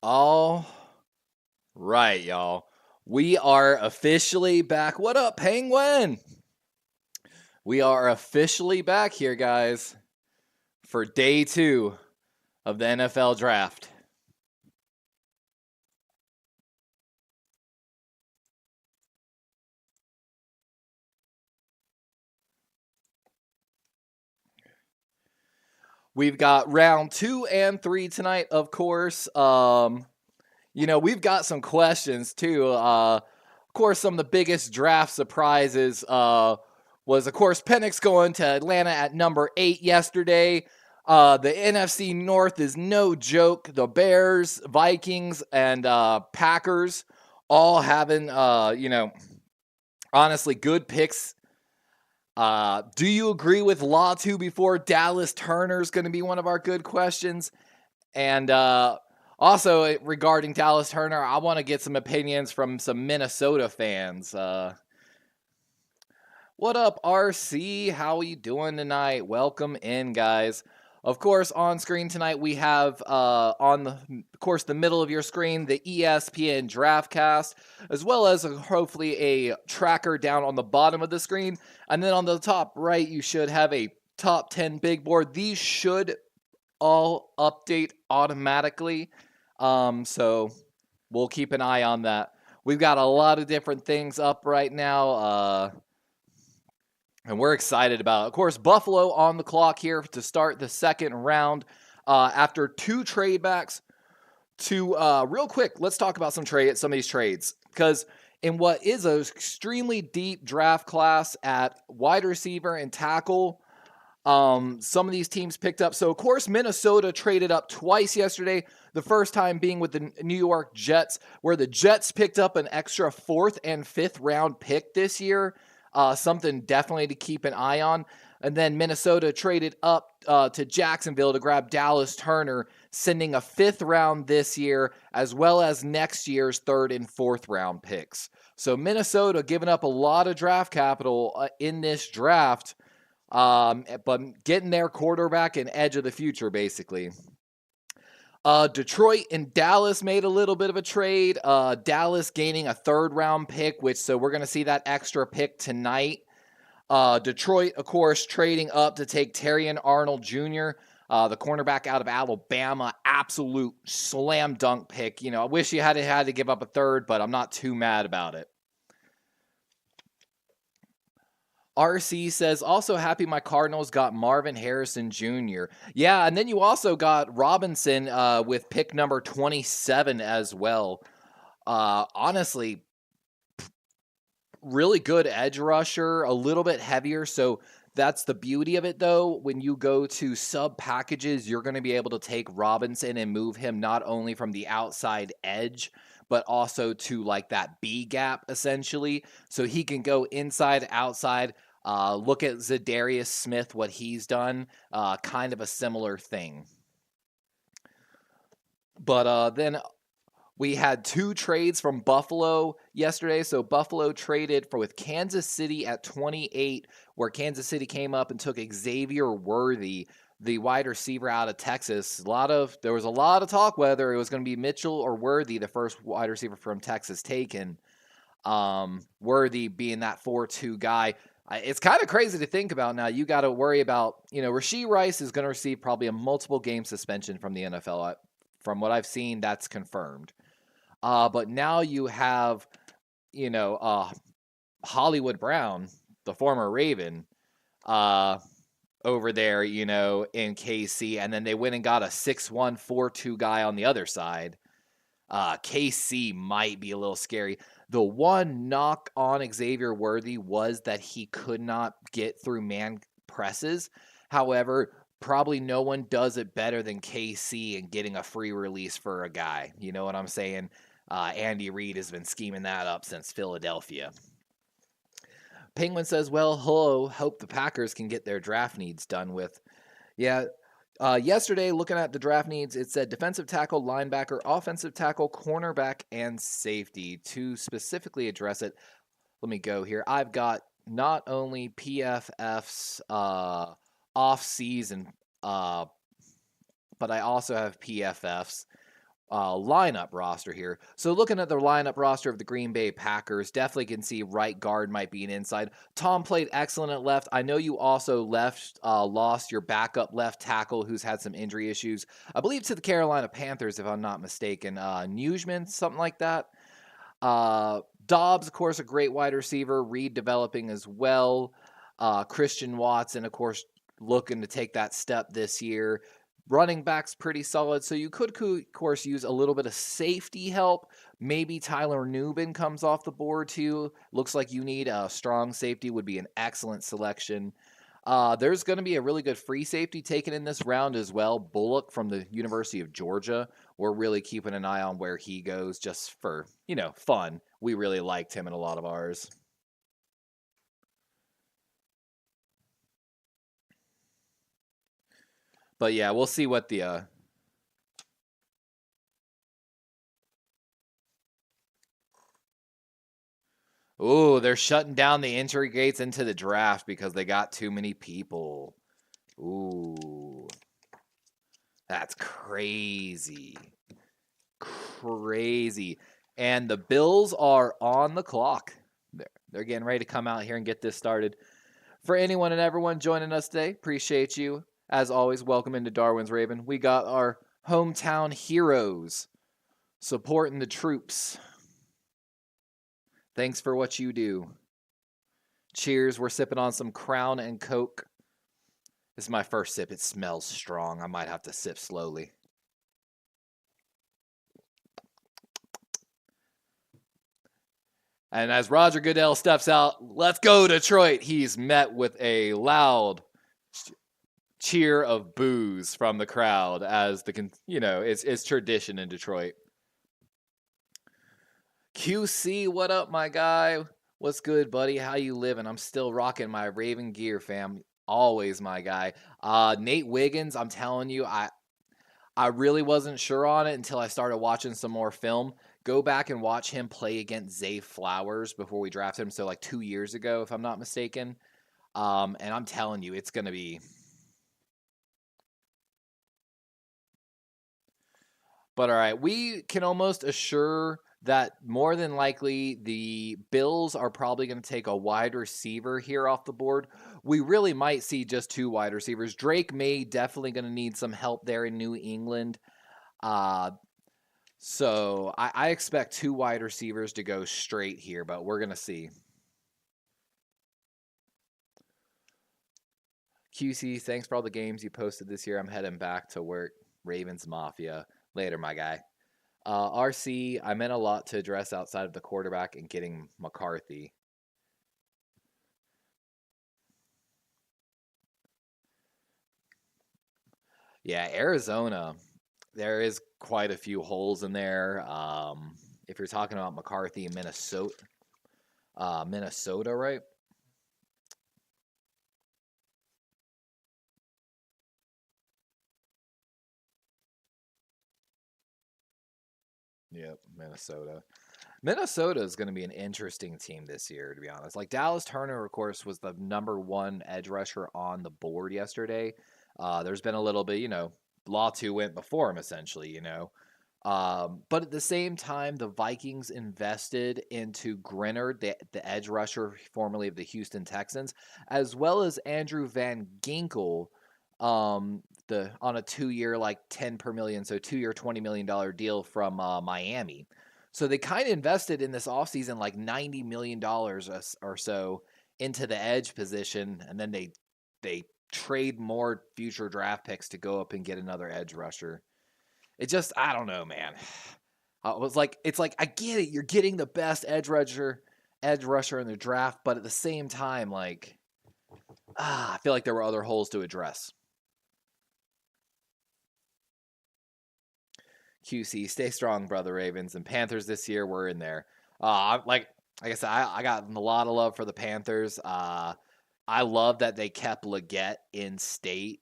All right, y'all. We are officially back. What up, Penguin? We are officially back here, guys, for day 2 of the NFL draft. We've got round 2 and 3 tonight, of course. We've got some questions too. Of course, some of the biggest draft surprises was, of course, Penix going to Atlanta at number 8 yesterday. The NFC North is no joke. The Bears, Vikings, and Packers all having, honestly, good picks. Do you agree with Latu before Dallas Turner is going to be one of our good questions? And also, regarding Dallas Turner, I want to get some opinions from some Minnesota fans. What up, RC? How are you doing tonight? Welcome in, guys. Of course, on screen tonight, we have the middle of your screen, the ESPN Draftcast, as well as hopefully a tracker down on the bottom of the screen. And then on the top right, you should have a top 10 big board. These should all update automatically. So we'll keep an eye on that. We've got a lot of different things up right now. And we're excited about it. Of course, Buffalo on the clock here to start the second round. After 2 trade backs to real quick, let's talk about some of these trades. Because in what is an extremely deep draft class at wide receiver and tackle, some of these teams picked up. So, of course, Minnesota traded up twice yesterday. The first time being with the New York Jets, where the Jets picked up an extra 4th and 5th round pick this year. Something definitely to keep an eye on. And then Minnesota traded up to Jacksonville to grab Dallas Turner, sending a 5th round this year, as well as next year's 3rd and 4th round picks. So Minnesota giving up a lot of draft capital in this draft, but getting their quarterback and edge of the future, basically. Detroit and Dallas made a little bit of a trade. Dallas gaining a 3rd round pick, so we're going to see that extra pick tonight. Detroit, of course, trading up to take Terrion Arnold Jr., the cornerback out of Alabama. Absolute slam dunk pick. I wish you had to give up a 3rd, but I'm not too mad about it. RC says, also happy my Cardinals got Marvin Harrison Jr. Yeah, and then you also got Robinson with pick number 27 as well. Honestly, really good edge rusher, a little bit heavier. So that's the beauty of it, though. When you go to sub packages, you're going to be able to take Robinson and move him not only from the outside edge, but also to like that B gap, essentially. So he can go inside, outside. Look at Zadarius Smith, what he's done. Kind of a similar thing. But then we had 2 trades from Buffalo yesterday. So Buffalo traded with Kansas City at 28, where Kansas City came up and took Xavier Worthy, the wide receiver out of Texas. There was a lot of talk whether it was going to be Mitchell or Worthy, the first wide receiver from Texas taken. Worthy being that 4-2 guy. It's kind of crazy to think about now. You got to worry about, Rashee Rice is going to receive probably a multiple game suspension from the NFL. From what I've seen, that's confirmed. But now you have, Hollywood Brown, the former Raven, over there, in KC. And then they went and got a 6'1", 4'2" guy on the other side. KC might be a little scary. The one knock on Xavier Worthy was that he could not get through man presses. However, probably no one does it better than KC in getting a free release for a guy. You know what I'm saying? Andy Reid has been scheming that up since Philadelphia. Penguin says, well, hello, hope the Packers can get their draft needs done with. Yeah, yesterday, looking at the draft needs, it said defensive tackle, linebacker, offensive tackle, cornerback, and safety. To specifically address it, let me go here. I've got not only PFF's off-season, but I also have PFF's lineup roster here. So looking at the lineup roster of the Green Bay Packers, definitely can see right guard might be an inside. Tom played excellent at left. I know you also lost your backup left tackle who's had some injury issues. I believe to the Carolina Panthers, if I'm not mistaken. Newsman, something like that. Dobbs, of course, a great wide receiver. Reed developing as well. Christian Watson, of course, looking to take that step this year. Running back's pretty solid, so you could, of course, use a little bit of safety help. Maybe Tyler Nubin comes off the board, too. Looks like you need a strong safety, would be an excellent selection. There's going to be a really good free safety taken in this round as well. Bullock from the University of Georgia. We're really keeping an eye on where he goes just for, fun. We really liked him in a lot of ours. But yeah, we'll see what the Ooh, they're shutting down the entry gates into the draft because they got too many people. Ooh. That's crazy. Crazy. And the Bills are on the clock. They're getting ready to come out here and get this started. For anyone and everyone joining us today, appreciate you. As always, welcome into Darwin's Raven. We got our hometown heroes supporting the troops. Thanks for what you do. Cheers. We're sipping on some Crown and Coke. This is my first sip. It smells strong. I might have to sip slowly. And as Roger Goodell steps out, let's go Detroit, he's met with a loud cheer of boos from the crowd as it's tradition in Detroit. QC, what up, my guy? What's good, buddy? How you living? I'm still rocking my Raven gear, fam. Always my guy. Nate Wiggins, I'm telling you, I really wasn't sure on it until I started watching some more film. Go back and watch him play against Zay Flowers before we drafted him. So like 2 years ago, if I'm not mistaken. And I'm telling you, it's going to be. But all right, we can almost assure that more than likely the Bills are probably going to take a wide receiver here off the board. We really might see just 2 wide receivers. Drake May definitely going to need some help there in New England. So I expect 2 wide receivers to go straight here, but we're going to see. QC, thanks for all the games you posted this year. I'm heading back to work. Ravens Mafia. Later, my guy. RC, I meant a lot to address outside of the quarterback and getting McCarthy. Yeah, Arizona, there is quite a few holes in there. If you're talking about McCarthy in Minnesota, right? Yep, Minnesota. Minnesota is going to be an interesting team this year, to be honest. Like Dallas Turner, of course, was the #1 edge rusher on the board yesterday. There's been a little bit, Latu went before him, essentially, But at the same time, the Vikings invested into Grenard, the edge rusher formerly of the Houston Texans, as well as Andrew Van Ginkel, on a 2-year, like 10 per million, so 2-year, $20 million deal from Miami. So they kind of invested in this offseason like $90 million or so into the edge position, and then they trade more future draft picks to go up and get another edge rusher. It just, I don't know, man. It's like I get it. You're getting the best edge rusher in the draft, but at the same time, like, I feel like there were other holes to address. QC, stay strong, brother Ravens and Panthers this year. We're in there. Like I said, I got a lot of love for the Panthers. I love that they kept Leggett in state.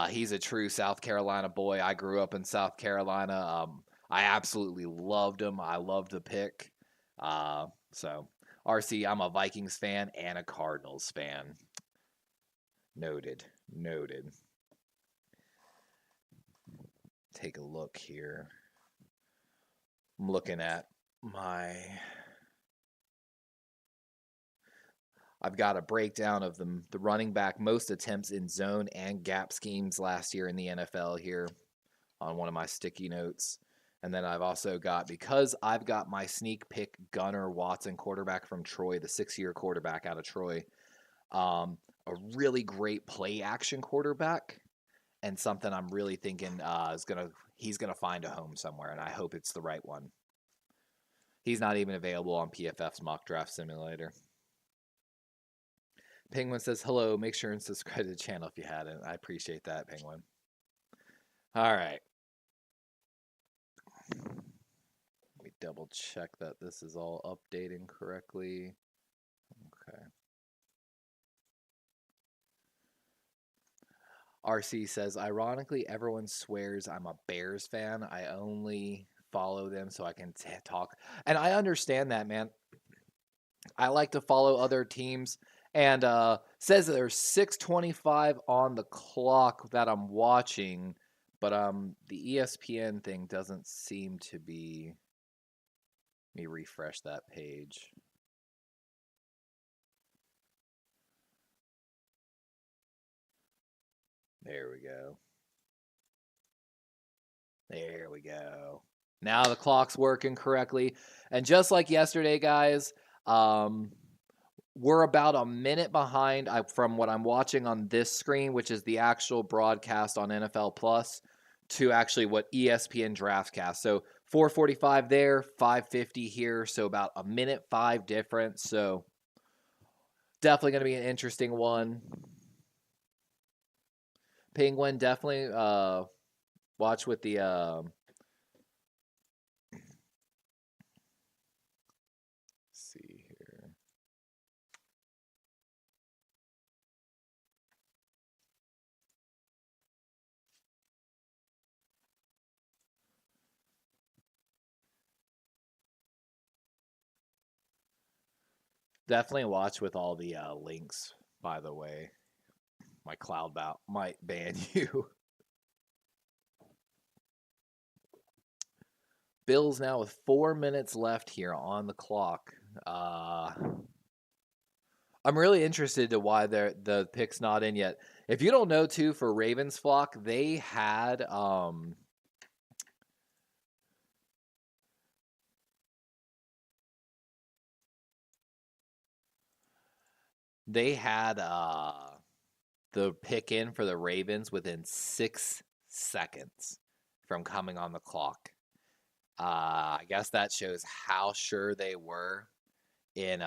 He's a true South Carolina boy. I grew up in South Carolina. I absolutely loved him. I loved the pick. So, RC, I'm a Vikings fan and a Cardinals fan. Noted. Take a look here. I'm looking at I've got a breakdown of the running back most attempts in zone and gap schemes last year in the NFL here on one of my sticky notes. And then I've also got, because I've got my sneak pick Gunnar Watson, quarterback from Troy, the 6-year quarterback out of Troy, a really great play action quarterback, and something I'm really thinking he's gonna find a home somewhere, and I hope it's the right one. He's not even available on PFF's mock draft simulator. Penguin says hello. Make sure and subscribe to the channel if you hadn't. I appreciate that, Penguin. All right. Let me double check that this is all updating correctly. Okay. RC says, ironically, everyone swears I'm a Bears fan. I only follow them so I can talk. And I understand that, man. I like to follow other teams. And says that there's 6:25 on the clock that I'm watching. But the ESPN thing doesn't seem to be... Let me refresh that page. There we go. There we go. Now the clock's working correctly. And just like yesterday, guys, we're about a minute behind from what I'm watching on this screen, which is the actual broadcast on NFL Plus, to actually what ESPN Draftcast. So 4:45 there, 5:50 here. So about a minute 5 difference. So definitely going to be an interesting one. Penguin, definitely watch with the see here. Definitely watch with all the links, by the way. My cloud might ban you. Bills now with 4 minutes left here on the clock. I'm really interested to why the pick's not in yet. If you don't know, too, for Ravens Flock, they had the pick in for the Ravens within 6 seconds from coming on the clock. I guess that shows how sure they were in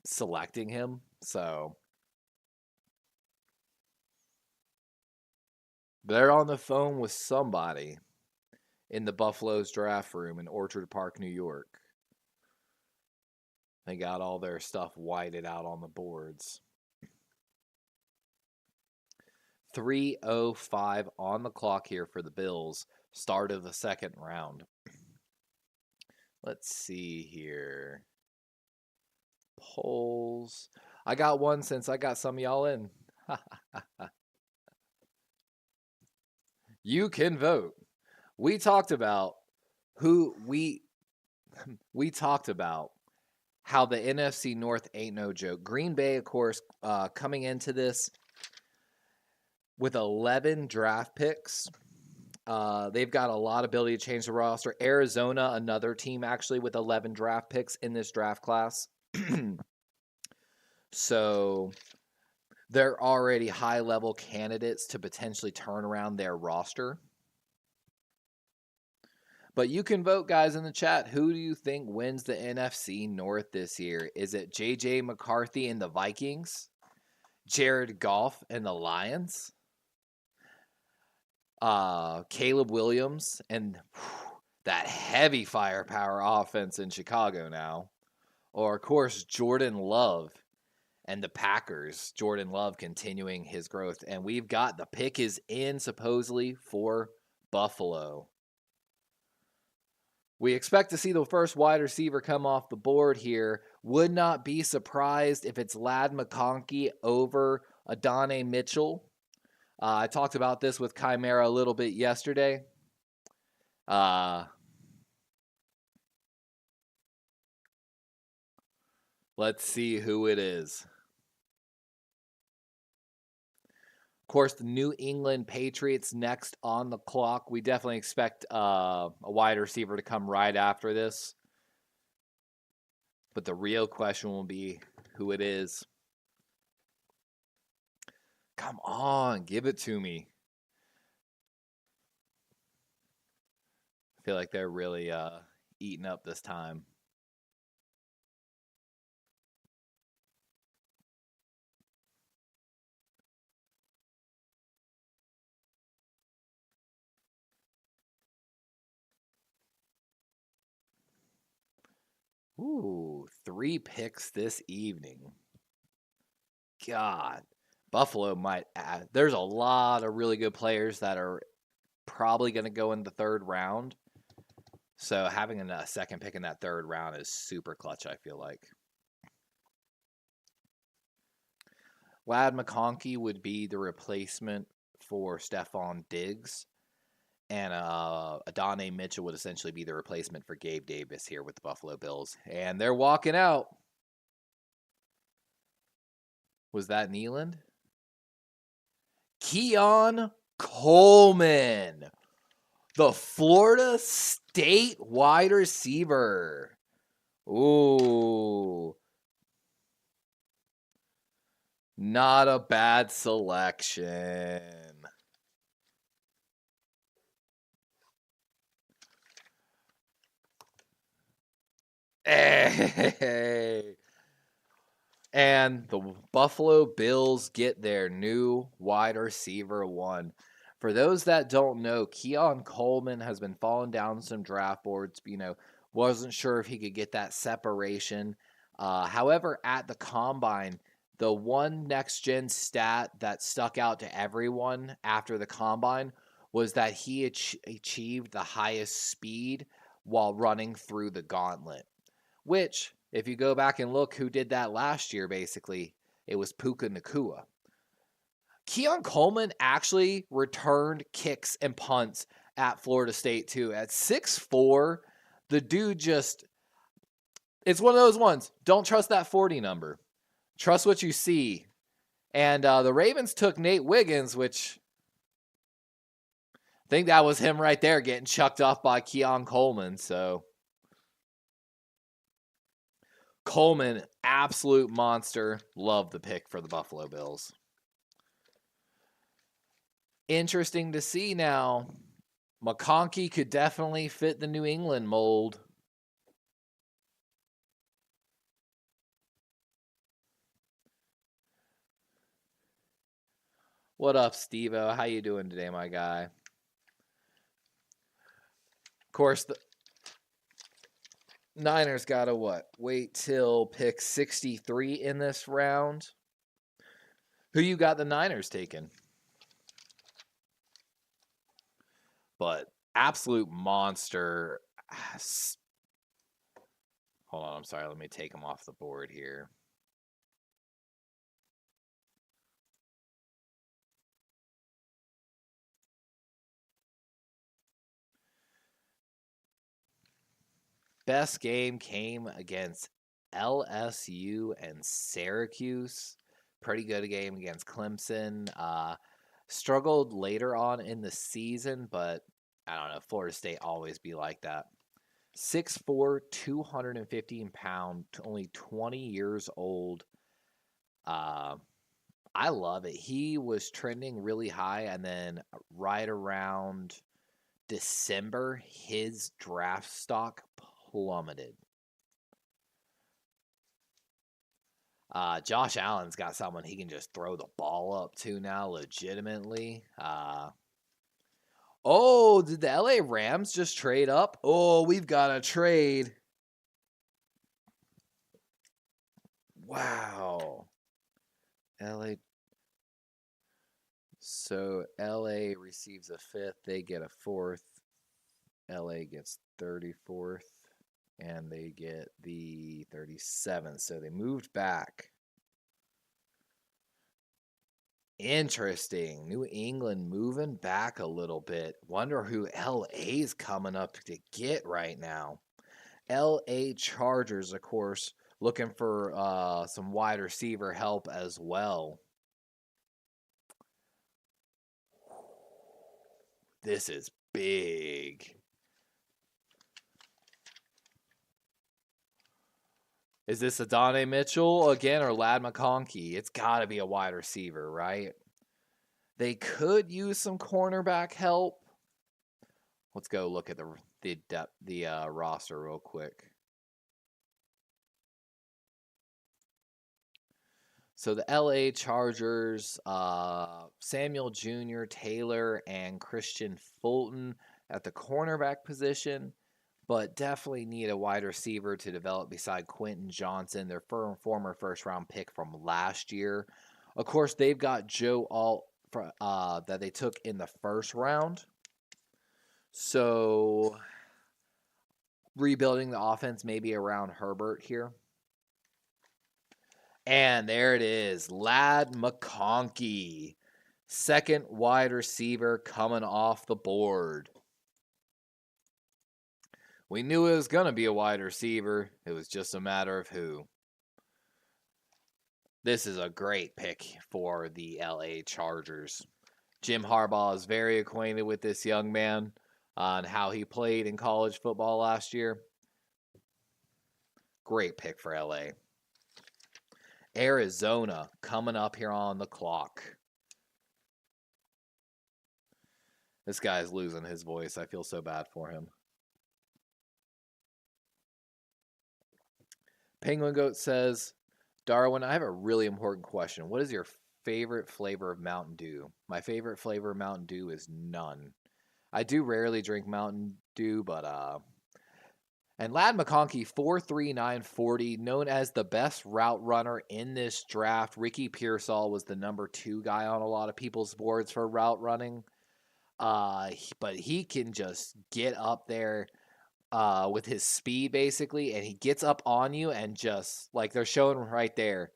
selecting him. So they're on the phone with somebody in the Buffalo's draft room in Orchard Park, New York. They got all their stuff whited out on the boards. 3:05 on the clock here for the Bills. Start of the second round. Let's see here. Polls. I got one since I got some of y'all in. You can vote. We talked about we talked about how the NFC North ain't no joke. Green Bay, of course, coming into this with 11 draft picks. They've got a lot of ability to change the roster. Arizona, another team actually with 11 draft picks in this draft class. So they're already high-level candidates to potentially turn around their roster. But you can vote, guys, in the chat. Who do you think wins the NFC North this year? Is it J.J. McCarthy and the Vikings? Jared Goff and the Lions? Caleb Williams and that heavy firepower offense in Chicago now? Or, of course, Jordan Love and the Packers. Jordan Love continuing his growth. And we've got the pick is in, supposedly, for Buffalo. We expect to see the first wide receiver come off the board here. Would not be surprised if it's Ladd McConkey over Adonai Mitchell. I talked about this with Chimera a little bit yesterday. Let's see who it is. Of course, the New England Patriots next on the clock. We definitely expect a wide receiver to come right after this. But the real question will be who it is. Come on, give it to me. I feel like they're really eating up this time. Ooh, 3 picks this evening. God, Buffalo might add. There's a lot of really good players that are probably going to go in the 3rd round. So having a second pick in that 3rd round is super clutch, I feel like. Ladd McConkey would be the replacement for Stephon Diggs. And Adonai Mitchell would essentially be the replacement for Gabe Davis here with the Buffalo Bills. And they're walking out. Was that Nealand? Keon Coleman, the Florida State wide receiver. Ooh. Not a bad selection. Hey. And the Buffalo Bills get their new wide receiver 1. For those that don't know, Keon Coleman has been falling down some draft boards. Wasn't sure if he could get that separation. However, at the combine, the one next-gen stat that stuck out to everyone after the combine was that he achieved the highest speed while running through the gauntlet. Which, if you go back and look who did that last year, basically, it was Puka Nacua. Keon Coleman actually returned kicks and punts at Florida State, too. At 6'4", the dude just... It's one of those ones. Don't trust that 40 number. Trust what you see. And the Ravens took Nate Wiggins, which... I think that was him right there getting chucked off by Keon Coleman, so... Coleman, absolute monster. Love the pick for the Buffalo Bills. Interesting to see now. McConkey could definitely fit the New England mold. What up, Steve-O? How you doing today, my guy? Of course, the Niners gotta what? Wait till pick 63 in this round. Who you got the Niners taking? But absolute monster. Hold on, I'm sorry. Let me take him off the board here. Best game came against LSU and Syracuse. Pretty good game against Clemson. Struggled later on in the season, but I don't know. Florida State always be like that. 6'4", 215 pounds, only 20 years old. I love it. He was trending really high, and then right around December, his draft stock plummeted. Josh Allen's got someone he can just throw the ball up to now legitimately. Oh, did the LA Rams just trade up? Oh, we've got a trade. Wow. LA. So LA receives a 5th. They get a 4th. LA gets 34th. And they get the 37th. So they moved back. Interesting. New England moving back a little bit. Wonder who LA's coming up to get right now. LA Chargers, of course, looking for some wide receiver help as well. This is big. Is this Adonai Mitchell again or Ladd McConkey? It's got to be a wide receiver, right? They could use some cornerback help. Let's go look at the roster real quick. So the LA Chargers, Samuel Jr., Taylor, and Christian Fulton at the cornerback position, but definitely need a wide receiver to develop beside Quentin Johnson, their former first-round pick from last year. Of course, they've got Joe Alt that they took in the first round. So rebuilding the offense maybe around Herbert here. And there it is, Ladd McConkey, second wide receiver coming off the board. We knew it was going to be a wide receiver. It was just a matter of who. This is a great pick for the LA Chargers. Jim Harbaugh is very acquainted with this young man and how he played in college football last year. Great pick for LA. Arizona coming up here on the clock. This guy's losing his voice. I feel so bad for him. Penguin Goat says, Darwin, I have a really important question. What is your favorite flavor of Mountain Dew? My favorite flavor of Mountain Dew is none. I do rarely drink Mountain Dew, but and Ladd McConkey, 4.3940, known as the best route runner in this draft. Ricky Pearsall was the number 2 guy on a lot of people's boards for route running. But he can just get up there with his speed, basically, and he gets up on you and just, like they're showing right there,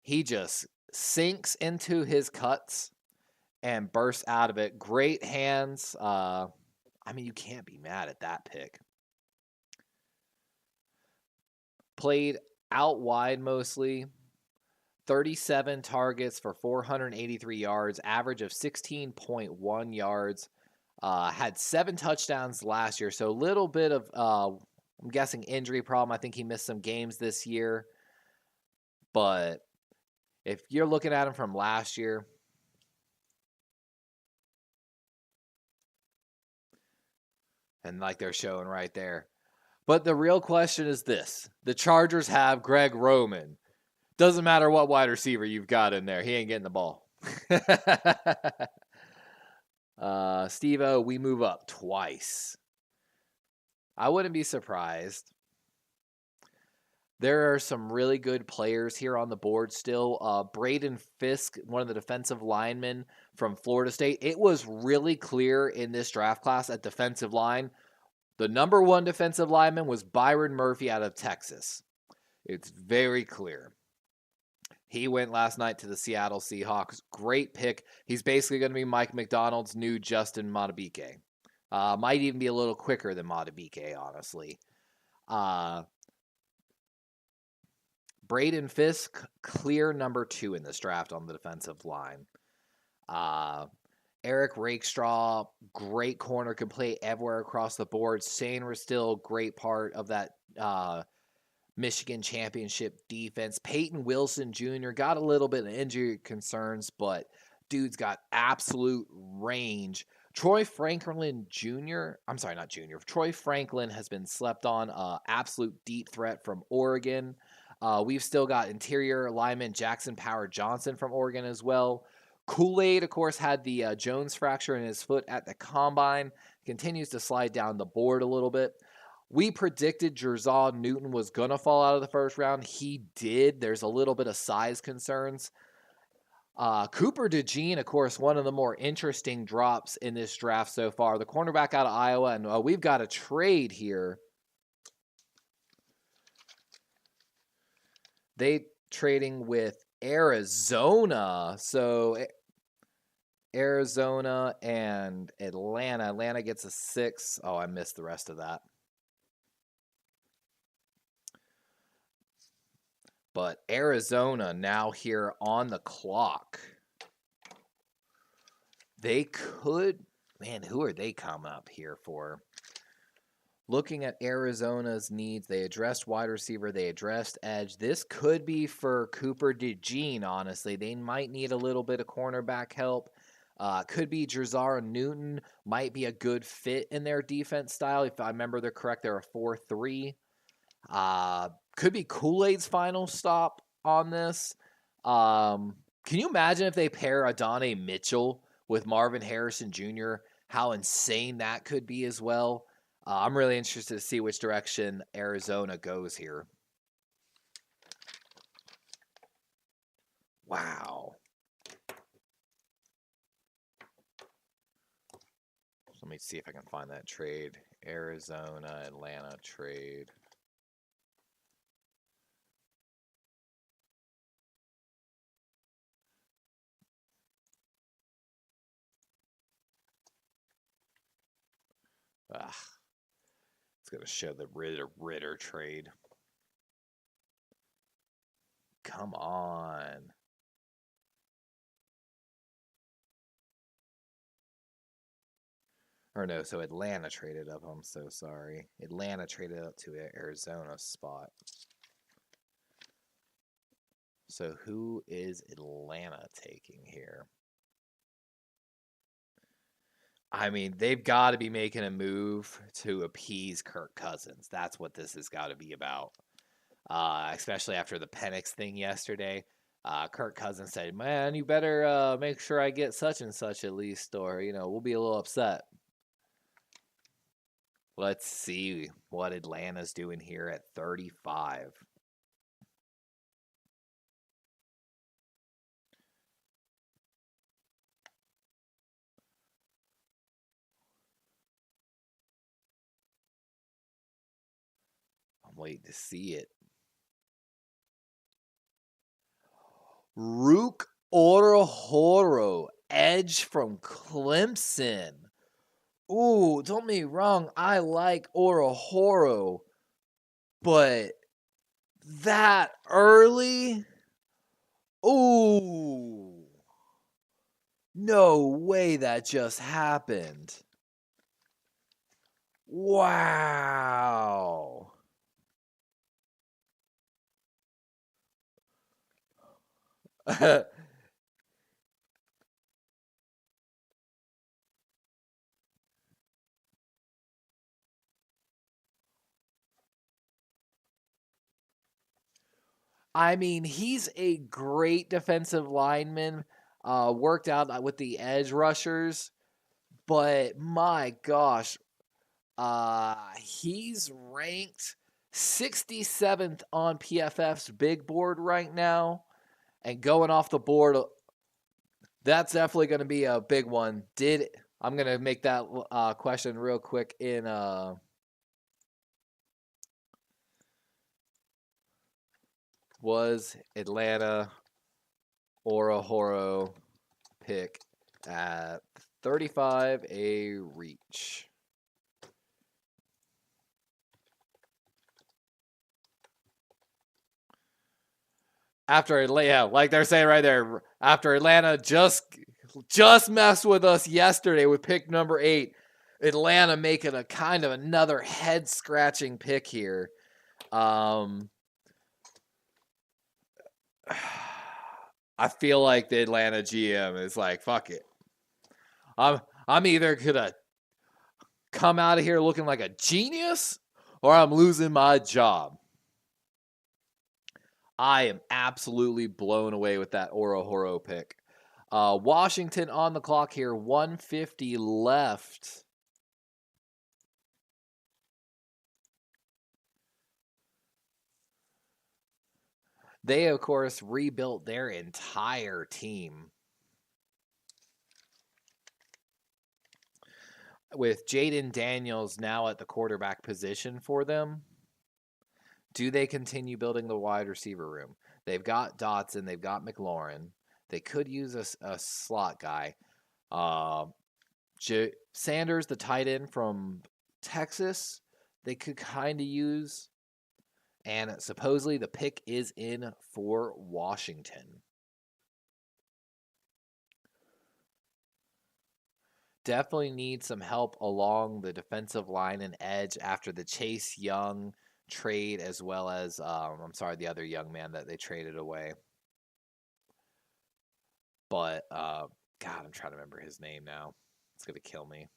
he just sinks into his cuts and bursts out of it. Great hands. I mean, you can't be mad at that pick. Played out wide mostly. 37 targets for 483 yards, average of 16.1 yards. Had 7 touchdowns last year, so a little bit of, I'm guessing, injury problem. I think he missed some games this year. But if you're looking at him from last year, and like they're showing right there. But the real question is this. The Chargers have Greg Roman. Doesn't matter what wide receiver you've got in there. He ain't getting the ball. Steve-O, we move up twice. I wouldn't be surprised. There are some really good players here on the board still. Braden Fisk, one of the defensive linemen from Florida State. It was really clear in this draft class at defensive line. The number 1 defensive lineman was Byron Murphy out of Texas. It's very clear. He went last night to the Seattle Seahawks. Great pick. He's basically going to be Mike McDonald's new Justin Madubuike. Might even be a little quicker than Madubuike, honestly. Braden Fisk, clear number 2 in this draft on the defensive line. Eric Rakestraw, great corner, can play everywhere across the board. Shane Restill, great part of that Michigan championship defense. Peyton Wilson Jr. got a little bit of injury concerns, but dude's got absolute range. Troy Franklin Jr. Troy Franklin has been slept on. Absolute deep threat from Oregon. We've still got interior lineman Jackson Power Johnson from Oregon as well. Kool-Aid, of course, had the Jones fracture in his foot at the combine. Continues to slide down the board a little bit. We predicted Jerzaw Newton was going to fall out of the first round. He did. There's a little bit of size concerns. Cooper DeJean, of course, one of the more interesting drops in this draft so far. The cornerback out of Iowa, and we've got a trade here. They trading with Arizona. So Arizona and Atlanta. Atlanta gets a 6. Oh, I missed the rest of that. But Arizona now here on the clock. They could, man, who are they coming up here for? Looking at Arizona's needs, they addressed wide receiver, they addressed edge. This could be for Cooper DeJean, honestly. They might need a little bit of cornerback help. Could be Jazara Newton, might be a good fit in their defense style. If I remember they're correct, they're a 4-3. Could be Kool-Aid's final stop on this. Can you imagine if they pair Adonai Mitchell with Marvin Harrison Jr., how insane that could be as well? I'm really interested to see which direction Arizona goes here. Wow. So let me see if I can find that trade. Arizona, Atlanta trade. It's going to show the Ritter trade. Come on. Or no, so Atlanta traded up. I'm so sorry. Atlanta traded up to an Arizona spot. So who is Atlanta taking here? I mean, they've got to be making a move to appease Kirk Cousins. That's what this has got to be about. Especially after the Penix thing yesterday. Kirk Cousins said, man, you better make sure I get such and such at least, or, we'll be a little upset. Let's see what Atlanta's doing here at 35. I'm waiting to see it. Rook Orohoro, edge from Clemson. Ooh, don't get me wrong, I like Orohoro, but that early? Ooh. No way that just happened. Wow. I mean, he's a great defensive lineman, worked out with the edge rushers, but my gosh, he's ranked 67th on PFF's big board right now, and going off the board, that's definitely going to be a big one. I'm going to make that question real quick in was Atlanta Orohoro pick at 35 a reach? After Atlanta, like they're saying right there, after Atlanta just messed with us yesterday with pick number 8, Atlanta making a kind of another head scratching pick here. I feel like the Atlanta GM is like, fuck it. I'm either gonna come out of here looking like a genius, or I'm losing my job. I am absolutely blown away with that Orohoro pick. Washington on the clock here, 150 left. They, of course, rebuilt their entire team. With Jaden Daniels now at the quarterback position for them, do they continue building the wide receiver room? They've got Dotson, they've got McLaurin. They could use a slot guy. Sanders, the tight end from Texas, they could kind of use. And supposedly the pick is in for Washington. Definitely need some help along the defensive line and edge after the Chase Young trade, as well as, the other young man that they traded away. But, God, I'm trying to remember his name now. It's going to kill me.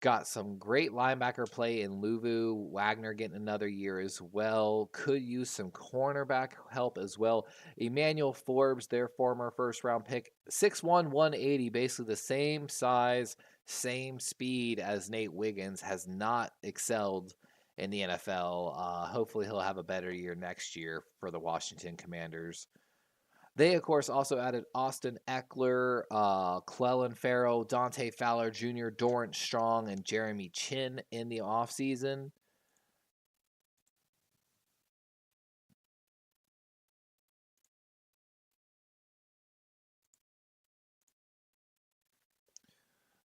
Got some great linebacker play in Luvu. Wagner getting another year as well. Could use some cornerback help as well. Emmanuel Forbes, their former first-round pick, 6'1", 180, basically the same size, same speed as Nate Wiggins, has not excelled in the NFL. Hopefully he'll have a better year next year for the Washington Commanders. They, of course, also added Austin Eckler, Clellan Farrell, Dante Fowler Jr., Dorrance Strong, and Jeremy Chin in the offseason.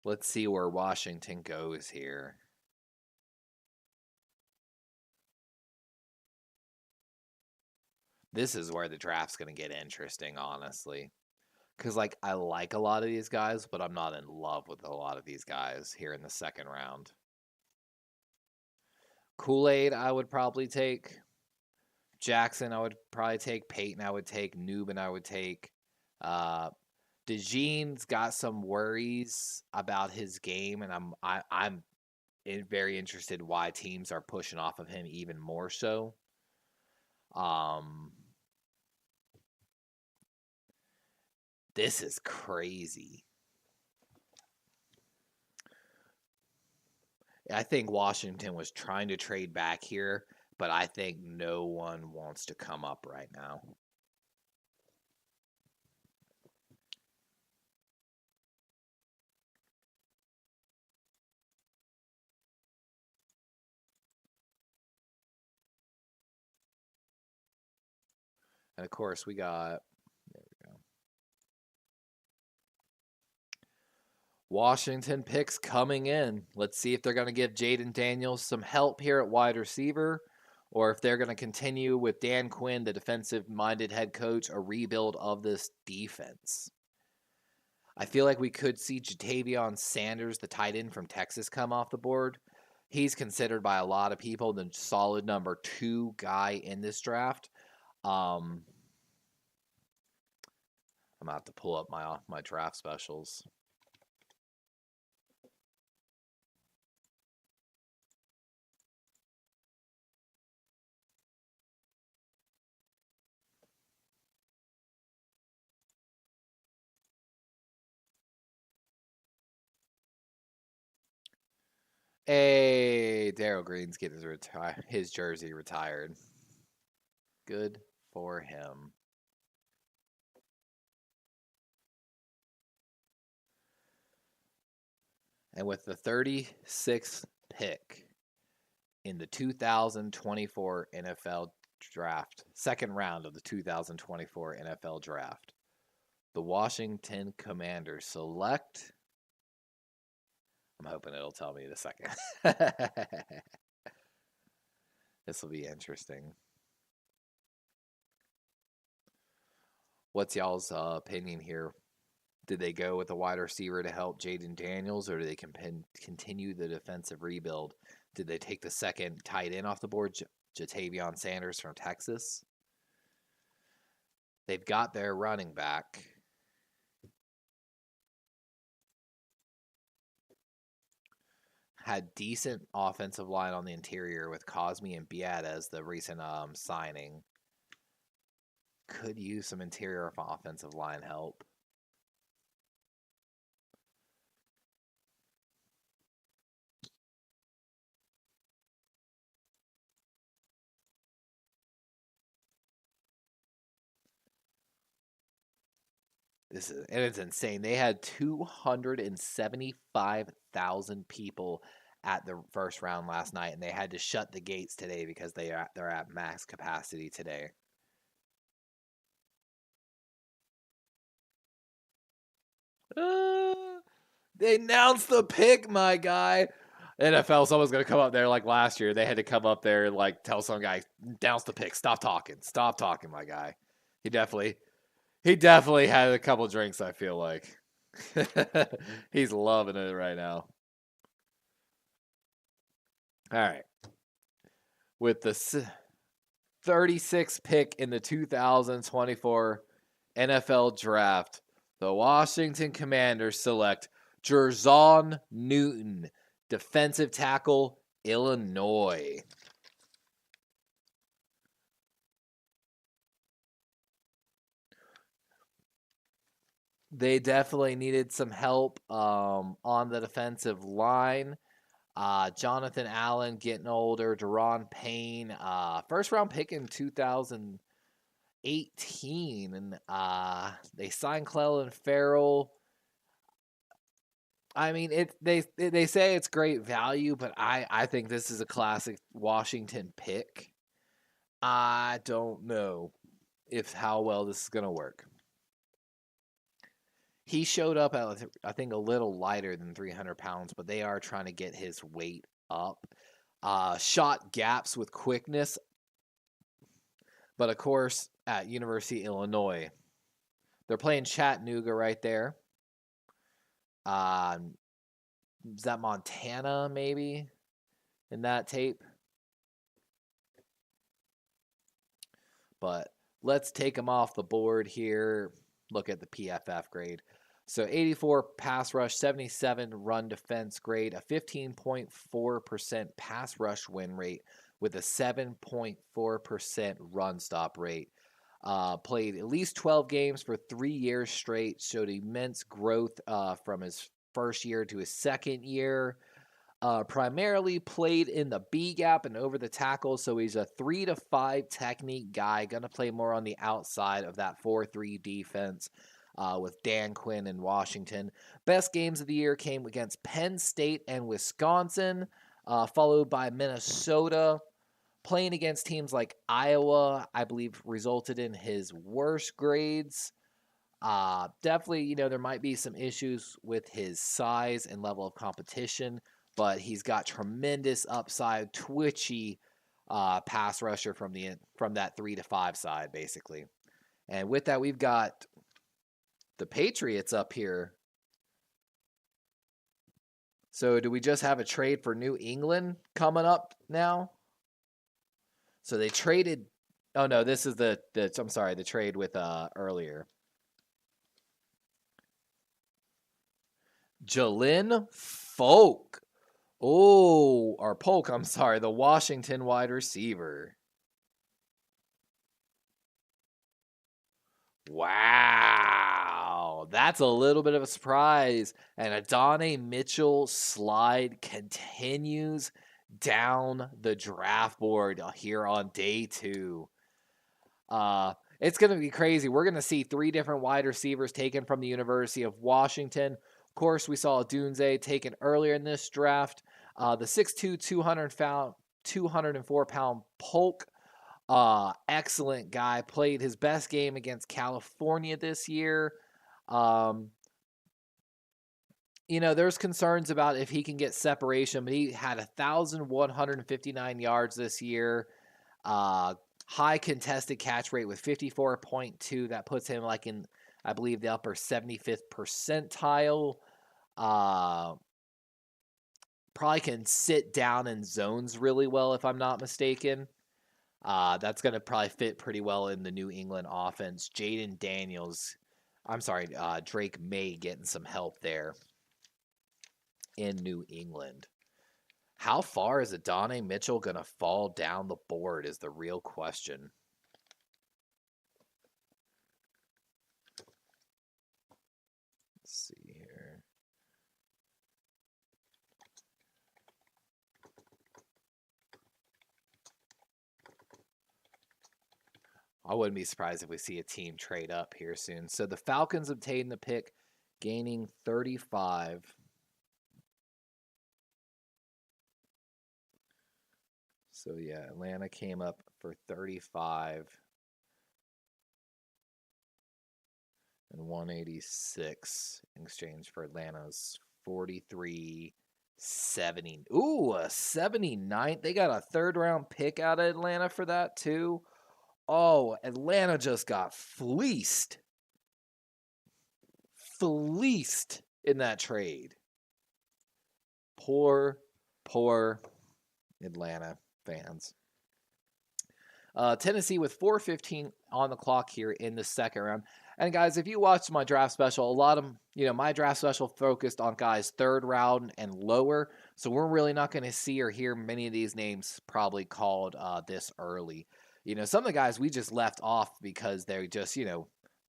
Let's see where Washington goes here. This is where the draft's going to get interesting, honestly. Because, I like a lot of these guys, but I'm not in love with a lot of these guys here in the second round. Kool-Aid, I would probably take. Jackson, I would probably take. Peyton, I would take. Newman, I would take. DeJean's got some worries about his game, and I'm very interested why teams are pushing off of him even more so. This is crazy. I think Washington was trying to trade back here, but I think no one wants to come up right now. And of course, we got, there we go. Washington picks coming in. Let's see if they're going to give Jaden Daniels some help here at wide receiver, or if they're going to continue with Dan Quinn, the defensive-minded head coach, a rebuild of this defense. I feel like we could see Jatavion Sanders, the tight end from Texas, come off the board. He's considered by a lot of people the solid number 2 guy in this draft. I'm going to have to pull up my draft specials. Hey, Darryl Green's getting his jersey retired. Good for him. And with the 36th pick in the 2024 NFL draft, second round of the 2024 NFL draft, the Washington Commanders select. I'm hoping it'll tell me in a second. This will be interesting. What's y'all's opinion here? Did they go with a wide receiver to help Jaden Daniels, or do they continue the defensive rebuild? Did they take the second tight end off the board, Jatavion Sanders from Texas? They've got their running back. Had decent offensive line on the interior with Cosme and Biad as the recent signing. Could use some interior offensive line help. It's insane. They had 275,000 people at the first round last night, and they had to shut the gates today because they're at max capacity today. They announced the pick, my guy. NFL, someone's gonna come up there like last year. They had to come up there and like tell some guy, douse the pick, stop talking, my guy. He definitely had a couple drinks, I feel like. He's loving it right now. All right. With the 36th pick in the 2024 NFL Draft, the Washington Commanders select Jerzon Newton, defensive tackle, Illinois. They definitely needed some help on the defensive line. Jonathan Allen getting older, Deron Payne, first round pick in 2018, and they signed Clelin Ferrell. I mean, they say it's great value, but I think this is a classic Washington pick. I don't know if how well this is gonna work. He showed up at, I think, a little lighter than 300 pounds, but they are trying to get his weight up. Shot gaps with quickness, but of course, at University of Illinois, they're playing Chattanooga right there. Is that Montana, maybe, in that tape? But let's take him off the board here. Look at the PFF grade. So 84 pass rush, 77 run defense grade, a 15.4% pass rush win rate with a 7.4% run stop rate. Played at least 12 games for 3 years straight, showed immense growth from his first year to his second year. Primarily played in the B gap and over the tackle, so he's a 3 to 5 technique guy. Going to play more on the outside of that 4-3 defense with Dan Quinn in Washington. Best games of the year came against Penn State and Wisconsin, followed by Minnesota. Playing against teams like Iowa, I believe, resulted in his worst grades. Definitely, there might be some issues with his size and level of competition, but he's got tremendous upside, twitchy pass rusher from that 3 to 5 side, basically. And with that, we've got the Patriots up here. So do we just have a trade for New England coming up now? So they traded. Oh no, this is the trade with earlier. Jalen Polk. The Washington wide receiver. Wow, that's a little bit of a surprise. And Adonai Mitchell slide continues down the draft board here on day 2. It's going to be crazy. We're going to see 3 different wide receivers taken from the University of Washington. Of course, we saw Dunze taken earlier in this draft. The 6'2", 204-pound Polk, excellent guy. Played his best game against California this year. There's concerns about if he can get separation, but he had 1,159 yards this year. High contested catch rate with 54.2. That puts him like in, I believe, the upper 75th percentile. Probably can sit down in zones really well, if I'm not mistaken. That's going to probably fit pretty well in the New England offense. Drake May getting some help there in New England. How far is Adonai Mitchell going to fall down the board is the real question. Let's see here. I wouldn't be surprised if we see a team trade up here soon. So the Falcons obtained the pick, gaining 35. So yeah, Atlanta came up for 35 and 186 in exchange for Atlanta's 43 Ooh, a 79th. They got a third-round pick out of Atlanta for that, too. Oh, Atlanta just got fleeced. Fleeced in that trade. Poor Atlanta fans. Tennessee with 4:15 on the clock here in the second round. And guys, if you watched my draft special, a lot of my draft special focused on guys third round and lower. So we're really not going to see or hear many of these names probably called this early. Some of the guys we just left off because they're just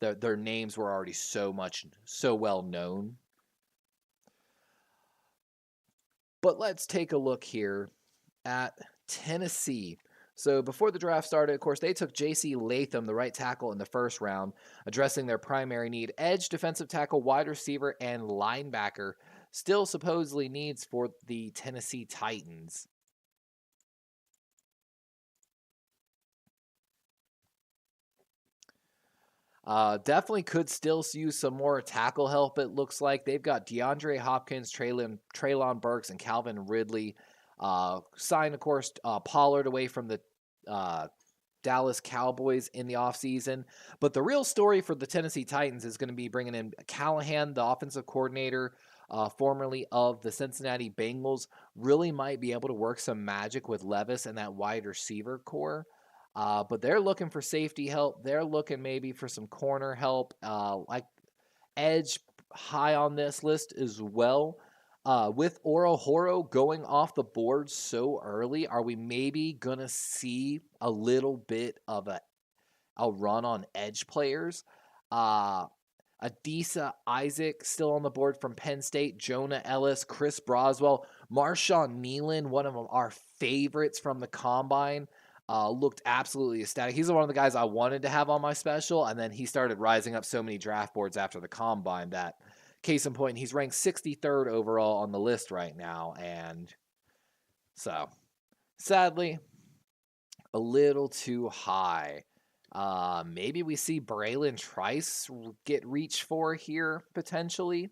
their names were already so well known. But let's take a look here at Tennessee. So before the draft started, of course, they took J.C. Latham, the right tackle, in the first round, addressing their primary need: edge, defensive tackle, wide receiver, and linebacker. Still supposedly needs for the Tennessee Titans. Definitely could still use some more tackle help, it looks like. They've got DeAndre Hopkins, Treylon Burks, and Calvin Ridley. Signed, of course, Pollard away from the Dallas Cowboys in the offseason. But the real story for the Tennessee Titans is going to be bringing in Callahan, the offensive coordinator, formerly of the Cincinnati Bengals. Really might be able to work some magic with Levis and that wide receiver core. But they're looking for safety help. They're looking maybe for some corner help, like edge high on this list as well. With Horo going off the board so early, are we maybe going to see a little bit of a run on edge players? Adisa Isaac still on the board from Penn State, Jonah Ellis, Chris Broswell, Marshawn Nealon, one of our favorites from the Combine. Looked absolutely ecstatic. He's one of the guys I wanted to have on my special, and then he started rising up so many draft boards after the Combine that, case in point, he's ranked 63rd overall on the list right now, and so, sadly, a little too high. Maybe we see Braylon Trice get reached for here, potentially.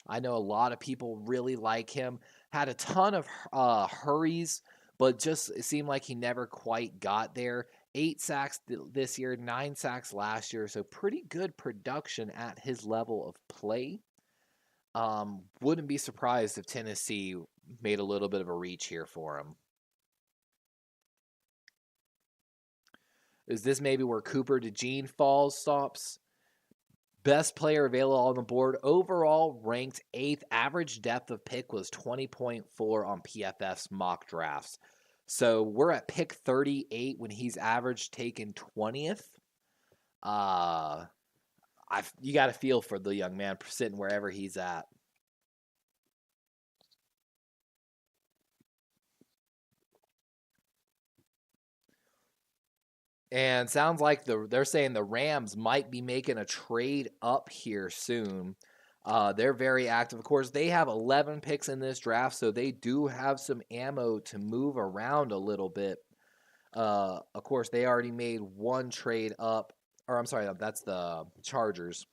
I know a lot of people really like him. Had a ton of hurries, but just it seemed like he never quite got there. 8 sacks this year, 9 sacks last year, so pretty good production at his level of play. Wouldn't be surprised if Tennessee made a little bit of a reach here for him. Is this maybe where Cooper DeJean stops? Best player available on the board. Overall ranked 8th. Average depth of pick was 20.4 on PFF's mock drafts. So we're at pick 38 when he's average taken 20th. You got to feel for the young man sitting wherever he's at. And sounds like they're saying the Rams might be making a trade up here soon. They're very active. Of course, they have 11 picks in this draft, so they do have some ammo to move around a little bit. Of course, they already made one trade up. Or I'm sorry, that's the Chargers.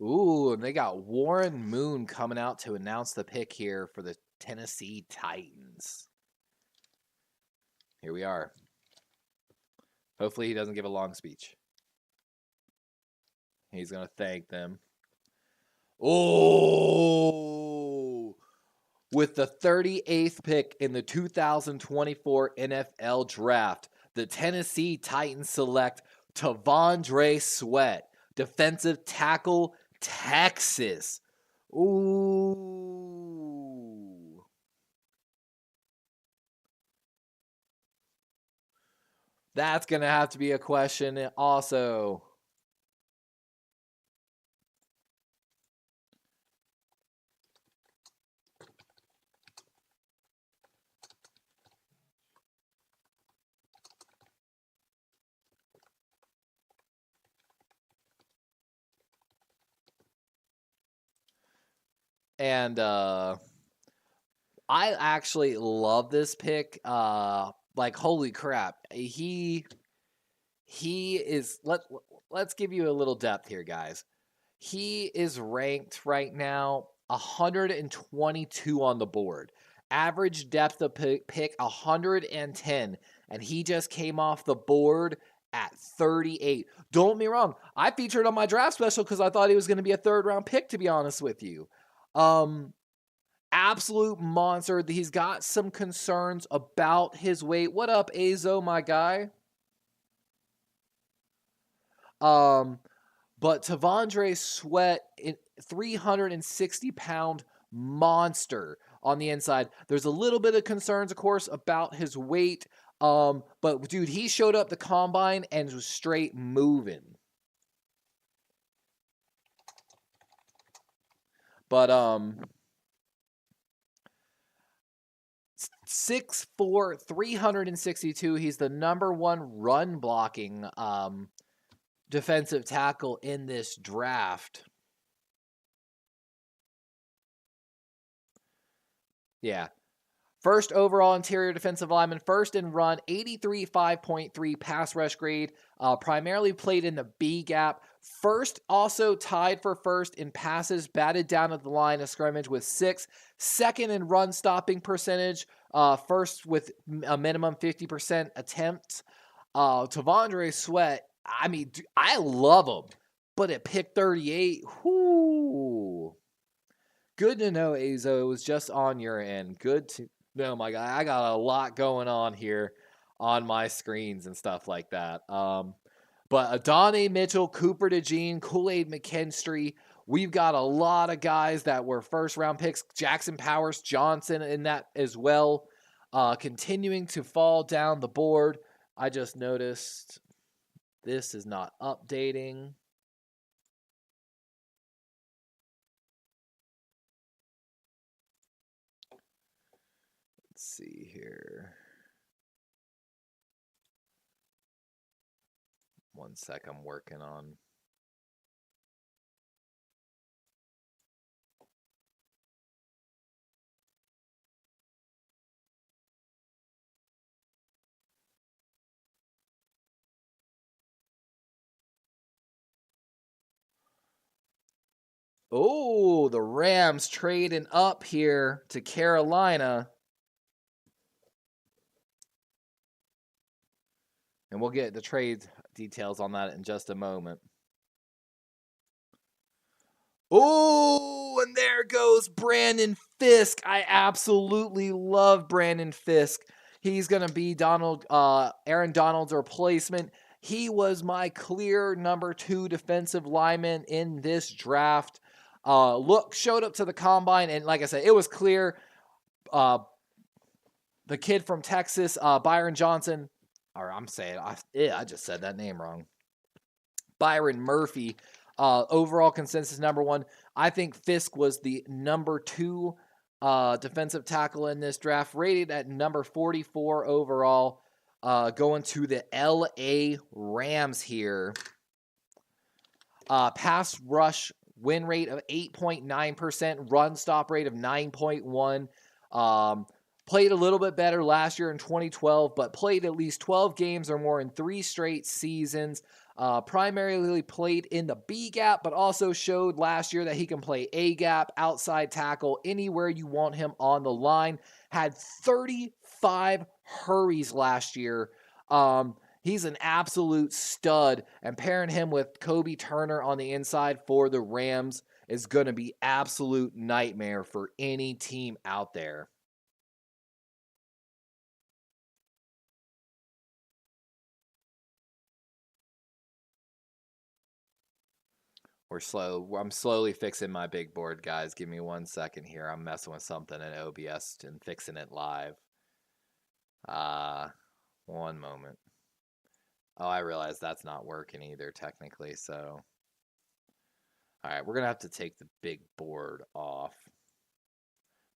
Ooh, and they got Warren Moon coming out to announce the pick here for the Tennessee Titans. Here we are. Hopefully he doesn't give a long speech. He's going to thank them. Oh! With the 38th pick in the 2024 NFL Draft, the Tennessee Titans select T'Vondre Sweat, defensive tackle, Texas. Ooh. That's going to have to be a question also. And I actually love this pick. Like holy crap. He is let's give you a little depth here, guys. He is ranked right now 122 on the board. Average depth of pick 110, and he just came off the board at 38. Don't get me wrong, I featured on my draft special because I thought he was going to be a third round pick, to be honest with you. Absolute monster. He's got some concerns about his weight. What up, Azo, my guy? But Tavondre Sweat, 360-pound monster on the inside. There's a little bit of concerns, of course, about his weight. But dude, he showed up the combine and was straight moving. But 6'4", 362. He's the #1 run blocking defensive tackle in this draft. Yeah. First overall interior defensive lineman, first in run, 83.5.3 pass rush grade, primarily played in the B gap. First, also tied for first in passes batted down at the line of scrimmage with 6. Second in run stopping percentage, first with a minimum 50% attempts. Tavondre Sweat, I mean, I love him, but at pick 38, whoo. Good to know, Azo. It was just on your end. Good to know, my guy. I got a lot going on here on my screens and stuff like that. But Adonai Mitchell, Cooper DeJean, Kool-Aid McKinstry. We've got a lot of guys that were first-round picks. Jackson Powers Johnson in that as well. Continuing to fall down the board. I just noticed this is not updating. Let's see here. 1 sec, I'm working on. Oh, the Rams trading up here to Carolina. And we'll get the trade details on that in just a moment. Oh, and there goes Brandon Fisk. I absolutely love Brandon Fisk. He's going to be Aaron Donald's replacement. He was my clear #2 defensive lineman in this draft. Showed up to the combine, and like I said, it was clear. The kid from Texas, Byron Johnson, or I just said that name wrong. Byron Murphy, overall consensus #1. I think Fisk was the #2 defensive tackle in this draft, rated at number 44 overall, going to the LA Rams here. Pass rush win rate of 8.9%, run stop rate of 9.1. Played a little bit better last year in 2012, but played at least 12 games or more in 3 straight seasons. Primarily played in the B gap, but also showed last year that he can play A gap, outside tackle, anywhere you want him on the line. Had 35 hurries last year. He's an absolute stud, and pairing him with Kobe Turner on the inside for the Rams is going to be absolute nightmare for any team out there. I'm slowly fixing my big board, guys. Give me 1 second here. I'm messing with something in OBS and fixing it live. 1 moment. Oh, I realize that's not working either, technically, so. Alright, we're going to have to take the big board off.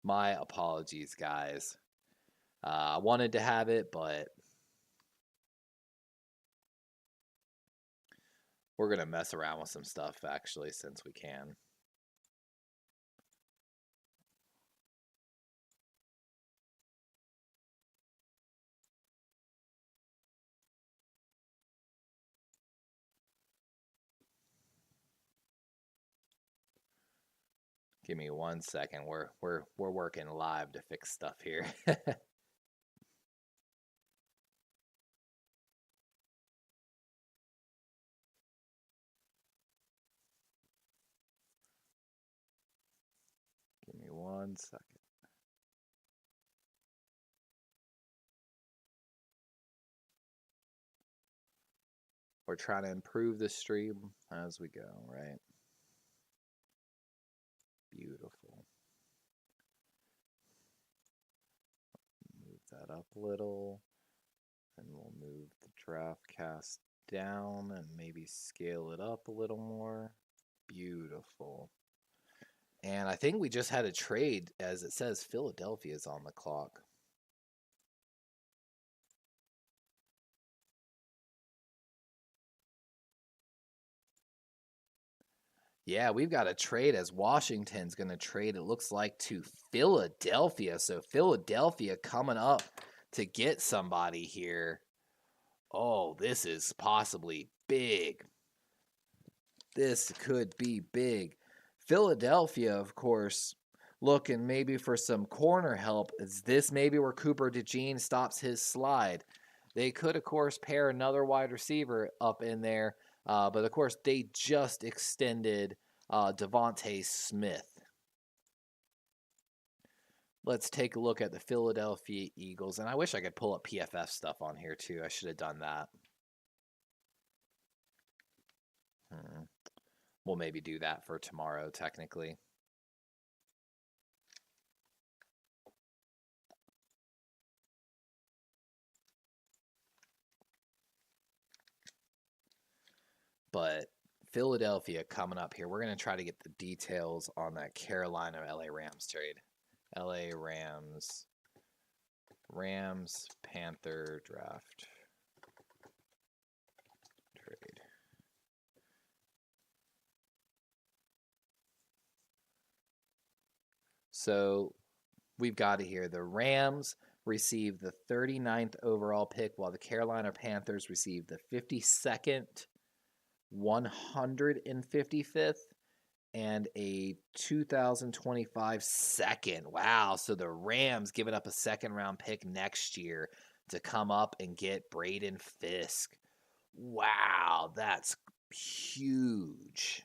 My apologies, guys. I wanted to have it, but we're going to mess around with some stuff, actually, since we can. Give me 1 second. We're working live to fix stuff here. Give me 1 second. We're trying to improve the stream as we go, right? Beautiful. Move that up a little. And we'll move the draft cast down and maybe scale it up a little more. Beautiful. And I think we just had a trade, as it says Philadelphia is on the clock. Yeah, we've got a trade as Washington's going to trade, it looks like, to Philadelphia. So Philadelphia coming up to get somebody here. Oh, this is possibly big. This could be big. Philadelphia, of course, looking maybe for some corner help. Is this maybe where Cooper DeJean stops his slide? They could, of course, pair another wide receiver up in there. But, of course, they just extended Devontae Smith. Let's take a look at the Philadelphia Eagles. And I wish I could pull up PFF stuff on here, too. I should have done that. We'll maybe do that for tomorrow, technically. But Philadelphia coming up here. We're going to try to get the details on that Carolina LA Rams trade. LA Rams Panther draft trade. So we've got it here. The Rams received the 39th overall pick, while the Carolina Panthers received the 52nd, 155th, and a 2025 second. Wow. So the Rams giving up a second-round pick next year to come up and get Braden Fisk. Wow, that's huge.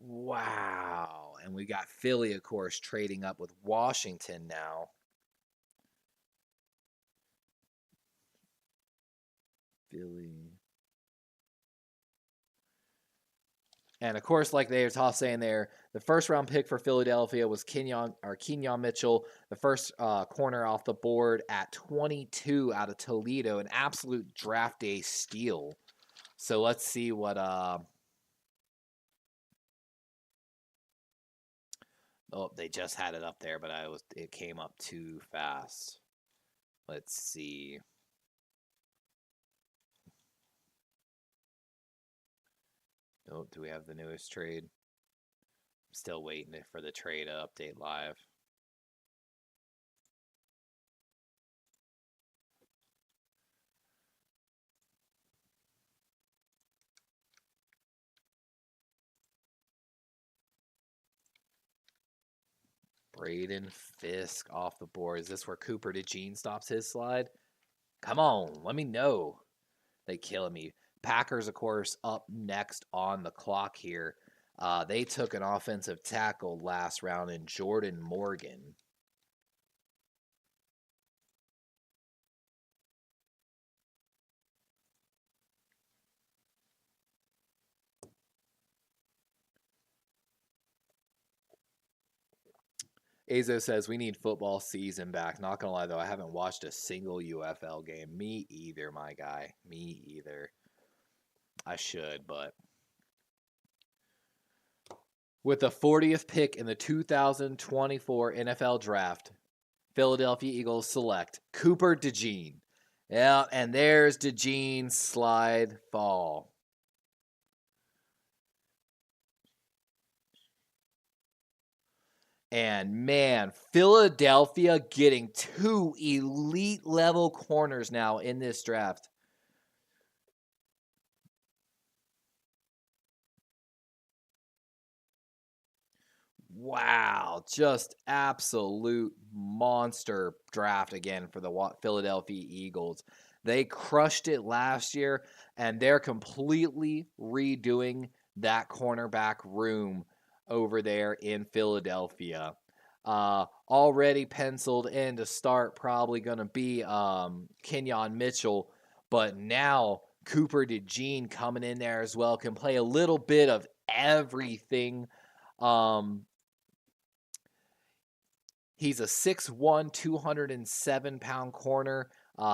Wow. And we got Philly, of course, trading up with Washington now. Philly. And of course, like they were saying there, the first round pick for Philadelphia was Kenyon Mitchell, the first corner off the board at 22 out of Toledo, an absolute draft day steal. So let's see what oh, they just had it up there, but it came up too fast. Let's see. Oh, do we have the newest trade? I'm still waiting for the trade to update live. Braden Fisk off the board. Is this where Cooper DeJean stops his slide? Come on, let me know. They killing me. Packers, of course, up next on the clock here. They took an offensive tackle last round in Jordan Morgan. Azo says, we need football season back. Not going to lie, though, I haven't watched a single UFL game. Me either, my guy. Me either. I should, but... With the 40th pick in the 2024 NFL Draft, Philadelphia Eagles select Cooper DeJean. Yeah, and there's DeJean's slide fall. And man, Philadelphia getting 2 elite level corners now in this draft. Wow, just absolute monster draft again for the Philadelphia Eagles. They crushed it last year, and they're completely redoing that cornerback room over there in Philadelphia. Already penciled in to start, probably going to be Kenyon Mitchell, but now Cooper DeJean coming in there as well, can play a little bit of everything. He's a 6'1", 207-pound corner.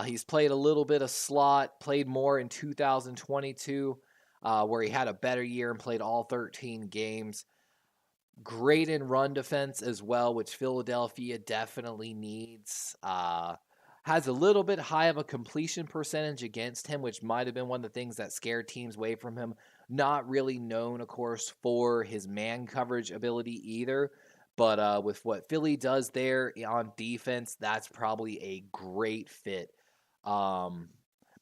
He's played a little bit of slot, played more in 2022, where he had a better year and played all 13 games. Great in run defense as well, which Philadelphia definitely needs. Has a little bit high of a completion percentage against him, which might have been one of the things that scared teams away from him. Not really known, of course, for his man coverage ability either. But with what Philly does there on defense, that's probably a great fit.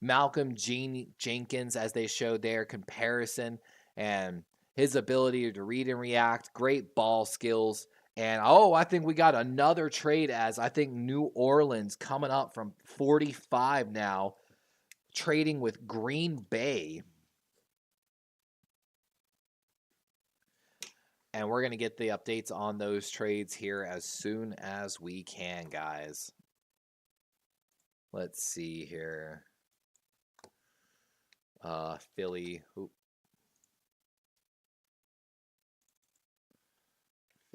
Malcolm Jenkins, as they showed there, comparison, and his ability to read and react, great ball skills. And I think we got another trade, as I think New Orleans coming up from 45 now, trading with Green Bay. And we're going to get the updates on those trades here as soon as we can, guys. Let's see here. Philly.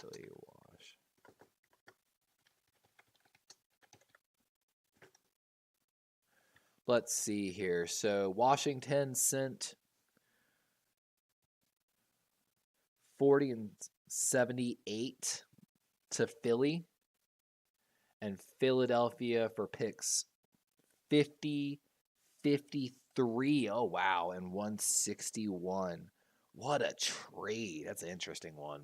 Philly wash. Let's see here. So Washington sent 40 and 78 to Philly, and Philadelphia for picks 50, 53. Oh, wow. And 161. What a trade. That's an interesting one.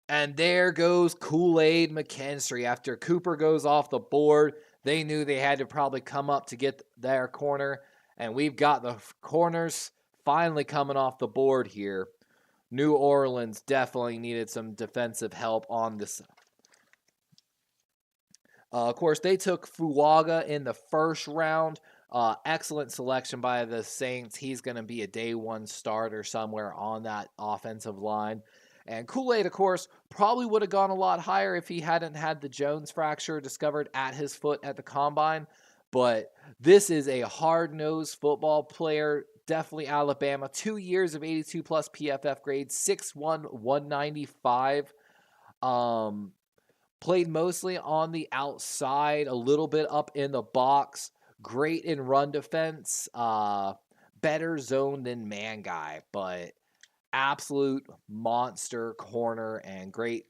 And there goes Kool-Aid McKinstry. After Cooper goes off the board, they knew they had to probably come up to get their corner. And we've got the corners finally coming off the board here. New Orleans definitely needed some defensive help on this. Of course, they took Fuaga in the first round. Excellent selection by the Saints. He's going to be a day one starter somewhere on that offensive line. And Kool-Aid, of course, probably would have gone a lot higher if he hadn't had the Jones fracture discovered at his foot at the combine. But this is a hard-nosed football player. Definitely Alabama. 2 years of 82 plus PFF grades. 6'1", 195. Played mostly on the outside, a little bit up in the box. Great in run defense. Better zone than man guy, but absolute monster corner and great.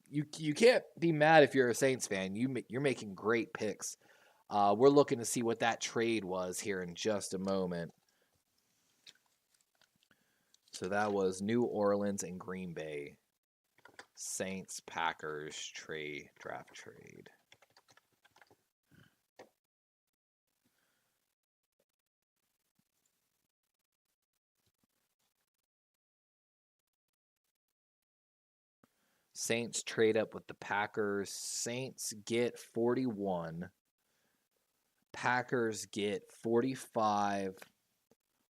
You can't be mad if you're a Saints fan. You're making great picks. We're looking to see what that trade was here in just a moment. So that was New Orleans and Green Bay. Saints Packers draft trade. Saints trade up with the Packers. Saints get 41. Packers get 45,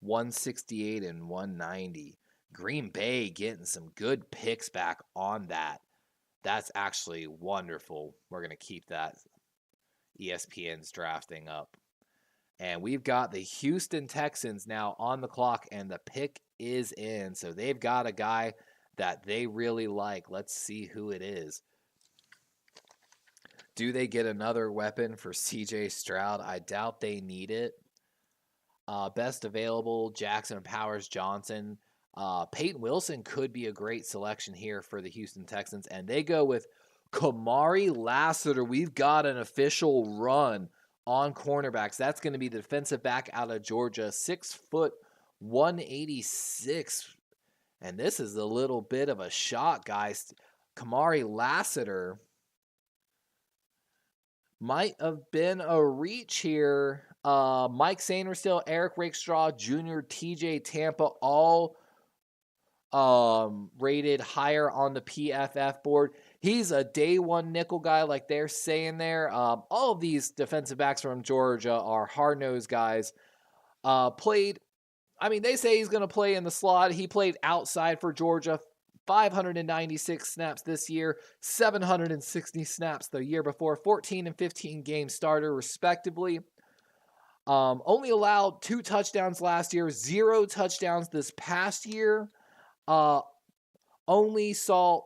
168, and 190. Green Bay getting some good picks back on that. That's actually wonderful. We're going to keep that. ESPN's drafting up. And we've got the Houston Texans now on the clock, and the pick is in. So they've got a guy that they really like. Let's see who it is. Do they get another weapon for CJ Stroud? I doubt they need it. Best available, Jackson Powers Johnson. Peyton Wilson could be a great selection here for the Houston Texans. And they go with Kamari Lassiter. We've got an official run on cornerbacks. That's going to be the defensive back out of Georgia. 6 foot, 186. And this is a little bit of a shock, guys. Kamari Lassiter might have been a reach here. Mike Sainristil, Eric Rakestraw Jr., TJ Tampa, all rated higher on the PFF board. He's a day one nickel guy, like they're saying there. All of these defensive backs from Georgia are hard-nosed guys. They say he's going to play in the slot. He played outside for Georgia, 596 snaps this year, 760 snaps the year before, 14 and 15 game starter, respectively. Only allowed 2 touchdowns last year, 0 touchdowns this past year. Only saw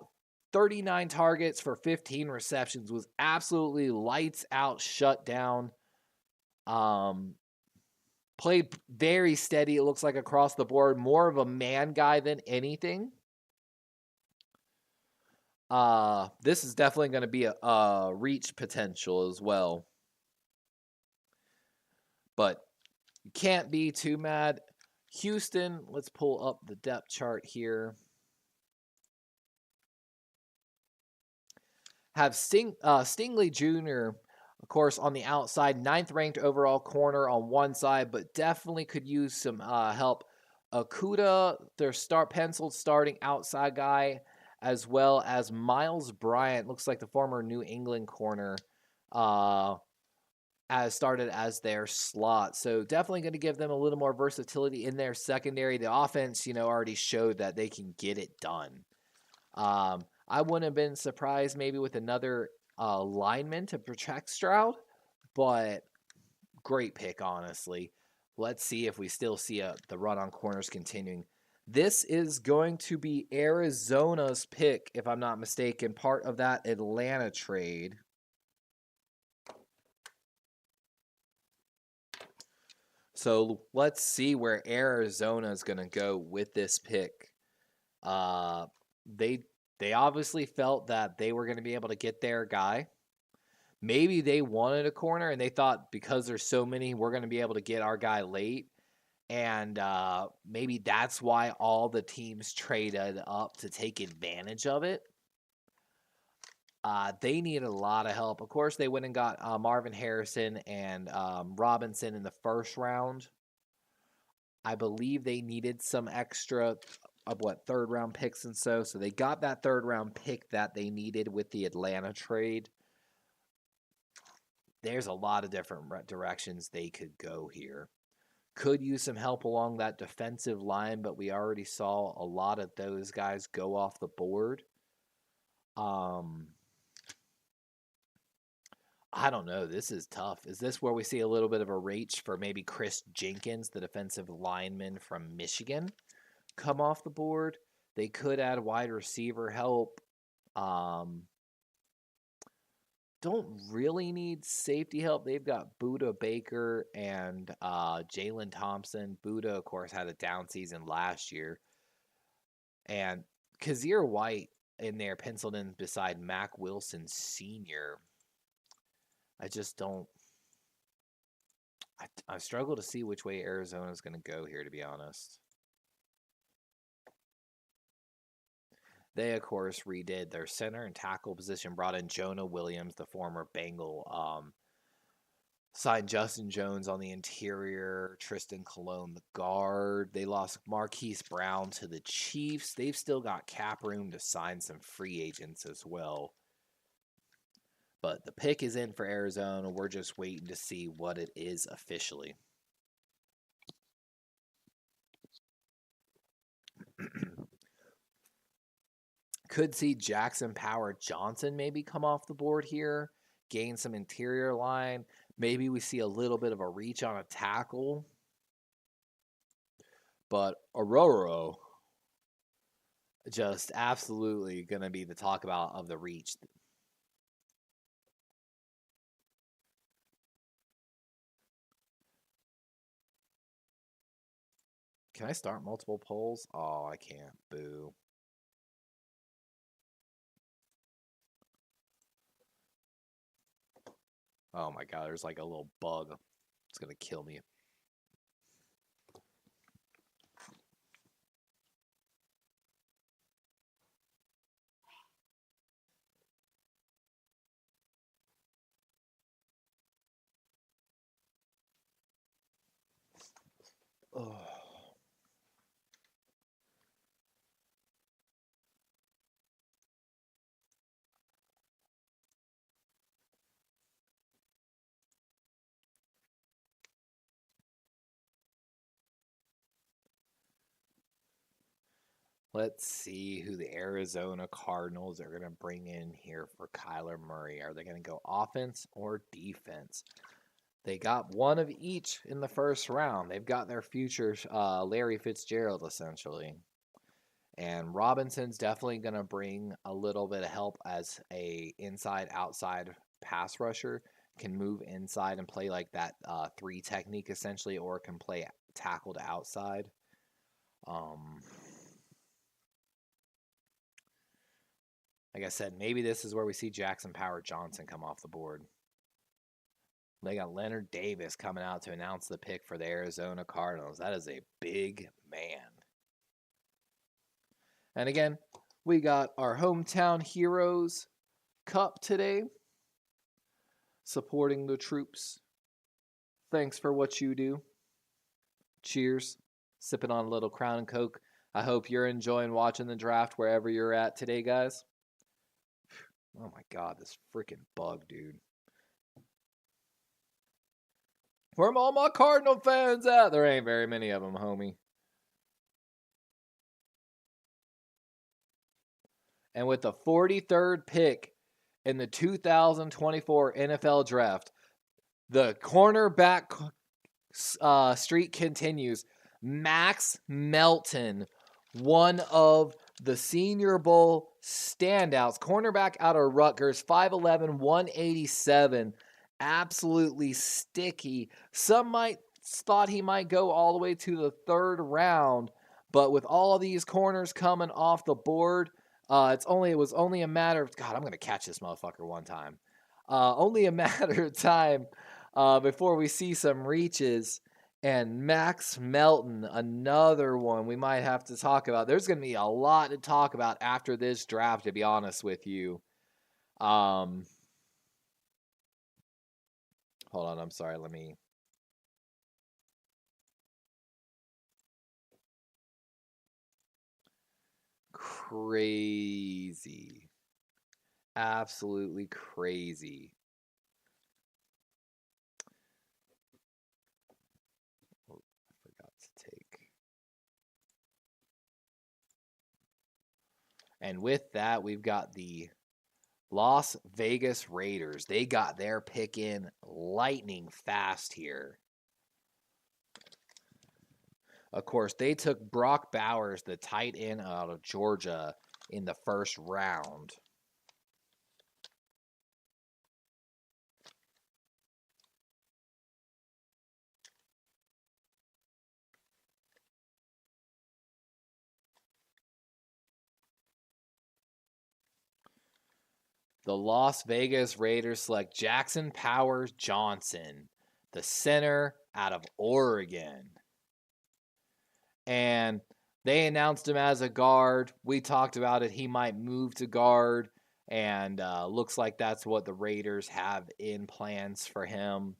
39 targets for 15 receptions, was absolutely lights out, shut down. Played very steady, it looks like, across the board. More of a man guy than anything. This is definitely going to be a reach potential as well. But you can't be too mad. Houston, let's pull up the depth chart here. Have Stingley Jr., of course, on the outside, 9th ranked overall corner on one side, but definitely could use some help. Okuda, their penciled starting outside guy, as well as Miles Bryant, looks like the former New England corner, as started as their slot. So definitely going to give them a little more versatility in their secondary. The offense, already showed that they can get it done. I wouldn't have been surprised maybe with another lineman to protect Stroud, but great pick, honestly. Let's see if we still see the run on corners continuing. This is going to be Arizona's pick, if I'm not mistaken, part of that Atlanta trade. So let's see where Arizona is going to go with this pick. They obviously felt that they were going to be able to get their guy. Maybe they wanted a corner and they thought because there's so many, we're going to be able to get our guy late. And maybe that's why all the teams traded up to take advantage of it. They needed a lot of help. Of course, they went and got Marvin Harrison and Robinson in the first round. I believe they needed some extra third round picks and so they got that third round pick that they needed with the Atlanta trade. There's a lot of different directions they could go here. Could use some help along that defensive line, but we already saw a lot of those guys go off the board. I don't know. This is tough. Is this where we see a little bit of a reach for maybe Chris Jenkins, the defensive lineman from Michigan, come off the board? They could add wide receiver help. Don't really need safety help. They've got Buda Baker and Jalen Thompson. Buda, of course, had a down season last year. And Kazir White in there penciled in beside Mac Wilson Sr. I just don't... I struggle to see which way Arizona is going to go here, to be honest. They, of course, redid their center and tackle position, brought in Jonah Williams, the former Bengal, signed Justin Jones on the interior, Tristan Colon, the guard. They lost Marquise Brown to the Chiefs. They've still got cap room to sign some free agents as well. But the pick is in for Arizona. We're just waiting to see what it is officially. Could see Jackson Power Johnson maybe come off the board here, gain some interior line. Maybe we see a little bit of a reach on a tackle. But Aurora, just absolutely going to be the talk about of the reach. Can I start multiple polls? Oh, I can't. Boo. Oh my god, there's like a little bug. It's going to kill me. Oh. Let's see who the Arizona Cardinals are going to bring in here for Kyler Murray. Are they going to go offense or defense? They got one of each in the first round. They've got their future Larry Fitzgerald, essentially. And Robinson's definitely going to bring a little bit of help as a inside-outside pass rusher. Can move inside and play like that 3 technique, essentially, or can play tackle to outside. Like I said, maybe this is where we see Jackson Power Johnson come off the board. They got Leonard Davis coming out to announce the pick for the Arizona Cardinals. That is a big man. And again, we got our Hometown Heroes Cup today. Supporting the troops. Thanks for what you do. Cheers. Sipping on a little Crown and Coke. I hope you're enjoying watching the draft wherever you're at today, guys. Oh my God, this freaking bug, dude. Where are all my Cardinal fans at? There ain't very many of them, homie. And with the 43rd pick in the 2024 NFL Draft, the cornerback streak continues. Max Melton, one of the Senior Bowl standouts, cornerback out of Rutgers, 5'11", 187, absolutely sticky. Some might thought he might go all the way to the 3rd round, but with all these corners coming off the board, it was only a matter of God. I'm gonna catch this motherfucker one time. Only a matter of time before we see some reaches. And Max Melton, another one we might have to talk about. There's going to be a lot to talk about after this draft, to be honest with you. Hold on, I'm sorry. Let me. Crazy. Absolutely crazy. And with that, we've got the Las Vegas Raiders. They got their pick in lightning fast here. Of course, they took Brock Bowers, the tight end out of Georgia, in the 1st round. The Las Vegas Raiders select Jackson Powers Johnson, the center out of Oregon. And they announced him as a guard. We talked about it. He might move to guard. And looks like that's what the Raiders have in plans for him.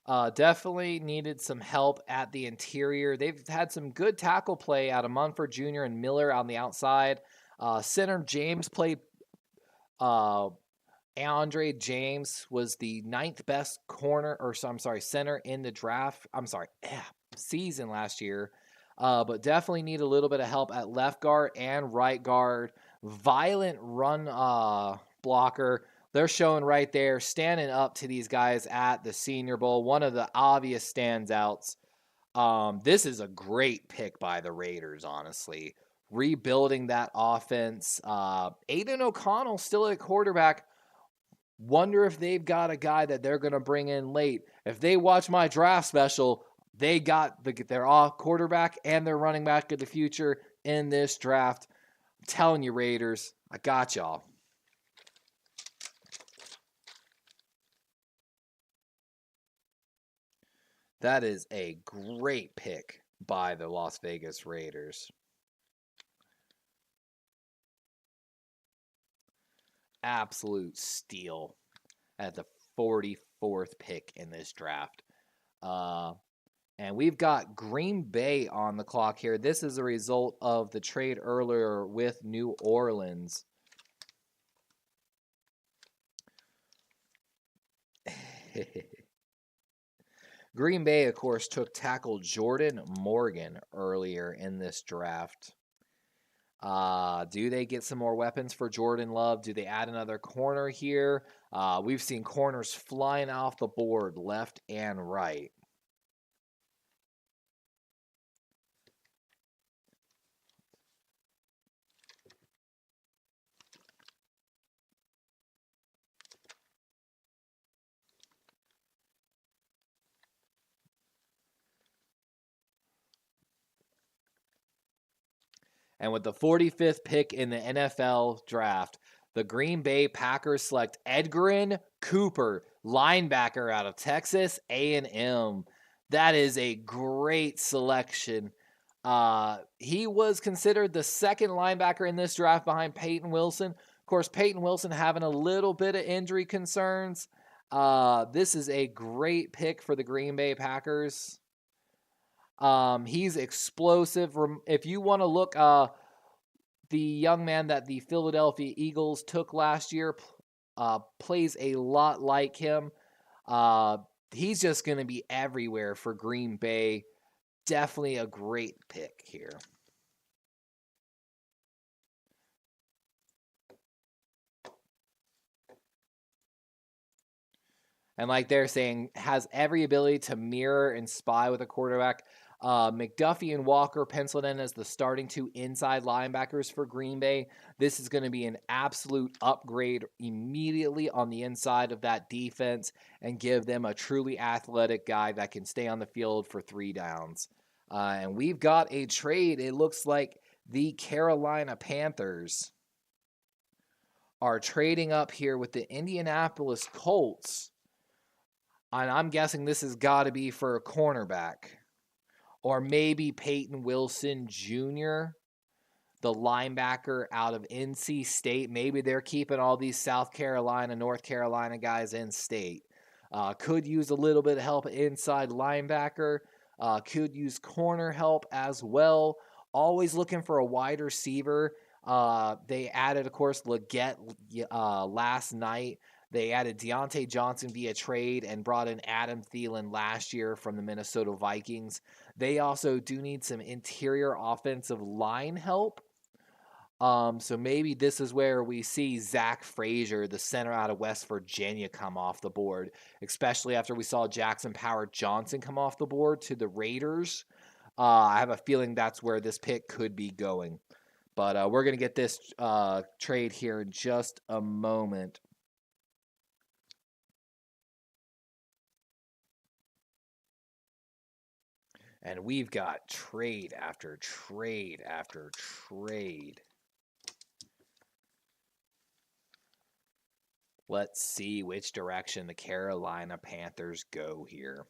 Definitely needed some help at the interior. They've had some good tackle play out of Munford Jr. and Miller on the outside. Center James played. Andre James was the 9th best center in the draft. Season last year. But definitely need a little bit of help at left guard and right guard. Violent run blocker. They're showing right there, standing up to these guys at the Senior Bowl. One of the obvious standouts. This is a great pick by the Raiders, honestly. Rebuilding that offense. Aiden O'Connell still at quarterback. Wonder if they've got a guy that they're going to bring in late. If they watch my draft special, they got their quarterback and their running back of the future in this draft. I'm telling you, Raiders, I got y'all. That is a great pick by the Las Vegas Raiders. Absolute steal at the 44th pick in this draft. And we've got Green Bay on the clock here. This is a result of the trade earlier with New Orleans. Green Bay, of course, took tackle Jordan Morgan earlier in this draft. Do they get some more weapons for Jordan Love? Do they add another corner here? We've seen corners flying off the board left and right. And with the 45th pick in the NFL draft, the Green Bay Packers select Edgerrin Cooper, linebacker out of Texas A&M. That is a great selection. He was considered the second linebacker in this draft behind Peyton Wilson. Of course, Peyton Wilson having a little bit of injury concerns. This is a great pick for the Green Bay Packers. He's explosive. If you want to look, the young man that the Philadelphia Eagles took last year plays a lot like him. He's just going to be everywhere for Green Bay. Definitely a great pick here. And like they're saying, has every ability to mirror and spy with a quarterback. McDuffie and Walker penciled in as the starting two inside linebackers for Green Bay. This is going to be an absolute upgrade immediately on the inside of that defense and give them a truly athletic guy that can stay on the field for 3 downs. And we've got a trade. It looks like the Carolina Panthers are trading up here with the Indianapolis Colts. And I'm guessing this has got to be for a cornerback. Or maybe Peyton Wilson Jr., the linebacker out of NC State. Maybe they're keeping all these South Carolina, North Carolina guys in state. Could use a little bit of help inside linebacker. Could use corner help as well. Always looking for a wide receiver. They added, of course, Leggett last night. They added Deontay Johnson via trade and brought in Adam Thielen last year from the Minnesota Vikings. They also do need some interior offensive line help. So maybe this is where we see Zach Frazier, the center out of West Virginia, come off the board, especially after we saw Jackson Power Johnson come off the board to the Raiders. I have a feeling that's where this pick could be going. But we're going to get this trade here in just a moment. And we've got trade after trade after trade. Let's see which direction the Carolina Panthers go here.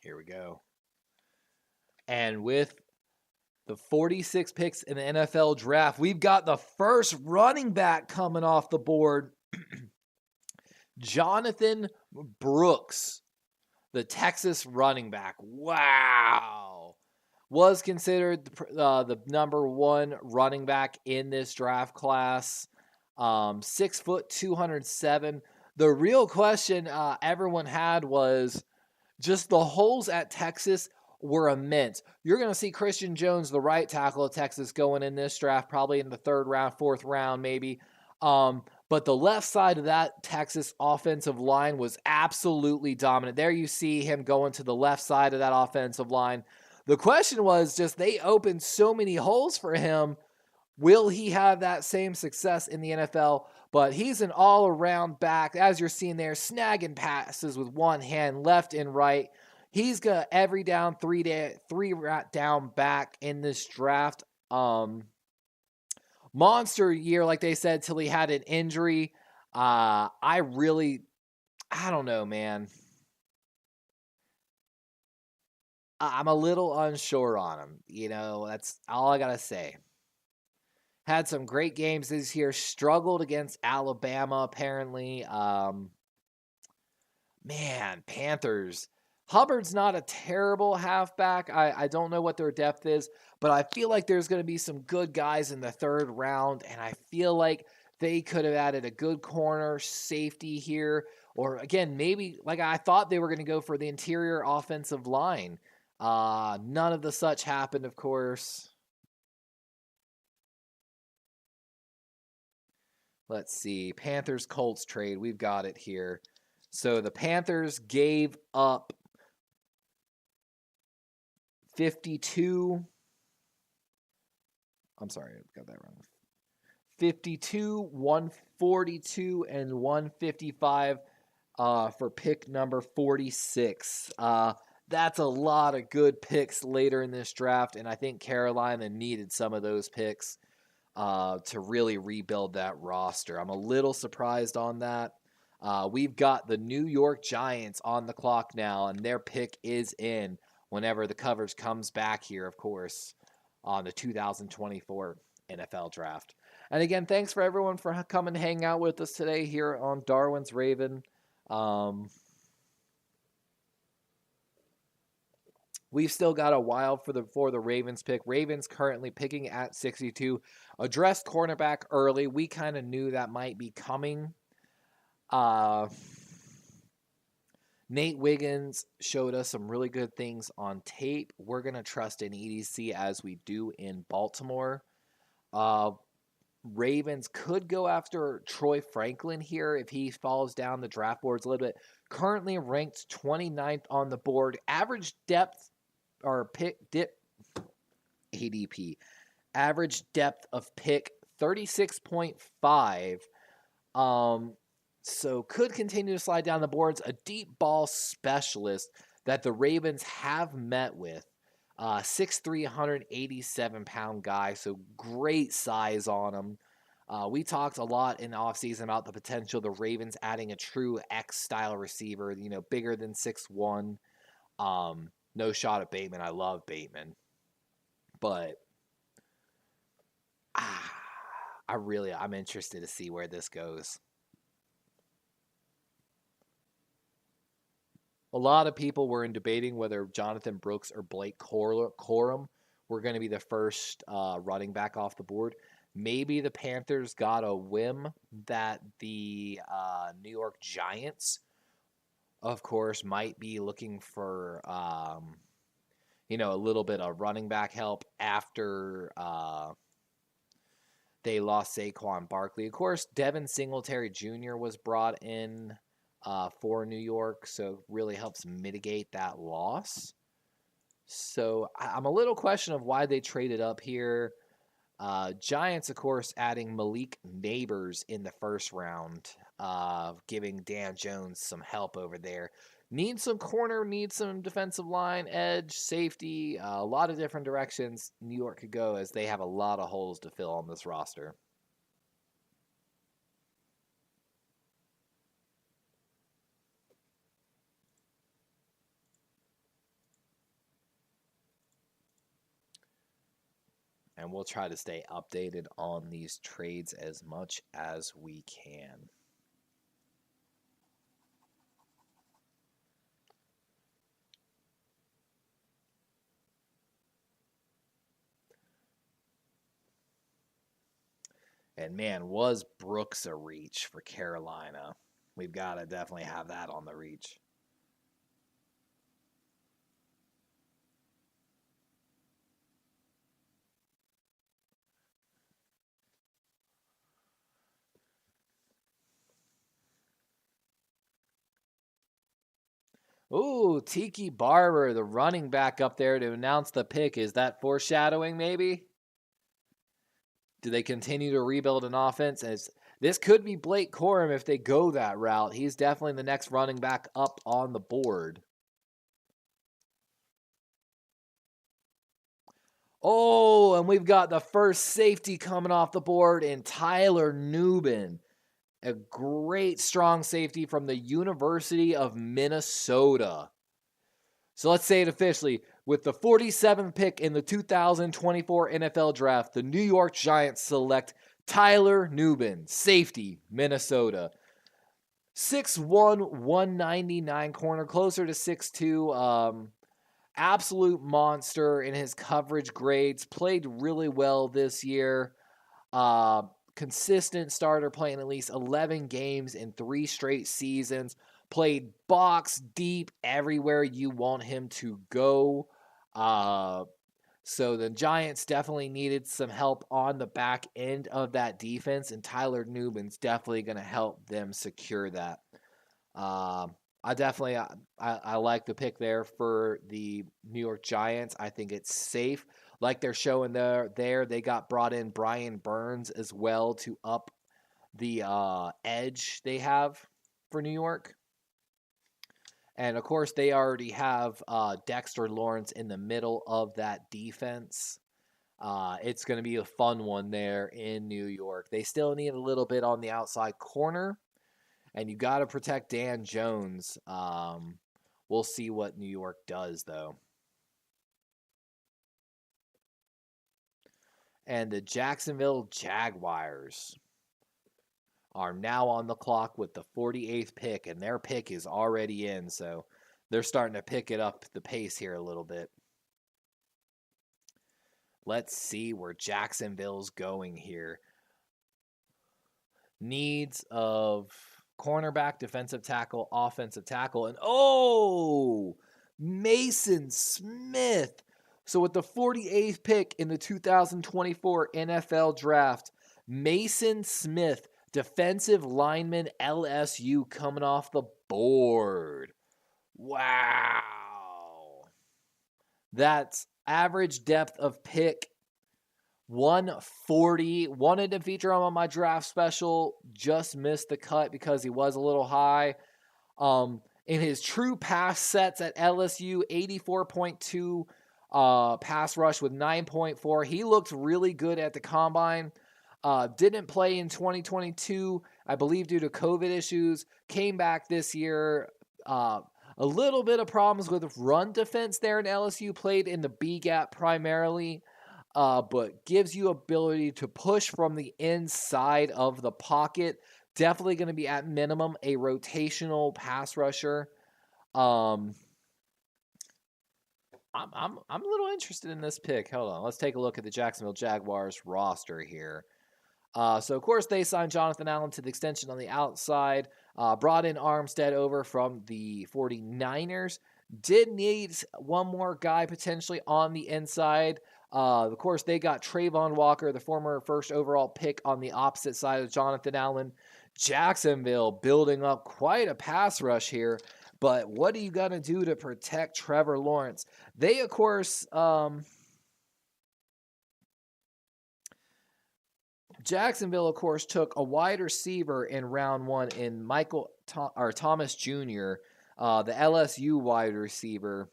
Here we go. And with the 46 picks in the NFL draft, we've got the first running back coming off the board. Jonathan Brooks, the Texas running back. Wow. Was considered the number 1 running back in this draft class. 6 foot, 207. The real question everyone had was just the holes at Texas were immense. You're going to see Christian Jones, the right tackle of Texas, going in this draft, probably in the 3rd round, 4th round, maybe. But the left side of that Texas offensive line was absolutely dominant. There you see him going to the left side of that offensive line. The question was just they opened so many holes for him. Will he have that same success in the NFL? But he's an all-around back, as you're seeing there, snagging passes with one hand, left and right. He's got every down, three down back in this draft. Monster year, like they said, till he had an injury. I don't know, man. I'm a little unsure on him. That's all I got to say. Had some great games this year. Struggled against Alabama, apparently. Man, Panthers. Hubbard's not a terrible halfback. I don't know what their depth is, but I feel like there's going to be some good guys in the third round, and I feel like they could have added a good corner safety here. Or again, maybe like I thought they were going to go for the interior offensive line. None of the such happened, of course. Let's see. Panthers Colts trade. We've got it here. So the Panthers gave up 52. I'm sorry, I got that wrong. 52, 142, and 155 for pick number 46. That's a lot of good picks later in this draft, and I think Carolina needed some of those picks to really rebuild that roster. I'm a little surprised on that. We've got the New York Giants on the clock now, and their pick is in whenever the coverage comes back here, of course, on the 2024 NFL Draft. And again, thanks for everyone for coming to hang out with us today here on Darwin's Raven. We've still got a while for the Ravens pick. Ravens currently picking at 62. Addressed cornerback early. We kind of knew that might be coming. Nate Wiggins showed us some really good things on tape. We're going to trust in EDC as we do in Baltimore. Ravens could go after Troy Franklin here if he falls down the draft boards a little bit. Currently ranked 29th on the board. Average depth or pick dip ADP. Average depth of pick 36.5. So could continue to slide down the boards. A deep ball specialist that the Ravens have met with. 6'3", 187-pound guy, so great size on him. We talked a lot in the offseason about the potential the Ravens adding a true X-style receiver, bigger than 6'1". No shot at Bateman. I love Bateman. But I'm interested to see where this goes. A lot of people were debating whether Jonathan Brooks or Blake Corum were going to be the first running back off the board. Maybe the Panthers got a whim that the New York Giants, of course, might be looking for, a little bit of running back help after they lost Saquon Barkley. Of course, Devin Singletary Jr. was brought in for New York, so really helps mitigate that loss. So I'm a little question of why they traded up here. Giants, of course, adding Malik Neighbors in the first round, giving Dan Jones some help over there. Need some corner, need some defensive line, edge, safety, a lot of different directions New York could go as they have a lot of holes to fill on this roster. And we'll try to stay updated on these trades as much as we can. And man, was Brooks a reach for Carolina? We've got to definitely have that on the reach. Ooh, Tiki Barber, the running back up there to announce the pick. Is that foreshadowing, maybe? Do they continue to rebuild an offense? This could be Blake Corum if they go that route. He's definitely the next running back up on the board. Oh, and we've got the first safety coming off the board in Tyler Nubin. A great strong safety from the University of Minnesota. So let's say it officially. With the 47th pick in the 2024 NFL Draft, the New York Giants select Tyler Nubin, safety, Minnesota. 6'1", 199 corner, closer to 6'2". Absolute monster in his coverage grades. Played really well this year. Consistent starter, playing at least 11 games in 3 straight seasons. Played box deep everywhere you want him to go. So the Giants definitely needed some help on the back end of that defense, and Tyler Newman's definitely going to help them secure that. I like the pick there for the New York Giants. I think it's safe. Like they're showing there, they got brought in Brian Burns as well to up the edge they have for New York. And of course, they already have Dexter Lawrence in the middle of that defense. It's going to be a fun one there in New York. They still need a little bit on the outside corner, and you got to protect Dan Jones. We'll see what New York does, though. And the Jacksonville Jaguars are now on the clock with the 48th pick, and their pick is already in, so they're starting to pick it up the pace here a little bit. Let's see where Jacksonville's going here. Needs of cornerback, defensive tackle, offensive tackle, and Mason Smith. So with the 48th pick in the 2024 NFL Draft, Mason Smith, defensive lineman, LSU, coming off the board. Wow. That's average depth of pick 140. Wanted to feature him on my draft special. Just missed the cut because he was a little high. In his true pass sets at LSU, 84.2 pass rush with 9.4. He looked really good at the combine. Didn't play in 2022, I believe, due to COVID issues. Came back this year. A little bit of problems with run defense there in LSU. Played in the B gap primarily, but gives you ability to push from the inside of the pocket. Definitely going to be at minimum a rotational pass rusher. I'm a little interested in this pick. Hold on, let's take a look at the Jacksonville Jaguars roster here. So, of course, they signed Jonathan Allen to the extension on the outside. Brought in Armstead over from the 49ers. Did need one more guy potentially on the inside. Of course, they got Trayvon Walker, the former first overall pick, on the opposite side of Jonathan Allen. Jacksonville building up quite a pass rush here. But what are you going to do to protect Trevor Lawrence? They, of course... Jacksonville, of course, took a wide receiver in round 1 in Thomas Jr., the LSU wide receiver.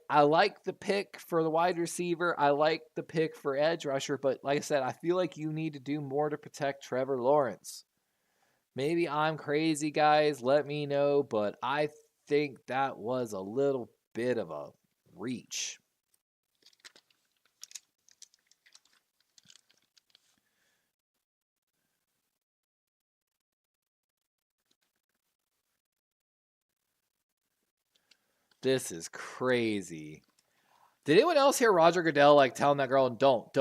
I like the pick for the wide receiver. I like the pick for edge rusher, but like I said, I feel like you need to do more to protect Trevor Lawrence. Maybe I'm crazy, guys. Let me know, but I think that was a little bit of a reach. This is crazy. Did anyone else hear Roger Goodell telling that girl, don't.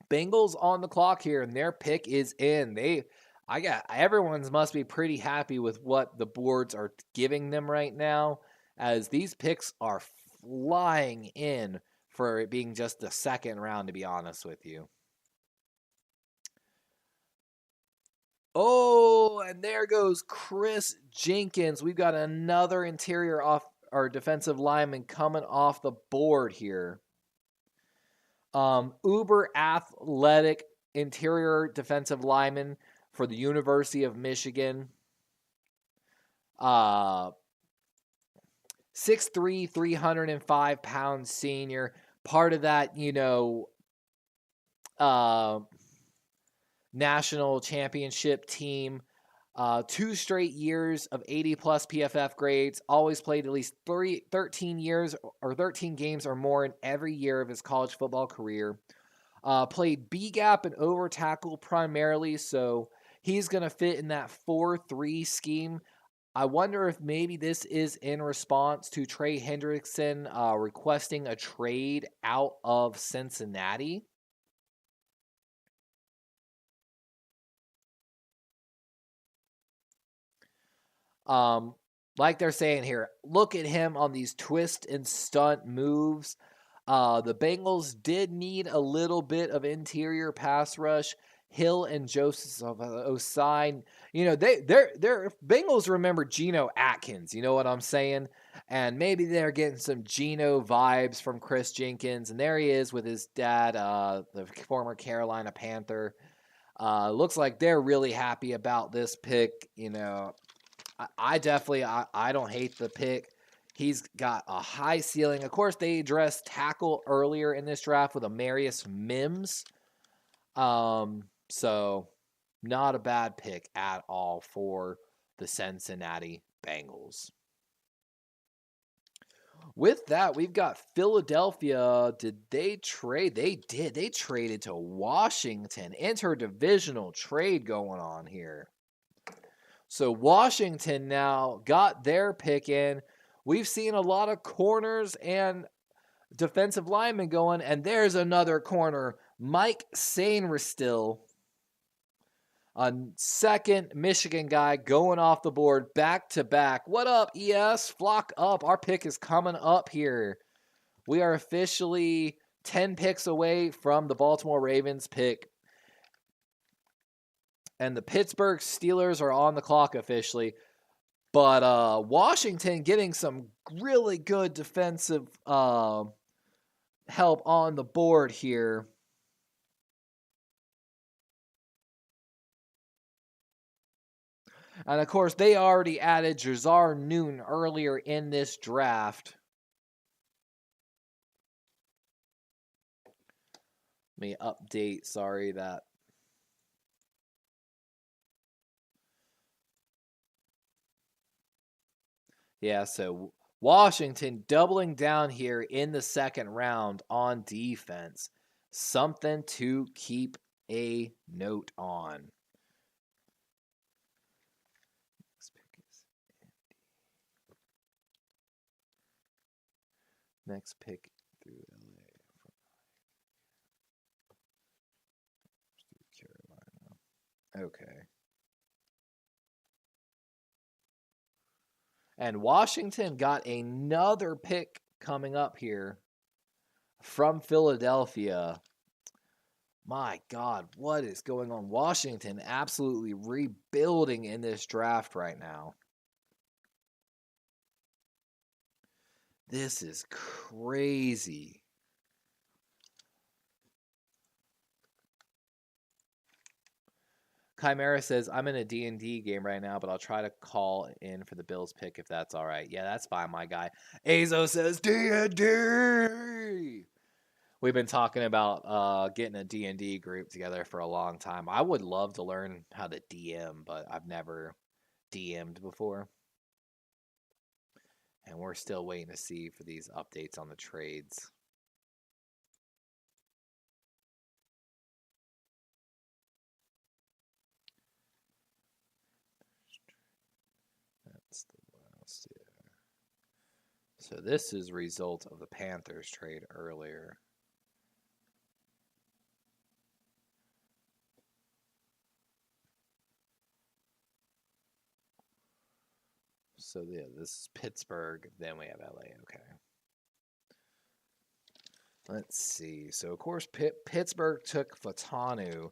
Bengals on the clock here, and their pick is in. Everyone's must be pretty happy with what the boards are giving them right now, as these picks are flying in for it being just the second round, to be honest with you. Oh, and there goes Chris Jenkins. We've got another interior defensive lineman coming off the board here. Uber athletic interior defensive lineman for the University of Michigan. 6'3", 305 pound senior. Part of that, national championship team. 2 straight years of 80-plus PFF grades. Always played at least 13 games or more in every year of his college football career. Played B gap and over tackle primarily, so he's going to fit in that 4-3 scheme. I wonder if maybe this is in response to Trey Hendrickson requesting a trade out of Cincinnati. Like they're saying here, look at him on these twist and stunt moves. The Bengals did need a little bit of interior pass rush. Hill and Joseph Osai, you know, they're Bengals remember Geno Atkins, you know what I'm saying? And maybe they're getting some Geno vibes from Chris Jenkins, and there he is with his dad, the former Carolina Panther. Looks like they're really happy about this pick. You know, I definitely I don't hate the pick. He's got a high ceiling. Of course, they addressed tackle earlier in this draft with Amarius Mims. So not a bad pick at all for the Cincinnati Bengals. With that, we've got Philadelphia. Did they trade? They did. They traded to Washington. Interdivisional trade going on here. So Washington now got their pick in. We've seen a lot of corners and defensive linemen going, and there's another corner, Mike Sainristil, a second Michigan guy going off the board back to back. What up, ES? Flock up. Our pick is coming up here. We are officially 10 picks away from the Baltimore Ravens pick. And the Pittsburgh Steelers are on the clock officially. But Washington getting some really good defensive help on the board here. And of course, they already added Jazar Noon earlier in this draft. Let me update. Sorry that. Yeah, so Washington doubling down here in the second round on defense. Something to keep a note on. Next pick through LA. Through Carolina. Okay. And Washington got another pick coming up here from Philadelphia. My God, what is going on? Washington absolutely rebuilding in this draft right now. This is crazy. Chimera says, I'm in a D&D game right now, but I'll try to call in for the Bills pick if that's all right. Yeah, that's fine, my guy. Azo says, D&D! We've been talking about getting a D&D group together for a long time. I would love to learn how to DM, but I've never DM'd before. And we're still waiting to see for these updates on the trades. That's the last, yeah. So this is a result of the Panthers trade earlier. So yeah, this is Pittsburgh. Then we have LA. Okay. Let's see. So of course, Pittsburgh took Fatanu,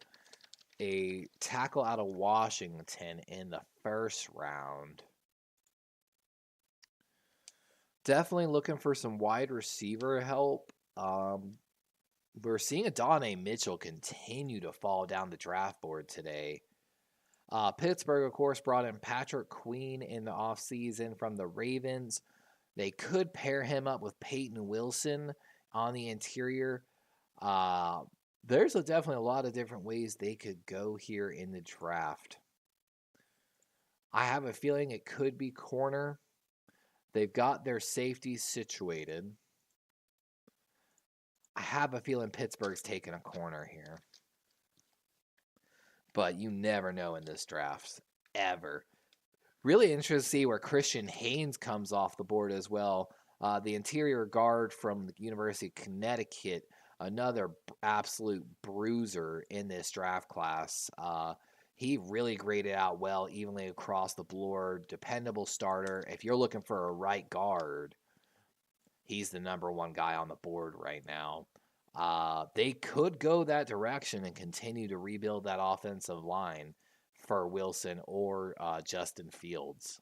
a tackle out of Washington, in the first round. Definitely looking for some wide receiver help. We're seeing Adonai Mitchell continue to fall down the draft board today. Pittsburgh, of course, brought in Patrick Queen in the offseason from the Ravens. They could pair him up with Peyton Wilson on the interior. There's definitely a lot of different ways they could go here in the draft. I have a feeling it could be corner. They've got their safeties situated. I have a feeling Pittsburgh's taking a corner here. But you never know in this draft, ever. Really interested to see where Christian Haynes comes off the board as well. The interior guard from the University of Connecticut, another absolute bruiser in this draft class. He really graded out well, evenly across the board. Dependable starter. If you're looking for a right guard, he's the number one guy on the board right now. They could go that direction and continue to rebuild that offensive line for Wilson or Justin Fields.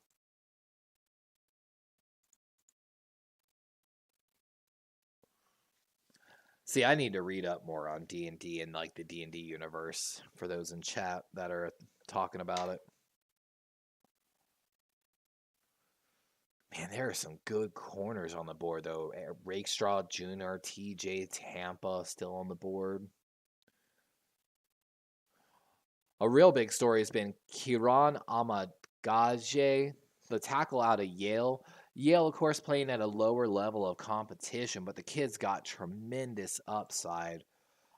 See, I need to read up more on D&D and like the D&D universe for those in chat that are talking about it. Man, there are some good corners on the board, though. Rakestraw Jr., TJ Tampa still on the board. A real big story has been Kiran Amagaje, the tackle out of Yale. Yale, of course, playing at a lower level of competition, but the kid's got tremendous upside.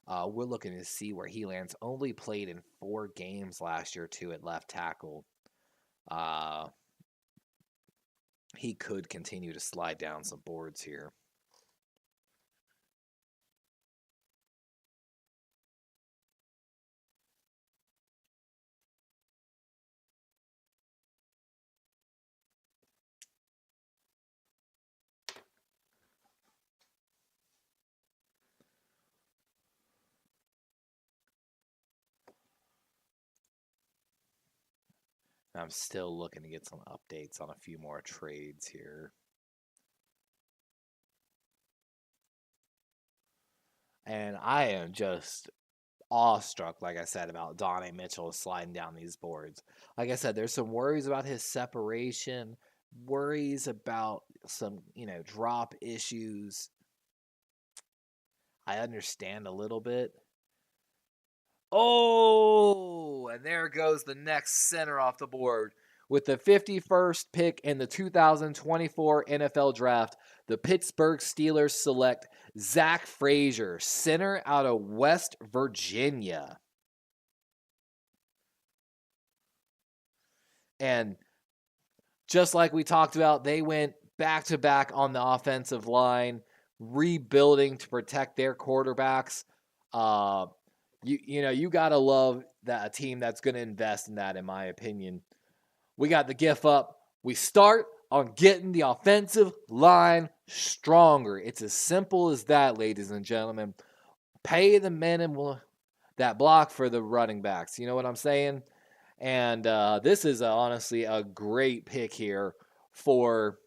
We're looking to see where he lands. Only played in 4 games last year, too, at left tackle. He could continue to slide down some boards here. I'm still looking to get some updates on a few more trades here. And I am just awestruck, like I said, about Donnie Mitchell sliding down these boards. Like I said, there's some worries about his separation, worries about some, drop issues. I understand a little bit. Oh, and there goes the next center off the board. With the 51st pick in the 2024 NFL Draft, the Pittsburgh Steelers select Zach Frazier, center out of West Virginia. And just like we talked about, they went back-to-back on the offensive line, rebuilding to protect their quarterbacks. You got to love that a team that's going to invest in that, in my opinion. We got the GIF up. We start on getting the offensive line stronger. It's as simple as that, ladies and gentlemen. Pay the minimum that block for the running backs. You know what I'm saying? And this is honestly a great pick here for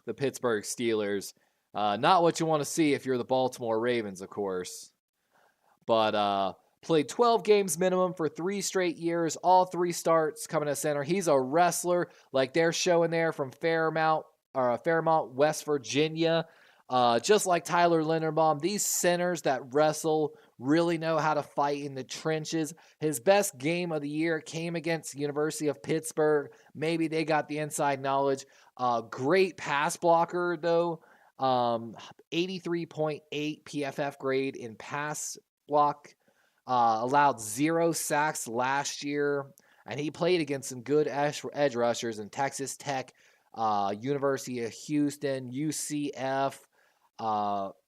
the Pittsburgh Steelers. Not what you want to see if you're the Baltimore Ravens, of course. But played 12 games minimum for 3 straight years, all 3 starts coming to center. He's a wrestler like they're showing there from Fairmount, West Virginia. Just like Tyler Linderbaum, these centers that wrestle really know how to fight in the trenches. His best game of the year came against University of Pittsburgh. Maybe they got the inside knowledge. Great pass blocker, though. 83.8 PFF grade in pass block. Allowed 0 sacks last year. And he played against some good edge rushers in Texas Tech, University of Houston, UCF,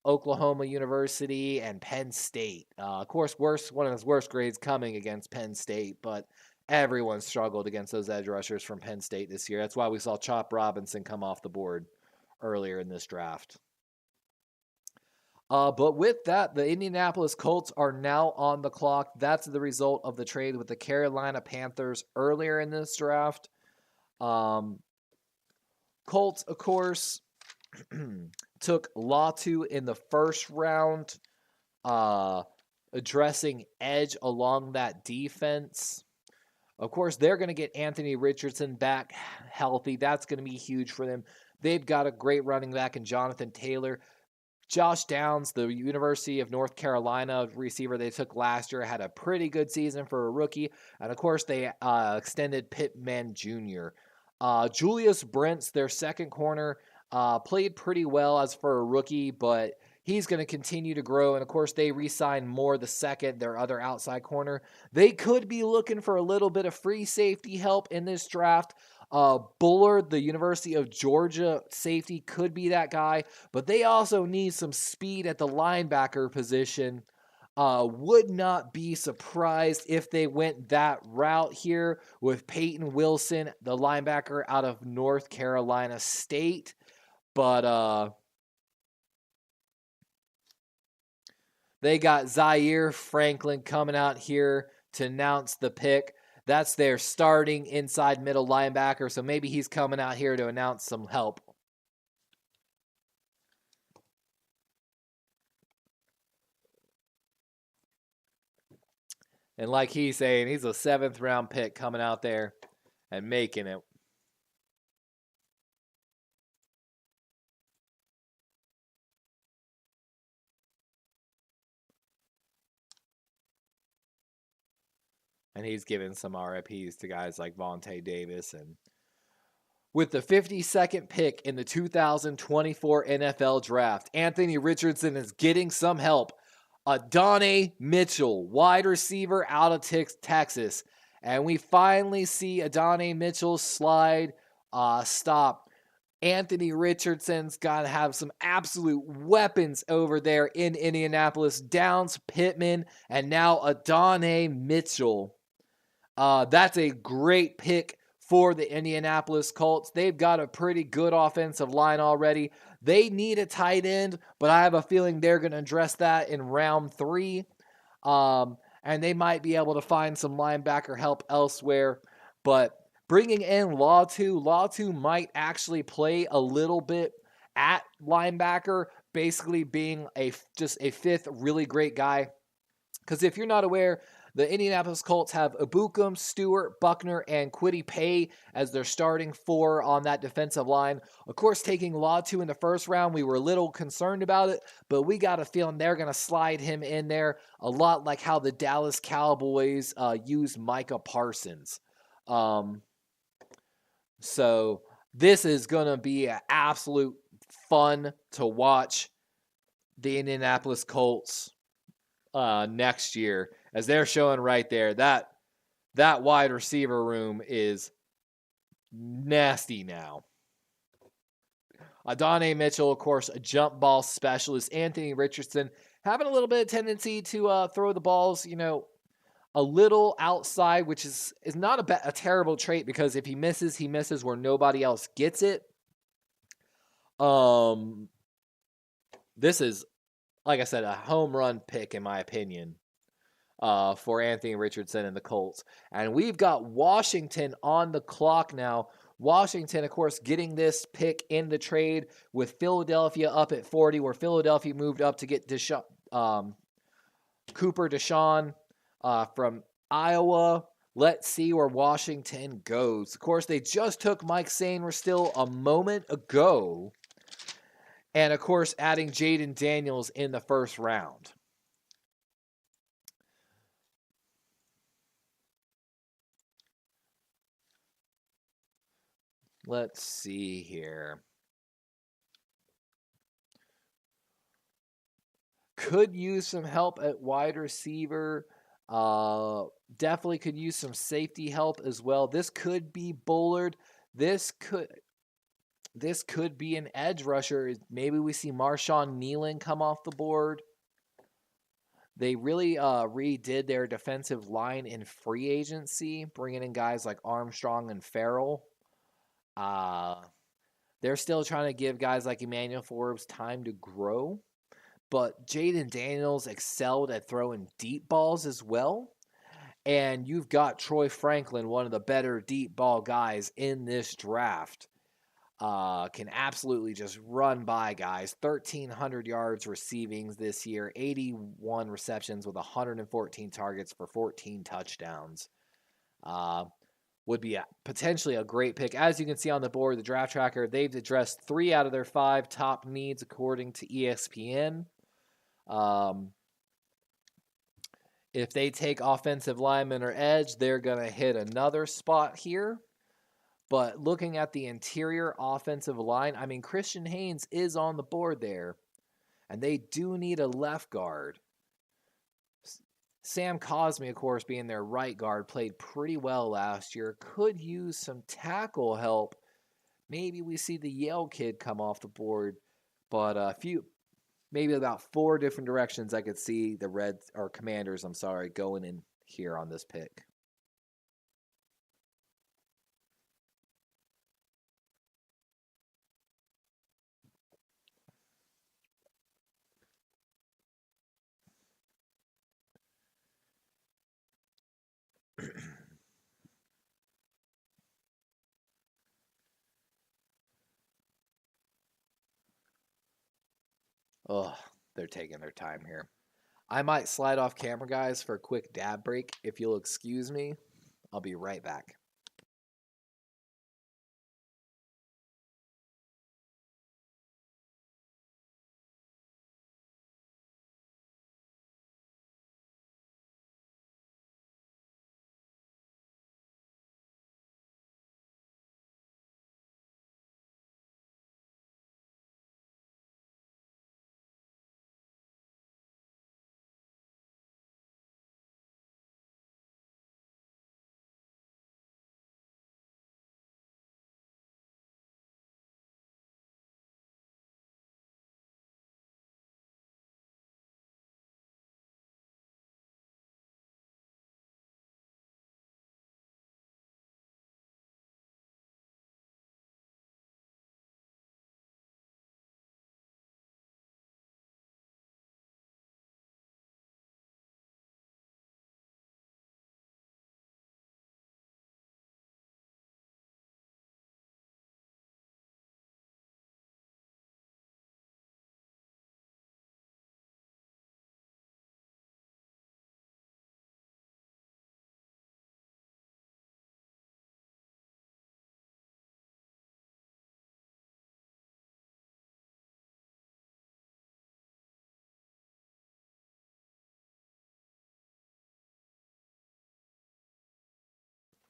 Oklahoma University, and Penn State. Of course, one of his worst grades coming against Penn State, but everyone struggled against those edge rushers from Penn State this year. That's why we saw Chop Robinson come off the board earlier in this draft. But with that, the Indianapolis Colts are now on the clock. That's the result of the trade with the Carolina Panthers earlier in this draft. Colts, of course, took Latu in the first round, addressing edge along that defense. Of course, they're going to get Anthony Richardson back healthy. That's going to be huge for them. They've got a great running back in Jonathan Taylor. Josh Downs, the University of North Carolina receiver they took last year, had a pretty good season for a rookie. And, of course, they extended Pittman Jr. Julius Brents, their second corner, played pretty well as for a rookie, but He's going to continue to grow. And of course, they re-sign Moore the second, their other outside corner. They could be looking for a little bit of free safety help in this draft. Bullard, the University of Georgia safety, could be that guy, but they also need some speed at the linebacker position. Would not be surprised if they went that route here with Peyton Wilson, the linebacker out of North Carolina State. But they got Zaire Franklin coming out here to announce the pick. That's their starting inside middle linebacker, so maybe he's coming out here to announce some help. And like he's saying, he's a 7th round pick coming out there and making it. And he's giving some RIPs to guys like Vontae Davis. And with the 52nd pick in the 2024 NFL Draft, Anthony Richardson is getting some help. Adonai Mitchell, wide receiver out of Texas. And we finally see Adonai Mitchell slide stop. Anthony Richardson's got to have some absolute weapons over there in Indianapolis. Downs, Pittman, and now Adonai Mitchell. That's a great pick for the Indianapolis Colts. They've got a pretty good offensive line already. They need a tight end, but I have a feeling they're going to address that in round 3. And they might be able to find some linebacker help elsewhere. But bringing in Latu might actually play a little bit at linebacker, basically being just a 5th really great guy. Because if you're not aware, the Indianapolis Colts have Ibukum, Stewart, Buckner, and Kwity Paye as their starting 4 on that defensive line. Of course, taking Latu in the first round, we were a little concerned about it, but we got a feeling they're going to slide him in there a lot like how the Dallas Cowboys used Micah Parsons. So this is going to be an absolute fun to watch the Indianapolis Colts next year, as they're showing right there that wide receiver room is nasty now. Adonai Mitchell, of course, a jump ball specialist. Anthony Richardson having a little bit of tendency to throw the balls, a little outside, which is not a terrible trait, because if he misses where nobody else gets it. This is, like I said, a home run pick in my opinion for Anthony Richardson and the Colts. And we've got Washington on the clock now. Washington, of course, getting this pick in the trade with Philadelphia up at 40, where Philadelphia moved up to get Cooper DeShawn from Iowa. Let's see where Washington goes. Of course, they just took Mike Sainristil a moment ago. And, of course, adding Jaden Daniels in the first round. Let's see here. Could use some help at wide receiver. Definitely could use some safety help as well. This could be Bullard. This could be an edge rusher. Maybe we see Marshawn Nealon come off the board. They really redid their defensive line in free agency, bringing in guys like Armstrong and Farrell. They're still trying to give guys like Emmanuel Forbes time to grow. But Jaden Daniels excelled at throwing deep balls as well. And you've got Troy Franklin, one of the better deep ball guys in this draft. Can absolutely just run by guys. 1,300 yards receiving this year, 81 receptions with 114 targets for 14 touchdowns. Would be potentially a great pick. As you can see on the board, the draft tracker, they've addressed 3 out of their 5 top needs according to ESPN. If they take offensive lineman or edge, they're going to hit another spot here. But looking at the interior offensive line, I mean, Christian Haynes is on the board there. And they do need a left guard. Sam Cosme, of course, being their right guard, played pretty well last year. Could use some tackle help. Maybe we see the Yale kid come off the board. But maybe about 4 different directions I could see the Reds or Commanders, going in here on this pick. Oh, they're taking their time here. I might slide off camera, guys, for a quick dab break. If you'll excuse me, I'll be right back.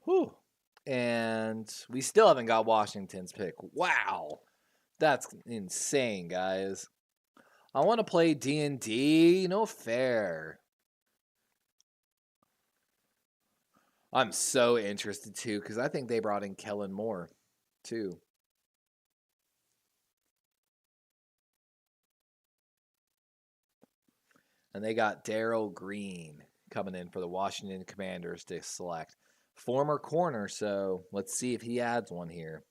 Whew. And we still haven't got Washington's pick. Wow. That's insane, guys. I want to play D&D. No fair. I'm so interested, too, because I think they brought in Kellen Moore, too. And they got Darryl Green coming in for the Washington Commanders to select. Former corner, so let's see if he adds one here.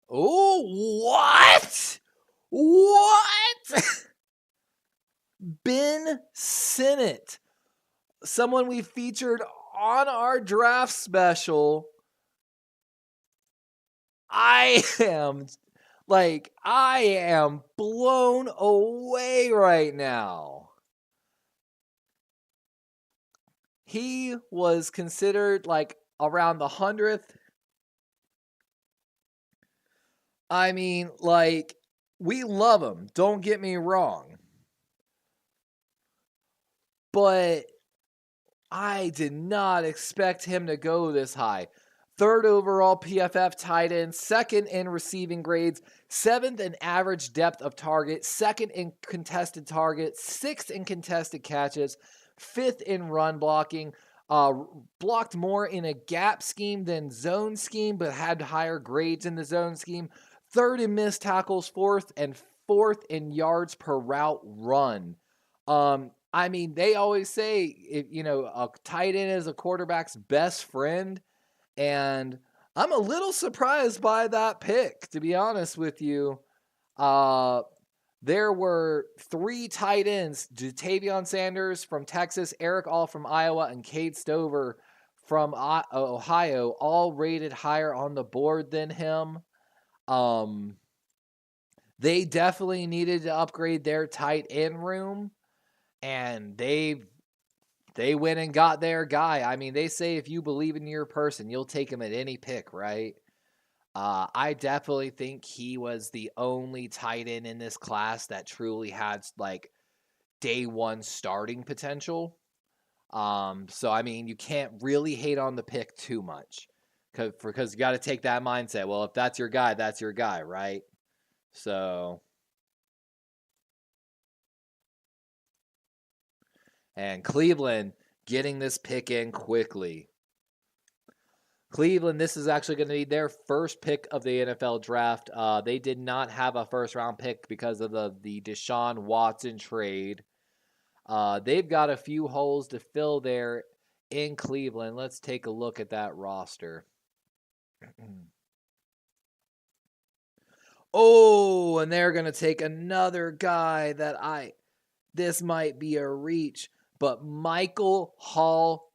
Oh, what? What? Ben Sinnott, someone we featured on our draft special. I am blown away right now. He was considered like around the 100th. I mean, like, we love him. Don't get me wrong. But I did not expect him to go this high. 3rd overall PFF tight end, 2nd in receiving grades, 7th in average depth of target, 2nd in contested targets, 6th in contested catches, 5th in run blocking, blocked more in a gap scheme than zone scheme, but had higher grades in the zone scheme, 3rd in missed tackles, 4th, and 4th in yards per route run. I mean, they always say, a tight end is a quarterback's best friend. And I'm a little surprised by that pick, to be honest with you. There were 3 tight ends, Jatavion Sanders from Texas, Eric All from Iowa, and Cade Stover from Ohio, all rated higher on the board than him. They definitely needed to upgrade their tight end room, and they went and got their guy. I mean, they say if you believe in your person, you'll take him at any pick, right? I definitely think he was the only tight end in this class that truly had like day one starting potential. So I mean, you can't really hate on the pick too much, because you got to take that mindset. Well, if that's your guy, right? So, and Cleveland getting this pick in quickly. Cleveland, this is actually going to be their first pick of the NFL draft. They did not have a first round pick because of the Deshaun Watson trade. They've got a few holes to fill there in Cleveland. Let's take a look at that roster. Oh, and they're going to take another guy this might be a reach, but Michael Hall,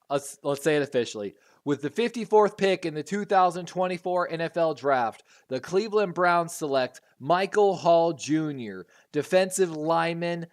let's say it officially. With the 54th pick in the 2024 NFL Draft, the Cleveland Browns select Michael Hall Jr., defensive lineman,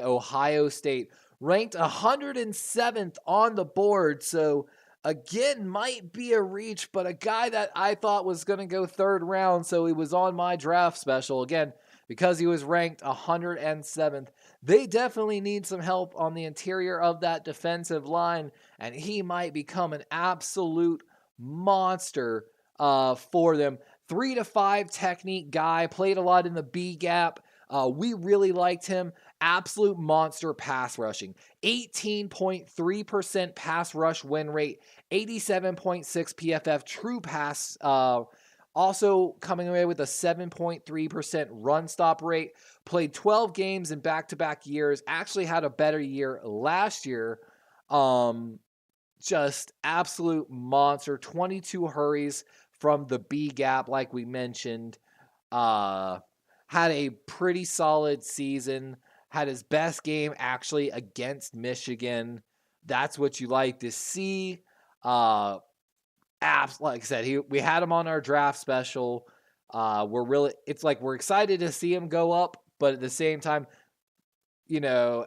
Ohio State, ranked 107th on the board. So again, might be a reach, but a guy that I thought was going to go third round, so he was on my draft special. Again, because he was ranked 107th. They definitely need some help on the interior of that defensive line, and he might become an absolute monster for them. 3 to 5 technique guy, played a lot in the B gap. We really liked him. Absolute monster pass rushing. 18.3% pass rush win rate, 87.6 PFF true pass. Also coming away with a 7.3% run stop rate. Played 12 games in back-to-back years. Actually had a better year last year. Just absolute monster. 22 hurries from the B gap, like we mentioned. Had a pretty solid season. Had his best game actually against Michigan. That's what you like to see. Like I said, we had him on our draft special. It's like we're excited to see him go up, but at the same time, yeah,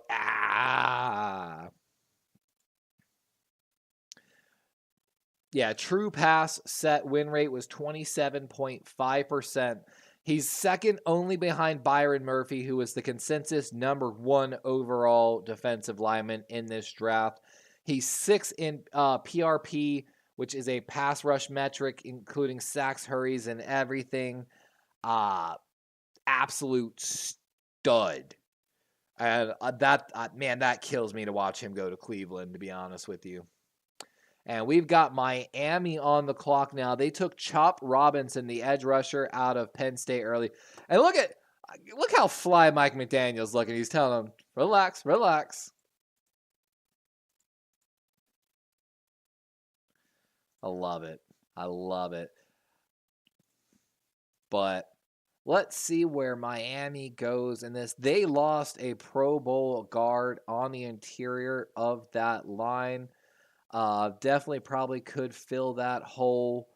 true pass set win rate was 27.5%. He's second only behind Byron Murphy, who is the consensus number 1 overall defensive lineman in this draft. He's 6th in PRP, which is a pass rush metric, including sacks, hurries, and everything. Absolute stud. And that kills me to watch him go to Cleveland, to be honest with you. And we've got Miami on the clock now. They took Chop Robinson, the edge rusher, out of Penn State early. And look how fly Mike McDaniel's looking. He's telling him, relax, relax. I love it. But let's see where Miami goes in this. They lost a Pro Bowl guard on the interior of that line. Definitely probably could fill that hole.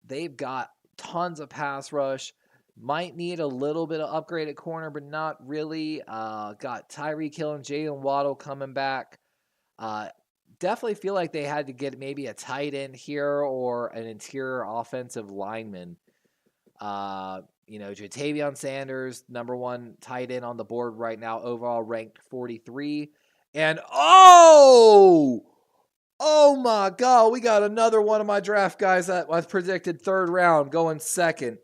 They've got tons of pass rush. Might need a little bit of upgrade at corner, but not really. Got Tyreek Hill and Jalen Waddle coming back. Definitely feel like they had to get maybe a tight end here or an interior offensive lineman. Jatavion Sanders, number 1 tight end on the board right now, overall ranked 43. And oh my God, we got another one of my draft guys that was predicted third round going second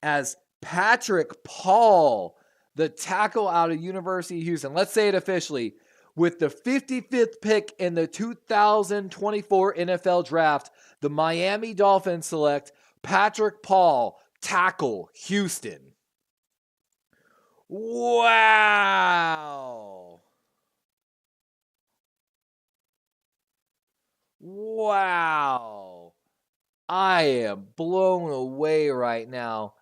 as Patrick Paul, the tackle out of University of Houston. Let's say it officially. With the 55th pick in the 2024 NFL Draft, the Miami Dolphins select Patrick Paul, tackle, Houston. Wow. I am blown away right now.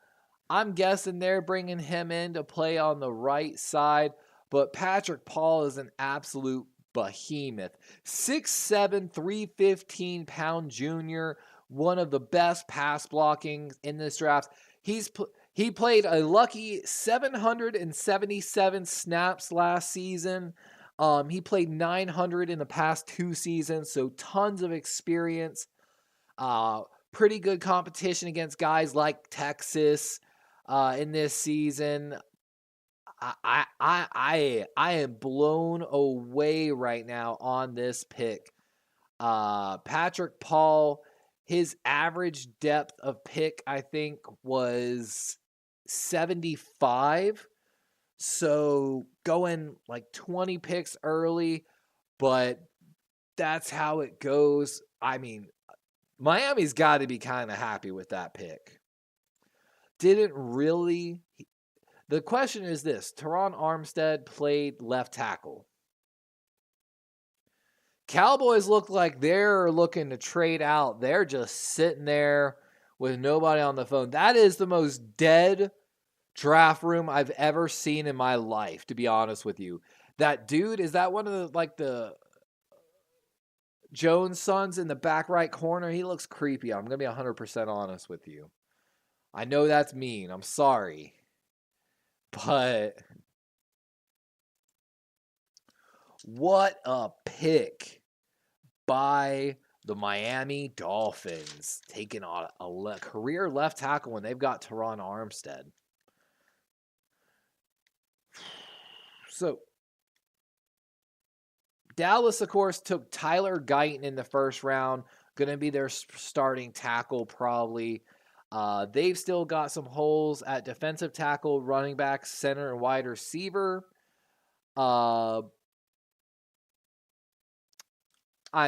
I'm guessing they're bringing him in to play on the right side, but Patrick Paul is an absolute behemoth. 6'7", 315-pound junior, one of the best pass blocking in this draft. He played a lucky 777 snaps last season. He played 900 in the past 2 seasons, so tons of experience. Pretty good competition against guys like Texas in this season. I am blown away right now on this pick. Patrick Paul, his average depth of pick, I think, was 75. So going like 20 picks early, but that's how it goes. I mean, Miami's got to be kind of happy with that pick. Didn't really. The question is this: Teron Armstead played left tackle. Cowboys look like they're looking to trade out. They're just sitting there with nobody on the phone. That is the most dead draft room I've ever seen in my life, to be honest with you. That dude, is that one of the Jones sons in the back right corner? He looks creepy. I'm going to be 100% honest with you. I know that's mean. I'm sorry. But what a pick by the Miami Dolphins, taking on a career left tackle when they've got Teron Armstead. So Dallas, of course, took Tyler Guyton in the first round. Going to be their starting tackle probably. They've still got some holes at defensive tackle, running back, center, and wide receiver. I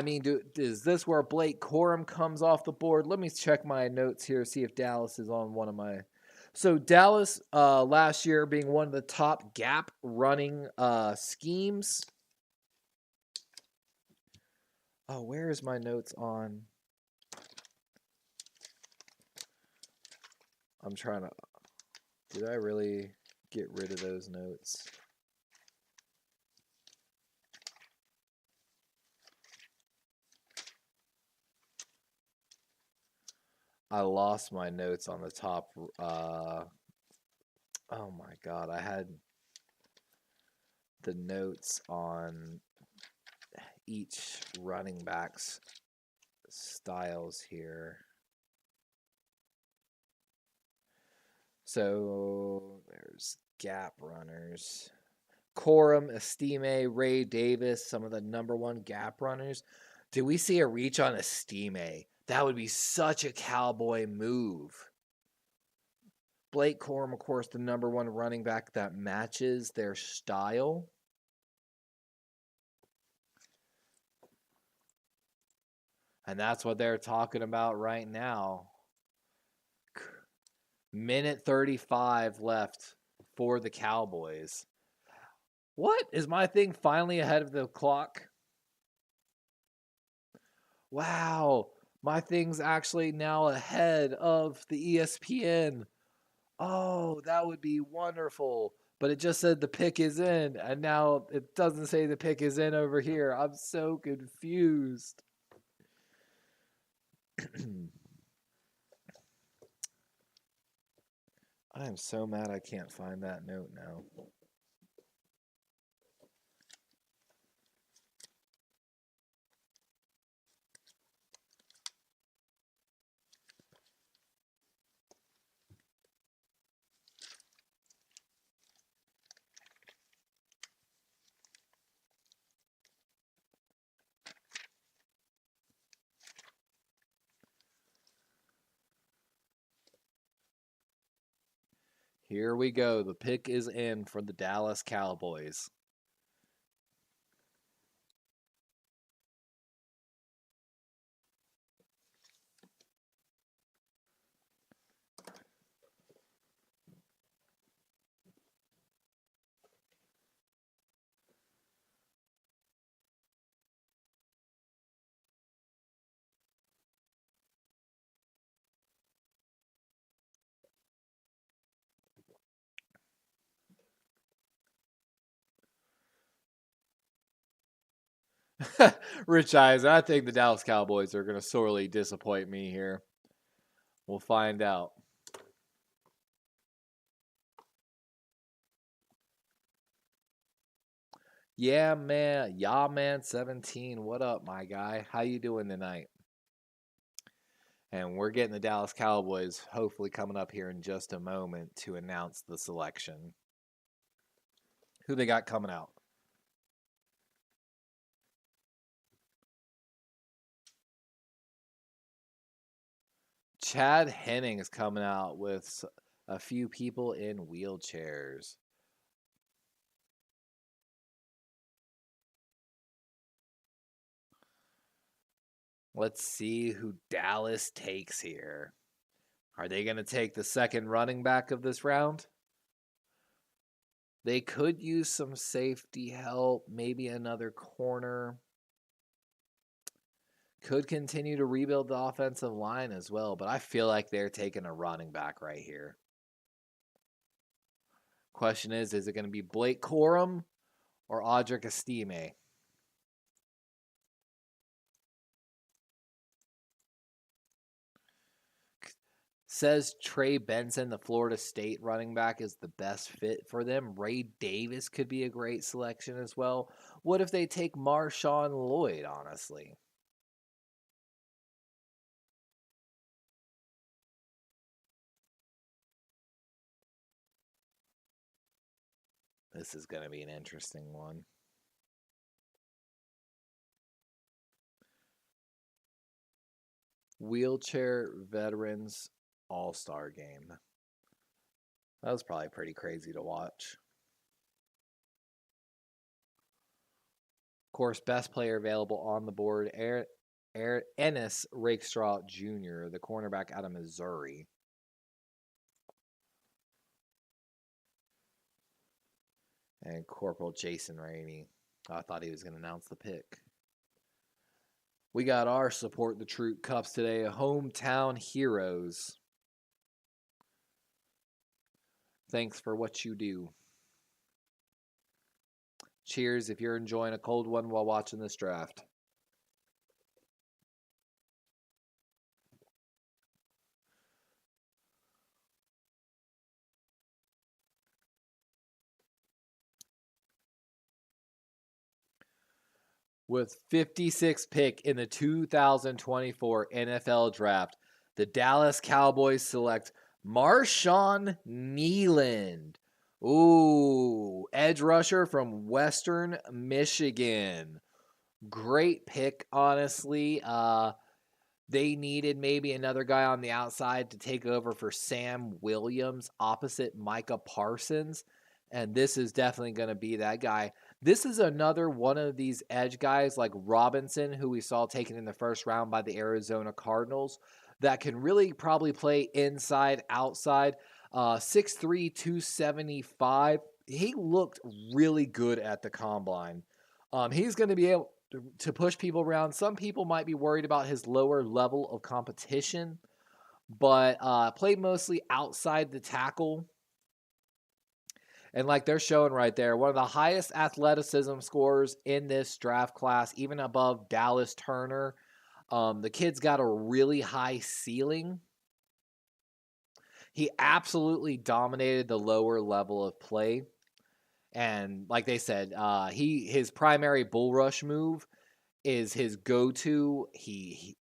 mean, is this where Blake Corum comes off the board? Let me check my notes here, see if Dallas is on one of my. So Dallas last year being one of the top gap running schemes. Oh, where is my notes on? I'm trying to. Did I really get rid of those notes? I lost my notes on the top. Oh my God. I had the notes on each running back's styles here. So there's gap runners. Corum, Estime, Ray Davis, some of the number one gap runners. Did we see a reach on Estime? That would be such a Cowboy move. Blake Corum, of course, the number one running back that matches their style. And that's what they're talking about right now. Minute 35 left for the Cowboys. What? Is my thing finally ahead of the clock? Wow. My thing's actually now ahead of the ESPN. Oh, that would be wonderful. But it just said the pick is in, and now it doesn't say the pick is in over here. I'm so confused. I am so mad I can't find that note now. Here we go. The pick is in for the Dallas Cowboys. Rich Eisen, I think the Dallas Cowboys are going to sorely disappoint me here. We'll find out. Yeah, man, 17. What up, my guy? How you doing tonight? And we're getting the Dallas Cowboys hopefully coming up here in just a moment to announce the selection. Who they got coming out? Chad Henning is coming out with a few people in wheelchairs. Let's see who Dallas takes here. Are they going to take the second running back of this round? They could use some safety help, maybe another corner. Could continue to rebuild the offensive line as well, but I feel like they're taking a running back right here. Question is it going to be Blake Corum or Audric Estime? Says Trey Benson, the Florida State running back, is the best fit for them. Ray Davis could be a great selection as well. What if they take Marshawn Lloyd, honestly? This is going to be an interesting one. Wheelchair Veterans All-Star Game. That was probably pretty crazy to watch. Of course, best player available on the board, Ennis Rakestraw Jr., the cornerback out of Missouri. And Corporal Jason Rainey. I thought he was going to announce the pick. We got our Support the Troop Cups today. Hometown Heroes. Thanks for what you do. Cheers if you're enjoying a cold one while watching this draft. With 56th pick in the 2024 NFL Draft, the Dallas Cowboys select Marshawn Kneeland. Ooh, edge rusher from Western Michigan. Great pick, honestly. They needed maybe another guy on the outside to take over for Sam Williams opposite Micah Parsons. And this is definitely going to be that guy. This is another one of these edge guys like Robinson, who we saw taken in the first round by the Arizona Cardinals, that can really probably play inside, outside. 6'3", 275. He looked really good at the combine. He's going to be able to push people around. Some people might be worried about his lower level of competition, but played mostly outside the tackle. And like they're showing right there, one of the highest athleticism scores in this draft class, even above Dallas Turner. The kid's got a really high ceiling. He absolutely dominated the lower level of play. And like they said, his primary bull rush move is his go-to. He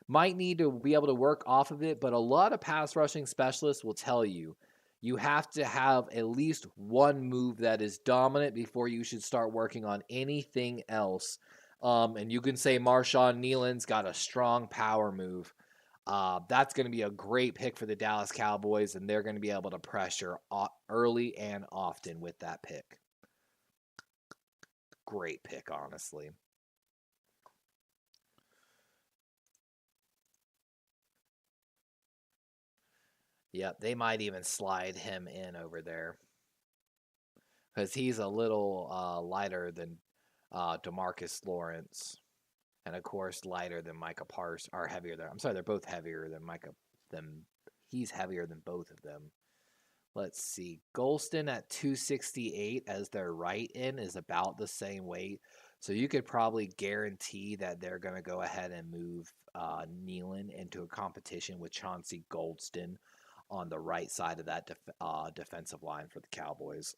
might need to be able to work off of it, but a lot of pass rushing specialists will tell you you have to have at least one move that is dominant before you should start working on anything else. And you can say Marshawn Kneeland's got a strong power move. That's going to be a great pick for the Dallas Cowboys, and they're going to be able to pressure early and often with that pick. Great pick, honestly. Yep, they might even slide him in over there because he's a little lighter than DeMarcus Lawrence, and of course lighter than Micah Parsons, or heavier than. I'm sorry, they're both heavier than Micah. He's heavier than both of them. Let's see. Golston at 268 as their right end is about the same weight. So you could probably guarantee that they're going to go ahead and move Kneeland into a competition with Chauncey Golston on the right side of that defensive line for the Cowboys.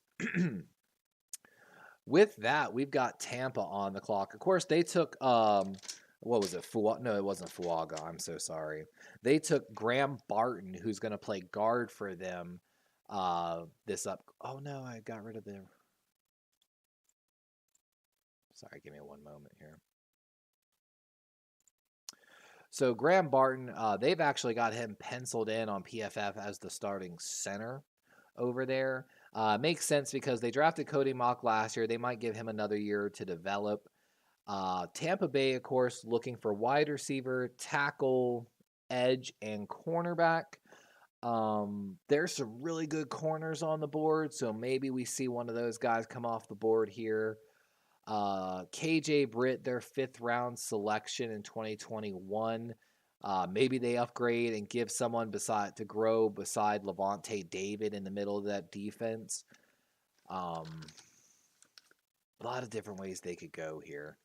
With that, we've got Tampa on the clock. Of course, they took what was it? No, it wasn't Fuaga. I'm so sorry. They took Graham Barton, who's going to play guard for them. Oh no, I got rid of them. Sorry, give me one moment here. So Graham Barton, they've actually got him penciled in on PFF as the starting center over there. Makes sense because they drafted Cody Mock last year. They might give him another year to develop. Tampa Bay, of course, looking for wide receiver, tackle, edge, and cornerback. There's some really good corners on the board, so maybe we see one of those guys come off the board here. KJ Britt, their 5th round selection in 2021. Maybe they upgrade and give someone to grow beside Levante David in the middle of that defense. A lot of different ways they could go here.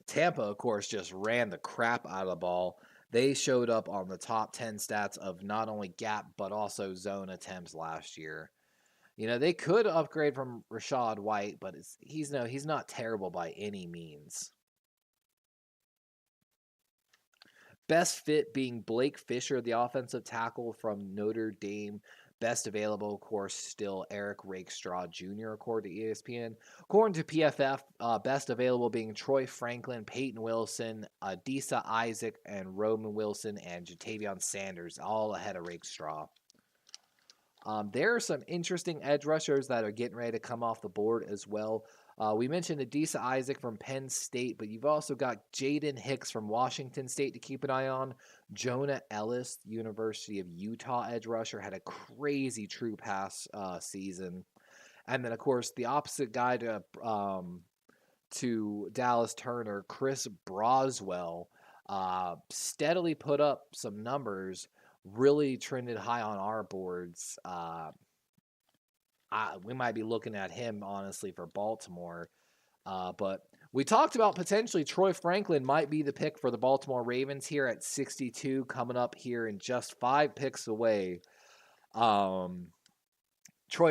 Tampa, of course, just ran the crap out of the ball. They showed up on the top 10 stats of not only gap but also zone attempts last year. You know, they could upgrade from Rachaad White, but he's not terrible by any means. Best fit being Blake Fisher, the offensive tackle from Notre Dame. Best available, of course, still Eric Rakestraw Jr., according to ESPN. According to PFF, best available being Troy Franklin, Peyton Wilson, Adisa Isaac, and Roman Wilson, and Jatavion Sanders, all ahead of Rakestraw. There are some interesting edge rushers that are getting ready to come off the board as well. We mentioned Adisa Isaac from Penn State, but you've also got Jaden Hicks from Washington State to keep an eye on. Jonah Ellis, University of Utah edge rusher, had a crazy true pass season. And then, of course, the opposite guy to Dallas Turner, Chris Broswell, steadily put up some numbers, really trended high on our boards. We might be looking at him, honestly, for Baltimore. But we talked about potentially Troy Franklin might be the pick for the Baltimore Ravens here at 62, coming up here in just 5 picks away. Troy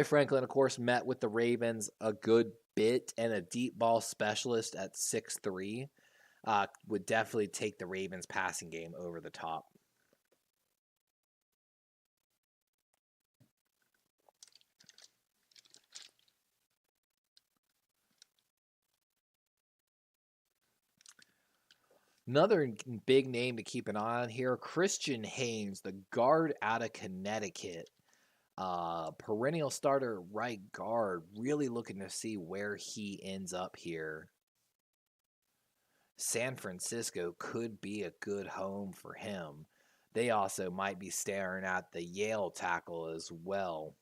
Franklin, of course, met with the Ravens a good bit, and a deep ball specialist at 6'3". Would definitely take the Ravens passing game over the top. Another big name to keep an eye on here, Christian Haynes, the guard out of Connecticut. Perennial starter right guard. Really looking to see where he ends up here. San Francisco could be a good home for him. They also might be staring at the Yale tackle as well.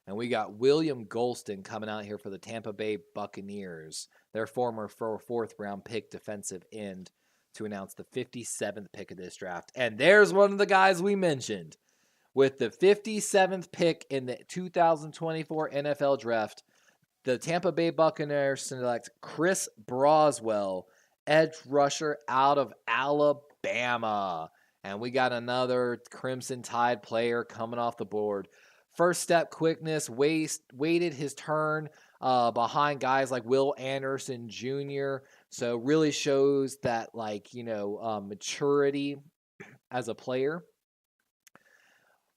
And we got William Golston coming out here for the Tampa Bay Buccaneers, their former 4th round pick defensive end, to announce the 57th pick of this draft. And there's one of the guys we mentioned. With the 57th pick in the 2024 NFL draft, the Tampa Bay Buccaneers select Chris Broswell, edge rusher out of Alabama. And we got another Crimson Tide player coming off the board. First step quickness, waited his turn behind guys like Will Anderson Jr. So really shows that, maturity as a player.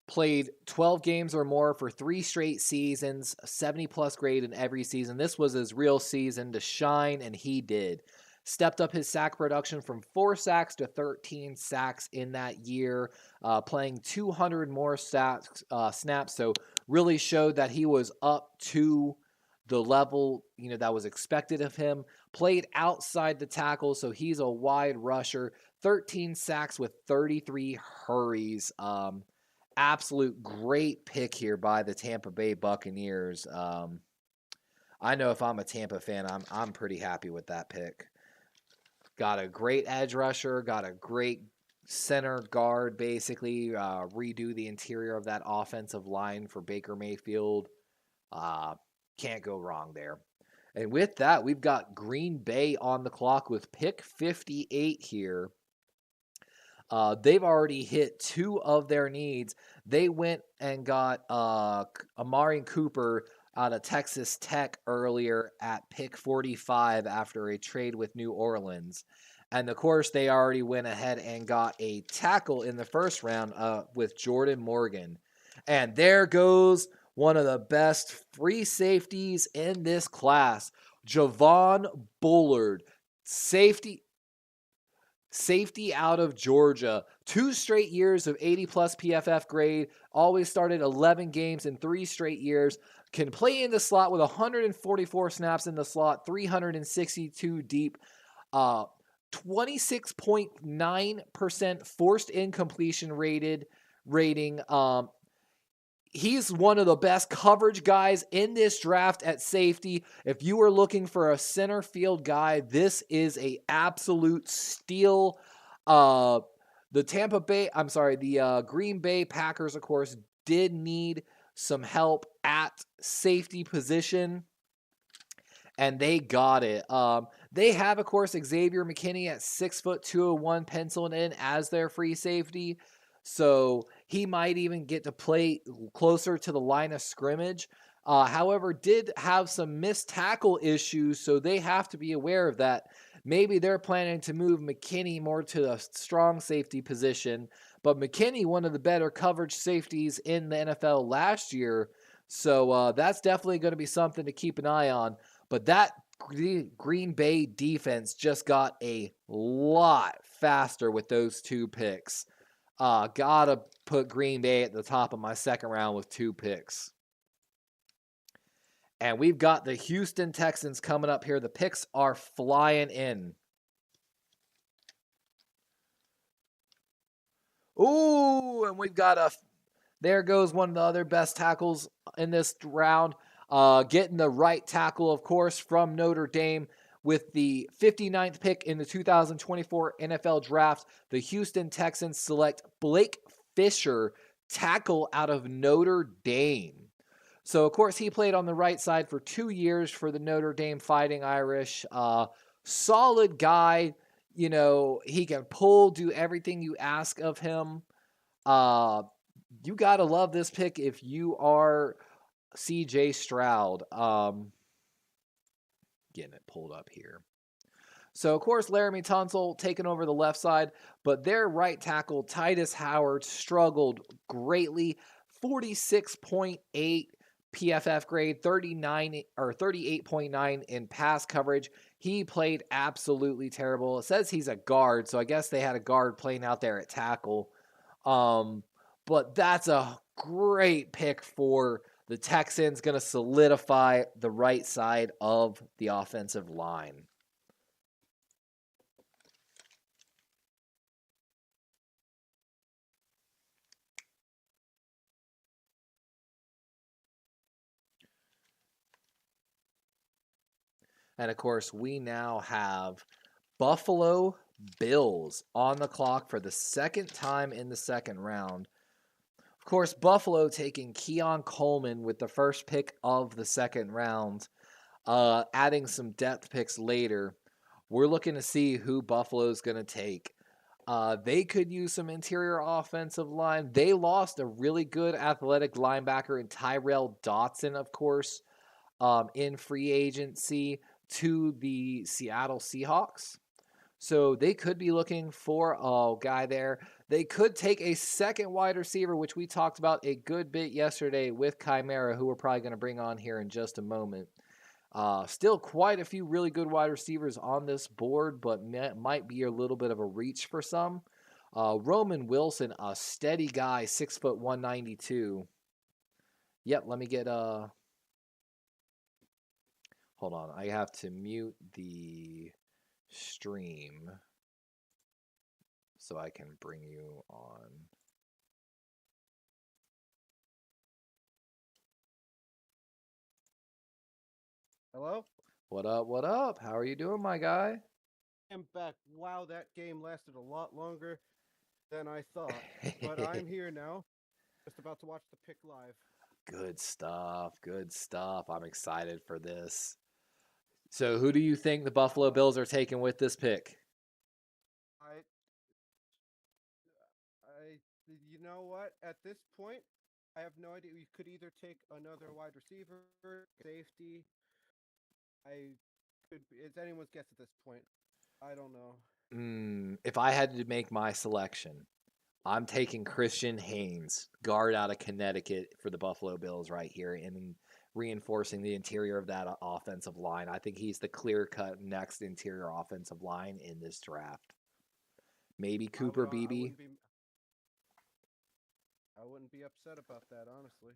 Played 12 games or more for 3 straight seasons, 70-plus grade in every season. This was his real season to shine, and he did. Stepped up his sack production from 4 sacks to 13 sacks in that year, playing 200 more snaps. So really showed that he was up to the level that was expected of him. Played outside the tackle, so he's a wide rusher. 13 sacks with 33 hurries. Absolute great pick here by the Tampa Bay Buccaneers. I know if I'm a Tampa fan, I'm pretty happy with that pick. Got a great edge rusher, got a great center guard, basically. Redo the interior of that offensive line for Baker Mayfield. Can't go wrong there. And with that, we've got Green Bay on the clock with pick 58 here. They've already hit 2 of their needs. They went and got Amari Cooper out of Texas Tech earlier at pick 45 after a trade with New Orleans. And of course, they already went ahead and got a tackle in the first round with Jordan Morgan. And there goes one of the best free safeties in this class, Javon Bullard, safety out of Georgia. 2 straight years of 80-plus PFF grade. Always started 11 games in 3 straight years. Can play in the slot with 144 snaps in the slot, 362 deep. 26.9% forced incompletion rating. He's one of the best coverage guys in this draft at safety. If you are looking for a center field guy, this is a absolute steal. The Green Bay Packers, of course, did need some help at safety position, and they got it. They have, of course, Xavier McKinney at 6'2", penciled in as their free safety. So he might even get to play closer to the line of scrimmage. However, did have some missed tackle issues, so they have to be aware of that. Maybe they're planning to move McKinney more to the strong safety position. But McKinney, one of the better coverage safeties in the NFL last year. So that's definitely going to be something to keep an eye on. But that Green Bay defense just got a lot faster with those 2 picks. Gotta put Green Bay at the top of my second round with 2 picks. And we've got the Houston Texans coming up here. The picks are flying in. Ooh, and we've got there goes one of the other best tackles in this round. Getting the right tackle, of course, from Notre Dame. With the 59th pick in the 2024 NFL Draft, the Houston Texans select Blake Fisher, tackle out of Notre Dame. So, of course, he played on the right side for 2 years for the Notre Dame Fighting Irish. Solid guy. You know, he can pull, do everything you ask of him. You got to love this pick if you are C.J. Stroud. Getting it pulled up here. So, of course, Laramie Tunsil taking over the left side, but their right tackle, Titus Howard, struggled greatly. 46.8 PFF grade, 38.9 in pass coverage. He played absolutely terrible. It says he's a guard, so I guess they had a guard playing out there at tackle. But that's a great pick for the Texans, going to solidify the right side of the offensive line. And of course, we now have Buffalo Bills on the clock for the second time in the second round. Of course, Buffalo taking Keon Coleman with the first pick of the second round, adding some depth picks later. We're looking to see who Buffalo's going to take. They could use some interior offensive line. They lost a really good athletic linebacker in Tyrell Dotson, of course, in free agency to the Seattle Seahawks. So they could be looking for a guy there. They could take a second wide receiver, which we talked about a good bit yesterday with Chimera, who we're probably going to bring on here in just a moment. Still quite a few really good wide receivers on this board, but might be a little bit of a reach for some. Roman Wilson, a steady guy, 6'1", 192. Yep, let me get hold on, I have to mute the stream so I can bring you on. Hello? What up, what up? How are you doing, my guy? I'm back. Wow, that game lasted a lot longer than I thought. But I'm here now. Just about to watch the pick live. Good stuff, good stuff. I'm excited for this. So who do you think the Buffalo Bills are taking with this pick? I, you know what? At this point, I have no idea. You could either take another wide receiver, safety. It's anyone's guess at this point. I don't know. If I had to make my selection, I'm taking Christian Haynes, guard out of Connecticut for the Buffalo Bills right here, and reinforcing the interior of that offensive line. I think he's the clear-cut next interior offensive line in this draft. Maybe Cooper Beebe. I wouldn't be upset about that, honestly.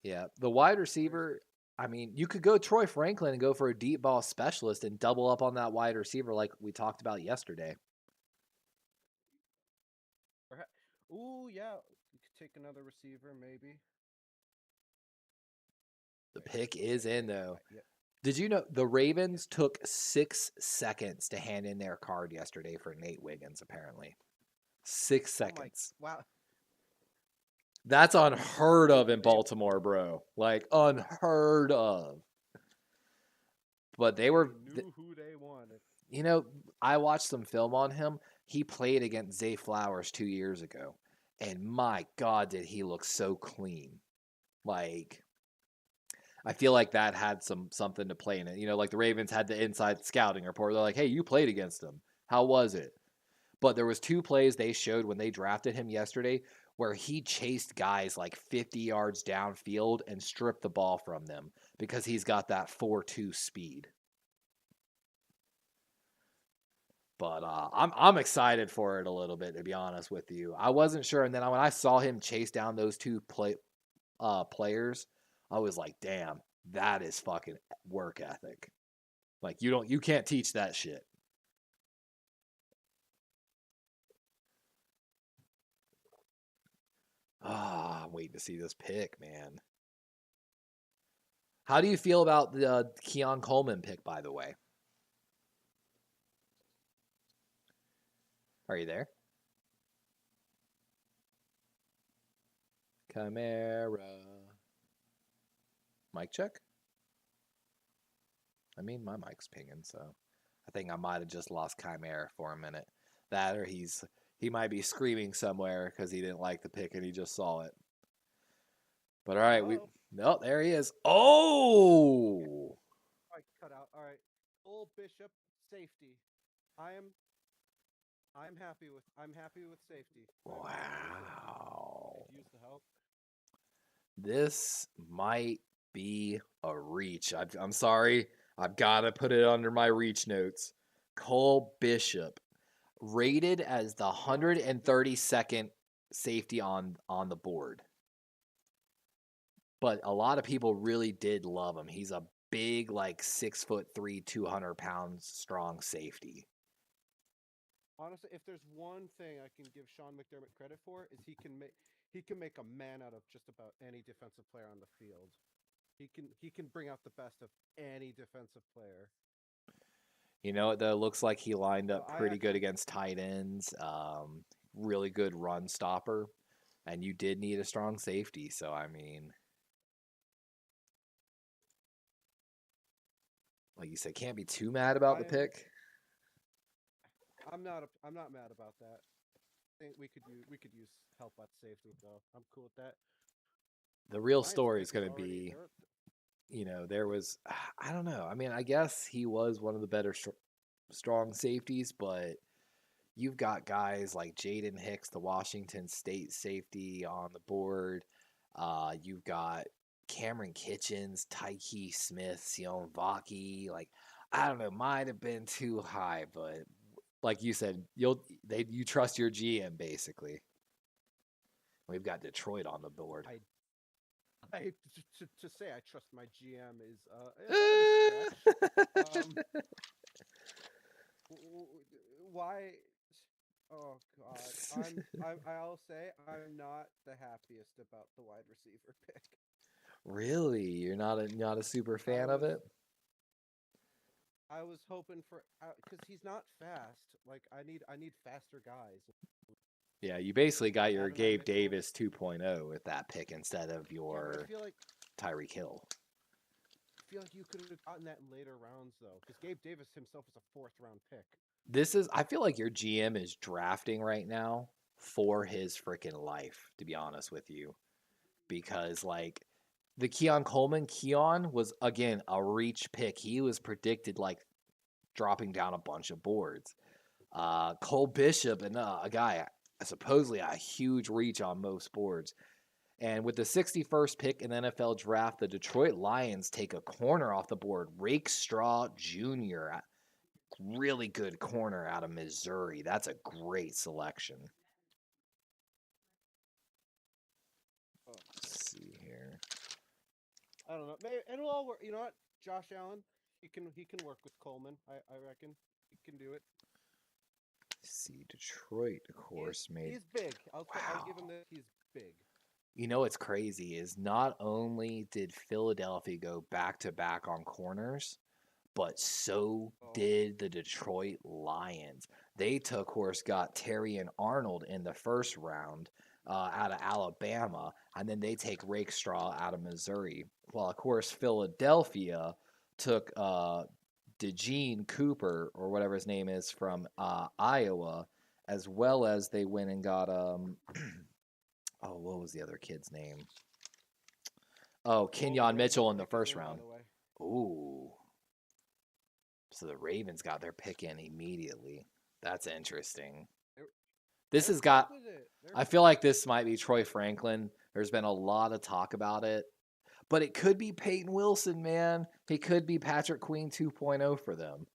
Yeah, the wide receiver. I mean, you could go Troy Franklin and go for a deep ball specialist and double up on that wide receiver like we talked about yesterday. Ooh, yeah. You could take another receiver, maybe. The pick is in, though. Yep. Did you know the Ravens took 6 seconds to hand in their card yesterday for Nate Wiggins, apparently? 6 seconds. Oh wow. That's unheard of in Baltimore, bro. Like, unheard of. But they knew who they wanted. You know, I watched some film on him. He played against Zay Flowers 2 years ago. And my God, did he look so clean. Like, I feel like that had something to play in it. You know, like the Ravens had the inside scouting report. They're like, hey, you played against him. How was it? But there was 2 plays they showed when they drafted him yesterday where he chased guys like 50 yards downfield and stripped the ball from them because he's got that 4.2 speed. But I'm excited for it a little bit, to be honest with you. I wasn't sure, and then when I saw him chase down those 2 players, I was like, damn, that is fucking work ethic. Like you can't teach that shit. I'm waiting to see this pick, man. How do you feel about the Keon Coleman pick, by the way? Are you there? Chimera. Mic check? I mean, my mic's pinging, so I think I might have just lost Chimera for a minute. That or he might be screaming somewhere because he didn't like the pick and he just saw it. But all right, there he is. Oh! I cut out. All right, Cole Bishop, safety. I'm happy with safety. Wow. Could use the help. This might be a reach. I'm sorry. I've got to put it under my reach notes. Cole Bishop, rated as the 132nd safety on the board. But a lot of people really did love him. He's a big, like 6'3", 200 pounds strong safety. Honestly, if there's one thing I can give Sean McDermott credit for, is he can make a man out of just about any defensive player on the field. He can bring out the best of any defensive player. You know, though, looks like he lined up pretty good against tight ends. Really good run stopper, and you did need a strong safety. So I mean, like you said, can't be too mad about the pick. I'm not mad about that. I think we could use help at safety though. I'm cool with that. The real story is going to be, you know, there was, I don't know. I mean, I guess he was one of the better strong safeties, but you've got guys like Jaden Hicks, the Washington State safety, on the board. You've got Cameron Kitchens, Tyke Smith, Sion Vaki. Like, I don't know, might have been too high, but like you said, you trust your GM basically. We've got Detroit on the board. To say I trust my GM is why? Oh God, I'll say I'm not the happiest about the wide receiver pick. Really, you're not a super fan of it? I was hoping for because he's not fast. Like I need faster guys. Yeah, you basically got your Gabe Davis 2.0 with that pick instead of your Tyreek Hill. I feel like you could have gotten that in later rounds though, because Gabe Davis himself is a 4th round pick. I feel like your GM is drafting right now for his freaking life, to be honest with you. Because like the Keon was again a reach pick. He was predicted like dropping down a bunch of boards. Cole Bishop and a guy supposedly a huge reach on most boards. And with the 61st pick in the NFL draft, the Detroit Lions take a corner off the board. Rakestraw Jr., really good corner out of Missouri. That's a great selection. Let's see here. I don't know. Maybe it'll all work. You know what? Josh Allen, he can work with Coleman. I reckon he can do it. Let's see, Detroit, of course, made. He's big. I'll give him Wow. that. He's big. You know what's crazy is not only did Philadelphia go back to back on corners, but so did the Detroit Lions. They took, of course, got Terry and Arnold in the first round out of Alabama, and then they take Rakestraw out of Missouri. Well, of course, Philadelphia took DeGene Cooper, or whatever his name is, from Iowa, as well as they went and got oh, what was the other kid's name? Oh, Kenyon Mitchell in the first round. Ooh. So the Ravens got their pick in immediately. That's interesting. This has got. I feel like this might be Troy Franklin. There's been a lot of talk about it. But it could be Peyton Wilson, man. He could be Patrick Queen 2.0 for them.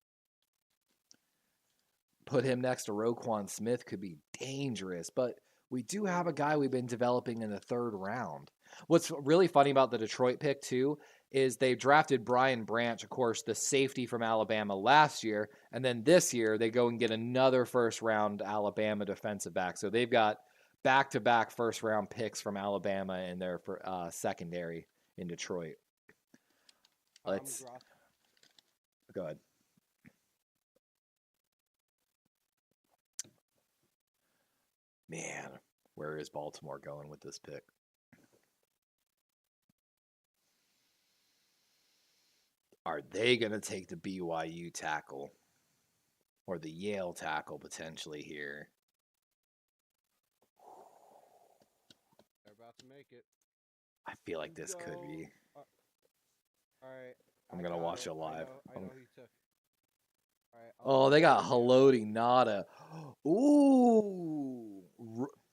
Put him next to Roquan Smith could be dangerous. But we do have a guy we've been developing in the third round. What's really funny about the Detroit pick, too, is they drafted Brian Branch, of course, the safety from Alabama last year. And then this year, they go and get another first-round Alabama defensive back. So they've got back-to-back first-round picks from Alabama in their secondary in Detroit. Let's go ahead. Man, where is Baltimore going with this pick? Are they going to take the BYU tackle or the Yale tackle potentially here? They're about to make it. I feel like this could be. All right. I'm going to watch it live. I know he took. All right, oh, they got Haloti Nada. Ooh.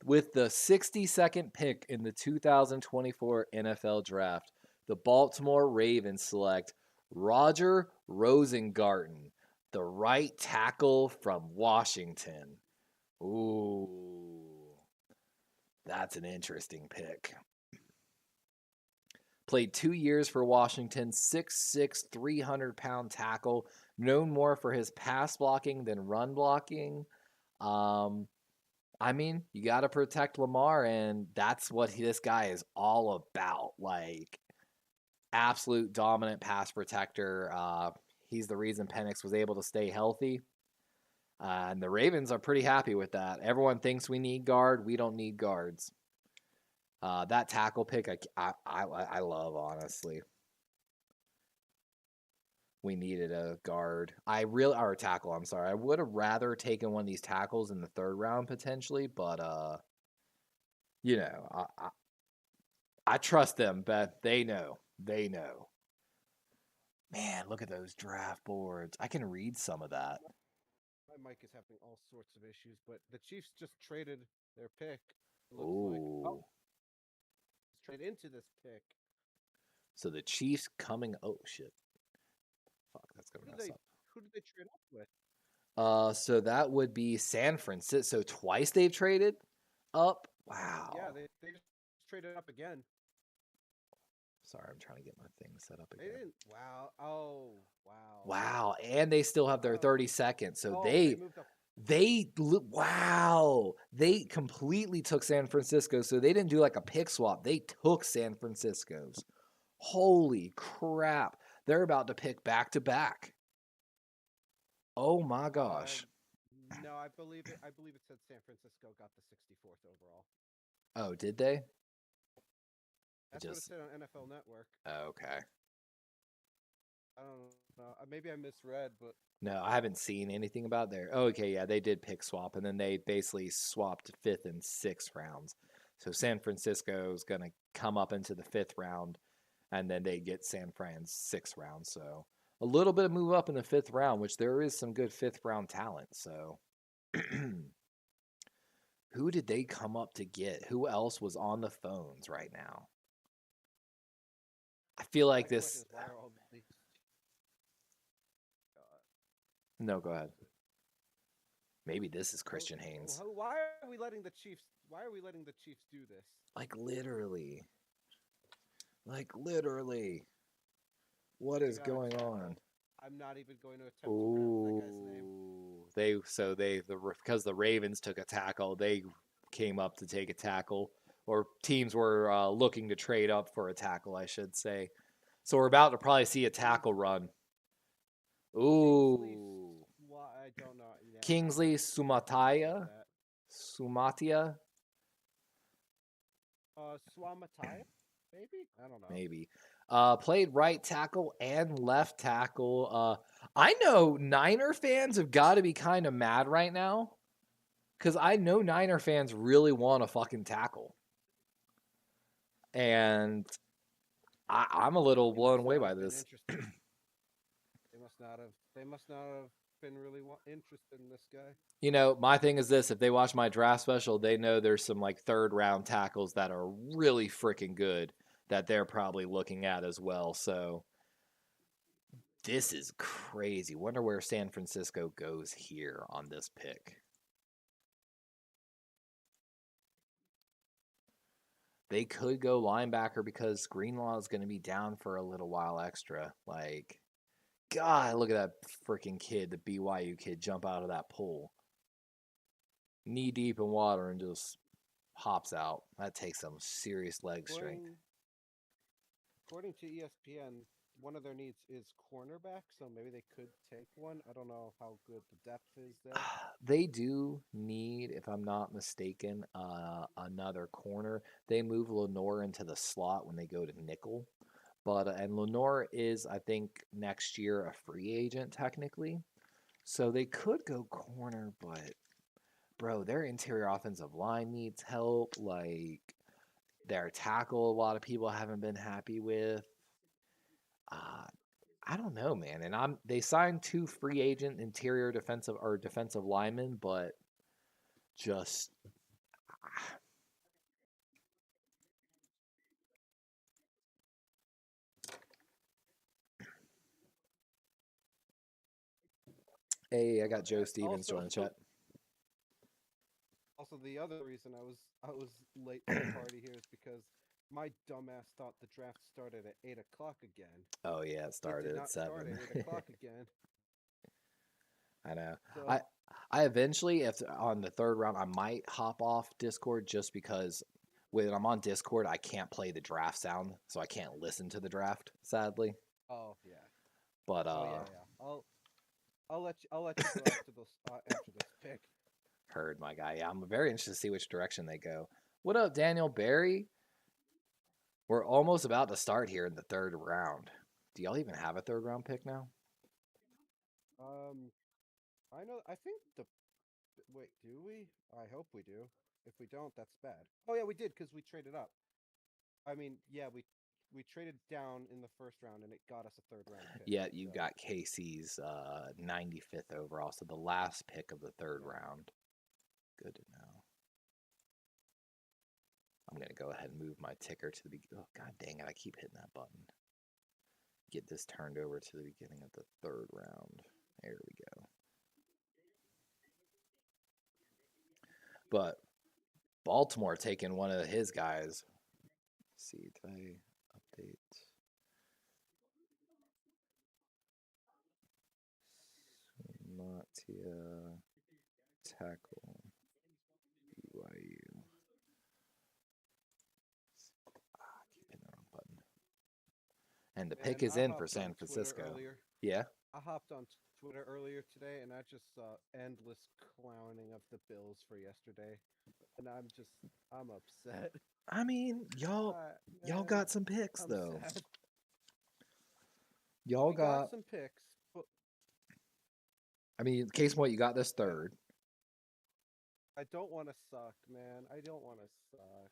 With the 62nd pick in the 2024 NFL Draft, the Baltimore Ravens select Roger Rosengarten, the right tackle from Washington. Ooh. That's an interesting pick. Played 2 years for Washington, 6'6", 300-pound tackle, known more for his pass blocking than run blocking. I mean, you got to protect Lamar, and that's what this guy is all about. Like, absolute dominant pass protector. He's the reason Penix was able to stay healthy. And the Ravens are pretty happy with that. Everyone thinks we need guard. We don't need guards. That tackle pick, I love, honestly. We needed a guard. Or a tackle, I'm sorry. I would have rather taken one of these tackles in the third round potentially, but, you know, I trust them, but they know. They know. Man, look at those draft boards. I can read some of that. My mic is having all sorts of issues, but the Chiefs just traded their pick. Ooh. Trade into this pick. So the Chiefs coming. Oh shit! Fuck, that's gonna mess up. Who did they trade up with? So that would be San Francisco. So twice they've traded up. Wow. Yeah, they just traded up again. Sorry, I'm trying to get my thing set up again. They didn't. Wow. Oh, wow. Wow, and they still have their 30 seconds. So they moved up. Wow, they completely took San Francisco. So they didn't do like a pick swap. They took San Francisco's. Holy crap. They're about to pick back to back. Oh my gosh. No, I believe it said San Francisco got the 64th overall. Oh, did they? That's what it said on NFL Network. Oh, okay. I don't know. Maybe I misread, but no, I haven't seen anything about there. Oh, okay, yeah, they did pick swap, and then they basically swapped 5th and 6th rounds. So San Francisco is going to come up into the 5th round, and then they get San Fran's 6th round. So a little bit of move up in the 5th round, which there is some good 5th round talent. So Who did they come up to get? Who else was on the phones right now? I feel like My question this. is, why are all these? No, go ahead. Maybe this is Christian How, Haynes. why are we letting the Chiefs? Why are we letting the Chiefs do this? Like literally. Like literally. What They is got a going tackle. on? I'm not even going to attempt to pronounce that guy's name. Ooh. Because the Ravens took a tackle, they came up to take a tackle, or teams were looking to trade up for a tackle, I should say. So we're about to probably see a tackle run. Kingsley, Ooh. I don't know. Yeah, Kingsley Sumataya. that. Sumatia, Swamatia, maybe. I don't know. maybe. Played right tackle and left tackle. I know Niner fans have got to be kind of mad right now because I know Niner fans really want a fucking tackle. And I'm a little They blown must away not by have been this. interested. They must not have. They must not have been really interested in this guy. You know, my thing is this: if they watch my draft special, they know there's some like third round tackles that are really freaking good that they're probably looking at as well. So this is crazy. Wonder where San Francisco goes here on this pick. They could go linebacker because Greenlaw is going to be down for a little while extra. Like, God, look at that freaking kid, the BYU kid, jump out of that pool. Knee deep in water and just hops out. That takes some serious leg strength. According to ESPN, one of their needs is cornerback, so maybe they could take one. I don't know how good the depth is there. They do need, if I'm not mistaken, another corner. They move Lenore into the slot when they go to nickel. But and Lenore is, I think, next year a free agent technically. So they could go corner, but bro, their interior offensive line needs help. Like their tackle, a lot of people haven't been happy with. Uh, I don't know, man. And they signed two free agent interior defensive linemen, but just hey, I got Joe Stevens Also, joining the chat. also the other reason I was late to the party here is because my dumbass thought the draft started at 8 o'clock again. Oh yeah, it It did started at not start at 7. 8 o'clock again. I know. I So I eventually, if on the third round, I might hop off Discord just because when I'm on Discord, I can't play the draft sound, so I can't listen to the draft, sadly. oh yeah. But Oh yeah, yeah. I'll let you go after this pick. heard my guy. Yeah, I'm very interested to see which direction they go. What up, Daniel Barry? We're almost about to start here in the third round. Do y'all even have a third round pick now? Um, I know. I think the wait. Do we? I hope we do. If we don't, that's bad. Oh yeah, we did because we traded up. I mean, yeah, we traded down in the first round and it got us a third round pick. Yeah, you So, got KC's 95th overall, so the last pick of the third yeah. round. Good to know. I'm going to go ahead and move my ticker to the beginning. Oh, god dang it, I keep hitting that button. Get this turned over to the beginning of the third round. There we go. But Baltimore taking one of his guys. Let's see, did I update? Matia tackle BYU. Keep hitting the wrong button. And the pick And is I in for hopped San on Twitter Francisco. earlier. Yeah. I hopped on Twitter earlier today and I just saw endless clowning of the Bills for yesterday, and I'm upset. I mean, y'all Man, got some picks I'm though. sad. Y'all We got got. some picks, but I mean, case in point, you got this yeah, third. I don't want to suck, man. I don't want to suck.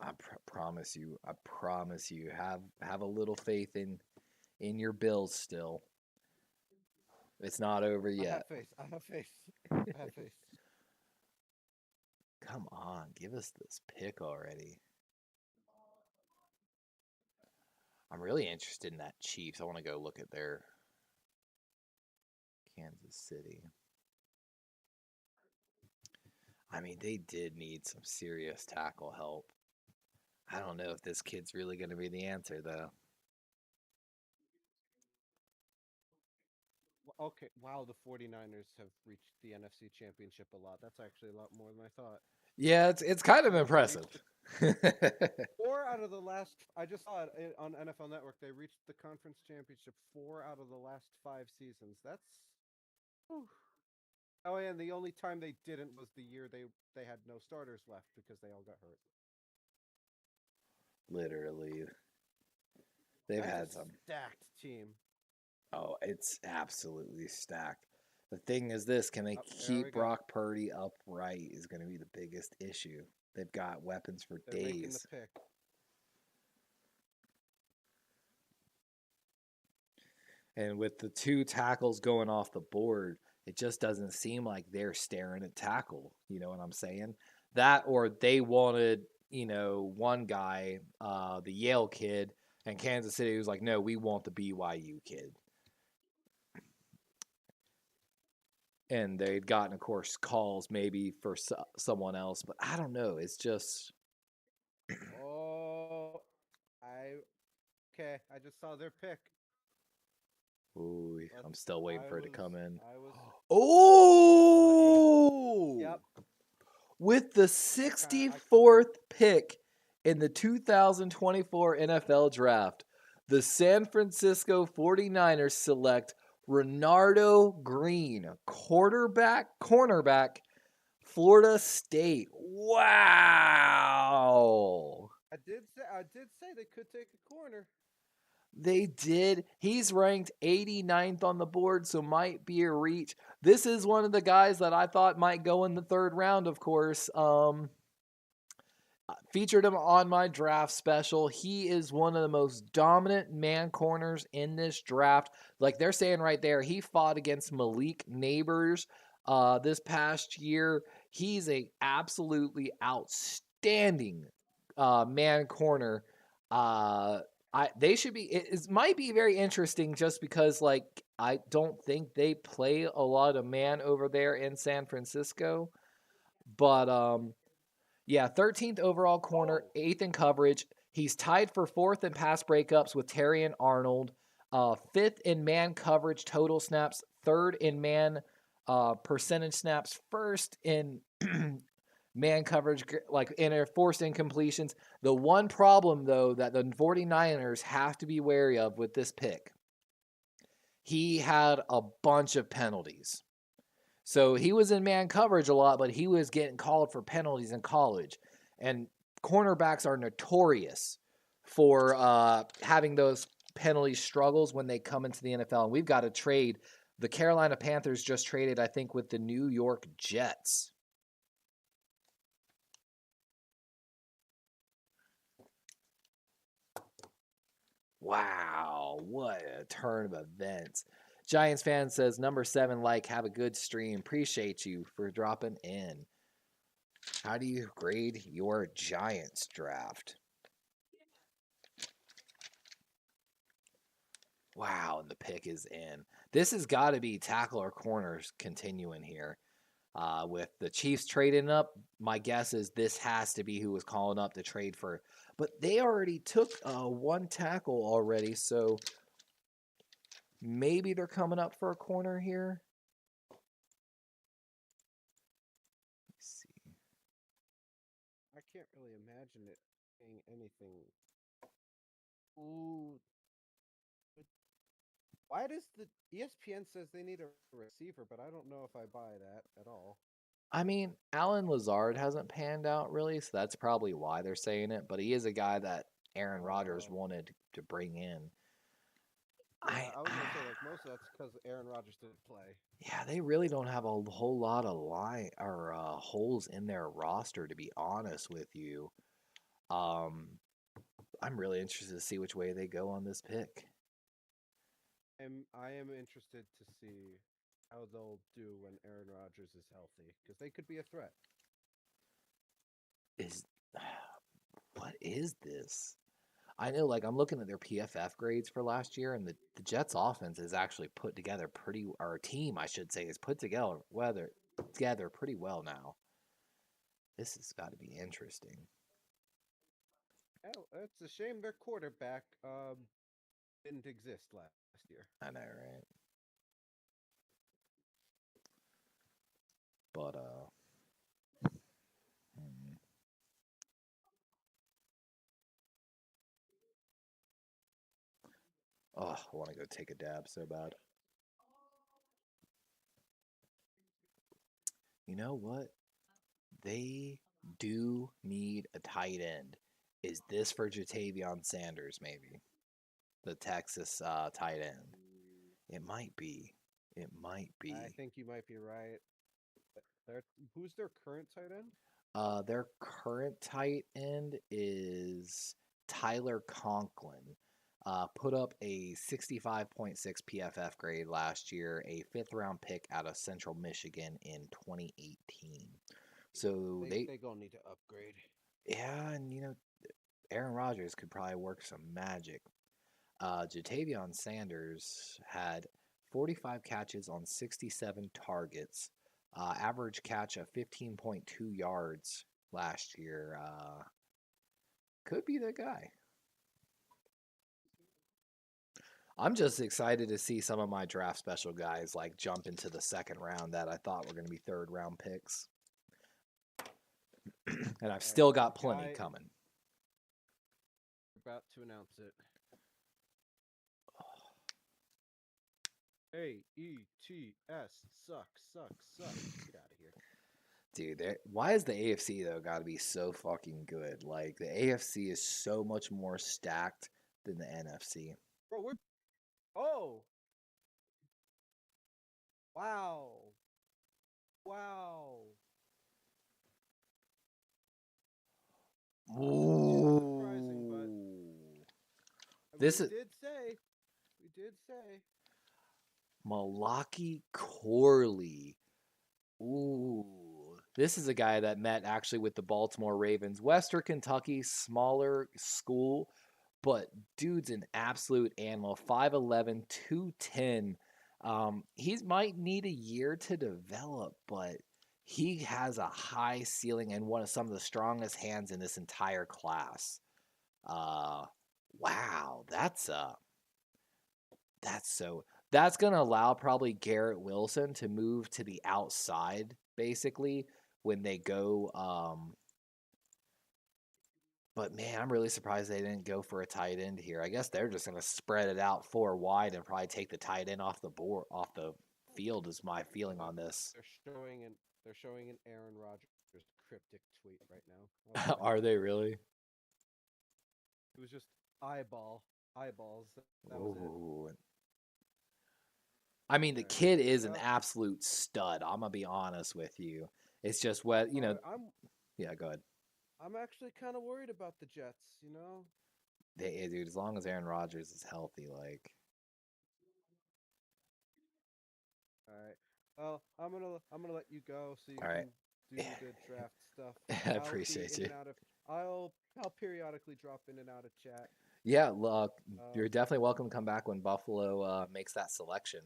I promise you. I promise you. Have a little faith in your Bills still. It's not over I have yet. faith. I have faith. I have faith. Come on, give us this pick already. I'm really interested in that Chiefs. I want to go look at their Kansas City. I mean, they did need some serious tackle help. I don't know if this kid's really going to be the answer, though. Okay, wow, the 49ers have reached the NFC Championship a lot. That's actually a lot more than I thought. Yeah, it's kind of They impressive. reached the four out of the last. I just saw it on NFL Network. They reached the conference championship 4 out of the last 5 seasons. That's. Whew. Oh, and the only time they didn't was the year they had no starters left because they all got hurt. Literally, they've That's a had some. stacked team. Oh, it's absolutely stacked. The thing is, this can they Oh, there we keep go. Brock Purdy upright is going to be the biggest issue. They've got weapons for They're making the days. pick. And with the two tackles going off the board, it just doesn't seem like they're staring at tackle. You know what I'm saying? That or they wanted, one guy, the Yale kid, and Kansas City was like, no, we want the BYU kid. And they'd gotten, of course, calls maybe for someone else, but I don't know. It's just. Oh, I okay. I just saw their pick. Ooh, I'm still waiting for it to come in. I was. I'll let you know. Oh! Yep. With the I 64th pick in the 2024 NFL Draft, the San Francisco 49ers select Renardo Green, cornerback, Florida State. Wow. I did say they could take a corner. They did. He's ranked 89th on the board, so might be a reach. This is one of the guys that I thought might go in the third round, of course. Featured him on my draft special. He is one of the most dominant man corners in this draft. Like they're saying right there, he fought against Malik Neighbors this past year. He's a absolutely outstanding man corner. They should be. It might be very interesting just because like I don't think they play a lot of man over there in San Francisco, but yeah, 13th overall corner, Oh, 8th in coverage. He's tied for 4th in pass breakups with Terry and Arnold. 5th in man coverage total snaps. 3rd in man percentage snaps. 1st in man coverage, like in forced incompletions. The one problem, though, that the 49ers have to be wary of with this pick, he had a bunch of penalties. So he was in man coverage a lot, but he was getting called for penalties in college. And cornerbacks are notorious for having those penalty struggles when they come into the NFL. And we've got to trade. The Carolina Panthers just traded, I think, with the New York Jets. Wow, what a turn of events. Giants fan says, number 7, have a good stream. Appreciate you for dropping in. How do you grade your Giants draft? Wow, and the pick is in. This has got to be tackle or corners continuing here. With the Chiefs trading up, my guess is this has to be who was calling up to trade for. But they already took one tackle already, so maybe they're coming up for a corner here. Let's see. I can't really imagine it being anything. Ooh. Why does the ESPN says they need a receiver, but I don't know if I buy that at all. I mean, Alan Lazard hasn't panned out really, so that's probably why they're saying it. But he is a guy that Aaron Rodgers Oh. wanted to bring in. Yeah, I was gonna say like most of that's because Aaron Rodgers didn't play. Yeah, they really don't have a whole lot of line or holes in their roster, to be honest with you. Um, I'm really interested to see which way they go on this pick. And I am interested to see how they'll do when Aaron Rodgers is healthy because they could be a threat. is what is this? I know, like, I'm looking at their PFF grades for last year, and the Jets offense is actually put together pretty, or team, I should say, is put together pretty well now. This has got to be interesting. Oh, it's a shame their quarterback didn't exist last year. I know, right? But hmm. Oh, I want to go take a dab so bad. You know what? They do need a tight end. Is this for Jatavion Sanders, maybe? The Texas tight end. It might be. It might I be. think you might be right. Their, who's their current tight end? Their current tight end is Tyler Conklin. Put up a 65.6 PFF grade last year, a fifth round pick out of Central Michigan in 2018. So They gonna need to upgrade. yeah, and Aaron Rodgers could probably work some magic. Jatavion Sanders had 45 catches on 67 targets, average catch of 15.2 yards last year. Could be the guy. I'm just excited to see some of my draft special guys like jump into the second round that I thought were going to be third round picks. And I've still got plenty coming. About to announce it. AETS suck. Get out of here. Dude, why is the AFC though got to be so fucking good? Like the AFC is so much more stacked than the NFC. Bro, we're oh wow. Ooh. Surprising, but This we is did say Malaki Corley. Ooh. This is a guy that met actually with the Baltimore Ravens. Western Kentucky, smaller school, but dude's an absolute animal. 5'11", 210. He might need a year to develop, but he has a high ceiling and one of some of the strongest hands in this entire class. Wow, that's going to allow probably Garrett Wilson to move to the outside basically when they go but man, I'm really surprised they didn't go for a tight end here. I guess they're just going to spread it out four wide and probably take the tight end off the field is my feeling on this. They're showing an Aaron Rodgers cryptic tweet right now. Are they really? It was just eyeballs. That was it. I mean, the kid is an absolute stud. I'm gonna be honest with you. It's just what yeah, go ahead. I'm actually kind of worried about the Jets. Dude, as long as Aaron Rodgers is healthy, like. All right. Well, I'm gonna let you go so you All can right. do the draft stuff. I appreciate you. I'll periodically drop in and out of chat. Yeah, look, you're definitely welcome to come back when Buffalo makes that selection.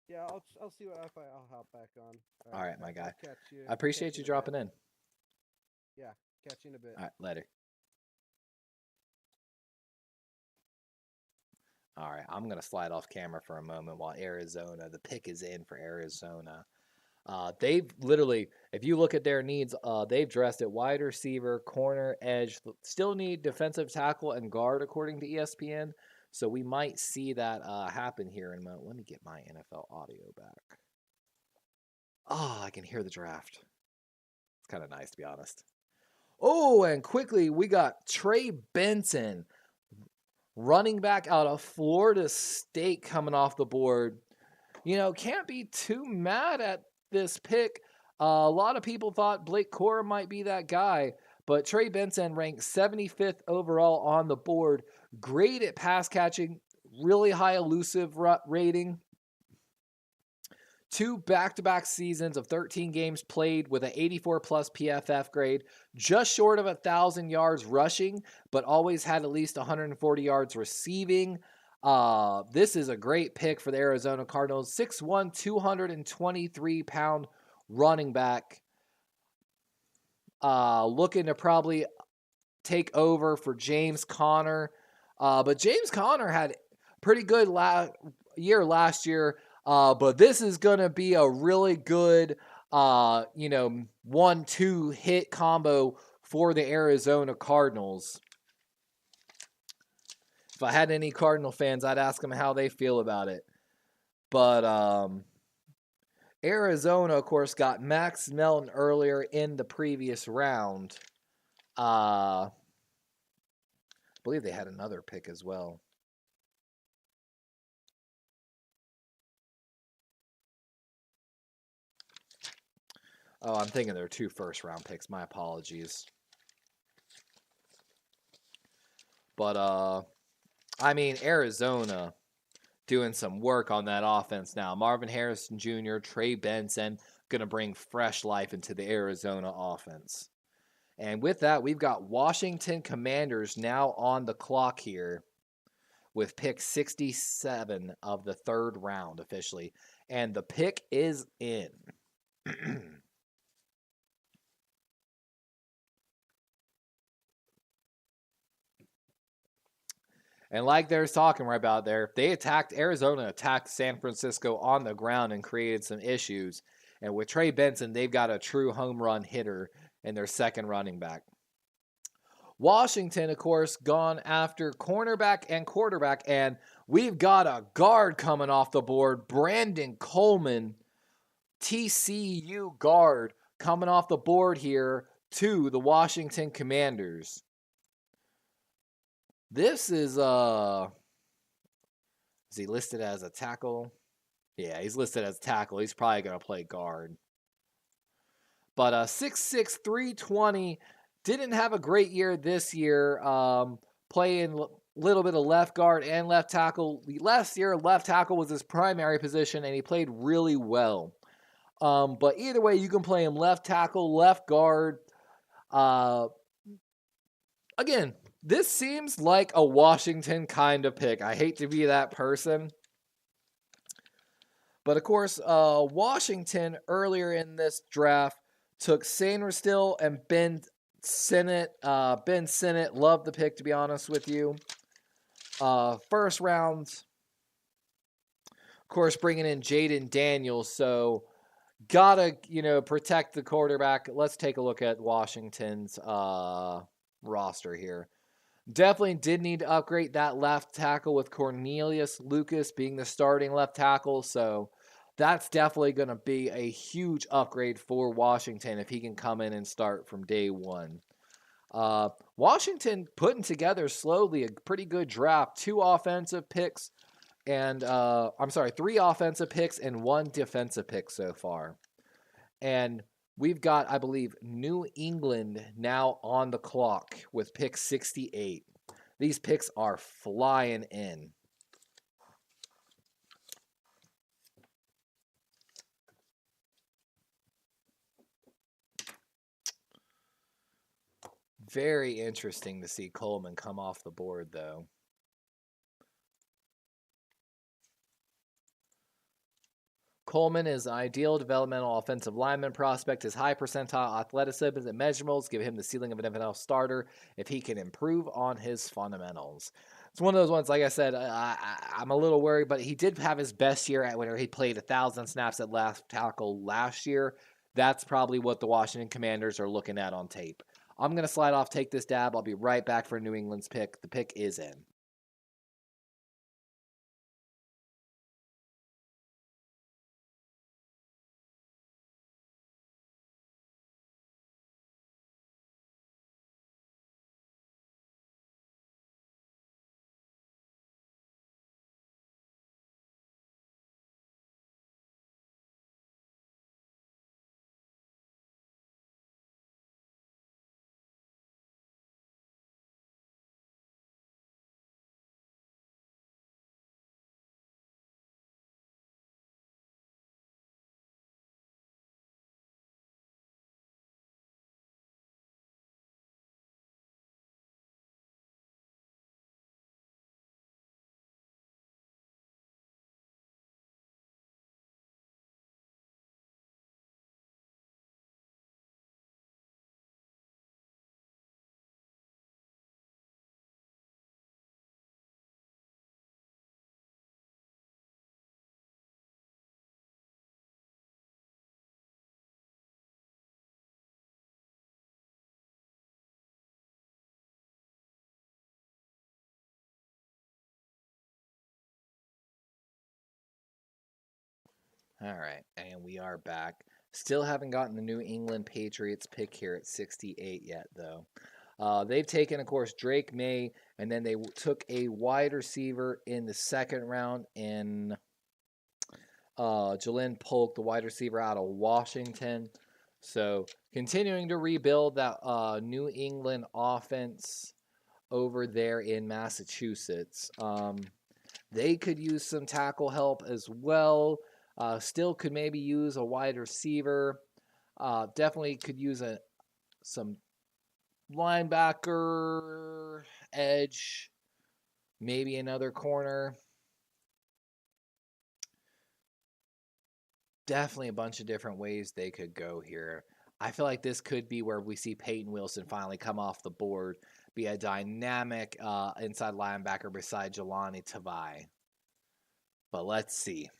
Yeah, I'll see if I'll hop back on. All right, my guy. Catch you. I appreciate you dropping in. Yeah, catch you in a bit. All right, later. All right, I'm going to slide off camera for a moment while the pick is in for Arizona. They've literally, if you look at their needs, they've dressed at wide receiver, corner, edge, still need defensive tackle and guard according to ESPN. So we might see that happen here in a moment. Let me get my NFL audio back. I can hear the draft. It's kind of nice, to be honest. Oh, and quickly, we got Trey Benson, running back out of Florida State, coming off the board. Can't be too mad at this pick. A lot of people thought Blake Cora might be that guy, but Trey Benson ranked 75th overall on the board. Great at pass catching, really high elusive rating. 2 back-to-back seasons of 13 games played with an 84 plus PFF grade, just short of 1,000 yards rushing, but always had at least 140 yards receiving. This is a great pick for the Arizona Cardinals. 6'1", 223-pound running back. Looking to probably take over for James Conner. But James Conner had a pretty good year last year. But this is going to be a really good, 1-2 hit combo for the Arizona Cardinals. If I had any Cardinal fans, I'd ask them how they feel about it. But Arizona, of course, got Max Melton earlier in the previous round. I believe they had another pick as well. Oh, I'm thinking there are 2 first-round picks. My apologies. But, Arizona doing some work on that offense now. Marvin Harrison Jr., Trey Benson, going to bring fresh life into the Arizona offense. And with that, we've got Washington Commanders now on the clock here with pick 67 of the 3rd round officially. And the pick is in. And like they're talking right about there, Arizona attacked San Francisco on the ground and created some issues. And with Trey Benson, they've got a true home run hitter in their second running back. Washington, of course, gone after cornerback and quarterback. And we've got a guard coming off the board. Brandon Coleman, TCU guard, coming off the board here to the Washington Commanders. This is he listed as a tackle? Yeah, he's listed as a tackle. He's probably going to play guard. But 6'6", 320, didn't have a great year this year, playing a little bit of left guard and left tackle. Last year, left tackle was his primary position, and he played really well. But either way, you can play him left tackle, left guard. Again, this seems like a Washington kind of pick. I hate to be that person. But of course, Washington earlier in this draft took Sainristil and Ben Sinnott. Ben Sinnott, loved the pick, to be honest with you. First round, of course, bringing in Jaden Daniels. So, gotta, protect the quarterback. Let's take a look at Washington's roster here. Definitely did need to upgrade that left tackle with Cornelius Lucas being the starting left tackle. So that's definitely going to be a huge upgrade for Washington if he can come in and start from day one. Washington putting together slowly a pretty good draft. 3 offensive picks and 3 offensive picks and 1 defensive pick so far. And we've got, I believe, New England now on the clock with pick 68. These picks are flying in. Very interesting to see Coleman come off the board, though. Coleman is an ideal developmental offensive lineman prospect. His high percentile athleticism and measurables give him the ceiling of an NFL starter if he can improve on his fundamentals. It's one of those ones, like I said, I'm a little worried, but he did have his best year at when he played 1,000 snaps at left tackle last year. That's probably what the Washington Commanders are looking at on tape. I'm going to slide off, take this dab. I'll be right back for New England's pick. The pick is in. All right, and we are back. Still haven't gotten the New England Patriots pick here at 68 yet, though. They've taken, of course, Drake May, and then they took a wide receiver in the second round in Jalen Polk, the wide receiver out of Washington. So continuing to rebuild that New England offense over there in Massachusetts. They could use some tackle help as well. Still could maybe use a wide receiver. Definitely could use some linebacker, edge, maybe another corner. Definitely a bunch of different ways they could go here. I feel like this could be where we see Peyton Wilson finally come off the board, be a dynamic inside linebacker beside Jelani Tavai. But let's see.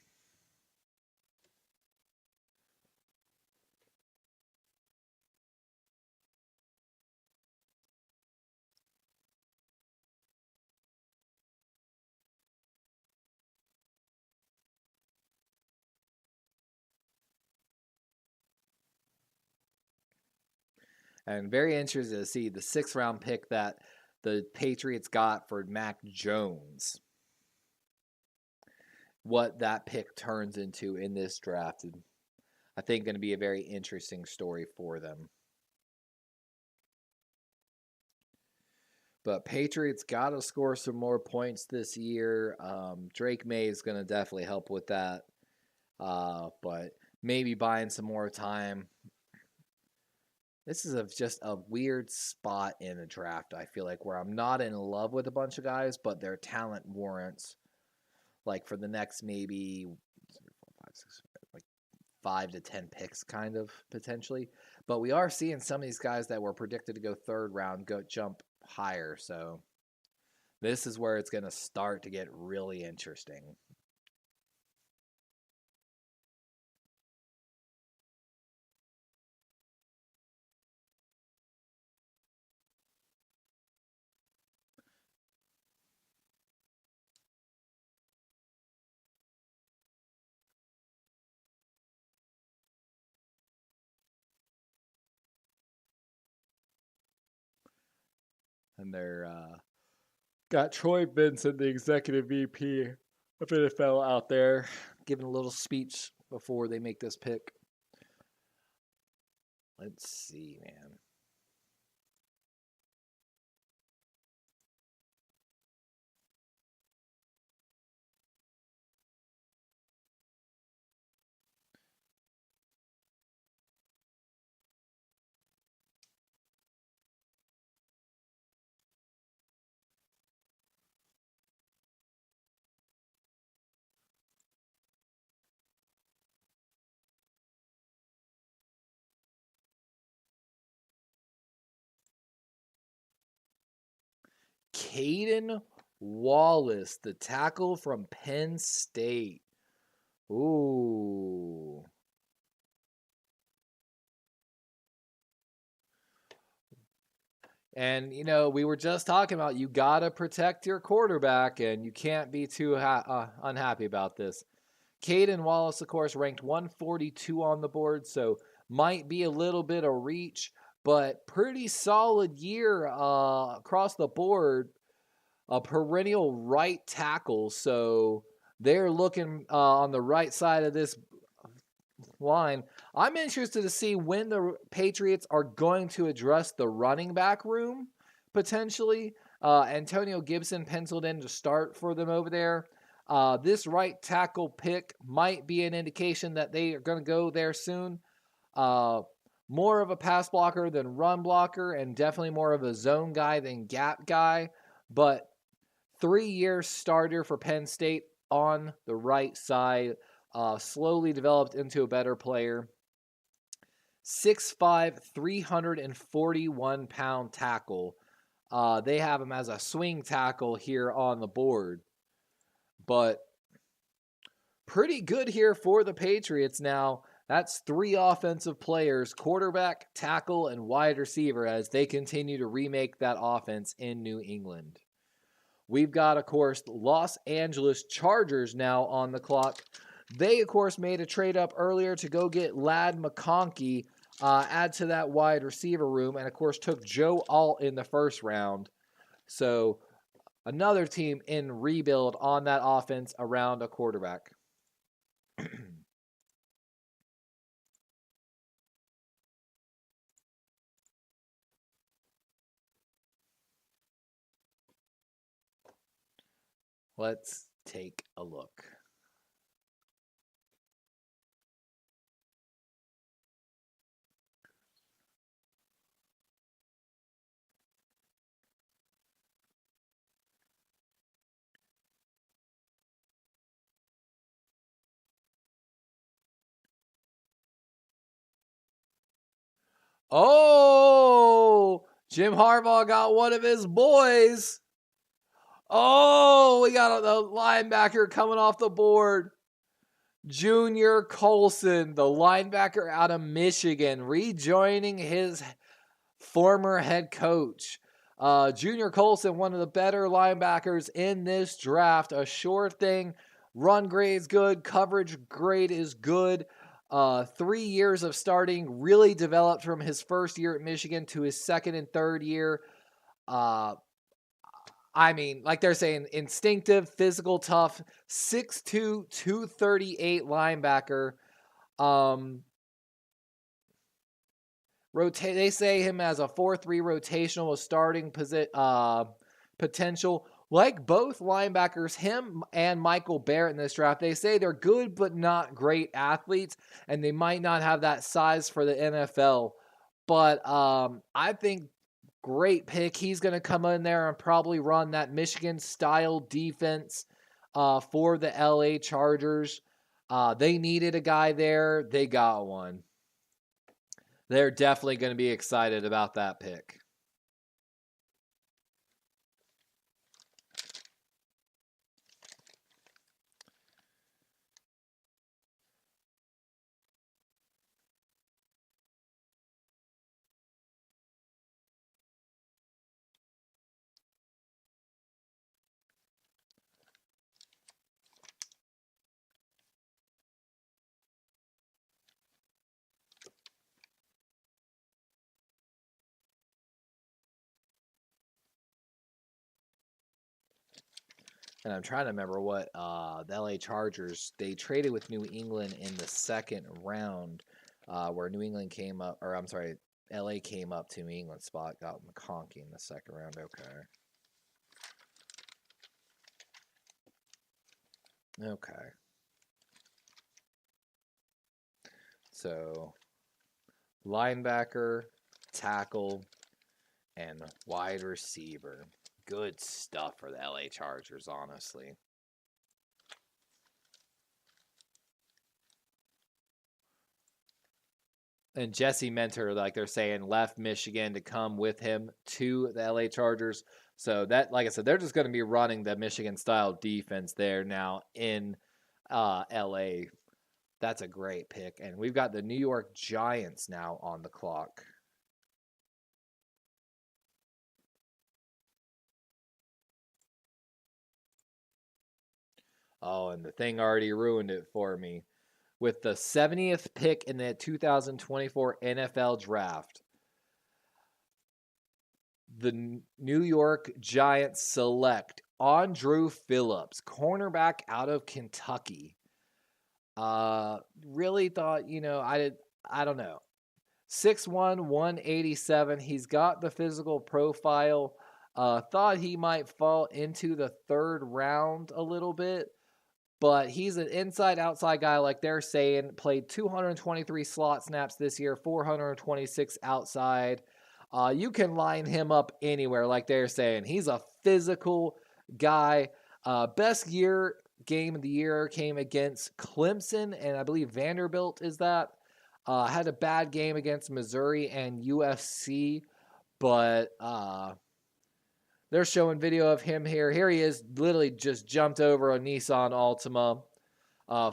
And very interested to see the 6th round pick that the Patriots got for Mac Jones. What that pick turns into in this draft. I think going to be a very interesting story for them. But Patriots got to score some more points this year. Drake May is going to definitely help with that. But maybe buying some more time. This is just a weird spot in a draft, I feel like, where I'm not in love with a bunch of guys, but their talent warrants, like, for the next maybe 5 to 10 picks, kind of, potentially. But we are seeing some of these guys that were predicted to go 3rd round jump higher, so this is where it's going to start to get really interesting. And they're got Troy Vincent, the executive VP of NFL, out there giving a little speech before they make this pick. Let's see, man. Caden Wallace, the tackle from Penn State. Ooh. And, you know, we were just talking about you got to protect your quarterback, and you can't be too unhappy about this. Caden Wallace, of course, ranked 142 on the board, so might be a little bit of reach, but pretty solid year across the board. A perennial right tackle, so they're looking on the right side of this line. I'm interested to see when the Patriots are going to address the running back room, potentially. Antonio Gibson penciled in to start for them over there. This right tackle pick might be an indication that they are going to go there soon. More of a pass blocker than run blocker, and definitely more of a zone guy than gap guy. But 3-year starter for Penn State on the right side. Slowly developed into a better player. 6'5", 341-pound tackle. They have him as a swing tackle here on the board. But pretty good here for the Patriots now. That's 3 offensive players, quarterback, tackle, and wide receiver, as they continue to remake that offense in New England. We've got, of course, the Los Angeles Chargers now on the clock. They, of course, made a trade up earlier to go get Ladd McConkey, add to that wide receiver room, and, of course, took Joe Alt in the first round. So another team in rebuild on that offense around a quarterback. Let's take a look. Oh, Jim Harbaugh got one of his boys. Oh, we got the linebacker coming off the board. Junior Colson, the linebacker out of Michigan, rejoining his former head coach. Junior Colson, one of the better linebackers in this draft. A sure thing. Run grade is good. Coverage grade is good. 3 years of starting, really developed from his first year at Michigan to his second and third year. I mean, like they're saying, instinctive, physical, tough, 6'2", 238 linebacker. They say him as a 4-3 rotational with starting potential. Like both linebackers, him and Michael Barrett in this draft, they say they're good but not great athletes, and they might not have that size for the NFL. But I think great pick. He's going to come in there and probably run that Michigan-style defense for the LA Chargers. They needed a guy there. They got one. They're definitely going to be excited about that pick. And I'm trying to remember what the LA Chargers, they traded with New England in the second round, where New England came up, or I'm sorry, LA came up to New England spot, got McConkey in the second round. Okay. So, linebacker, tackle, and wide receiver. Good stuff for the LA Chargers, honestly. And Jesse Mentor, like they're saying, left Michigan to come with him to the LA Chargers. So that, like I said, they're just going to be running the Michigan-style defense there now in LA. That's a great pick. And we've got the New York Giants now on the clock. Oh, and the thing already ruined it for me. With the 70th pick in the 2024 NFL Draft, the New York Giants select Andrew Phillips, cornerback out of Kentucky. Really thought, I don't know. 6'1", 187. He's got the physical profile. Thought he might fall into the third round a little bit. But he's an inside-outside guy, like they're saying. Played 223 slot snaps this year, 426 outside. You can line him up anywhere, like they're saying. He's a physical guy. Best game of the year came against Clemson, and I believe Vanderbilt is that. Had a bad game against Missouri and USC, but they're showing video of him here. Here he is, literally just jumped over a Nissan Altima.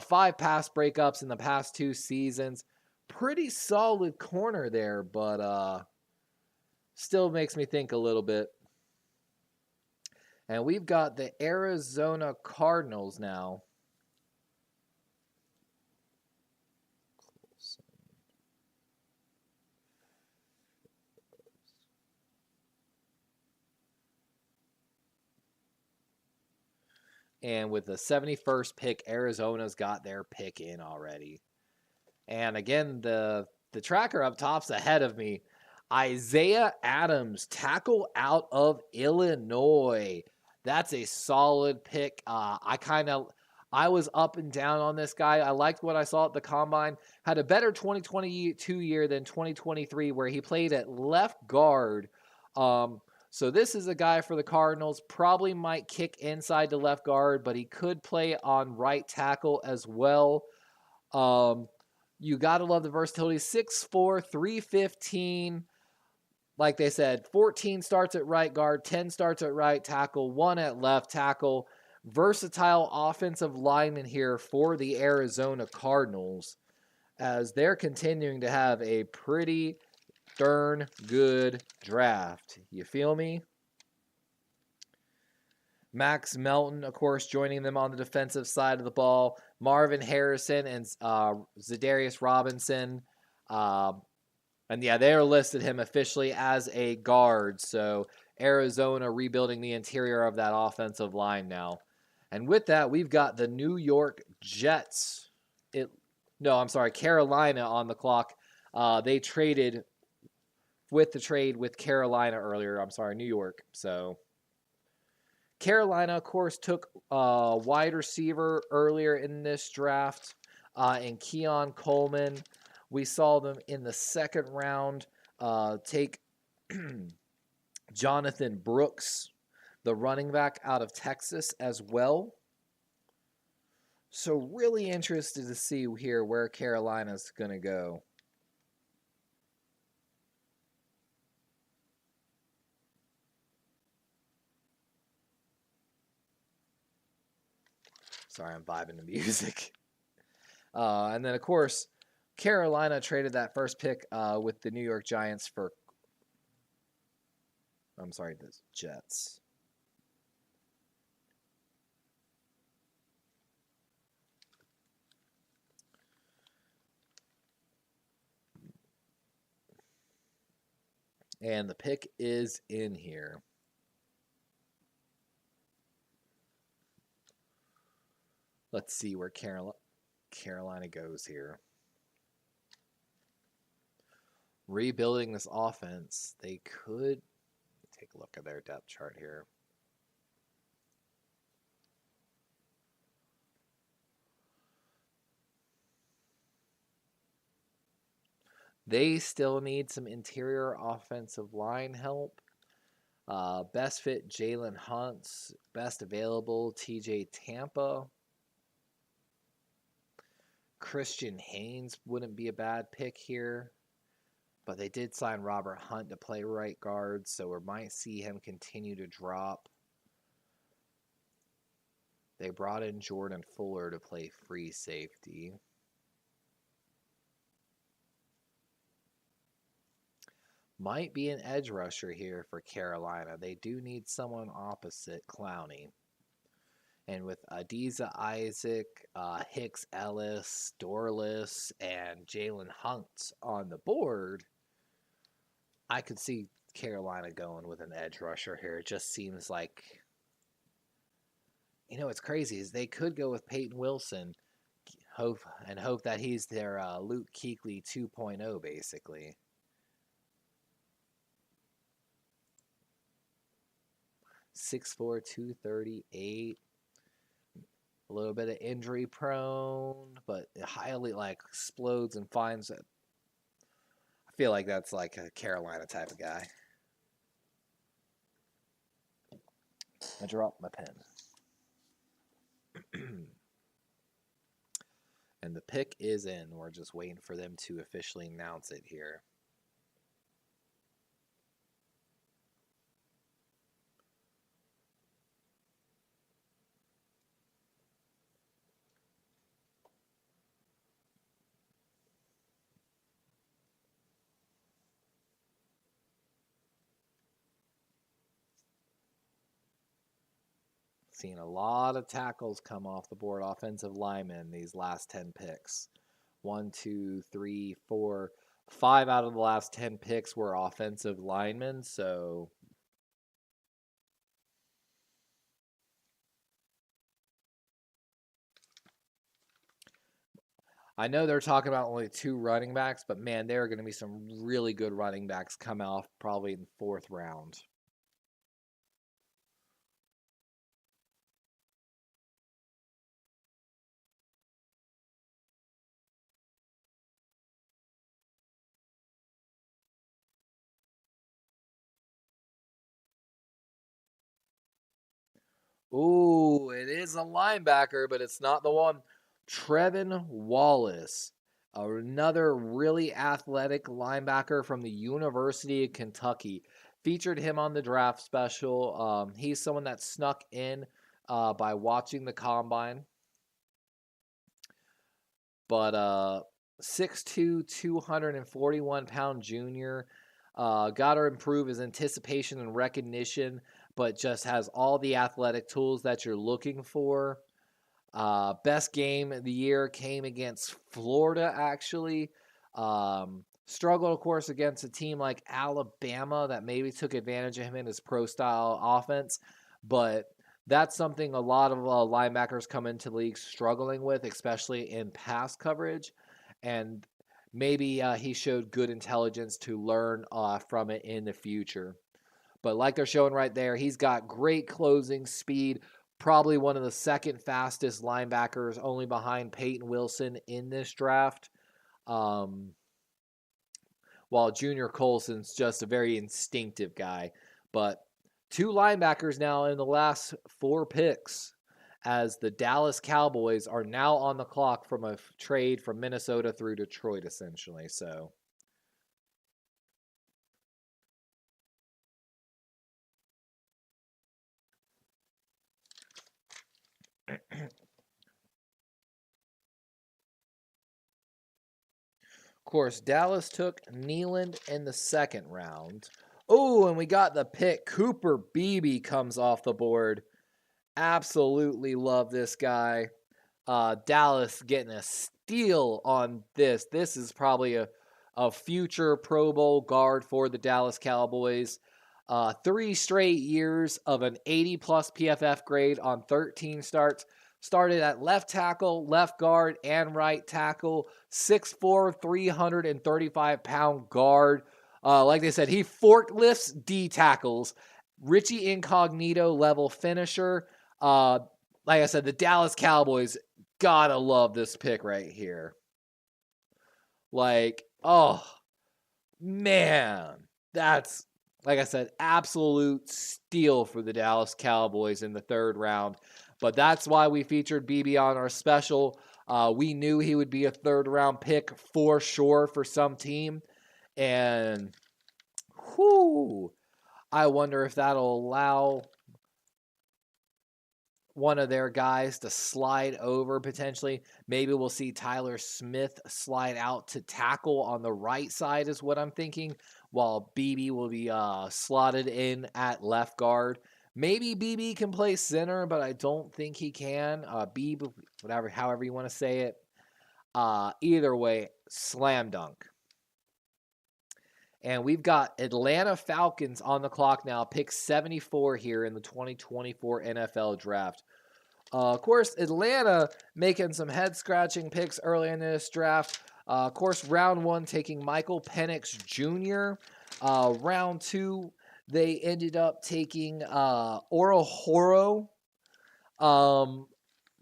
5 pass breakups in the past 2 seasons. Pretty solid corner there, but still makes me think a little bit. And we've got the Arizona Cardinals now. And with the 71st pick, Arizona's got their pick in already. And again, the tracker up top's ahead of me. Isaiah Adams, tackle out of Illinois. That's a solid pick. I was up and down on this guy. I liked what I saw at the combine. Had a better 2022 year than 2023, where he played at left guard. So this is a guy for the Cardinals. Probably might kick inside to left guard, but he could play on right tackle as well. You got to love the versatility. 6'4", 315. Like they said, 14 starts at right guard, 10 starts at right tackle, 1 at left tackle. Versatile offensive lineman here for the Arizona Cardinals, as they're continuing to have a pretty darn good draft. You feel me? Max Melton, of course, joining them on the defensive side of the ball. Marvin Harrison and Zadarius Robinson. And yeah, they listed him officially as a guard. So Arizona rebuilding the interior of that offensive line now. And with that, we've got the New York Jets. Carolina on the clock. They traded with the trade with Carolina earlier. New York. So Carolina, of course, took a wide receiver earlier in this draft in Keon Coleman. We saw them in the second round take Jonathan Brooks, the running back out of Texas as well. So really interested to see here where Carolina's going to go. Sorry, I'm vibing to music. And then, of course, Carolina traded that first pick with the New York Giants for... the Jets. And the pick is in here. Let's see where Carolina goes here. Rebuilding this offense, they could take a look at their depth chart here. They still need some interior offensive line help. Best fit, Jalen Hunt's best available, TJ Tampa. Christian Haynes wouldn't be a bad pick here. But they did sign Robert Hunt to play right guard, so we might see him continue to drop. They brought in Jordan Fuller to play free safety. Might be an edge rusher here for Carolina. They do need someone opposite Clowney. And with Adiza Isaac, Hicks Ellis, Dorless, and Jalen Hunt on the board, I could see Carolina going with an edge rusher here. It just seems like, what's crazy is they could go with Peyton Wilson, hope that he's their Luke Kuechly 2.0, basically. .6'4", 238. A little bit of injury prone, but highly explodes and finds it. I feel like that's like a Carolina type of guy. I dropped my pen. And the pick is in. We're just waiting for them to officially announce it here. Seen a lot of tackles come off the board, offensive linemen, these last 10 picks. 1, 2, 3, 4, 5 out of the last 10 picks were offensive linemen, so I know they're talking about only 2 running backs, but man, there are going to be some really good running backs come off probably in the 4th round. Ooh, it is a linebacker, but it's not the one. Trevin Wallace, another really athletic linebacker from the University of Kentucky. Featured him on the draft special. He's someone that snuck in by watching the combine. But 6'2", 241-pound junior. Got to improve his anticipation and recognition, but just has all the athletic tools that you're looking for. Best game of the year came against Florida, actually. Struggled, of course, against a team like Alabama that maybe took advantage of him in his pro-style offense. But that's something a lot of linebackers come into the league struggling with, especially in pass coverage. And maybe he showed good intelligence to learn from it in the future. But like they're showing right there, he's got great closing speed, probably one of the second fastest linebackers, only behind Peyton Wilson in this draft. While Junior Colson's just a very instinctive guy. But 2 linebackers now in the last 4 picks, as the Dallas Cowboys are now on the clock from a trade from Minnesota through Detroit, essentially. So of course, Dallas took Nealand in the 2nd round. Oh, and we got the pick. Cooper Beebe comes off the board. Absolutely love this guy. Dallas getting a steal on this. This is probably a future Pro Bowl guard for the Dallas Cowboys. 3 straight years of an 80-plus PFF grade on 13 starts. Started at left tackle, left guard, and right tackle. 6'4", 335-pound guard. Like they said, he forklifts D tackles. Richie Incognito level finisher. Like I said, the Dallas Cowboys, gotta love this pick right here. Like, oh, man. That's, like I said, absolute steal for the Dallas Cowboys in the 3rd round. But that's why we featured BB on our special. We knew he would be a 3rd round pick for sure for some team. And, whoo, I wonder if that'll allow one of their guys to slide over potentially. Maybe we'll see Tyler Smith slide out to tackle on the right side is what I'm thinking, while BB will be slotted in at left guard. Maybe BB can play center, but I don't think he can. BB, whatever, however you want to say it. Either way, slam dunk. And we've got Atlanta Falcons on the clock now, pick 74 here in the 2024 NFL Draft. Of course, Atlanta making some head-scratching picks early in this draft. Of course, round 1 taking Michael Penix Jr. Round 2, they ended up taking Orohoro,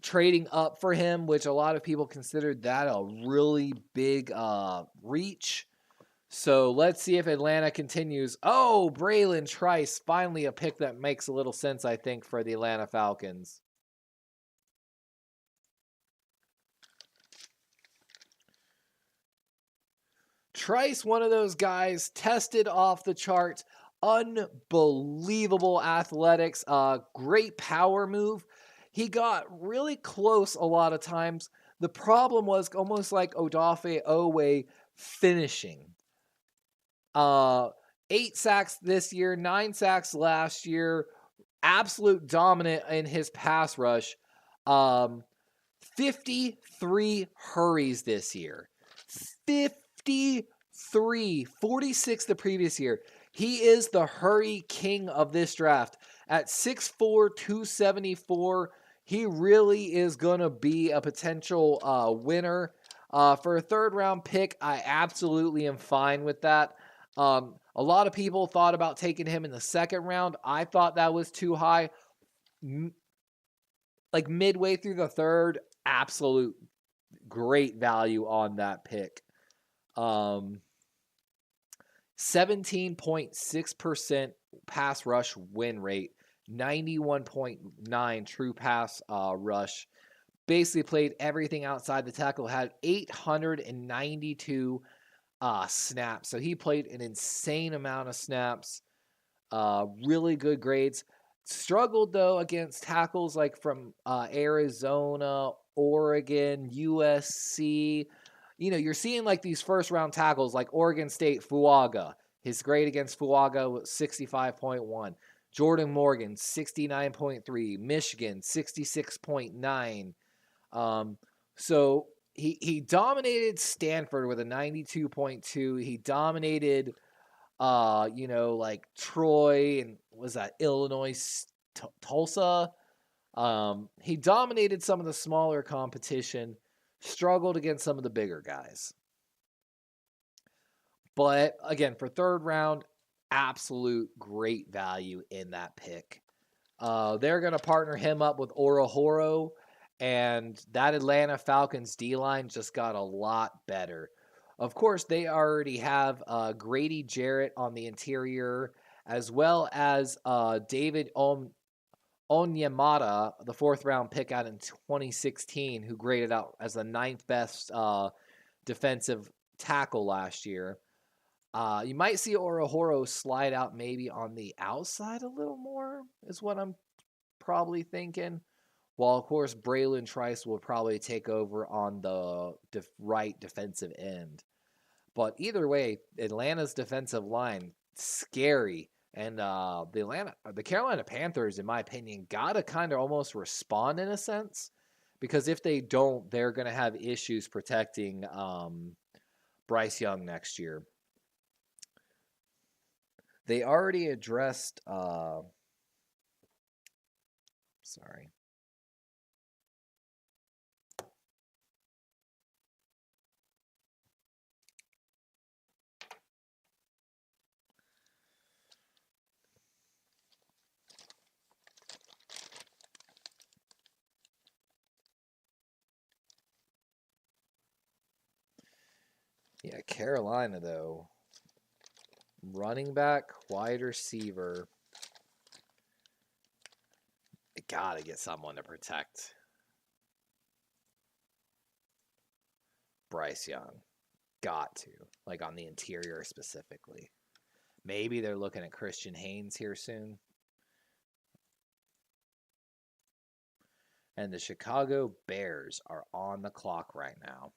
trading up for him, which a lot of people considered that a really big reach. So let's see if Atlanta continues. Oh, Braylon Trice, finally a pick that makes a little sense, I think, for the Atlanta Falcons. Trice, one of those guys, tested off the charts, unbelievable athletics, great power move. He got really close a lot of times. The problem was almost like Odafe Owe finishing. 8 sacks this year, 9 sacks last year. Absolute dominant in his pass rush. 53 hurries this year. 53, 46 the previous year. He is the hurry king of this draft. At 6'4", 274, he really is going to be a potential winner. For a third round pick, I absolutely am fine with that. A lot of people thought about taking him in the second round. I thought that was too high. Like midway through the third, absolute great value on that pick. 17.6% pass rush win rate, 91.9 true pass rush. Basically played everything outside the tackle, had 892 snaps. So he played an insane amount of snaps. Really good grades. Struggled though against tackles like from Arizona, Oregon, USC. You're seeing like these first round tackles like Oregon State, Fuaga. His grade against Fuaga was 65.1. Jordan Morgan, 69.3. Michigan, 66.9. So he dominated Stanford with a 92.2. He dominated like Troy and was that Illinois Tulsa. He dominated some of the smaller competition, struggled against some of the bigger guys. But again, for third round, absolute great value in that pick. They're going to partner him up with Orahoro, and that Atlanta Falcons D-line just got a lot better. Of course, they already have Grady Jarrett on the interior, as well as David Onyemata, the fourth-round pick out in 2016, who graded out as the ninth best defensive tackle last year. You might see Orahoro slide out maybe on the outside a little more, is what I'm probably thinking. While, of course, Braylon Trice will probably take over on the right defensive end. But either way, Atlanta's defensive line, scary. And the Carolina Panthers, in my opinion, got to kind of almost respond in a sense. Because if they don't, they're going to have issues protecting Bryce Young next year. They already addressed sorry. Yeah, Carolina, though. Running back, wide receiver. They got to get someone to protect Bryce Young. Got to. Like on the interior specifically. Maybe they're looking at Christian Haynes here soon. And the Chicago Bears are on the clock right now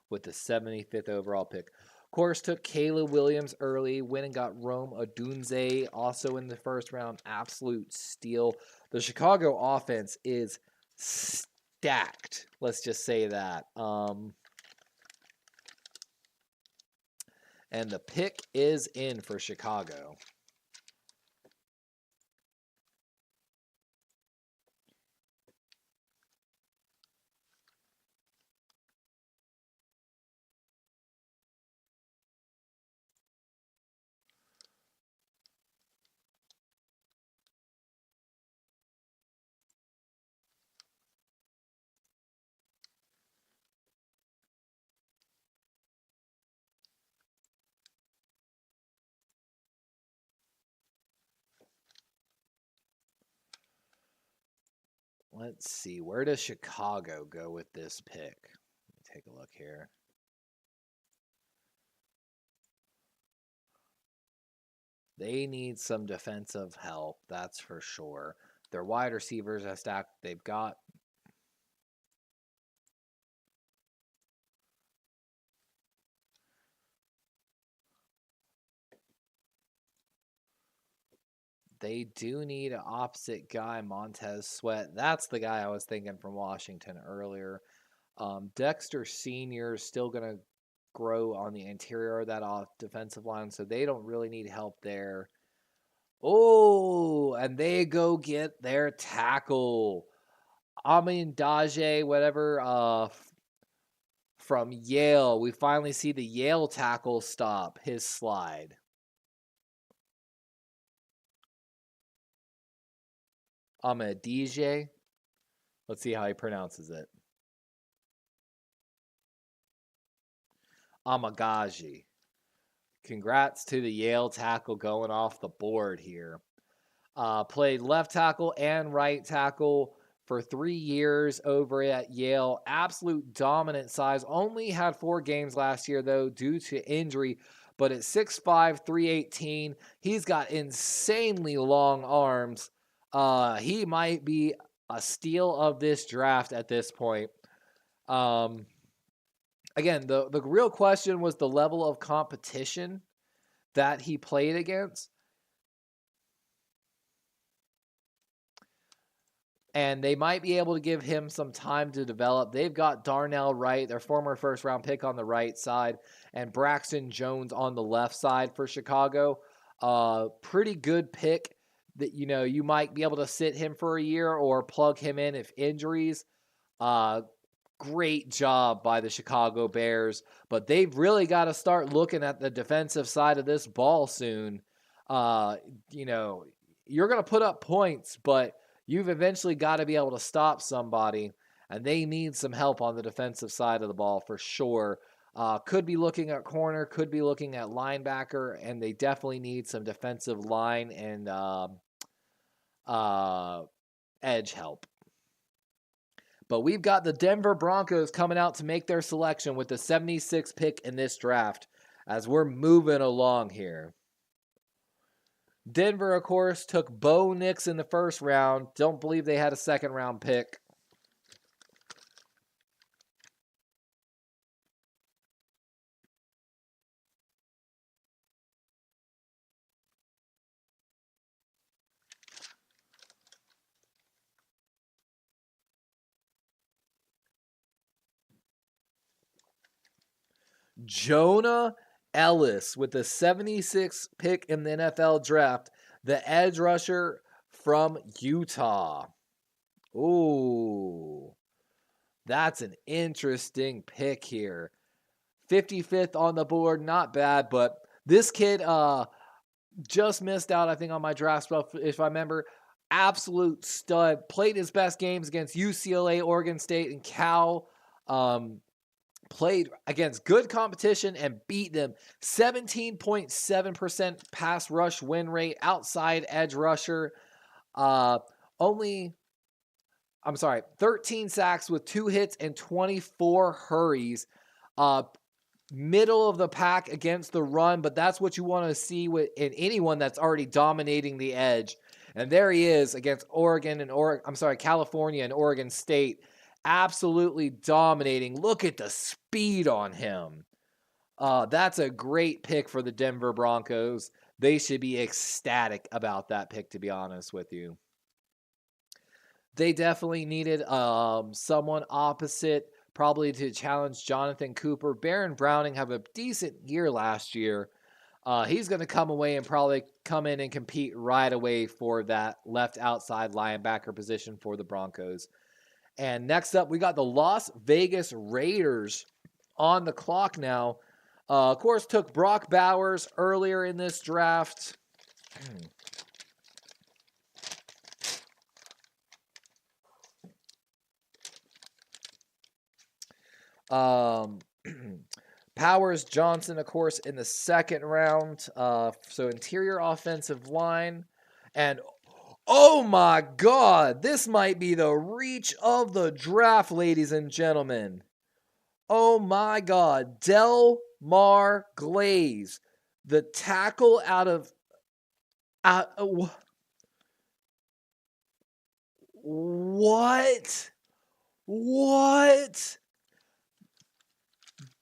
with the 75th overall pick. Of course, took Caleb Williams early, went and got Rome Odunze also in the first round. Absolute steal. The Chicago offense is stacked. Let's just say that. And the pick is in for Chicago. Let's see. Where does Chicago go with this pick? Let me take a look here. They need some defensive help, that's for sure. Their wide receivers are stacked. They've got They do need an opposite guy, Montez Sweat. That's the guy I was thinking from Washington earlier. Dexter Sr. is still going to grow on the interior of that defensive line, so they don't really need help there. Oh, and they go get their tackle. Amin Daje, whatever, from Yale. We finally see the Yale tackle stop his slide. Amadije. Let's see how he pronounces it. Amagaji. Congrats to the Yale tackle going off the board here. Played left tackle and right tackle for 3 years over at Yale. Absolute dominant size. Only had 4 games last year, though, due to injury. But at 6'5", 318, he's got insanely long arms. He might be a steal of this draft at this point. Again, the real question was the level of competition that he played against. And they might be able to give him some time to develop. They've got Darnell Wright, their former first-round pick, on the right side, and Braxton Jones on the left side for Chicago. Pretty good pick that, you might be able to sit him for a year or plug him in if injuries. Great job by the Chicago Bears, but they've really got to start looking at the defensive side of this ball soon. You're going to put up points, but you've eventually got to be able to stop somebody, and they need some help on the defensive side of the ball for sure. Could be looking at corner, could be looking at linebacker, and they definitely need some defensive line and edge help. But we've got the Denver Broncos coming out to make their selection with the 76th pick in this draft as we're moving along here. Denver, of course, took Bo Nix in the first round. Don't believe they had a second-round pick. Jonah Ellis with the 76th pick in the NFL draft, the edge rusher from Utah. Ooh, that's an interesting pick here. 55th on the board, not bad, but this kid just missed out, I think, on my draft spell, if I remember. Absolute stud. Played his best games against UCLA, Oregon State, and Cal. Played against good competition and beat them. 17.7% pass rush win rate, outside edge rusher. 13 sacks with 2 hits and 24 hurries. Middle of the pack against the run, but that's what you want to see in anyone that's already dominating the edge. And there he is against California and Oregon State. Absolutely dominating. Look at the speed on him. That's a great pick for the Denver Broncos. They should be ecstatic about that pick, to be honest with you. They definitely needed someone opposite, probably to challenge Jonathan Cooper. Baron Browning had a decent year last year. He's going to come away and probably come in and compete right away for that left outside linebacker position for the Broncos. And next up, we got the Las Vegas Raiders on the clock now. Of course, took Brock Bowers earlier in this draft. Powers Johnson, of course, in the second round. So interior offensive line. And oh my God, this might be the reach of the draft, ladies and gentlemen. Oh my God, Delmar Glaze, the tackle out of what?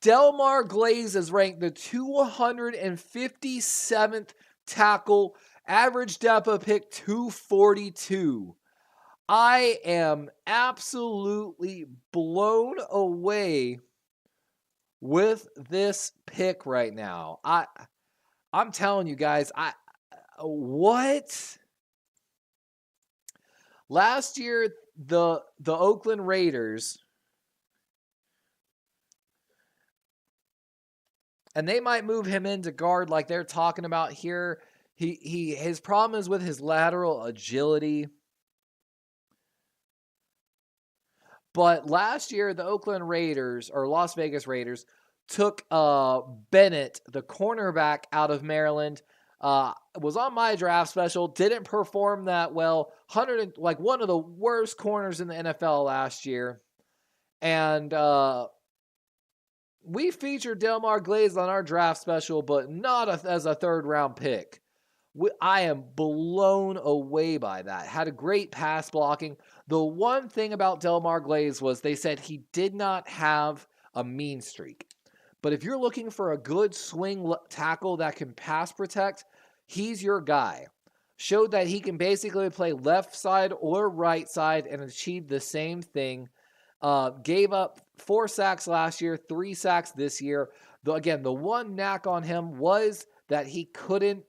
Delmar Glaze is ranked the 257th tackle, average depth of pick 242. I am absolutely blown away with this pick right now. I'm telling you guys, what? Last year, the Oakland Raiders And they might move him into guard like they're talking about here. His problem is with his lateral agility. But last year, the Oakland Raiders or Las Vegas Raiders took Bennett, the cornerback out of Maryland. Was on my draft special. Didn't perform that well. Like one of the worst corners in the NFL last year. And we featured Delmar Glaze on our draft special, but not as a third round pick. I am blown away by that. Had a great pass blocking. The one thing about Delmar Glaze was they said he did not have a mean streak. But if you're looking for a good swing tackle that can pass protect, he's your guy. Showed that he can basically play left side or right side and achieve the same thing. Gave up 4 sacks last year, 3 sacks this year. Again, the one knack on him was that he couldn't,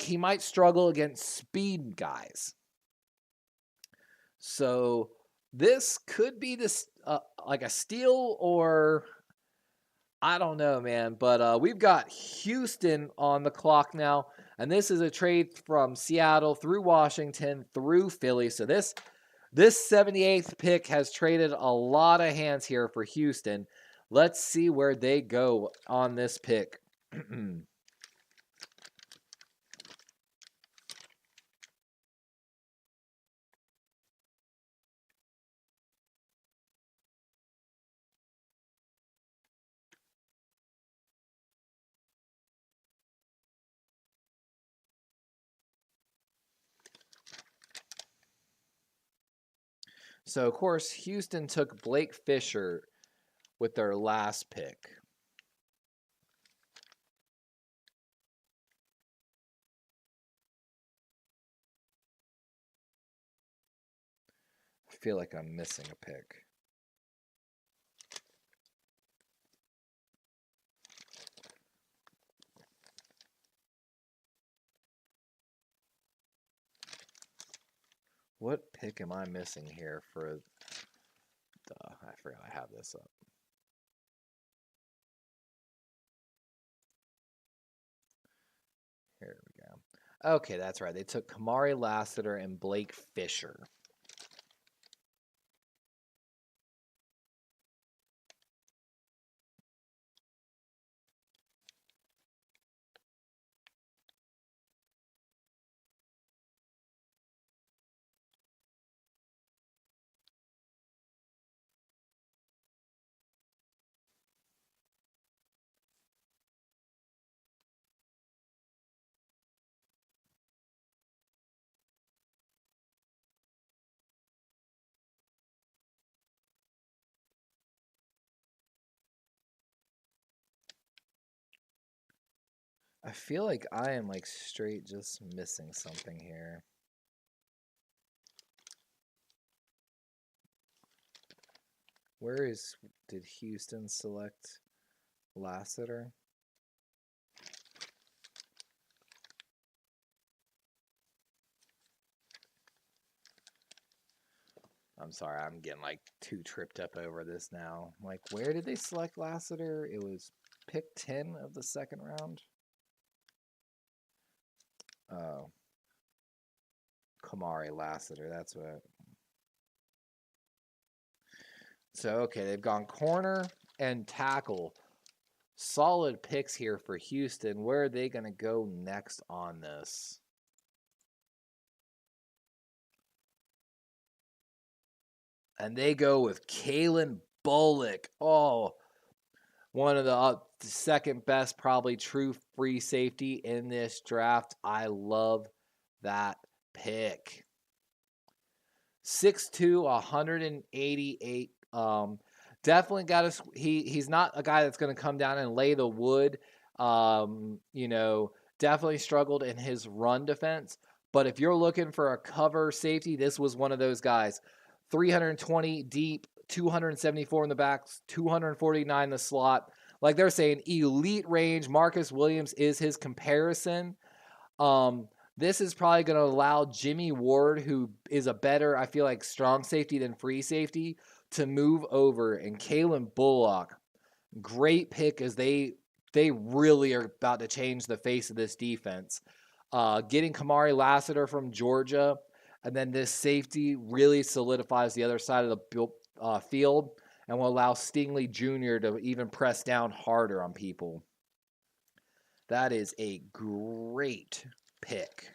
he might struggle against speed guys. So this could be this like a steal, or I don't know, man. But we've got Houston on the clock now, and this is a trade from Seattle through Washington through Philly. So this 78th pick has traded a lot of hands here for Houston. Let's see where they go on this pick. So, of course, Houston took Blake Fisher with their last pick. I feel like I'm missing a pick. What pick am I missing here for I forgot I have this up. Here we go. Okay, that's right. They took Kamari Lassiter and Blake Fisher. I feel like I am like straight just missing something here. Did Houston select Lassiter? I'm sorry, I'm getting like too tripped up over this now. Like, where did they select Lassiter? It was pick 10 of the second round. Oh. Kamari Lassiter, that's what. So, okay, they've gone corner and tackle. Solid picks here for Houston. Where are they going to go next on this? And they go with Kalen Bullock. Oh, one of the second best, probably true free safety in this draft. I love that pick. 6'2", 188. Definitely got to. He's not a guy that's going to come down and lay the wood. Definitely struggled in his run defense. But if you're looking for a cover safety, this was one of those guys. 320 deep, 274 in the back, 249 in the slot. Like they're saying, elite range. Marcus Williams is his comparison. This is probably going to allow Jimmy Ward, who is a better, I feel like, strong safety than free safety, to move over. And Kalen Bullock, Great pick, as they really are about to change the face of this defense. Getting Kamari Lassiter from Georgia, and then this safety really solidifies the other side of the field and will allow Stingley Jr. to even press down harder on people. That is a great pick.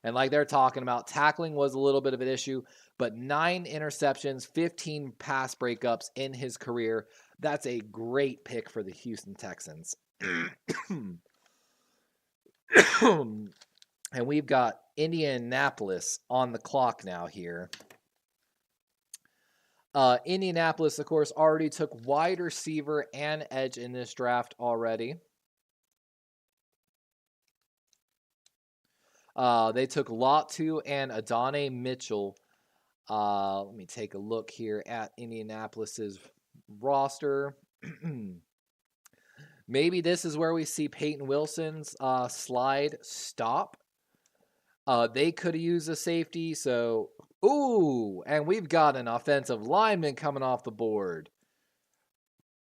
And like they're talking about, tackling was a little bit of an issue, but 9 interceptions, 15 pass breakups in his career. That's a great pick for the Houston Texans. And we've got Indianapolis on the clock now here. Indianapolis, of course, already took wide receiver and edge in this draft already. They took Latu and Adonai Mitchell. Let me take a look here at Indianapolis's roster. Maybe this is where we see Peyton Wilson's slide stop. They could have used a safety, so... Ooh, and we've got an offensive lineman coming off the board.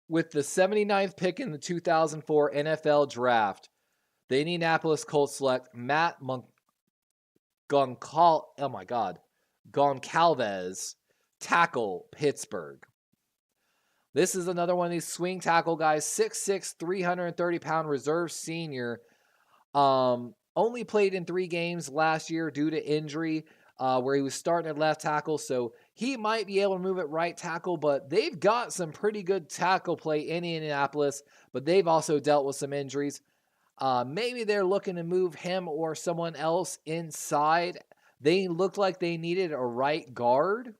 With the 79th pick in the 2004 NFL Draft, the Indianapolis Colts select Matt Goncalves, tackle, Pittsburgh. This is another one of these swing tackle guys, 6'6", 330-pound reserve senior. Only played in 3 games last year due to injury, where he was starting at left tackle, so he might be able to move at right tackle, but they've got some pretty good tackle play in Indianapolis, but they've also dealt with some injuries. Maybe they're looking to move him or someone else inside. They looked like they needed a right guard,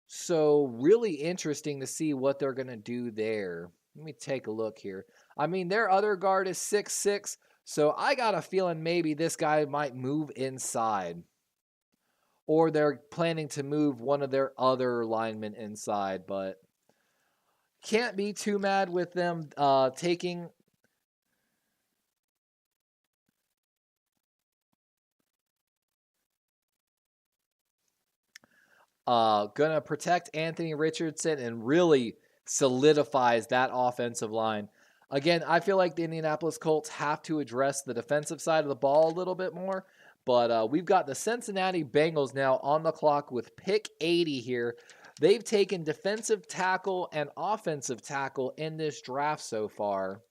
so really interesting to see what they're going to do there. Let me take a look here. I mean, their other guard is 6'6", so I got a feeling maybe this guy might move inside. Or they're planning to move one of their other linemen inside, but can't be too mad with them taking... Gonna protect Anthony Richardson and really solidifies that offensive line. Again, I feel like the Indianapolis Colts have to address the defensive side of the ball a little bit more. But we've got the Cincinnati Bengals now on the clock with pick 80 here. They've taken defensive tackle and offensive tackle in this draft so far.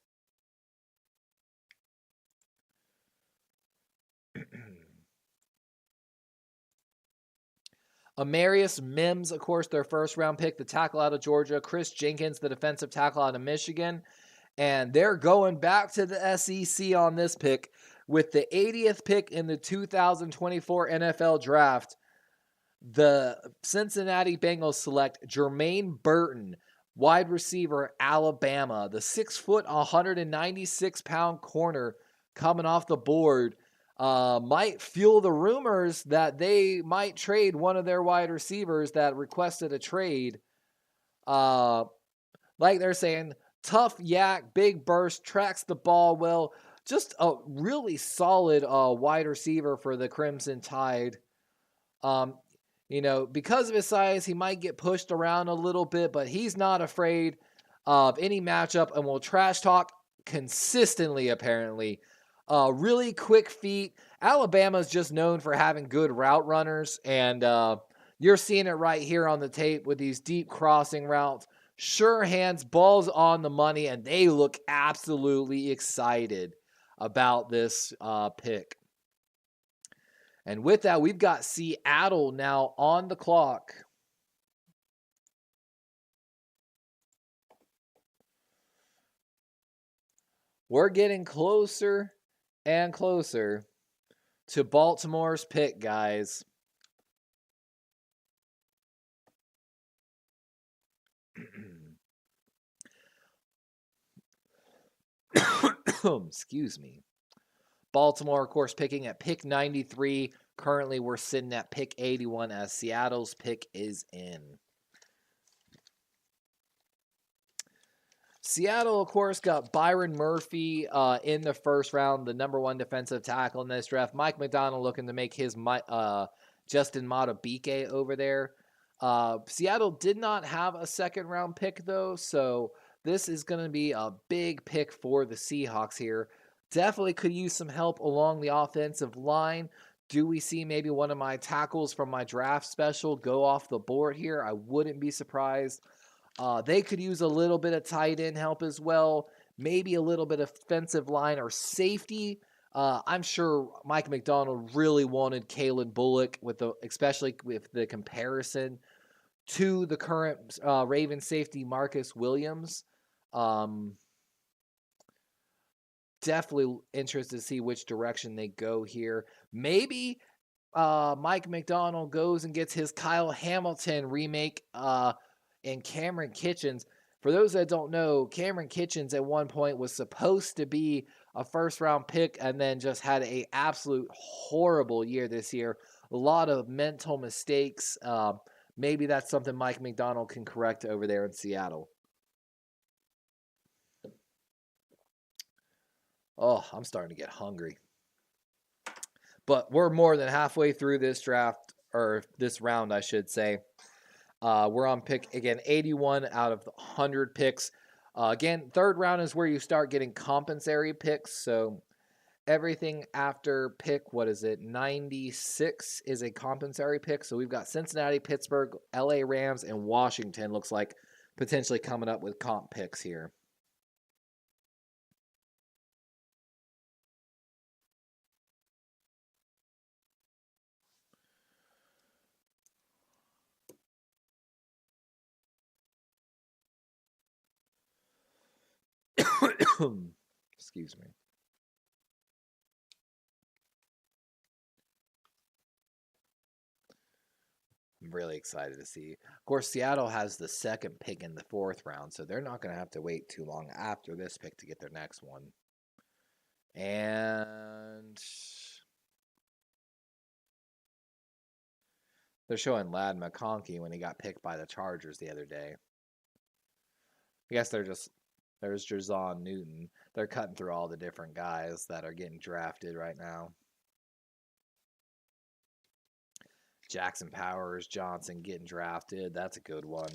Amarius Mims, of course, their first-round pick, the tackle out of Georgia. Chris Jenkins, the defensive tackle out of Michigan. And they're going back to the SEC on this pick. With the 80th pick in the 2024 NFL Draft, the Cincinnati Bengals select Jermaine Burton, wide receiver, Alabama. The 6', 196-pound corner coming off the board might fuel the rumors that they might trade one of their wide receivers that requested a trade. Like they're saying, tough yak, big burst, tracks the ball well. Just a really solid wide receiver for the Crimson Tide. Because of his size, he might get pushed around a little bit, but he's not afraid of any matchup and will trash talk consistently, apparently. Really quick feet. Alabama's just known for having good route runners, and you're seeing it right here on the tape with these deep crossing routes. Sure hands, balls on the money, and they look absolutely excited about this pick. And with that, we've got Seattle now on the clock. We're getting closer and closer to Baltimore's pick, guys. Excuse me. Baltimore, of course, picking at pick 93. Currently, we're sitting at pick 81 as Seattle's pick is in. Seattle, of course, got Byron Murphy in the first round, the number 1 defensive tackle in this draft. Mike McDonald looking to make his Justin Madubuike over there. Seattle did not have a second round pick, though, so this is going to be a big pick for the Seahawks here. Definitely could use some help along the offensive line. Do we see maybe one of my tackles from my draft special go off the board here? I wouldn't be surprised. They could use a little bit of tight end help as well. Maybe a little bit of offensive line or safety. I'm sure Mike McDonald really wanted Kalen Bullock, especially with the comparison to the current Ravens safety Marcus Williams. Definitely interested to see which direction they go here. Maybe Mike McDonald goes and gets his Kyle Hamilton remake and Cameron Kitchens. For those that don't know, Cameron Kitchens at one point was supposed to be a first-round pick and then just had an absolute horrible year this year. A lot of mental mistakes. Maybe that's something Mike McDonald can correct over there in Seattle. Oh, I'm starting to get hungry. But we're more than halfway through this draft, or this round, I should say. We're on pick, again, 81 out of 100 picks. Again, third round is where you start getting compensatory picks. So everything after pick, 96 is a compensatory pick. So we've got Cincinnati, Pittsburgh, LA Rams, and Washington looks like potentially coming up with comp picks here. Excuse me. I'm really excited to see. Of course, Seattle has the second pick in the fourth round, so they're not going to have to wait too long after this pick to get their next one. And they're showing Ladd McConkey when he got picked by the Chargers the other day. I guess there's Jason Newton. They're cutting through all the different guys that are getting drafted right now. Jackson Powers Johnson getting drafted. That's a good one.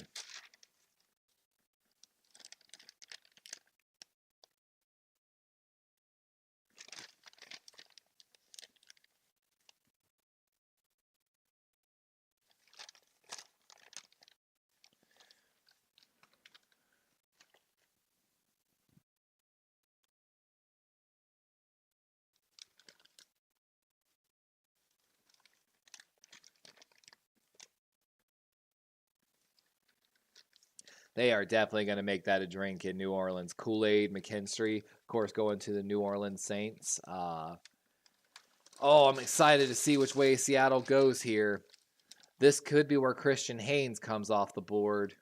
They are definitely going to make that a drink in New Orleans. Kool-Aid, McKinstry, of course, going to the New Orleans Saints. I'm excited to see which way Seattle goes here. This could be where Christian Haynes comes off the board.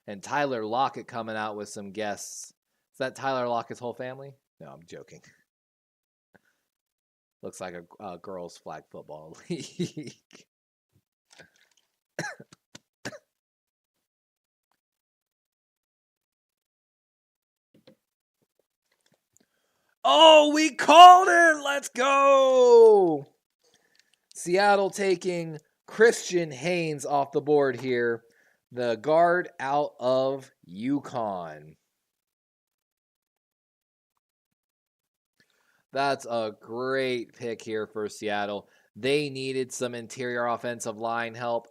And Tyler Lockett coming out with some guests. Is that Tyler Lockett's whole family? No, I'm joking. Looks like a girls' flag football league. Oh, we called it! Let's go! Seattle taking Christian Haynes off the board here. The guard out of UConn. That's a great pick here for Seattle. They needed some interior offensive line help.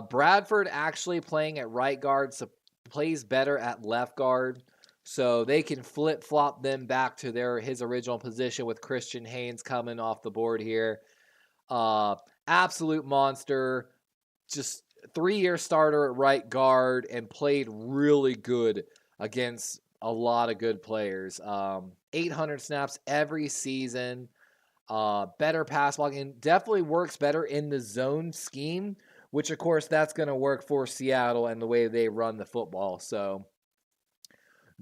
Bradford actually playing at right guard, so plays better at left guard. So they can flip-flop them back to his original position with Christian Haynes coming off the board here. Absolute monster. Just 3-year starter at right guard and played really good against a lot of good players. 800 snaps every season. Better pass blocking. Definitely works better in the zone scheme, which, of course, that's going to work for Seattle and the way they run the football. So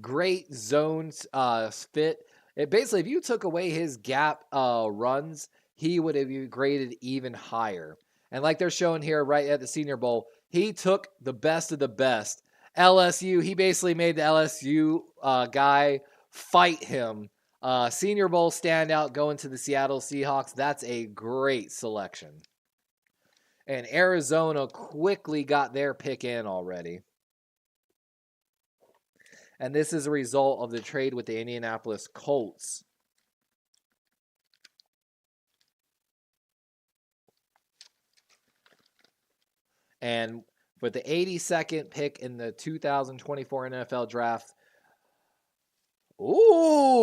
great zones fit. Basically, if you took away his gap runs, he would have been graded even higher. And like they're showing here right at the Senior Bowl, he took the best of the best. LSU, he basically made the LSU guy fight him. Senior Bowl standout going to the Seattle Seahawks. That's a great selection. And Arizona quickly got their pick in already. And this is a result of the trade with the Indianapolis Colts. And with the 82nd pick in the 2024 NFL Draft, ooh,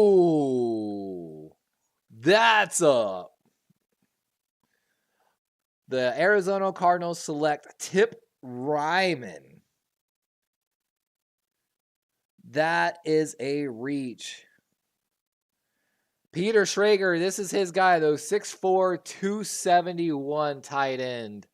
that's up. The Arizona Cardinals select Tip Ryman. That is a reach. Peter Schrager, this is his guy, though. 6'4", 271 tight end.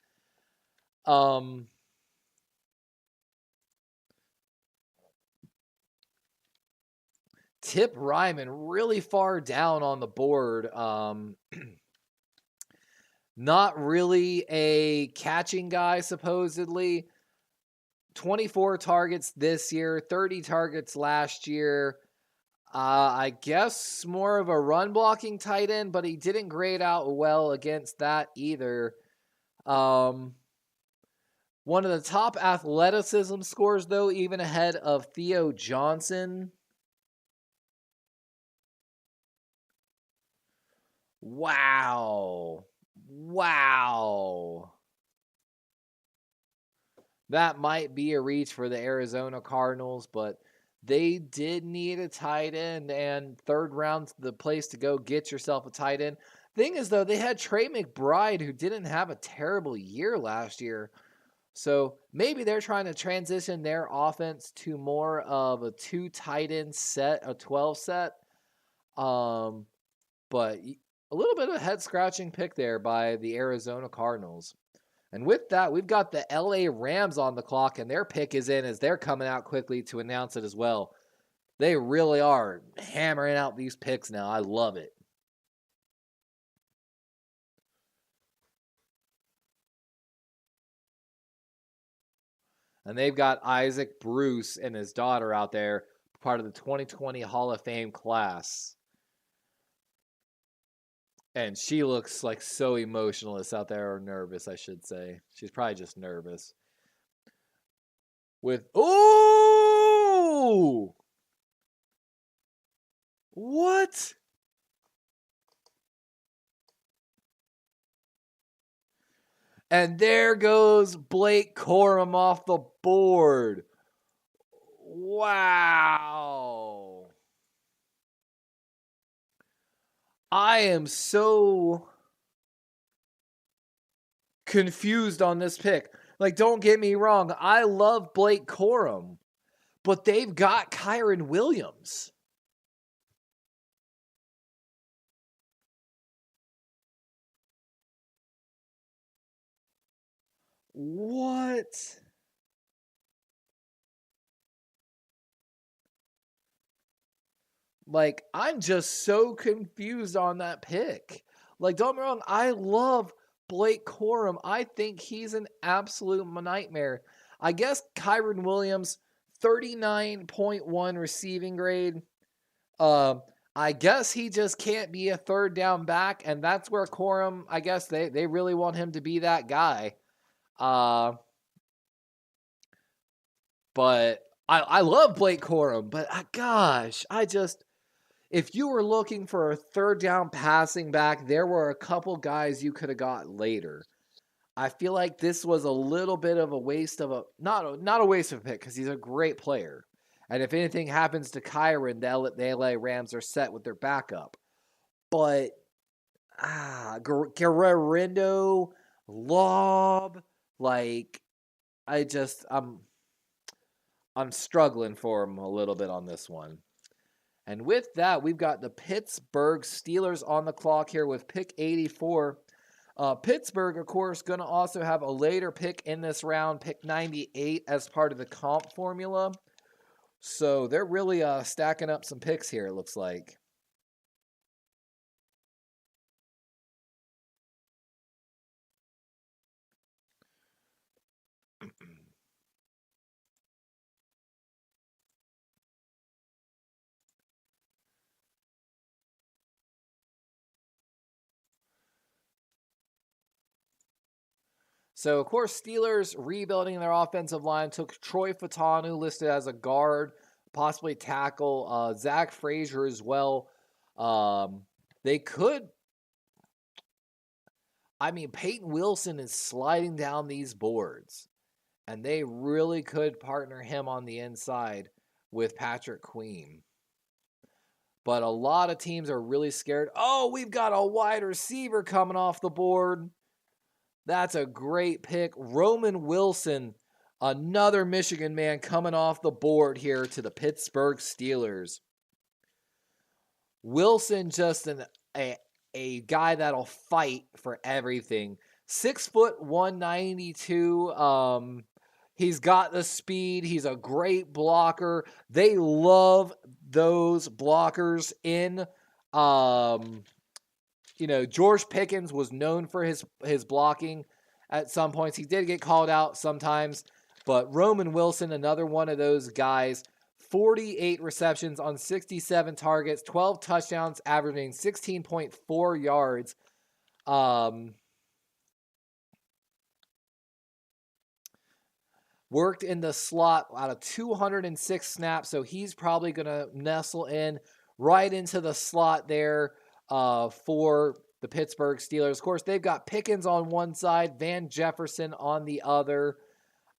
Tip Ryman really far down on the board. Not really a catching guy, supposedly. 24 targets this year, 30 targets last year. I guess more of a run blocking tight end, but he didn't grade out well against that either. One of the top athleticism scores, though, even ahead of Theo Johnson. Wow. That might be a reach for the Arizona Cardinals, but they did need a tight end, and third round's the place to go get yourself a tight end. Thing is, though, they had Trey McBride, who didn't have a terrible year last year. So maybe they're trying to transition their offense to more of a 2 tight end set, a 12 set. But a little bit of a head scratching pick there by the Arizona Cardinals. And with that, we've got the LA Rams on the clock, and their pick is in as they're coming out quickly to announce it as well. They really are hammering out these picks now. I love it. And they've got Isaac Bruce and his daughter out there, part of the 2020 Hall of Fame class. And she looks like so emotionless out there, or nervous, I should say. She's probably just nervous. Ooh! What? And there goes Blake Corum off the board. Wow. I am so confused on this pick. Like, don't get me wrong. I love Blake Corum, but they've got Kyron Williams. What? Like, I'm just so confused on that pick. Like, don't get me wrong, I love Blake Corum. I think he's an absolute nightmare. I guess Kyron Williams, 39.1 receiving grade. I guess he just can't be a third down back, and that's where Corum, I guess they really want him to be that guy. But I love Blake Corum, but gosh, if you were looking for a third down passing back, there were a couple guys you could have got later. I feel like this was a little bit of a waste of not a waste of a pick, because he's a great player. And if anything happens to Kyron, the LA Rams are set with their backup. But Guerrero, Lob, like I'm struggling for him a little bit on this one. And with that, we've got the Pittsburgh Steelers on the clock here with pick 84. Pittsburgh, of course, going to also have a later pick in this round, pick 98, as part of the comp formula. So they're really stacking up some picks here, it looks like. So, of course, Steelers rebuilding their offensive line took Troy Fatanu, listed as a guard, possibly tackle, Zach Frazier as well. They could. I mean, Peyton Wilson is sliding down these boards, and they really could partner him on the inside with Patrick Queen. But a lot of teams are really scared. Oh, we've got a wide receiver coming off the board. That's a great pick. Roman Wilson, another Michigan man coming off the board here to the Pittsburgh Steelers. Wilson, just a guy that'll fight for everything. 6', 192. He's got the speed. He's a great blocker. They love those blockers in. George Pickens was known for his blocking at some points. He did get called out sometimes, but Roman Wilson, another one of those guys. 48 receptions on 67 targets, 12 touchdowns, averaging 16.4 yards. Worked in the slot out of 206 snaps, so he's probably going to nestle in right into the slot there for the Pittsburgh Steelers. Of course, they've got Pickens on one side, Van Jefferson on the other.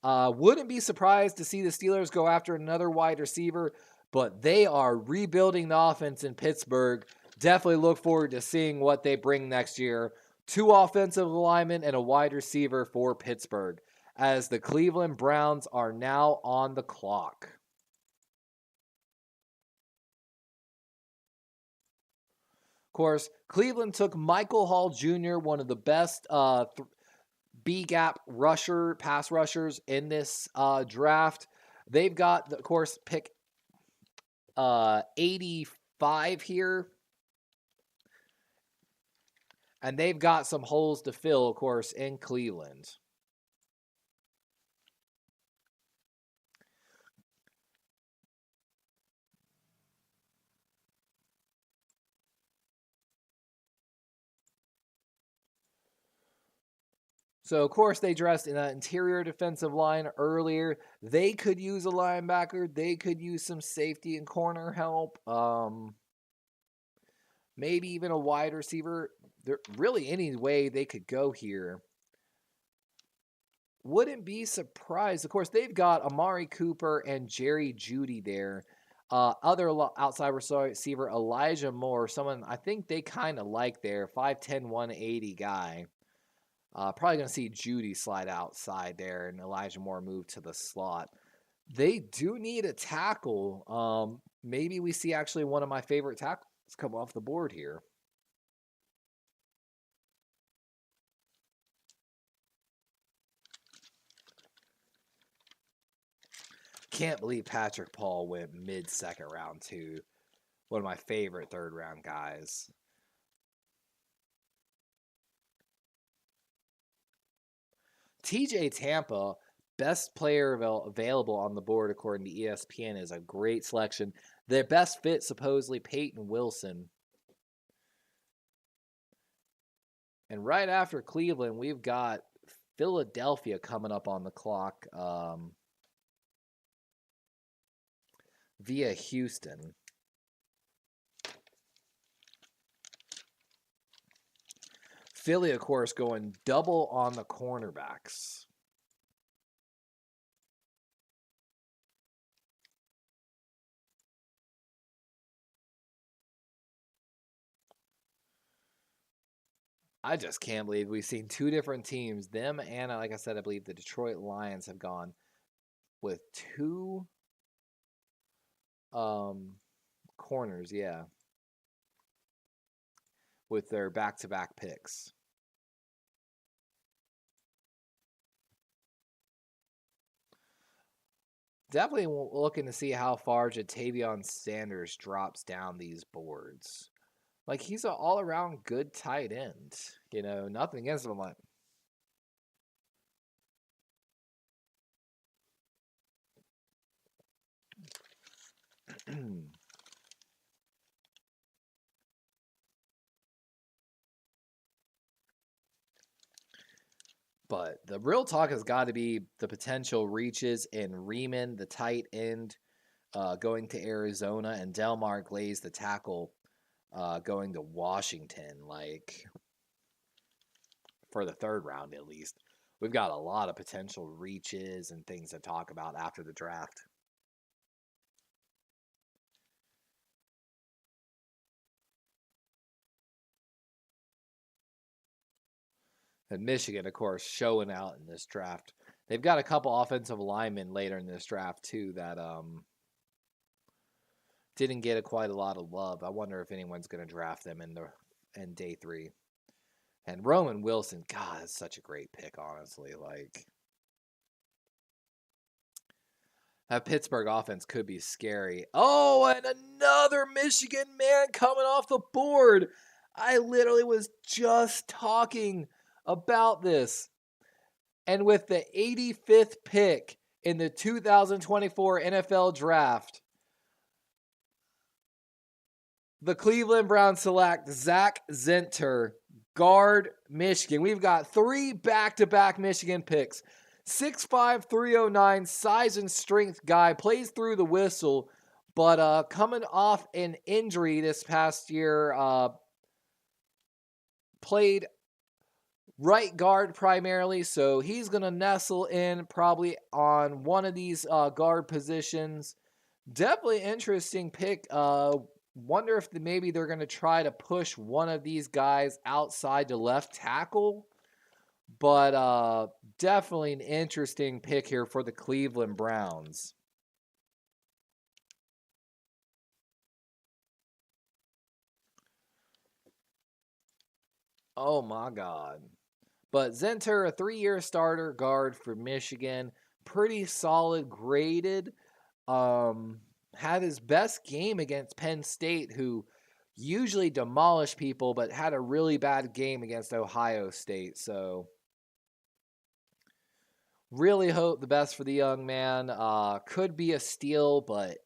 Wouldn't be surprised to see the Steelers go after another wide receiver, but they are rebuilding the offense in Pittsburgh. Definitely look forward to seeing what they bring next year. 2 offensive linemen and a wide receiver for Pittsburgh, as the Cleveland Browns are now on the clock. Of course, Cleveland took Michael Hall Jr., one of the best B-gap pass rushers in this draft. They've got, of course, pick 85 here. And they've got some holes to fill, of course, in Cleveland. So, of course, they dressed in that interior defensive line earlier. They could use a linebacker. They could use some safety and corner help. Maybe even a wide receiver. There really any way they could go here. Wouldn't be surprised. Of course, they've got Amari Cooper and Jerry Jeudy there. Other outside receiver, Elijah Moore, someone I think they kind of like there. 5'10", 180 guy. Probably going to see Jeudy slide outside there and Elijah Moore move to the slot. They do need a tackle. Maybe we see actually one of my favorite tackles come off the board here. Can't believe Patrick Paul went mid-second round too. One of my favorite third-round guys. TJ Tampa, best player available on the board according to ESPN, is a great selection. Their best fit, supposedly, Peyton Wilson. And right after Cleveland, we've got Philadelphia coming up on the clock via Houston. Philly, of course, going double on the cornerbacks. I just can't believe we've seen 2 different teams. Them and, like I said, I believe the Detroit Lions have gone with 2 corners, yeah, with their back-to-back picks. Definitely looking to see how far Jatavion Sanders drops down these boards. Like, he's an all-around good tight end. You know, nothing against him. Like, But the real talk has got to be the potential reaches in Riemann, the tight end, going to Arizona, and Delmar Glaze, the tackle, going to Washington. Like, for the third round at least. We've got a lot of potential reaches and things to talk about after the draft. And Michigan, of course, showing out in this draft. They've got a couple offensive linemen later in this draft too that didn't get quite a lot of love. I wonder if anyone's going to draft them in day 3. And Roman Wilson, God, that's such a great pick, honestly. Like, that Pittsburgh offense could be scary. Oh, and another Michigan man coming off the board. I literally was just talking about this. And with the 85th pick in the 2024 NFL Draft, the Cleveland Browns select Zach Zinter, guard, Michigan. We've got 3 back-to-back Michigan picks. 6'5", 309, size and strength guy, plays through the whistle, but coming off an injury this past year, played right guard primarily, so he's going to nestle in probably on one of these guard positions. Definitely interesting pick. Wonder if maybe they're going to try to push one of these guys outside to left tackle. But definitely an interesting pick here for the Cleveland Browns. Oh my God. But Zenter, a 3-year starter guard for Michigan, pretty solid graded. Had his best game against Penn State, who usually demolish people, but had a really bad game against Ohio State. So really hope the best for the young man. Could be a steal, but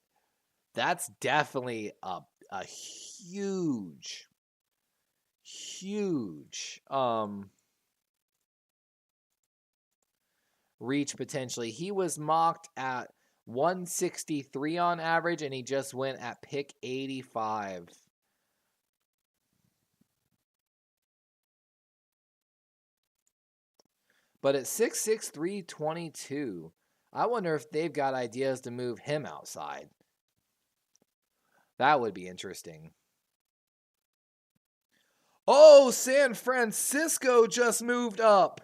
that's definitely a huge reach potentially. He was mocked at 163 on average, and he just went at pick 85. But at 6'6", 322, I wonder if they've got ideas to move him outside. That would be interesting. Oh, San Francisco just moved up.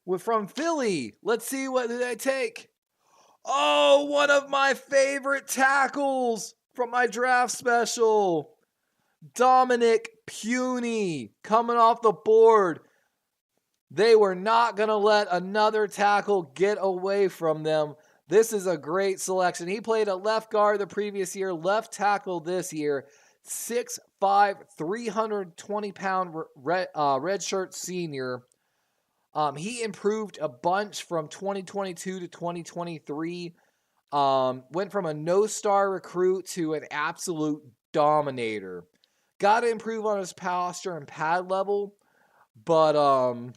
We're from Philly. Let's see what they take. Oh, one of my favorite tackles from my draft special. Dominic Puny coming off the board. They were not going to let another tackle get away from them. This is a great selection. He played at left guard the previous year, left tackle this year. 6'5", 320-pound redshirt senior. He improved a bunch from 2022 to 2023. Went from a no-star recruit to an absolute dominator. Got to improve on his posture and pad level, but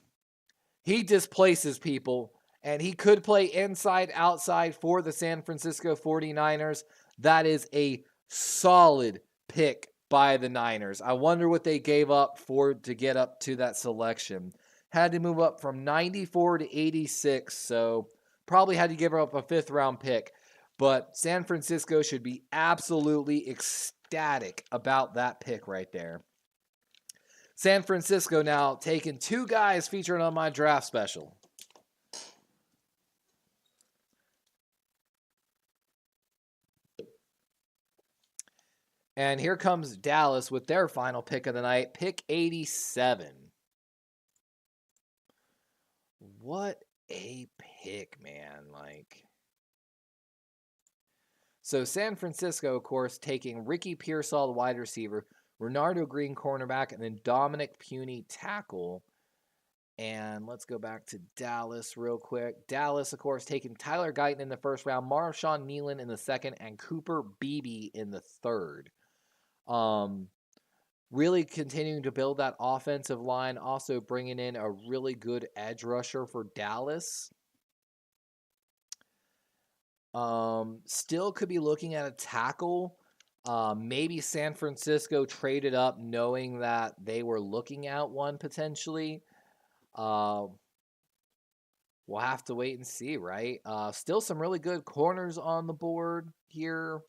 he displaces people, and he could play inside, outside for the San Francisco 49ers. That is a solid pick by the Niners. I wonder what they gave up to get up to that selection. Had to move up from 94 to 86, so probably had to give up a 5th-round pick. But San Francisco should be absolutely ecstatic about that pick right there. San Francisco now taking 2 guys featured on my draft special. And here comes Dallas with their final pick of the night, pick 87. What a pick, man. Like, so San Francisco, of course, taking Ricky Pearsall, the wide receiver, Renardo Green, cornerback, and then Dominic Puny, tackle. And let's go back to Dallas real quick. Dallas, of course, taking Tyler Guyton in the 1st round, Marshawn Nealon in the 2nd, and Cooper Beebe in the 3rd. really continuing to build that offensive line, also bringing in a really good edge rusher for Dallas. Still could be looking at a tackle. Maybe San Francisco traded up knowing that they were looking at one potentially. We'll have to wait and see, right? Still some really good corners on the board here.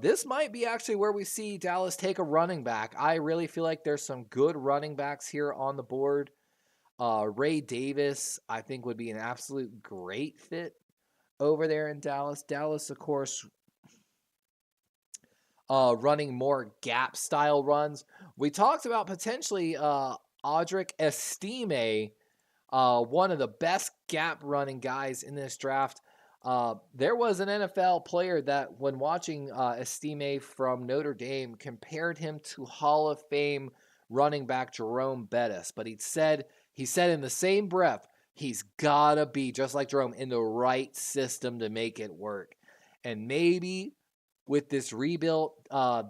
This might be actually where we see Dallas take a running back. I really feel like there's some good running backs here on the board. Ray Davis, I think, would be an absolute great fit over there in Dallas. Dallas, of course, running more gap style runs. We talked about potentially Audric Estime, one of the best gap running guys in this draft. There was an NFL player that, when watching Estime from Notre Dame, compared him to Hall of Fame running back Jerome Bettis. But he said in the same breath, he's gotta be just like Jerome in the right system to make it work. And maybe with this rebuilt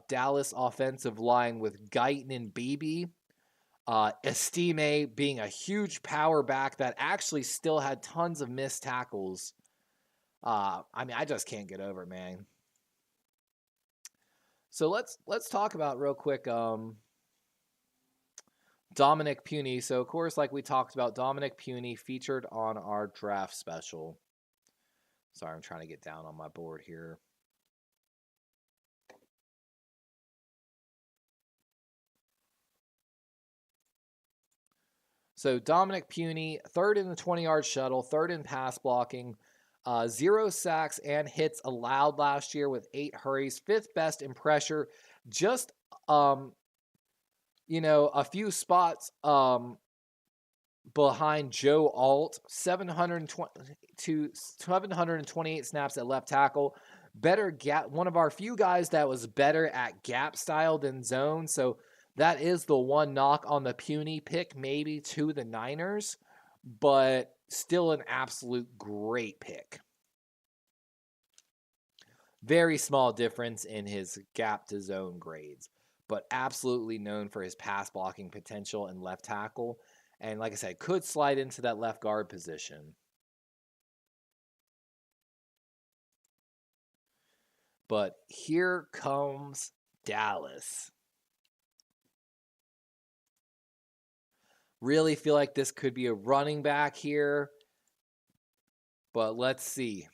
Dallas offensive line with Guyton and Beebe, Estime being a huge power back that actually still had tons of missed tackles. I mean, I just can't get over it, man. So let's talk about real quick Dominic Puny. So of course, like we talked about, Dominic Puny featured on our draft special. Sorry, I'm trying to get down on my board here. So Dominic Puny, third in the 20-yard shuttle, third in pass blocking, 0 sacks and hits allowed last year with 8 hurries, 5th best in pressure, just a few spots behind Joe Alt, 728 snaps at left tackle. Better gap, one of our few guys that was better at gap style than zone. So that is the one knock on the Puny pick, maybe to the Niners, but still an absolute great pick. Very small difference in his gap to zone grades, but absolutely known for his pass blocking potential and left tackle. And like I said, could slide into that left guard position. But here comes Dallas. Really feel like this could be a running back here. But let's see.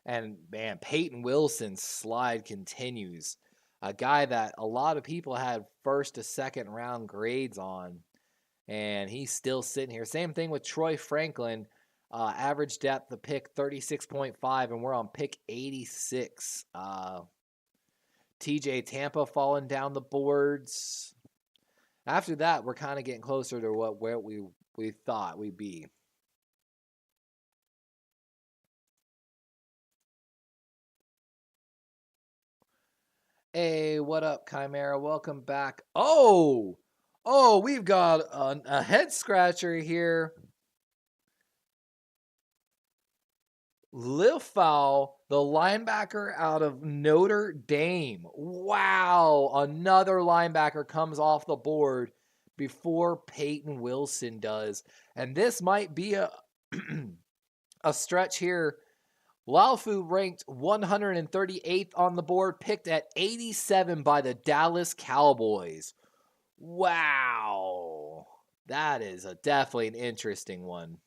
And man, Peyton Wilson's slide continues. A guy that a lot of people had first to second round grades on. And he's still sitting here. Same thing with Troy Franklin. Average depth of pick 36.5, and we're on pick 86. TJ Tampa falling down the boards. After that, we're kind of getting closer to where we thought we'd be. Hey, what up, Chimera? Welcome back. Oh, we've got a head scratcher here. Liufau, the linebacker out of Notre Dame. Wow, another linebacker comes off the board before Peyton Wilson does. And this might be a a stretch here. Liufau ranked 138th on the board, picked at 87 by the Dallas Cowboys. Wow. That is definitely an interesting one.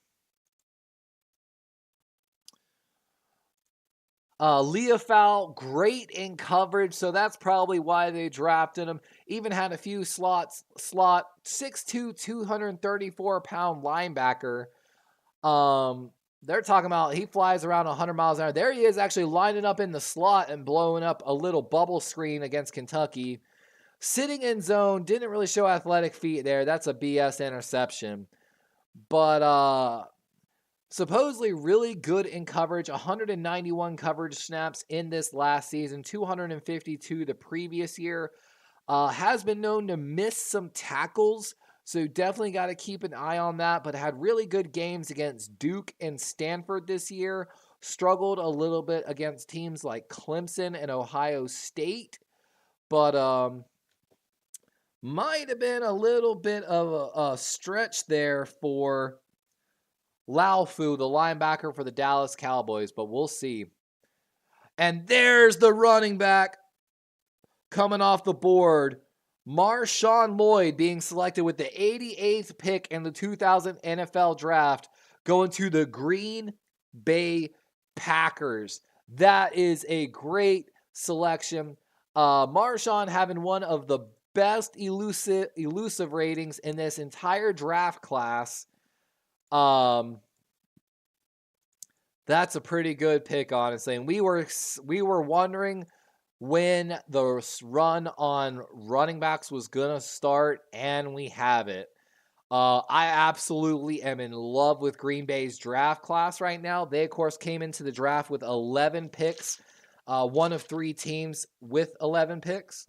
Liufau, great in coverage, so that's probably why they drafted him. Even had a few slot 6'2", 234-pound linebacker. They're talking about he flies around 100 miles an hour. There he is, actually lining up in the slot and blowing up a little bubble screen against Kentucky. Sitting in zone, didn't really show athletic feet there. That's a BS interception. But supposedly really good in coverage, 191 coverage snaps in this last season, 252 the previous year. Has been known to miss some tackles So definitely got to keep an eye on that, but had really good games against Duke and Stanford this year. Struggled a little bit against teams like Clemson and Ohio State, but might have been a little bit of a stretch there for Laufu, the linebacker for the Dallas Cowboys, but we'll see. And there's the running back coming off the board. Marshawn Lloyd being selected with the 88th pick in the 2000 NFL Draft, going to the Green Bay Packers. That is a great selection. Marshawn having one of the best elusive ratings in this entire draft class. That's a pretty good pick, honestly. And we were wondering when the run on running backs was gonna start, and we have it. I absolutely am in love with Green Bay's draft class right now. They, of course, came into the draft with 11 picks, one of 3 teams with 11 picks,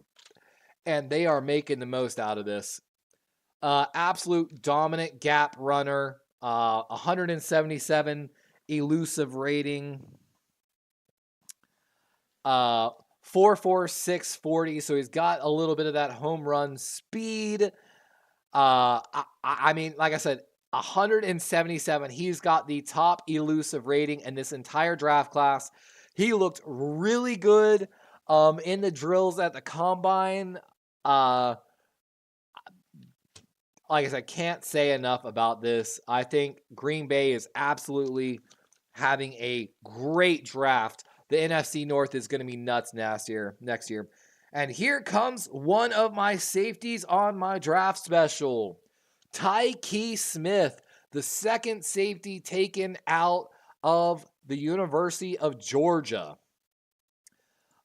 and they are making the most out of this. Absolute dominant gap runner, 177 elusive rating, 4.46 40, so he's got a little bit of that home run speed. I mean, like I said, 177. He's got the top elusive rating in this entire draft class. He looked really good in the drills at the combine. Like I said, can't say enough about this. I think Green Bay is absolutely having a great draft. The NFC North is going to be nuts next year. And here comes one of my safeties on my draft special. Tyke Smith, the second safety taken out of the University of Georgia.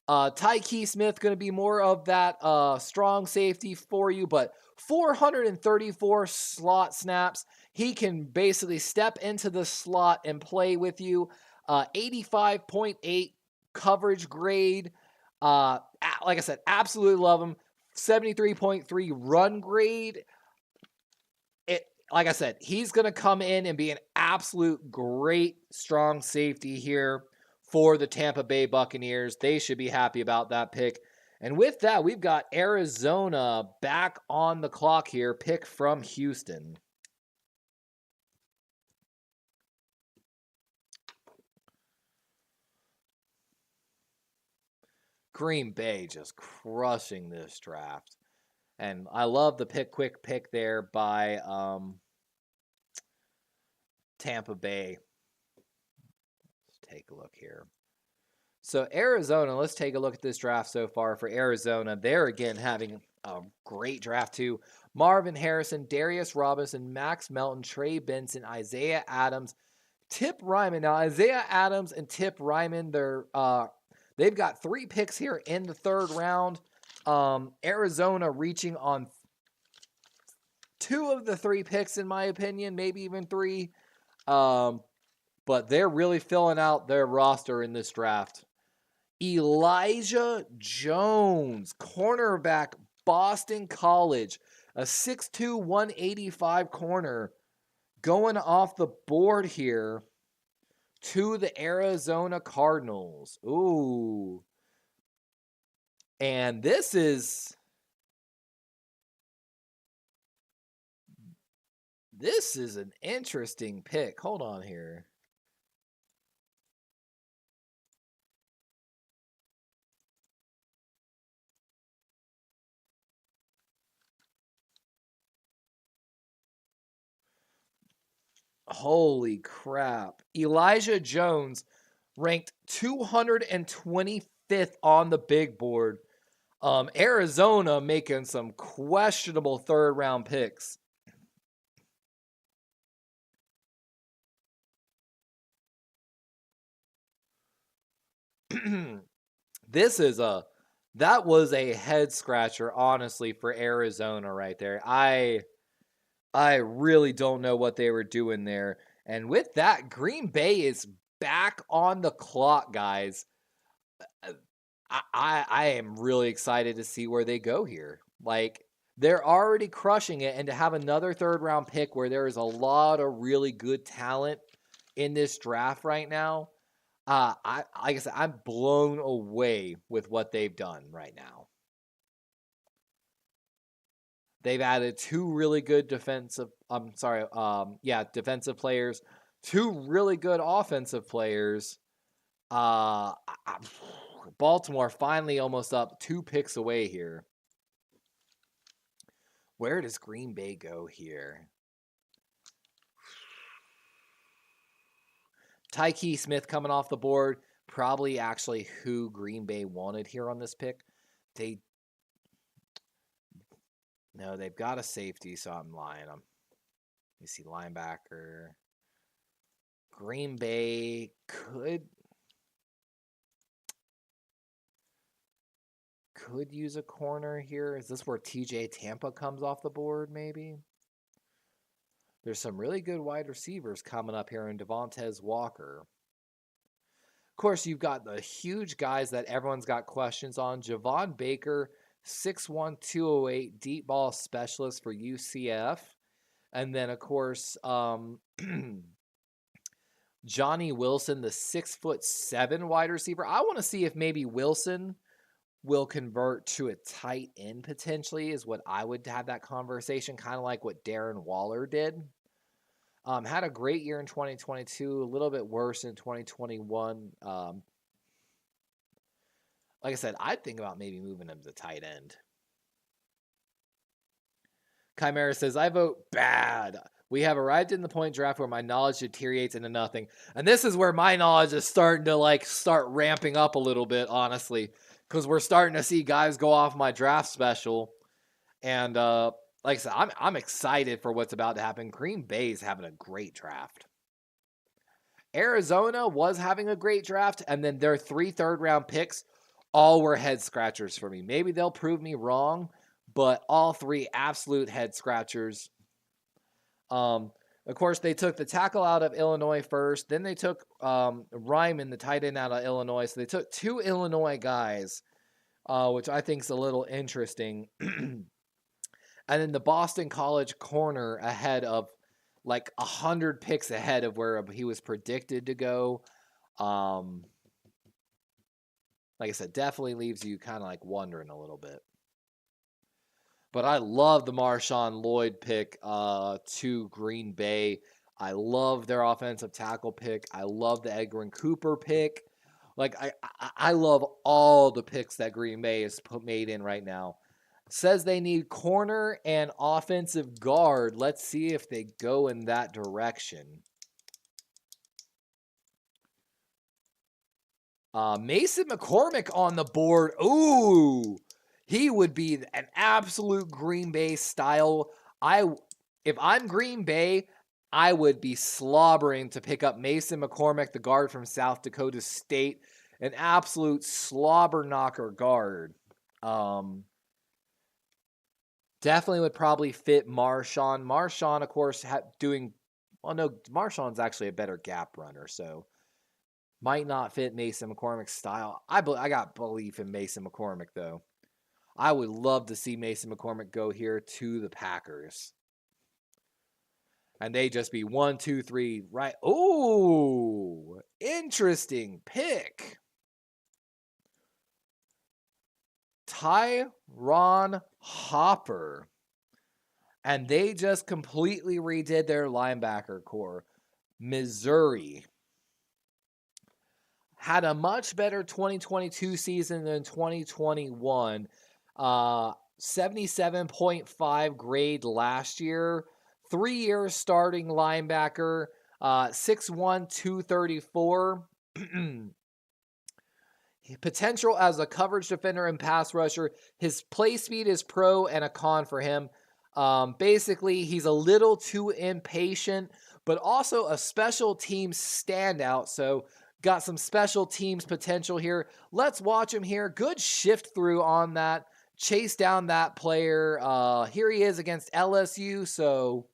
Tyke Smith going to be more of that strong safety for you, but 434 slot snaps. He can basically step into the slot and play with you. 85.8 coverage grade. Like I said, absolutely love him. 73.3 run grade. Like I said, he's going to come in and be an absolute great strong safety here for the Tampa Bay Buccaneers. They should be happy about that pick. And with that, we've got Arizona back on the clock here, pick from Houston. Green Bay just crushing this draft. And I love the quick pick there by Tampa Bay. Let's take a look here. So Arizona, let's take a look at this draft so far for Arizona. They're again having a great draft too. Marvin Harrison, Darius Robinson, Max Melton, Trey Benson, Isaiah Adams, Tip Ryman. Now Isaiah Adams and Tip Ryman, they've got 3 picks here in the 3rd round. Arizona reaching on 2 of the 3 picks, in my opinion, maybe even 3. But they're really filling out their roster in this draft. Elijah Jones, cornerback, Boston College, a 6'2", 185 corner, going off the board here to the Arizona Cardinals. Ooh. And this is an interesting pick. Hold on here. Holy crap. Elijah Jones ranked 225th on the big board. Arizona making some questionable 3rd round picks. That was a head scratcher, honestly, for Arizona right there. I really don't know what they were doing there. And with that, Green Bay is back on the clock, guys. I am really excited to see where they go here. Like, They're already crushing it, and to have another third-round pick where there is a lot of really good talent in this draft right now, like I said, I'm blown away with what they've done right now. They've added two really good defensive players, two really good offensive players. Baltimore finally almost up 2 picks away here. Where does Green Bay go here? Tyke Smith coming off the board. Probably actually who Green Bay wanted here on this pick. They've got a safety, so I'm lying. Let me see, linebacker. Green Bay could use a corner here. Is this where TJ Tampa comes off the board, maybe? There's some really good wide receivers coming up here in Devontae Walker. Of course, you've got the huge guys that everyone's got questions on. Javon Baker, 6'1", 208, deep ball specialist for UCF. And then, of course, Johnny Wilson, the 6'7" wide receiver. I want to see if maybe Wilson will convert to a tight end potentially, is what I would have that conversation, kind of like what Darren Waller did. Had a great year in 2022, a little bit worse in 2021. Like I said, I'd think about maybe moving him to tight end. Chimera says, I vote bad. We have arrived in the point draft where my knowledge deteriorates into nothing. And this is where my knowledge is starting to start ramping up a little bit, honestly. Because we're starting to see guys go off my draft special. And like I said, I'm excited for what's about to happen. Green Bay's having a great draft. Arizona was having a great draft, and then their 3 third-round picks all were head scratchers for me. Maybe they'll prove me wrong, but all 3 absolute head scratchers. Of course, they took the tackle out of Illinois first. Then they took Ryman, the tight end, out of Illinois. So they took 2 Illinois guys, which I think is a little interesting. And then the Boston College corner ahead of 100 picks ahead of where he was predicted to go. Like I said, definitely leaves you kind of wondering a little bit. But I love the Marshawn Lloyd pick to Green Bay. I love their offensive tackle pick. I love the Edgerrin Cooper pick. I love all the picks that Green Bay has made in right now. Says they need corner and offensive guard. Let's see if they go in that direction. Mason McCormick on the board. Ooh, he would be an absolute Green Bay style. If I'm Green Bay, I would be slobbering to pick up Mason McCormick, the guard from South Dakota State, an absolute slobber knocker guard. Definitely would probably fit Marshawn. Marshawn, of course, Marshawn's actually a better gap runner, so might not fit Mason McCormick's style. I got belief in Mason McCormick, though. I would love to see Mason McCormick go here to the Packers. And they just be 1, 2, 3, right? Oh, interesting pick. Tyron Hopper. And they just completely redid their linebacker core. Missouri had a much better 2022 season than 2021. 77.5 grade last year. 3 years starting linebacker. 6'1", 234. Potential as a coverage defender and pass rusher. His play speed is pro and a con for him. Basically, he's a little too impatient, but also a special teams standout. So got some special teams potential here. Let's watch him here. Good shift through on that. Chase down that player. Here he is against LSU. So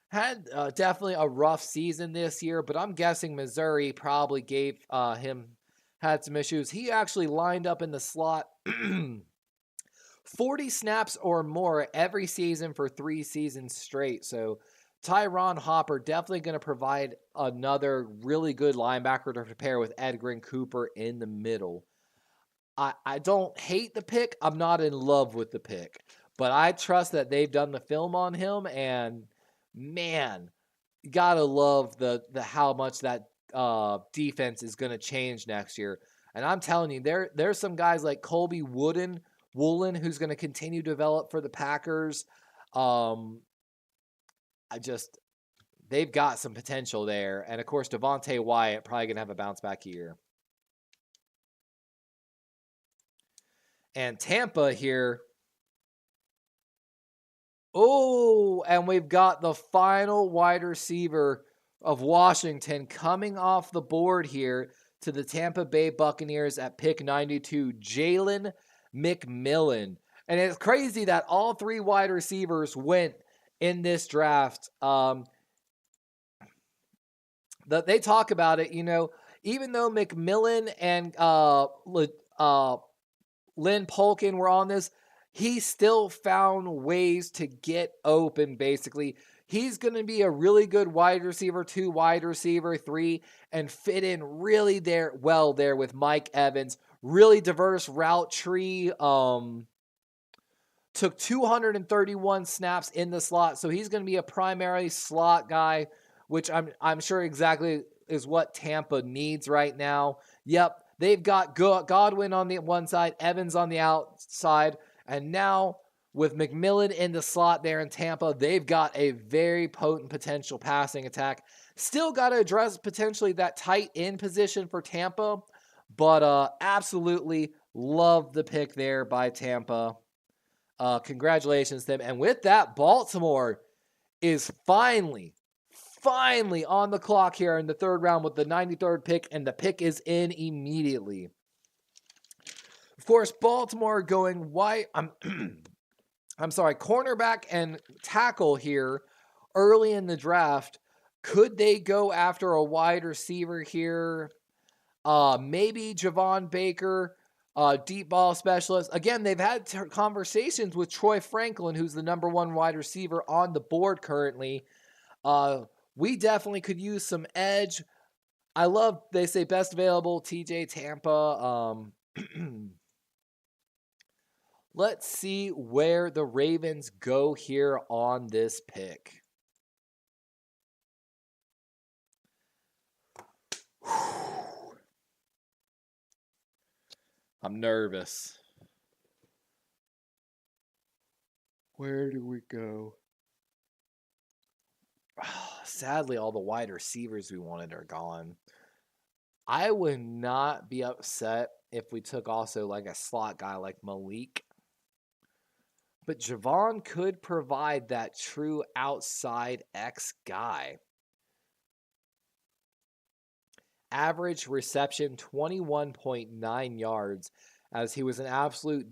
had definitely a rough season this year, but I'm guessing Missouri probably gave had some issues. He actually lined up in the slot 40 snaps or more every season for 3 seasons straight. So Tyron Hopper definitely going to provide another really good linebacker to pair with Edgerrin Cooper in the middle. I don't hate the pick. I'm not in love with the pick. But I trust that they've done the film on him, and man, you gotta love the how much that defense is going to change next year. And I'm telling you, there's some guys like Colby Woolen who's going to continue to develop for the Packers. I just they've got some potential there, and of course Devontae Wyatt probably going to have a bounce back year. And Tampa here. Oh, and we've got the final wide receiver of Washington coming off the board here to the Tampa Bay Buccaneers at pick 92, Jalen McMillan. And it's crazy that all 3 wide receivers went in this draft. They talk about it, even though McMillan and Lynn Polkin were on this, he still found ways to get open, basically. He's going to be a really good wide receiver 2, wide receiver 3, and fit in really well there with Mike Evans. Really diverse route tree. Took 231 snaps in the slot, so he's going to be a primary slot guy, which I'm sure exactly is what Tampa needs right now. Yep, they've got Godwin on the one side, Evans on the outside, and now with McMillan in the slot there in Tampa, they've got a very potent potential passing attack. Still got to address potentially that tight end position for Tampa, but absolutely love the pick there by Tampa. Congratulations to them. And with that, Baltimore is finally on the clock here in the 3rd round with the 93rd pick, and the pick is in immediately. Of course, Baltimore going wide. I'm sorry, cornerback and tackle here early in the draft. Could they go after a wide receiver here? Maybe Javon Baker. Deep ball specialist. Again, they've had conversations with Troy Franklin, who's the number 1 wide receiver on the board currently. We definitely could use some edge. I love, they say best available, TJ Tampa. Let's see where the Ravens go here on this pick. I'm nervous. Where do we go? Sadly, all the wide receivers we wanted are gone. I would not be upset if we took also like a slot guy like Malik. But Javon could provide that true outside X guy. Average reception 21.9 yards, as he was an absolute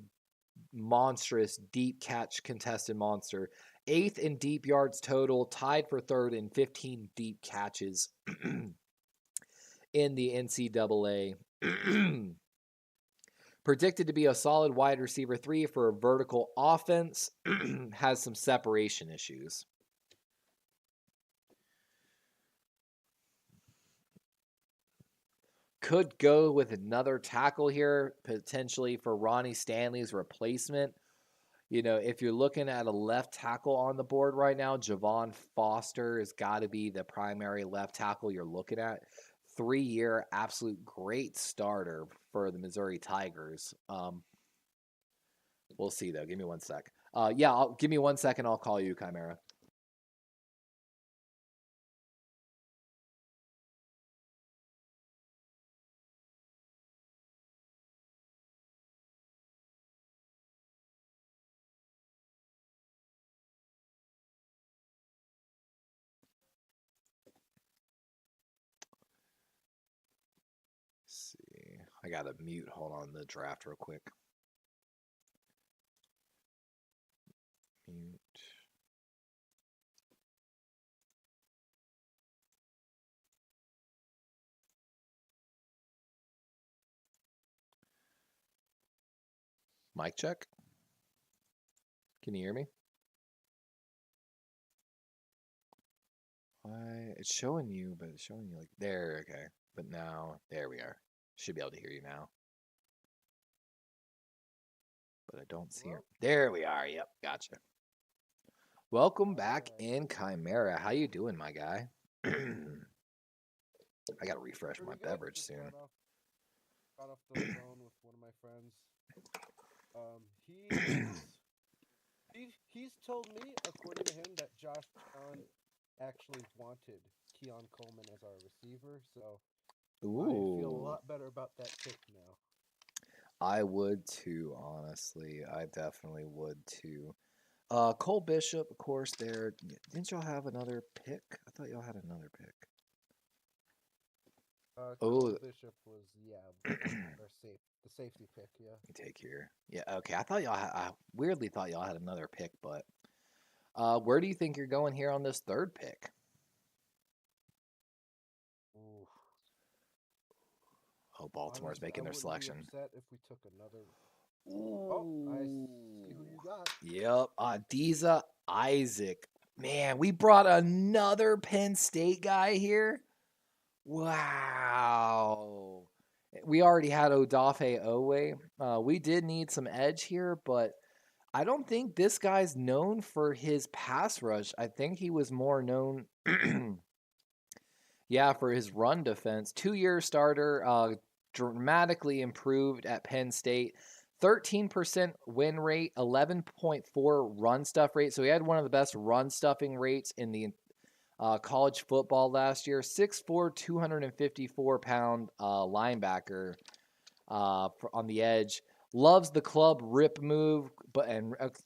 monstrous deep catch contested monster. 8th in deep yards total, tied for 3rd in 15 deep catches in the NCAA. Predicted to be a solid wide receiver 3 for a vertical offense. Has some separation issues. Could go with another tackle here, potentially for Ronnie Stanley's replacement. If you're looking at a left tackle on the board right now, Javon Foster has got to be the primary left tackle you're looking at. 3-year, absolute great starter for the Missouri Tigers. We'll see, though. Give me 1 sec. Give me 1 second. I'll call you, Chimera. I got to mute. Hold on the draft real quick. Mute. Mic check. Can you hear me? Why? It's showing you, but it's showing you like there. Okay. But now, there we are. Should be able to hear you now. But I don't see her. Well, There we are. Yep. Gotcha. Welcome back alright. in Chimera. How you doing, my guy? I gotta refresh my Pretty good. beverage Just soon. got off the phone with one of my friends. He's told me, according to him, that Josh John actually wanted Keon Coleman as our receiver, so I feel a Ooh. lot better about that pick now. I would too, honestly. I definitely would too. Cole Bishop, of course, there. Didn't y'all have another pick? I thought y'all had another pick. Cole Oh, Bishop was the safety pick, yeah. let me take here. Yeah, okay. I weirdly thought y'all had another pick, but where do you think you're going here on this third pick? Ooh. Oh, Baltimore's Honestly, I making their wouldn't be selection. upset if we took another. Oh, I see who Ooh. you got. Yep, Adiza Isaac. Man, we brought another Penn State guy here. Wow. We already had Odafe Owe. We did need some edge here, but I don't think this guy's known for his pass rush. I think he was more known, yeah, for his run defense. 2-year starter, dramatically improved at Penn State. 13% win rate, 11.4 run stuff rate. So he had one of the best run stuffing rates in the college football last year. 6'4", 254-pound linebacker on the edge. Loves the club rip move, but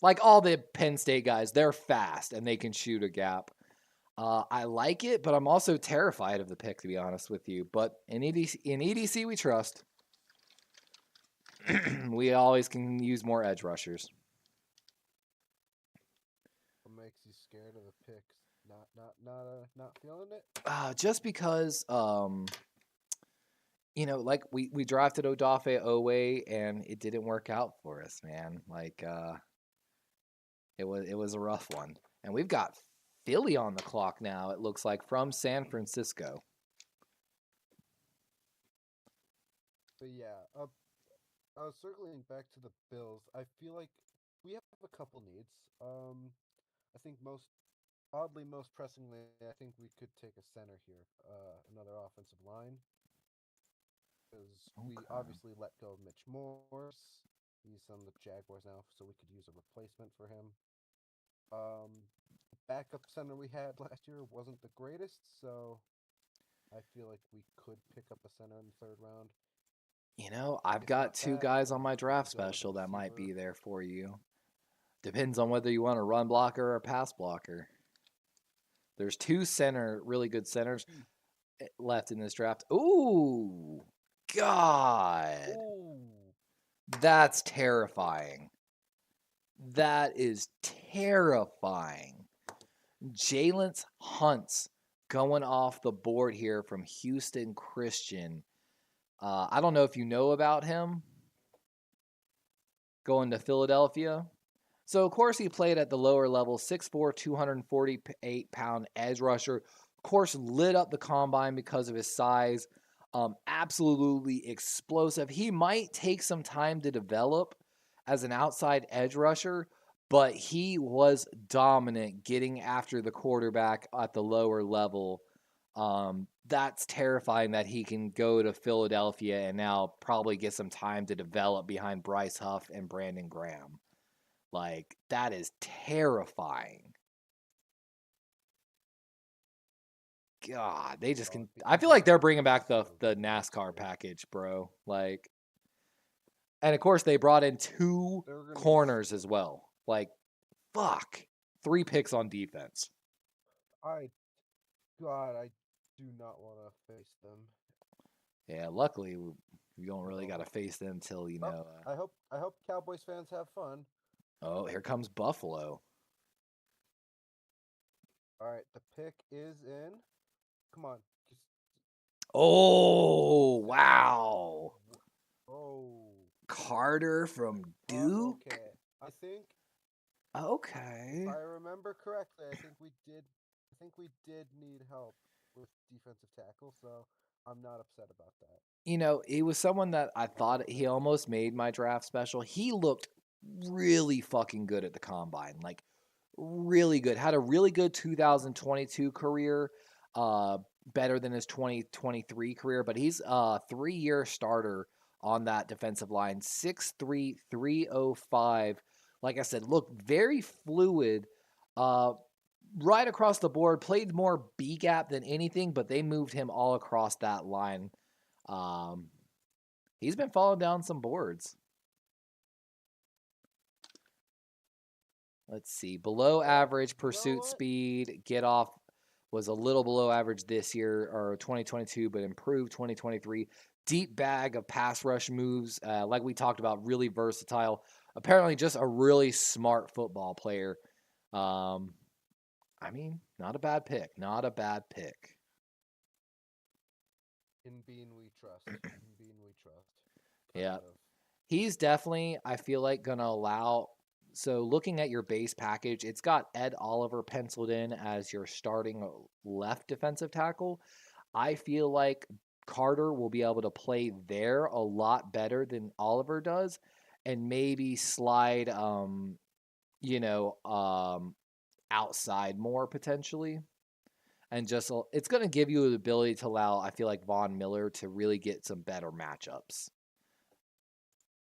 like all the Penn State guys, they're fast and they can shoot a gap. I like it, but I'm also terrified of the pick, to be honest with you. But in EDC we trust. We always can use more edge rushers. What makes you scared of the picks? Not feeling it. Just because, like we drafted Odafe Owe and it didn't work out for us, man. Like it was a rough one. And we've got Philly on the clock now, it looks like, from San Francisco. But yeah, circling back to the Bills, I feel like we have a couple needs. I think most pressingly, I think we could take a center here, another offensive line, because we Okay. obviously let go of Mitch Morse. He's on the Jaguars now, so we could use a replacement for him. The backup center we had last year wasn't the greatest, so I feel like we could pick up a center in the third round. I've If got not two that, guys on my we draft could go with a special that might be receiver. there for you. Depends on whether you want a run blocker or a pass blocker. There's two really good centers left in this draft. Ooh, God. Ooh, That's terrifying. That is terrifying. Jalen Hunt's going off the board here from Houston Christian. I don't know if you know about him going to Philadelphia. So, of course, he played at the lower level, 6'4", 248-pound edge rusher. Of course, lit up the combine because of his size. Absolutely explosive. He might take some time to develop as an outside edge rusher, but he was dominant getting after the quarterback at the lower level. That's terrifying that he can go to Philadelphia and now probably get some time to develop behind Bryce Huff and Brandon Graham. Like, that is terrifying. God, they just can. I feel like they're bringing back the NASCAR package, bro. Like, and of course they brought in two corners as well. Like, fuck, 3 picks on defense. I do not want to face them. Yeah, luckily we don't really got to face them till I hope Cowboys fans have fun. Oh, here comes Buffalo. All right, the pick is in. Come on. Oh, wow. Oh. Carter from Duke. Okay. I think If Okay. I remember correctly, I think we did. I think we did need help with defensive tackle, so I'm not upset about that. He was someone that I thought he almost made my draft special. He looked really fucking good at the combine. Like, really good. Had a really good 2022 career, uh, better than his 2023 career, but he's a 3-year starter on that defensive line. 6'3", 305. Like I said, looked very fluid. Uh, right across the board, played more B gap than anything, but they moved him all across that line. Um, he's been falling down some boards. Let's see. Below Well, average you know pursuit what? speed, get off was a little below average this year or 2022, but improved 2023. Deep bag of pass rush moves, like we talked about, really versatile. Apparently, just a really smart football player. Um, I mean, not a bad pick. Not a bad pick. In Bean we trust. In Bean we trust. Kind Yeah. of. He's definitely, I feel like, going to allow. So, looking at your base package, it's got Ed Oliver penciled in as your starting left defensive tackle. I feel like Carter will be able to play there a lot better than Oliver does, and maybe slide, you know, outside more potentially. And just it's going to give you the ability to allow, I feel like, Von Miller to really get some better matchups.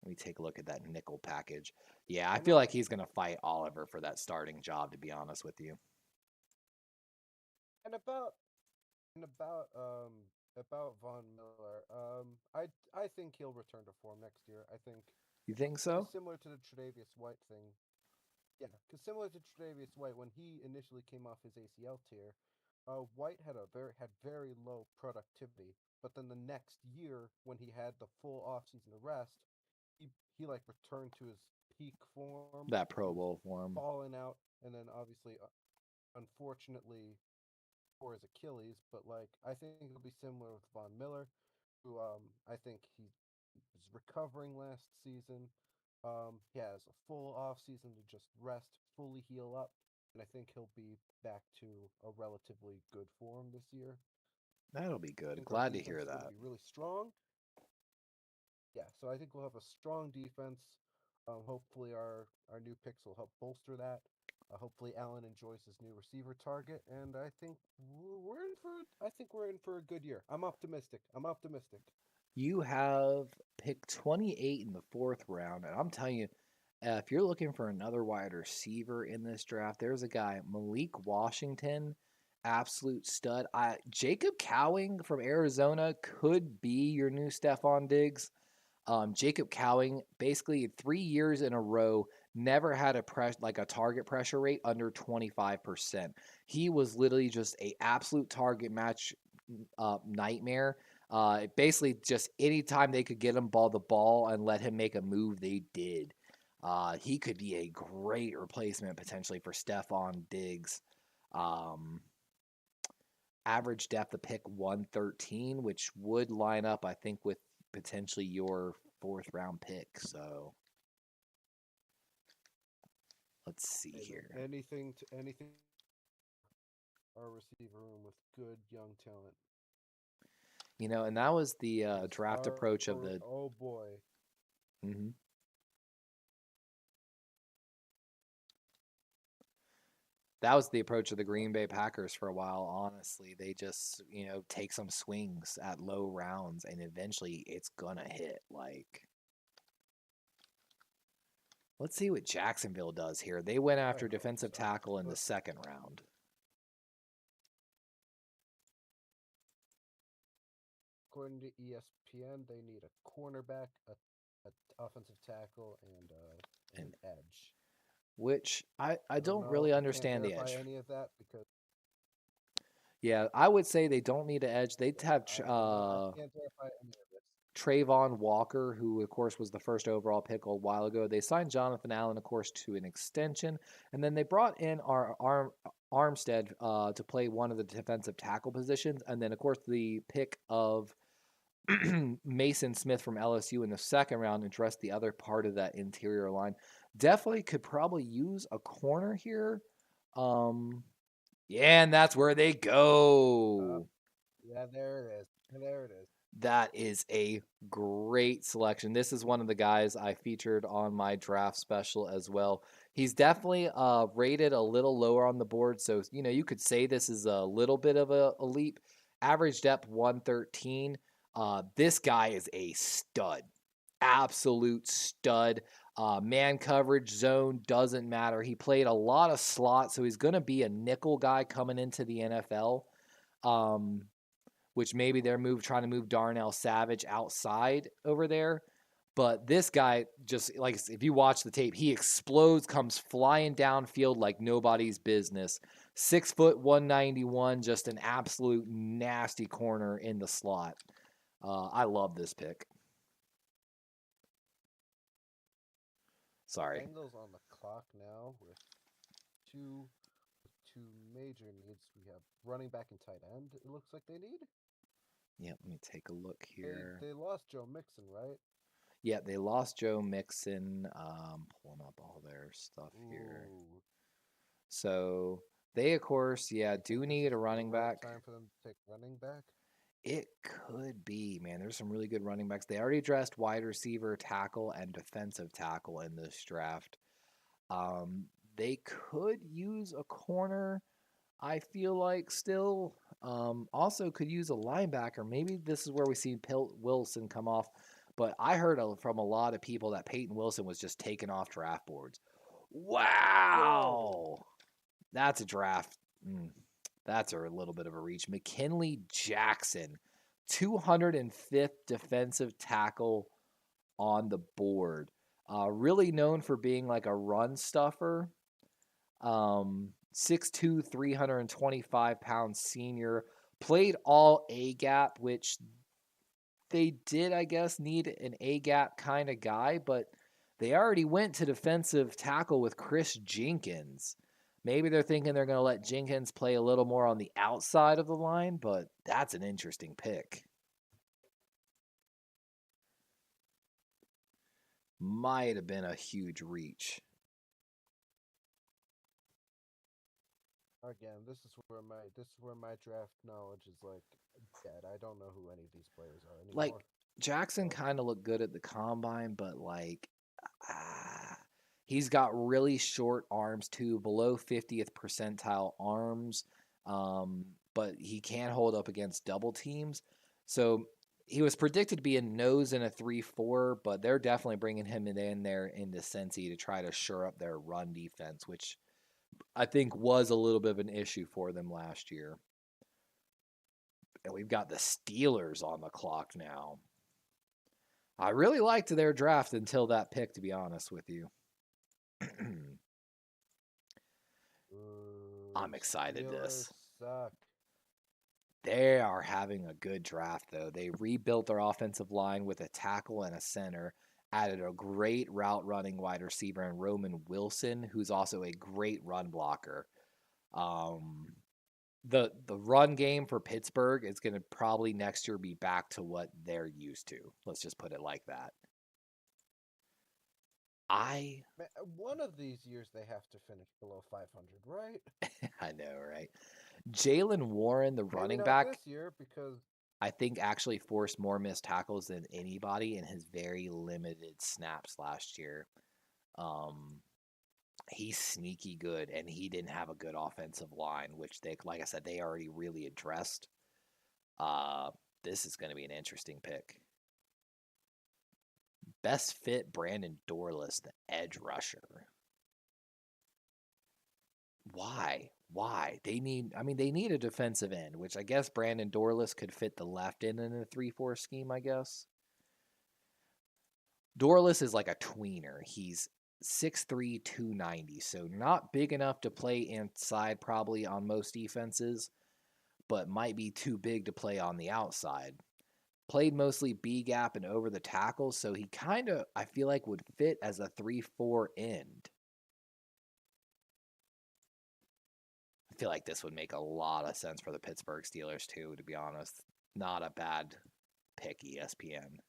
Let me take a look at that nickel package. Yeah, I I feel know. like he's going to fight Oliver for that starting job, to be honest with you. And about Von Miller. I think he'll return to form next year. I think You think because so? similar to the Tre'Davious White thing, yeah, because similar to Tre'Davious White, when he initially came off his ACL tear, White had very low productivity. But then the next year, when he had the full offseason to rest, he like returned to his peak form. That He Pro was Bowl form. balling out, and then obviously, unfortunately, for his Achilles. But like, I think it'll be similar with Von Miller, who I think he was recovering last season. He has a full off season to just rest, fully heal up, and I think he'll be back to a relatively good form this year. That'll be I good. think our Glad to defense hear is going to that. be really strong. Yeah, so I think we'll have a strong defense. Hopefully, our new picks will help bolster that. Hopefully, Allen enjoys his new receiver target, and I think we're in for a good year. I'm optimistic. I'm optimistic. You have pick 28 in the fourth round, and I'm telling you, if you're looking for another wide receiver in this draft, there's a guy, Malik Washington, absolute stud. Jacob Cowing from Arizona could be your new Stephon Diggs. Jacob Cowing, basically 3 years in a row, never had a target pressure rate under 25%. He was literally just a absolute target match nightmare. Basically, just anytime they could get him the ball and let him make a move, they did. He could be a great replacement potentially for Stephon Diggs. Um, Average depth of pick 113, which would line up, I think, with potentially your fourth round pick. So let's see Hey man, here. anything our receiver room with good young talent. And that was the Because draft our approach of the. oh boy, Mhm. That was the approach of the yep. Green Bay Packers for a while. Honestly, they just take some swings at low rounds, and eventually it's gonna hit. Like, let's see what Jacksonville does here. They went I after hope defensive so. tackle in the But second round. according to ESPN, they need a cornerback, a offensive tackle, and an And edge. which I I don't don't know. really I can't understand the verify edge. any of that because Yeah, I would say they don't need an edge. They'd yeah, have I don't know. I can't verify any of this. Trayvon Walker, who of course was the first overall pick a while ago. They signed Jonathan Allen, of course, to an extension, and then they brought in our Armstead to play one of the defensive tackle positions, and then of course the pick of Mason Smith from LSU in the second round addressed the other part of that interior line. Definitely could probably use a corner here. Yeah, and that's where they go. Yeah, there it is. There it is. That is a great selection. This is one of the guys I featured on my draft special as well. He's definitely rated a little lower on the board, so you could say this is a little bit of a leap. Average depth 113. This guy is a stud, absolute stud. Man coverage zone doesn't matter. He played a lot of slots, so he's going to be a nickel guy coming into the NFL. Which maybe they're trying to move Darnell Savage outside over there. But this guy, just like if you watch the tape, he explodes, comes flying downfield like nobody's business. 6 foot 191, just an absolute nasty corner in the slot. I love this pick. Sorry. Bengals on the clock now with two major needs. We have running back and tight end. It looks like they need. Yeah, let me take a look here. They lost Joe Mixon, right? Yeah, they lost Joe Mixon. Pulling up all their stuff here. Ooh. So they, of course, do need a running back. Time for them to take running back. It could be, man. There's some really good running backs. They already addressed wide receiver, tackle, and defensive tackle in this draft. They could use a corner, I feel like, still. Also could use a linebacker. Maybe this is where we see Wilson come off. But I heard from a lot of people that Peyton Wilson was just taken off draft boards. Wow! Whoa. That's a draft. That's a little bit of a reach. McKinley Jackson, 205th defensive tackle on the board. Really known for being like a run stuffer. 6'2", 325-pound senior. Played all A-gap, which they did, I guess, need an A-gap kind of guy, but they already went to defensive tackle with Chris Jenkins. Maybe they're thinking they're going to let Jenkins play a little more on the outside of the line, but that's an interesting pick. Might have been a huge reach. Again, this is where my draft knowledge is like dead. I don't know who any of these players are anymore. Like Jackson kind of looked good at the combine, but like he's got really short arms too, below 50th percentile arms. But he can't hold up against double teams. So he was predicted to be a nose in a 3-4, but they're definitely bringing him in there into Cincy to try to shore up their run defense, which I think was a little bit of an issue for them last year. And we've got the Steelers on the clock now. I really liked their draft until that pick, to be honest with you. I'm excited this. Suck. They are having a good draft, though. They rebuilt their offensive line with a tackle and a center, added a great route running wide receiver in Roman Wilson, who's also a great run blocker. The run game for Pittsburgh is going to probably next year be back to what they're used to. Let's just put it like that. One of these years they have to finish below 500, right? I know, right? Jalen Warren, the running back, this year because I think actually forced more missed tackles than anybody in his very limited snaps last year. He's sneaky good, and he didn't have a good offensive line, which they, like I said, they already really addressed. This is going to be an interesting pick. Best fit, Brandon Dorless, the edge rusher. Why? They need a defensive end, which I guess Brandon Dorless could fit the left end in a 3-4 scheme, I guess. Dorless is like a tweener. He's 6'3", 290, so not big enough to play inside probably on most defenses, but might be too big to play on the outside. Played mostly B-gap and over the tackles, so he kind of, I feel like, would fit as a 3-4 end. I feel like this would make a lot of sense for the Pittsburgh Steelers, too, to be honest. Not a bad pick, ESPN.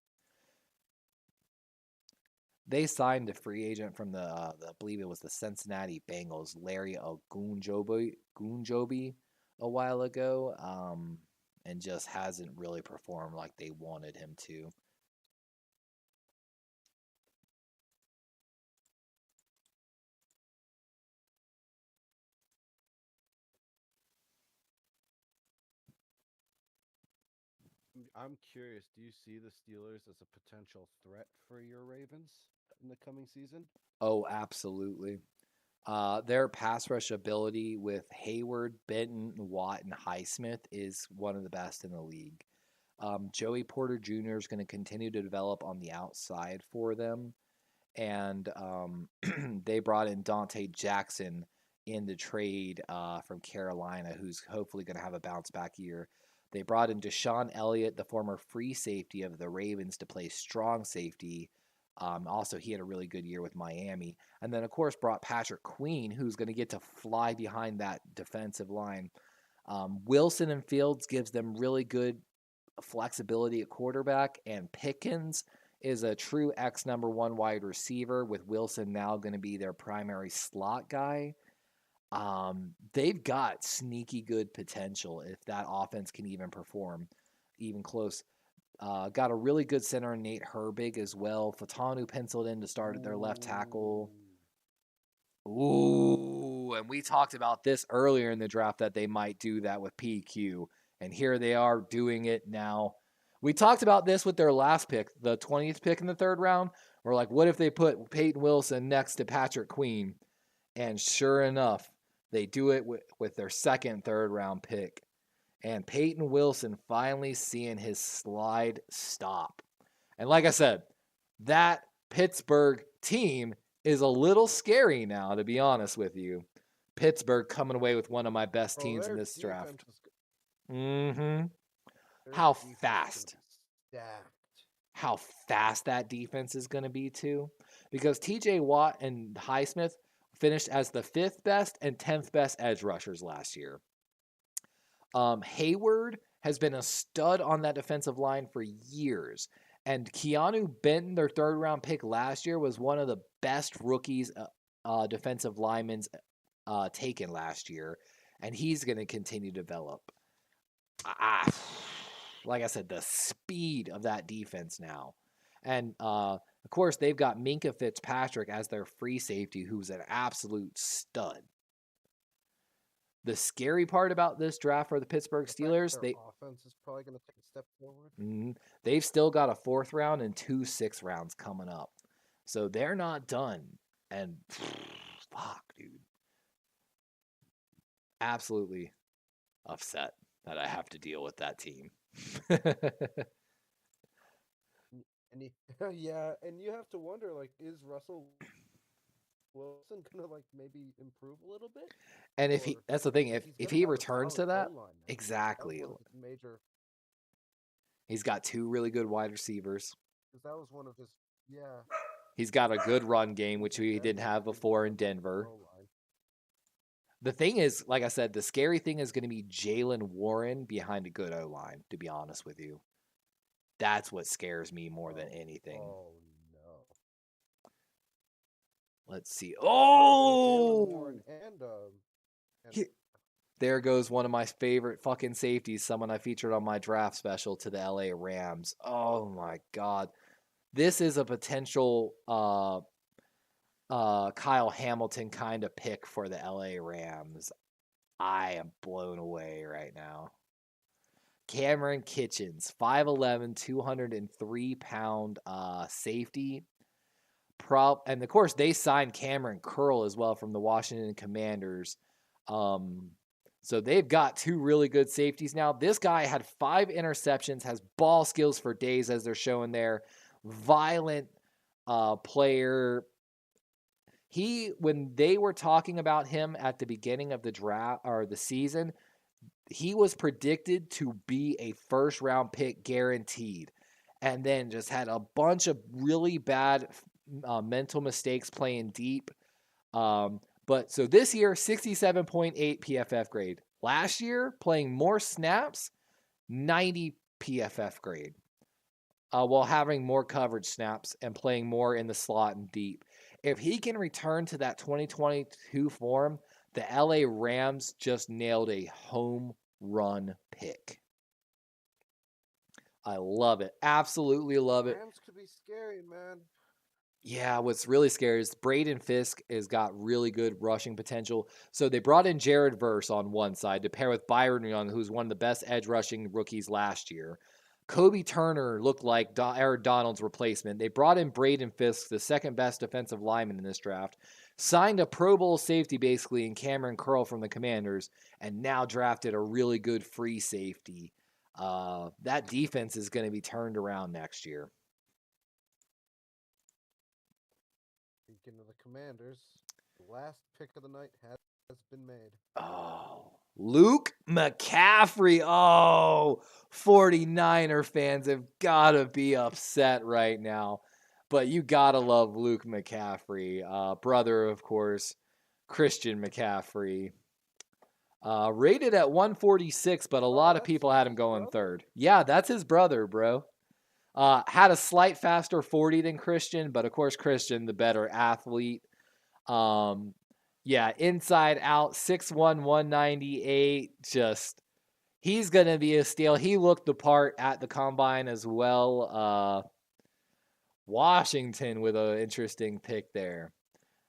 They signed a free agent from I believe it was the Cincinnati Bengals, Larry Ogunjobi, a while ago, and just hasn't really performed like they wanted him to. I'm curious. Do you see the Steelers as a potential threat for your Ravens in the coming season? Oh, absolutely. Their pass rush ability with Hayward, Benton, Watt, and Highsmith is one of the best in the league. Joey Porter Jr. is going to continue to develop on the outside for them. And they brought in Dante Jackson in the trade from Carolina, who's hopefully going to have a bounce back year. They brought in Deshaun Elliott, the former free safety of the Ravens, to play strong safety. Also, he had a really good year with Miami. And then, of course, brought Patrick Queen, who's going to get to fly behind that defensive line. Wilson and Fields gives them really good flexibility at quarterback, and Pickens is a true X number one wide receiver, with Wilson now going to be their primary slot guy. They've got sneaky good potential if that offense can even perform, even close. Got a really good center in Nate Herbig as well. Fatanu penciled in to start at their left tackle. Ooh, and we talked about this earlier in the draft that they might do that with PQ, and here they are doing it now. We talked about this with their last pick, the 20th pick in the third round. We're like, what if they put Peyton Wilson next to Patrick Queen? And sure enough, they do it with their second third round pick. And Peyton Wilson finally seeing his slide stop. And like I said, that Pittsburgh team is a little scary now, to be honest with you. Pittsburgh coming away with one of my best teams in this draft. Mm-hmm. How fast? How fast that defense is going to be, too. Because TJ Watt and Highsmith finished as the 5th best and 10th best edge rushers last year. Hayward has been a stud on that defensive line for years. And Keanu Benton, their third round pick last year, was one of the best rookies, defensive linemen taken last year. And he's going to continue to develop. Like I said, the speed of that defense now. And of course, they've got Minka Fitzpatrick as their free safety, who's an absolute stud. The scary part about this draft for the Pittsburgh Steelers, their offense is probably going to take a step forward. They've still got a 4th round and 2 6th rounds coming up, so they're not done. And fuck, dude, absolutely upset that I have to deal with that team. Yeah, and you have to wonder, like, is Russell Wilson gonna maybe improve a little bit? And that's the thing, if he returns to that, exactly. Major. He's got 2 really good wide receivers. Because that was one of his, He's got a good run game, which he didn't have before in Denver. The thing is, like I said, the scary thing is going to be Jalen Warren behind a good O-line, to be honest with you. That's what scares me more than anything. Oh, no. Let's see. Oh! There goes one of my favorite fucking safeties, someone I featured on my draft special, to the LA Rams. Oh, my God. This is a potential Kyle Hamilton kind of pick for the LA Rams. I am blown away right now. Cameron Kitchens, 5'11", 203-pound safety. And of course, they signed Cameron Curl as well from the Washington Commanders. So they've got 2 really good safeties now. This guy had 5 interceptions, has ball skills for days, as they're showing there. Violent player. When they were talking about him at the beginning of the draft or the season, he was predicted to be a 1st round pick guaranteed, and then just had a bunch of really bad mental mistakes playing deep. But so this year, 67.8 PFF grade. Last year, playing more snaps, 90 PFF grade. while having more coverage snaps and playing more in the slot and deep. If he can return to that 2022 form, the LA Rams just nailed a home run pick. I love it. Absolutely love it. Rams could be scary, man. Yeah, what's really scary is Braden Fisk has got really good rushing potential. So they brought in Jared Verse on one side to pair with Byron Young, who's one of the best edge rushing rookies last year. Kobe Turner looked like Aaron Donald's replacement. They brought in Braden Fisk, the second best defensive lineman in this draft, signed a Pro Bowl safety basically in Cameron Curl from the Commanders, and now drafted a really good free safety. That defense is going to be turned around next year. Speaking of the Commanders, the last pick of the night has been made. Oh, Luke McCaffrey. Oh, 49er fans have got to be upset right now. But you got to love Luke McCaffrey. Brother, of course, Christian McCaffrey. Rated at 146, but a lot of people had him going brother? third. Yeah, that's his brother, bro. Had a slight faster 40 than Christian, but of course, Christian, the better athlete. Yeah, inside out, 6'1", 198. Just, he's going to be a steal. He looked the part at the combine as well. Washington with an interesting pick there.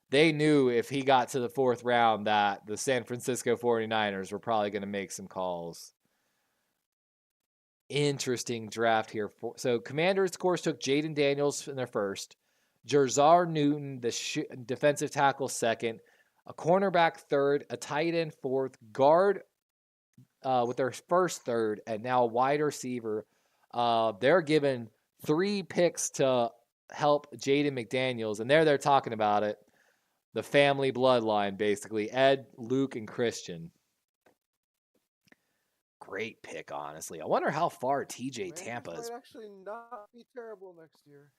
They knew if he got to the fourth round that the San Francisco 49ers were probably going to make some calls. Interesting draft here. So Commanders, of course, took Jaden Daniels in their first. Jerzar Newton, the defensive tackle, second. A cornerback, third. A tight end, fourth. Guard with their first third. And now a wide receiver. They're given 3 picks to help Jaden McDaniels. And they're talking about it. The family bloodline, basically. Ed, Luke, and Christian. Great pick, honestly. I wonder how far TJ Tampa's might actually not be terrible next year.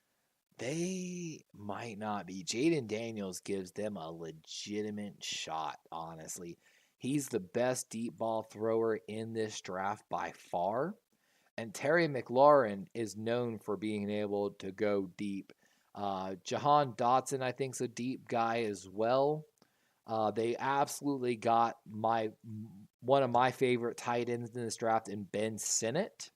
They might not be. Jaden Daniels gives them a legitimate shot, honestly. He's the best deep ball thrower in this draft by far. And Terry McLaurin is known for being able to go deep. Jahan Dotson, I think, is a deep guy as well. They absolutely got one of my favorite tight ends in this draft in Ben Sinnott.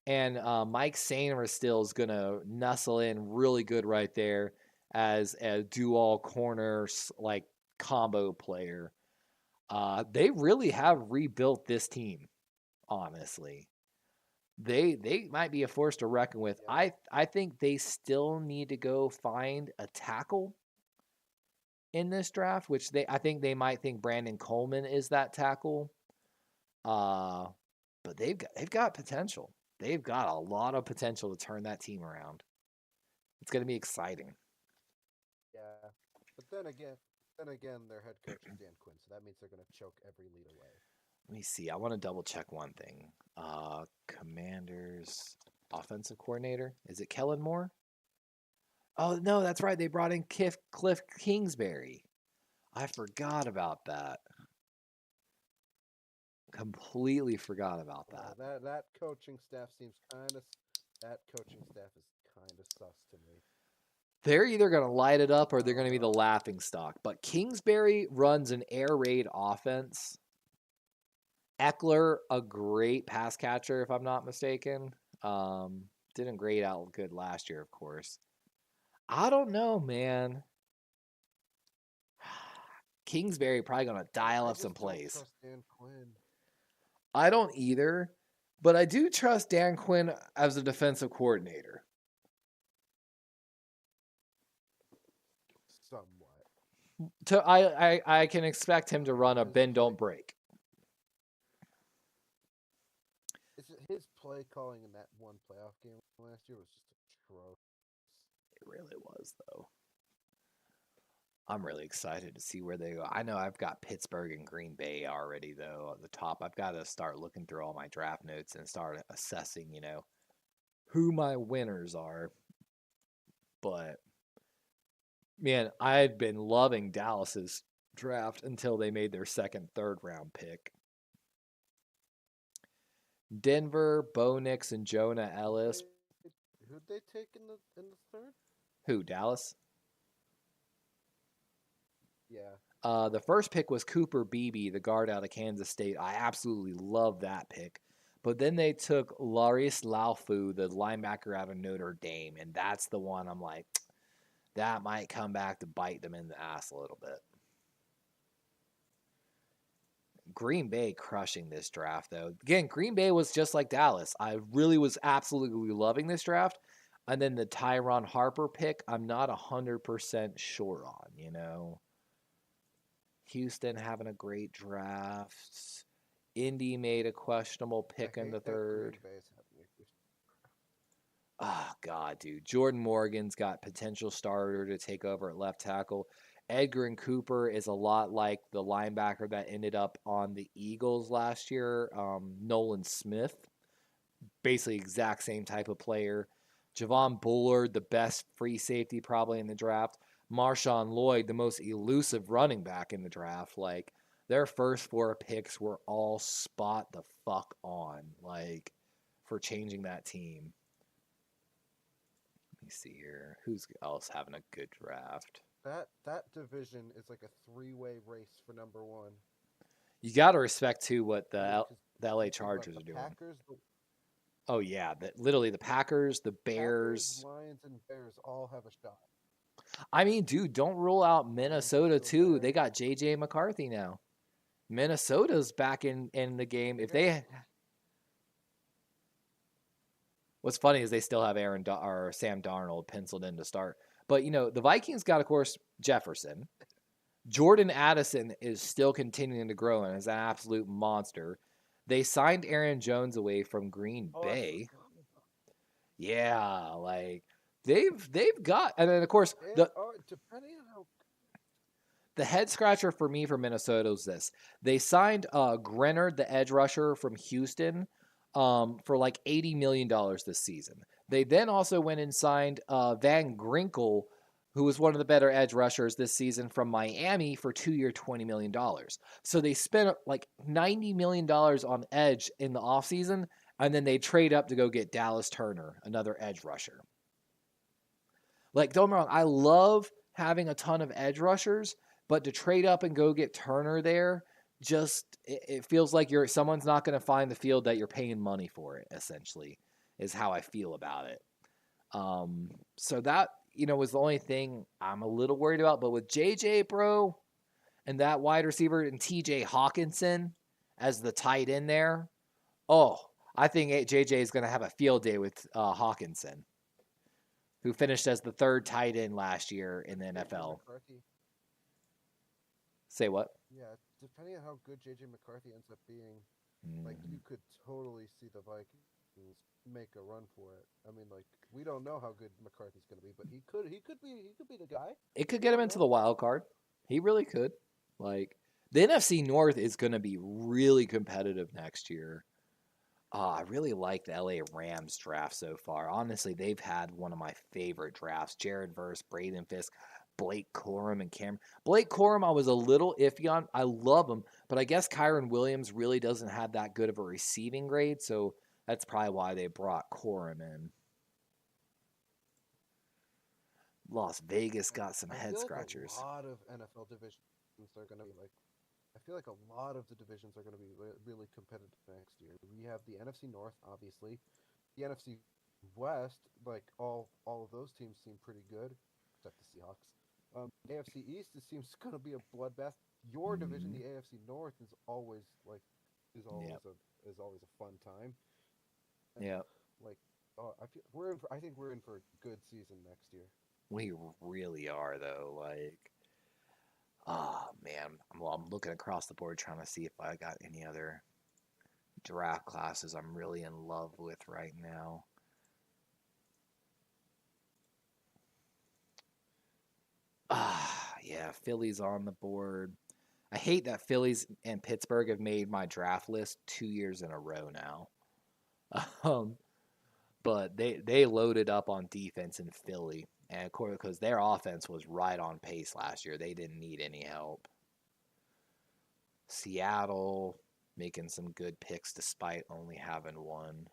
And Mike Sainer still is going to nestle in really good right there as a dual corner like combo player. They really have rebuilt this team, honestly. They might be a force to reckon with. Yeah. I think they still need to go find a tackle in this draft, which I think they might think Brandon Coleman is that tackle. But they've got potential. They've got a lot of potential to turn that team around. It's going to be exciting. Yeah, but then again, their head coach is Dan Quinn, so that means they're going to choke every lead away. Let me see. I want to double check one thing. Commanders offensive coordinator, is it Kellen Moore? Oh no, that's right. They brought in Cliff Kingsbury. I forgot about that. Completely forgot about that. That coaching staff seems that coaching staff is kind of sus to me. They're either going to light it up or they're going to be the laughing stock. But Kingsbury runs an air raid offense. Eckler, a great pass catcher, if I'm not mistaken. Didn't grade out good last year, of course. I don't know, man. Kingsbury probably going to dial up some plays. Trust Dan Quinn. I don't either, but I do trust Dan Quinn as a defensive coordinator. Somewhat. I can expect him to run a bend don't break. His play calling in that one playoff game last year was just atrocious. It really was, though. I'm really excited to see where they go. I know I've got Pittsburgh and Green Bay already, though, at the top. I've got to start looking through all my draft notes and start assessing, who my winners are. But, man, I had been loving Dallas's draft until they made their second, third round pick. Denver, Bo Nix, and Jonah Ellis. Who'd they take in the third? Who, Dallas? Yeah. The first pick was Cooper Beebe, the guard out of Kansas State. I absolutely love that pick. But then they took Laris Laufu, the linebacker out of Notre Dame, and that's the one I'm like, that might come back to bite them in the ass a little bit. Green Bay crushing this draft, though. Again, Green Bay was just like Dallas. I really was absolutely loving this draft. And then the Tyron Harper pick, I'm not 100% sure on, you know. Houston having a great draft. Indy made a questionable pick I in the hate that Green third. Bay's having a good. Oh, God, dude. Jordan Morgan's got potential starter to take over at left tackle. Edgar and Cooper is a lot like the linebacker that ended up on the Eagles last year, Nolan Smith. Basically, exact same type of player. Javon Bullard, the best free safety probably in the draft. Marshawn Lloyd, the most elusive running back in the draft. Like, their first four picks were all spot the fuck on, like, for changing that team. Let me see here. Who's else having a good draft? That division is like a three-way race for number one. You got to respect, too, what I mean, because the LA you think about Chargers the are doing. Packers, Oh, yeah. Literally, the Packers, the Bears. Lions, and Bears all have a shot. I mean, dude, don't rule out Minnesota, too. There. They got J.J. McCarthy now. Minnesota's back in the game. If they, what's funny is they still have or Sam Darnold penciled in to start. But you know, the Vikings got, of course, Jefferson. Jordan Addison is still continuing to grow and is an absolute monster. They signed Aaron Jones away from Green Bay. Yeah, like they've got, and then of course depending on how. The head scratcher for me for Minnesota was this. They signed Grenard, the edge rusher from Houston, for like $80 million this season. They then also went and signed Van Grinkle, who was one of the better edge rushers this season from Miami for 2-year, $20 million. So they spent like $90 million on edge in the offseason, and then they trade up to go get Dallas Turner, another edge rusher. Like, don't get me wrong, I love having a ton of edge rushers, but to trade up and go get Turner there, just it feels like someone's not going to find the field that you're paying money for it. Essentially, is how I feel about it. So that was the only thing I'm a little worried about. But with JJ, bro, and that wide receiver and TJ Hawkinson as the tight end there, I think JJ is going to have a field day with Hawkinson, who finished as the third tight end last year in the NFL. McCarthy. Say what? Yeah, depending on how good JJ McCarthy ends up being, like you could totally see the Vikings make a run for it. I mean, like we don't know how good McCarthy's going to be, but he could be the guy. It could get him into the wild card. He really could. Like the NFC North is going to be really competitive next year. I really like the LA Rams draft so far. Honestly, they've had one of my favorite drafts. Jared Verse, Braden Fisk, Blake Corum, and Cameron. Blake Corum, I was a little iffy on. I love him, but I guess Kyron Williams really doesn't have that good of a receiving grade, so that's probably why they brought Corum in. Las Vegas got some head scratchers. A lot of NFL divisions are going to be like. I feel like a lot of the divisions are going to be really competitive next year. We have the NFC North, obviously, the NFC West. Like all of those teams seem pretty good, except the Seahawks. AFC East, it seems going to be a bloodbath. Your division, the AFC North, is always a fun time. Yeah. Like, I think we're in for a good season next year. We really are, though. Like, oh man, I'm looking across the board trying to see if I got any other draft classes I'm really in love with right now. Yeah, Philly's on the board. I hate that Phillies and Pittsburgh have made my draft list 2 years in a row now. But they loaded up on defense in Philly, and of course, because their offense was right on pace last year, they didn't need any help. Seattle making some good picks despite only having one.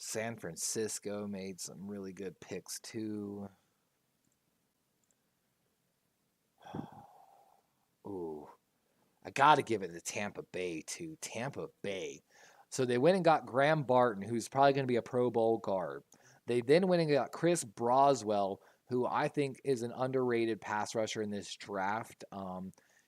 San Francisco made some really good picks too. Ooh, I got to give it to Tampa Bay too. Tampa Bay. So they went and got Graham Barton, who's probably going to be a Pro Bowl guard. They then went and got Chris Broswell, who I think is an underrated pass rusher in this draft.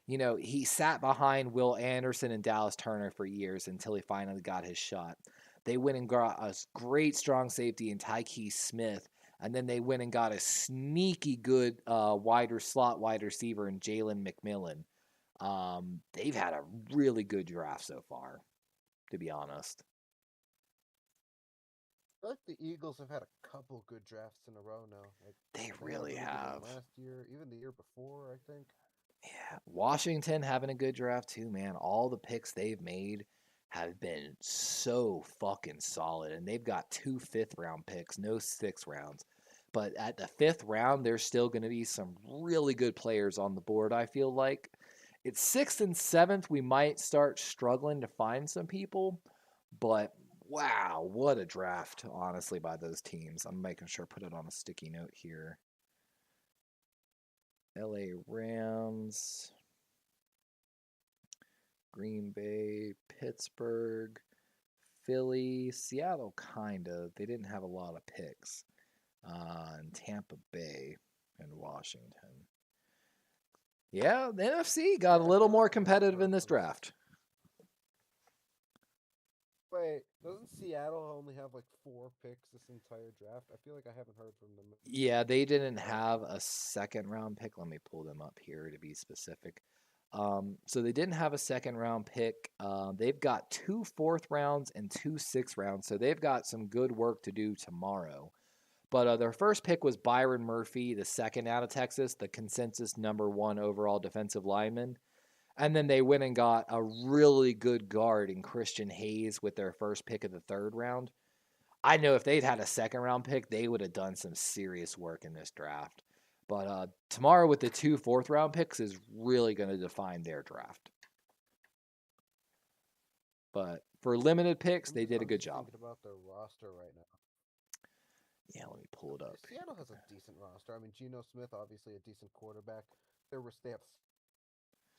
He sat behind Will Anderson and Dallas Turner for years until he finally got his shot. They went and got a great strong safety in Tyke Smith, and then they went and got a sneaky good slot wide receiver in Jalen McMillan. They've had a really good draft so far, to be honest. I feel like the Eagles have had a couple good drafts in a row now. Like They they had a really really good have. one last year, even the year before, I think. Yeah, Washington having a good draft too, man. All the picks they've made have been so fucking solid, and they've got 2 5th-round picks, no 6th rounds. But at the 5th round, there's still going to be some really good players on the board. I feel like it's 6th and 7th. We might start struggling to find some people, but wow, what a draft, honestly, by those teams. I'm making sure I put it on a sticky note here. LA Rams, Green Bay, Pittsburgh, Philly, Seattle, kind of. They didn't have a lot of picks. And Tampa Bay and Washington. Yeah, the NFC got a little more competitive in this draft. Wait, doesn't Seattle only have like 4 picks this entire draft? I feel like I haven't heard from them. Yeah, they didn't have a 2nd-round pick. Let me pull them up here to be specific. So they didn't have a 2nd-round pick. They've got 2 4th rounds and 2 6th rounds. So they've got some good work to do tomorrow. But their first pick was Byron Murphy, the second out of Texas, the consensus #1 overall defensive lineman. And then they went and got a really good guard in Christian Hayes with their first pick of the 3rd round. I know if they'd had a 2nd-round pick, they would have done some serious work in this draft. But tomorrow with the 2 4th-round picks is really going to define their draft. But for limited picks, they did a good job. Thinking about their roster right now. Yeah, let me pull it up. Seattle has a decent roster. I mean, Geno Smith, obviously a decent quarterback. They have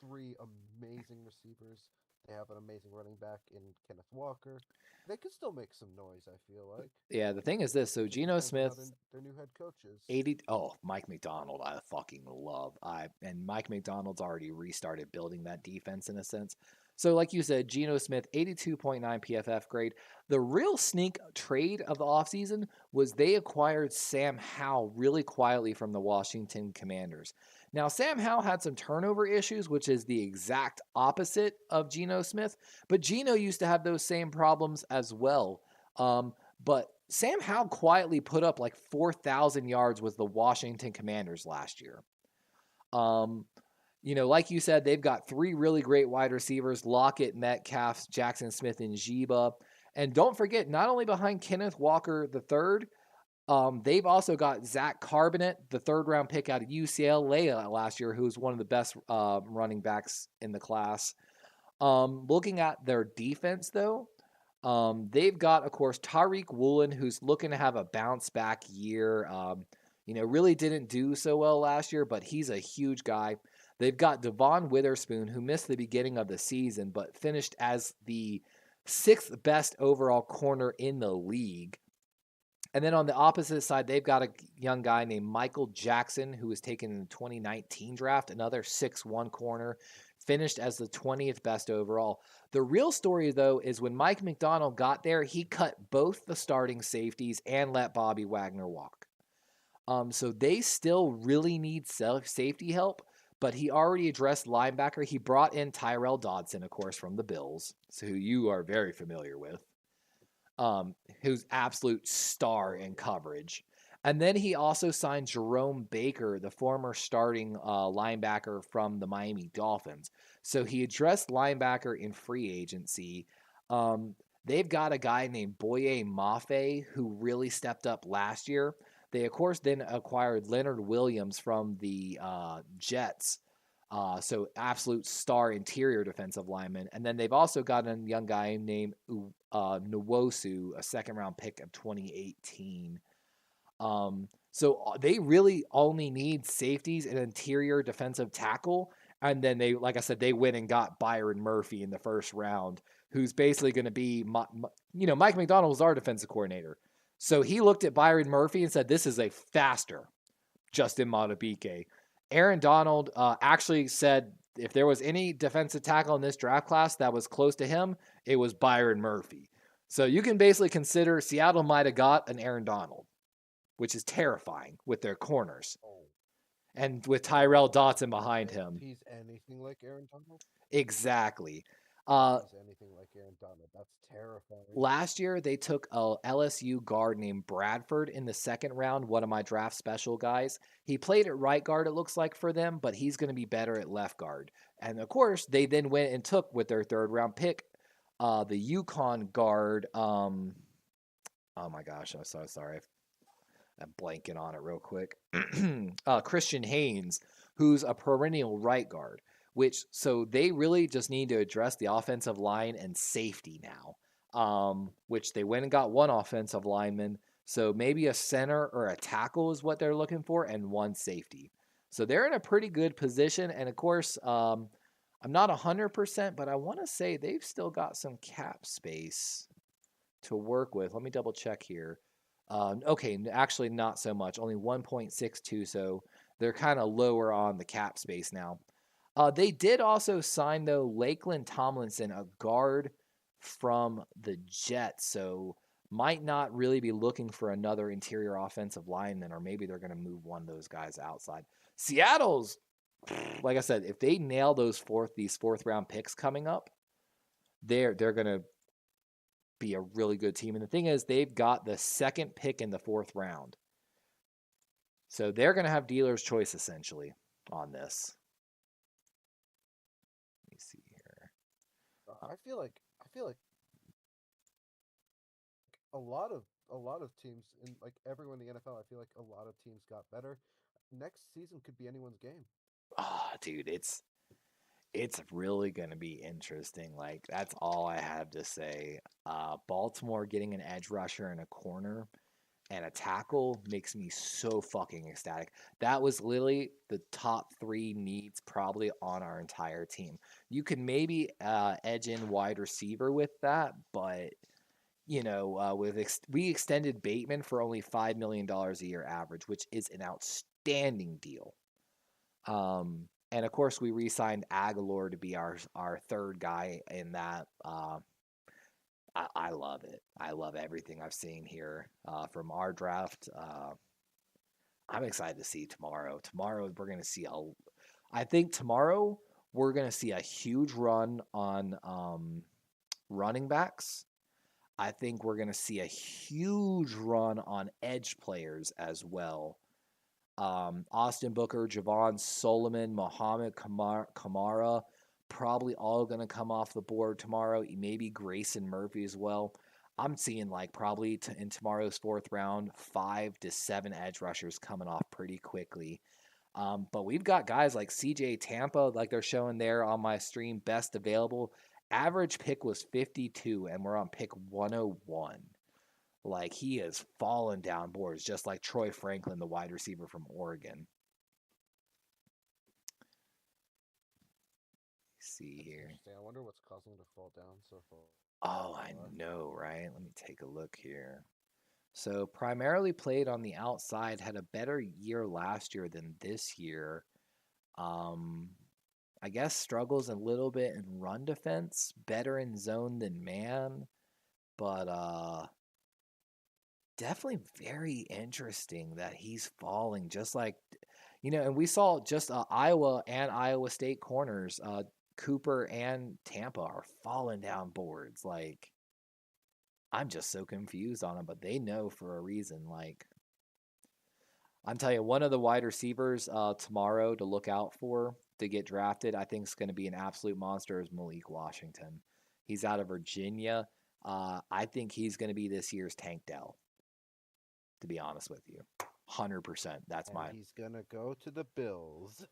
3 amazing receivers. They have an amazing running back in Kenneth Walker. They could still make some noise, I feel like. Yeah, the thing is this. So Geno Smith, their new head coaches. Mike McDonald, I fucking love. And Mike McDonald's already restarted building that defense in a sense. So like you said, Geno Smith, 82.9 PFF grade. The real sneak trade of the offseason was they acquired Sam Howell really quietly from the Washington Commanders. Now, Sam Howell had some turnover issues, which is the exact opposite of Geno Smith, but Geno used to have those same problems as well. But Sam Howell quietly put up like 4,000 yards with the Washington Commanders last year. Like you said, they've got 3 really great wide receivers, Lockett, Metcalf, Jackson Smith, and Jiba. And don't forget, not only behind Kenneth Walker III, they've also got Zach Carbonet, the 3rd-round pick out of UCLA last year, who was one of the best running backs in the class. Looking at their defense, though, they've got, of course, Tariq Woolen, who's looking to have a bounce-back year. Really didn't do so well last year, but he's a huge guy. They've got Devon Witherspoon, who missed the beginning of the season, but finished as the 6th best overall corner in the league. And then on the opposite side, they've got a young guy named Michael Jackson, who was taken in the 2019 draft, another 6'1 corner, finished as the 20th best overall. The real story, though, is when Mike McDonald got there, he cut both the starting safeties and let Bobby Wagner walk. So they still really need safety help, but he already addressed linebacker. He brought in Tyrell Dodson, of course, from the Bills, who you are very familiar with. Who's absolute star in coverage. And then he also signed Jerome Baker, the former starting linebacker from the Miami Dolphins. So he addressed linebacker in free agency. They've got a guy named Boye Mafe who really stepped up last year. They, of course, then acquired Leonard Williams from the Jets. So absolute star interior defensive lineman. And then they've also got a young guy named Nwosu, a second round pick of 2018. So they really only need safeties and interior defensive tackle. And then they, like I said, they went and got Byron Murphy in the first round, who's basically going to be, Mike McDonald was our defensive coordinator. So he looked at Byron Murphy and said, this is a faster Justin Madubuike. Aaron Donald actually said if there was any defensive tackle in this draft class that was close to him, it was Byron Murphy. So you can basically consider Seattle might have got an Aaron Donald, which is terrifying with their corners. Oh. And with Tyrell Dotson behind him. He's anything like Aaron Donald? Exactly. He's anything like Aaron Donald. That's terrifying. Last year, they took a LSU guard named Bradford in the second round, one of my draft special guys. He played at right guard, it looks like, for them, but he's going to be better at left guard. And of course, they then went and took, with their third round pick, the Yukon guard. Oh my gosh, I'm so sorry. I'm blanking on it real quick. Christian Haynes, who's a perennial right guard, so they really just need to address the offensive line and safety now, which they went and got one offensive lineman. So maybe a center or a tackle is what they're looking for, and one safety. So they're in a pretty good position. And of course, I'm not 100%, but I want to say they've still got some cap space to work with. Let me double check here. Okay, actually not so much, only 1.62, so they're kind of lower on the cap space now. They did also sign, though, Lakeland Tomlinson, a guard from the Jets, so might not really be looking for another interior offensive lineman, or maybe they're going to move one of those guys outside. Seattle's, like I said, if they nail these fourth round picks coming up, they're going to be a really good team. And the thing is, they've got the second pick in the fourth round. So they're going to have dealer's choice essentially on this. Let me see here. I feel like a lot of teams, and like everyone in the NFL, I feel like a lot of teams got better. Next season could be anyone's game. Oh, dude, it's really going to be interesting. Like, that's all I have to say. Baltimore getting an edge rusher and a corner and a tackle makes me so fucking ecstatic. That was literally the top 3 needs probably on our entire team. You can maybe edge in wide receiver with that, but we extended Bateman for only $5 million a year average, which is an outstanding deal. And of course, we re-signed Aguilar to be our third guy in that. I love it. I love everything I've seen here from our draft. I'm excited to see tomorrow. Tomorrow we're going to see I think tomorrow we're going to see a huge run on running backs. I think we're going to see a huge run on edge players as well. Austin Booker, Javon Solomon, Mohamed Kamara, probably all going to come off the board tomorrow. Maybe Grayson Murphy as well. I'm seeing like probably in tomorrow's fourth round, 5 to 7 edge rushers coming off pretty quickly. But we've got guys like CJ Tampa, like they're showing there on my stream, best available. Average pick was 52, and we're on pick 101. Like, he has fallen down boards, just like Troy Franklin, the wide receiver from Oregon. Let's see here. I wonder what's causing him to fall down so far. Oh, I know, right? Let me take a look here. So, primarily played on the outside, had a better year last year than this year. I guess struggles a little bit in run defense, better in zone than man, but definitely very interesting that he's falling, just like, and we saw just Iowa and Iowa State corners, Cooper and Tampa are falling down boards. Like, I'm just so confused on them, but they know for a reason. Like, I'm telling you, one of the wide receivers tomorrow to look out for to get drafted, I think is going to be an absolute monster, is Malik Washington. He's out of Virginia. I think he's going to be this year's Tank Dell, to be honest with you. 100%. He's going to go to the Bills.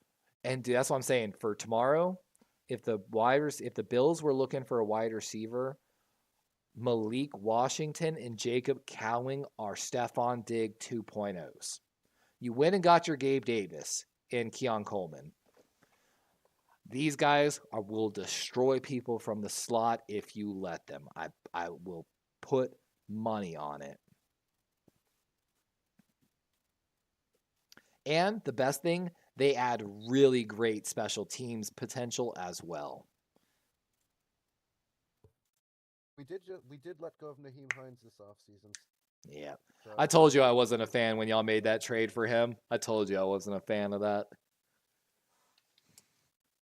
And dude, that's what I'm saying. For tomorrow, if the Bills were looking for a wide receiver, Malik Washington and Jacob Cowing are Stephon Diggs 2.0s. You went and got your Gabe Davis and Keon Coleman. These guys will destroy people from the slot if you let them. I will put money on it. And the best thing, they add really great special teams potential as well. We did let go of Naheem Hines this offseason. Yeah. So I told you I wasn't a fan when y'all made that trade for him. I told you I wasn't a fan of that.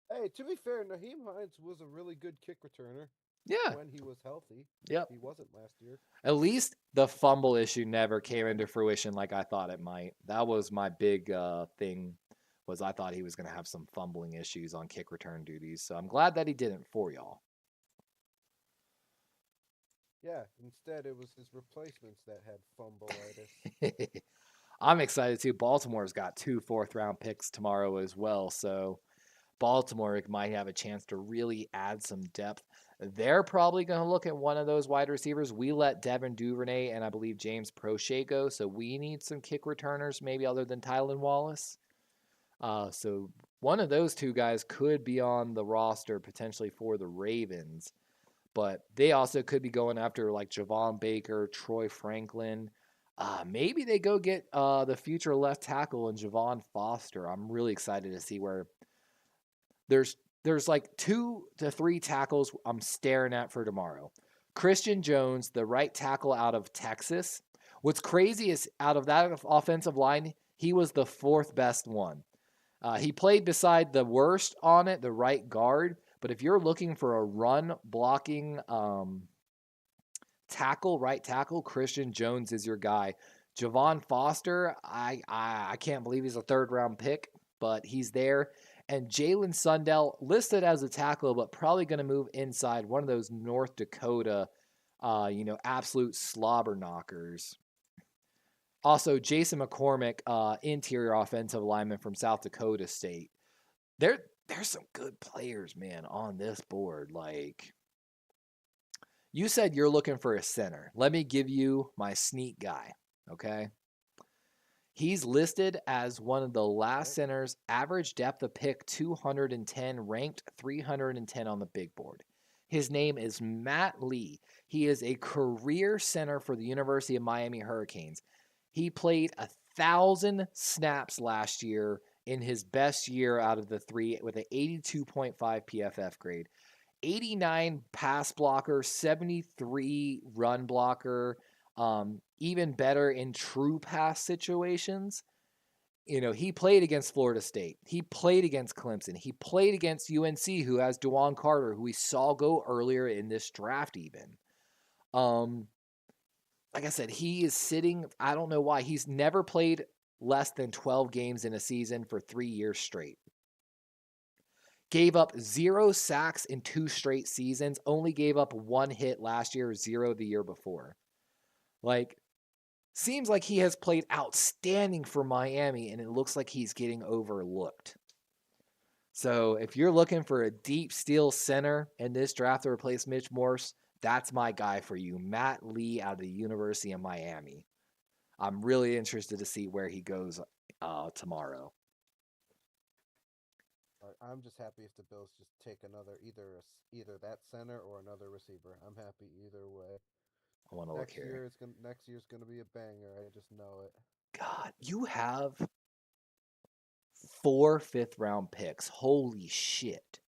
Hey, to be fair, Naheem Hines was a really good kick returner. Yeah. When he was healthy. Yep. He wasn't last year. At least the fumble issue never came into fruition like I thought it might. That was my big thing, was I thought he was going to have some fumbling issues on kick return duties. So I'm glad that he didn't for y'all. Yeah, instead it was his replacements that had fumbleitis. I'm excited too. Baltimore's got 2 4th-round picks tomorrow as well. So Baltimore might have a chance to really add some depth. They're probably going to look at one of those wide receivers. We let Devin Duvernay and I believe James Prochet go, so we need some kick returners, maybe other than Tylan Wallace. So one of those two guys could be on the roster potentially for the Ravens, but they also could be going after like Javon Baker, Troy Franklin. Maybe they go get the future left tackle in Javon Foster. I'm really excited to see where there's like 2 to 3 tackles I'm staring at for tomorrow. Christian Jones, the right tackle out of Texas. What's crazy is out of that offensive line, he was the 4th best one. He played beside the worst on it, the right guard. But if you're looking for a run blocking right tackle, Christian Jones is your guy. Javon Foster, I can't believe he's a 3rd-round pick, but he's there. And Jalen Sundell, listed as a tackle, but probably going to move inside, one of those North Dakota, absolute slobber knockers. Also, Jason McCormick, interior offensive lineman from South Dakota State. There's some good players, man, on this board. Like, you said you're looking for a center. Let me give you my sneak guy, okay? He's listed as one of the last centers, average depth of pick 210, ranked 310 on the big board. His name is Matt Lee. He is a career center for the University of Miami Hurricanes. He played 1,000 snaps last year in his best year out of the 3 with an 82.5 PFF grade. 89 pass blocker, 73 run blocker, even better in true pass situations. He played against Florida State. He played against Clemson. He played against UNC, who has DeJuan Carter, who we saw go earlier in this draft even. Like I said, he is sitting, I don't know why. He's never played less than 12 games in a season for 3 years straight. Gave up 0 sacks in 2 straight seasons. Only gave up 1 hit last year, 0 the year before. Like, seems like he has played outstanding for Miami, and it looks like he's getting overlooked. So if you're looking for a deep steel center in this draft to replace Mitch Morse, that's my guy for you, Matt Lee out of the University of Miami. I'm really interested to see where he goes tomorrow. I'm just happy if the Bills just take either that center or another receiver. I'm happy either way. I want to look here. Next year's going to be a banger. I just know it. God, you have 4 5th-round picks. Holy shit.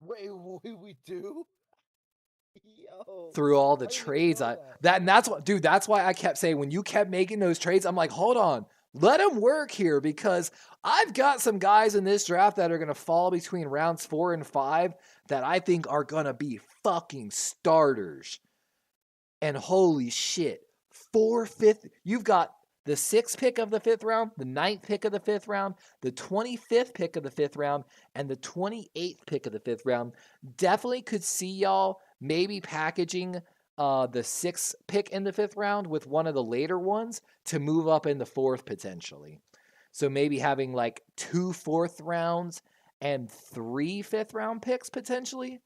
Wait, we do? Yo, through all the trades that's why I kept saying when you kept making those trades, I'm like, hold on, let them work here, because I've got some guys in this draft that are going to fall between rounds 4 and 5 that I think are going to be fucking starters. And holy shit, 5th, you've got the 6th pick of the 5th round, the 9th pick of the 5th round, the 25th pick of the 5th round, and the 28th pick of the 5th round. Definitely could see y'all maybe packaging the 6th pick in the 5th round with one of the later ones to move up in the 4th potentially. So maybe having like 2 fourth rounds and 3 fifth round picks potentially.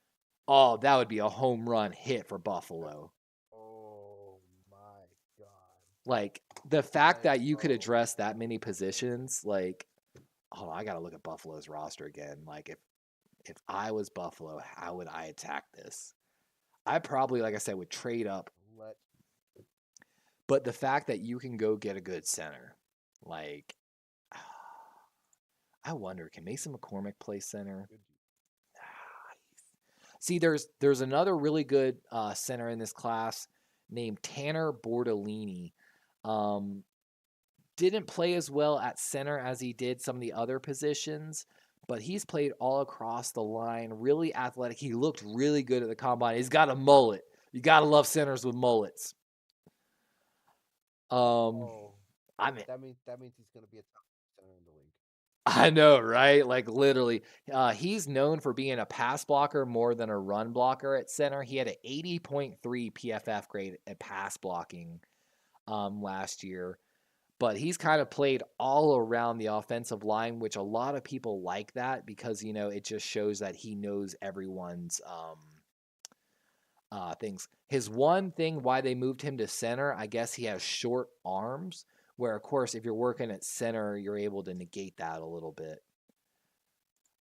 Oh, that would be a home run hit for Buffalo. Oh my god. Like the fact that you could Oh. address that many positions, like, oh, I gotta look at Buffalo's roster again. Like if I was Buffalo, how would I attack this? I probably, like I said, would trade up. Let But the fact that you can go get a good center, like, I wonder, can Mason McCormick play center? good. See, there's another really good center in this class named Tanner Bordellini. Um, didn't play as well at center as he did some of the other positions, but he's played all across the line. Really athletic. He looked really good at the combine. He's got a mullet. You gotta love centers with mullets. Oh, I mean, that means he's gonna be a top center in the league. I know, right? Like literally, he's known for being a pass blocker more than a run blocker at center. He had an 80.3 PFF grade at pass blocking last year, but he's kind of played all around the offensive line, which a lot of people like that because it just shows that he knows everyone's things. His one thing why they moved him to center, I guess he has short arms, where of course if you're working at center, you're able to negate that a little bit.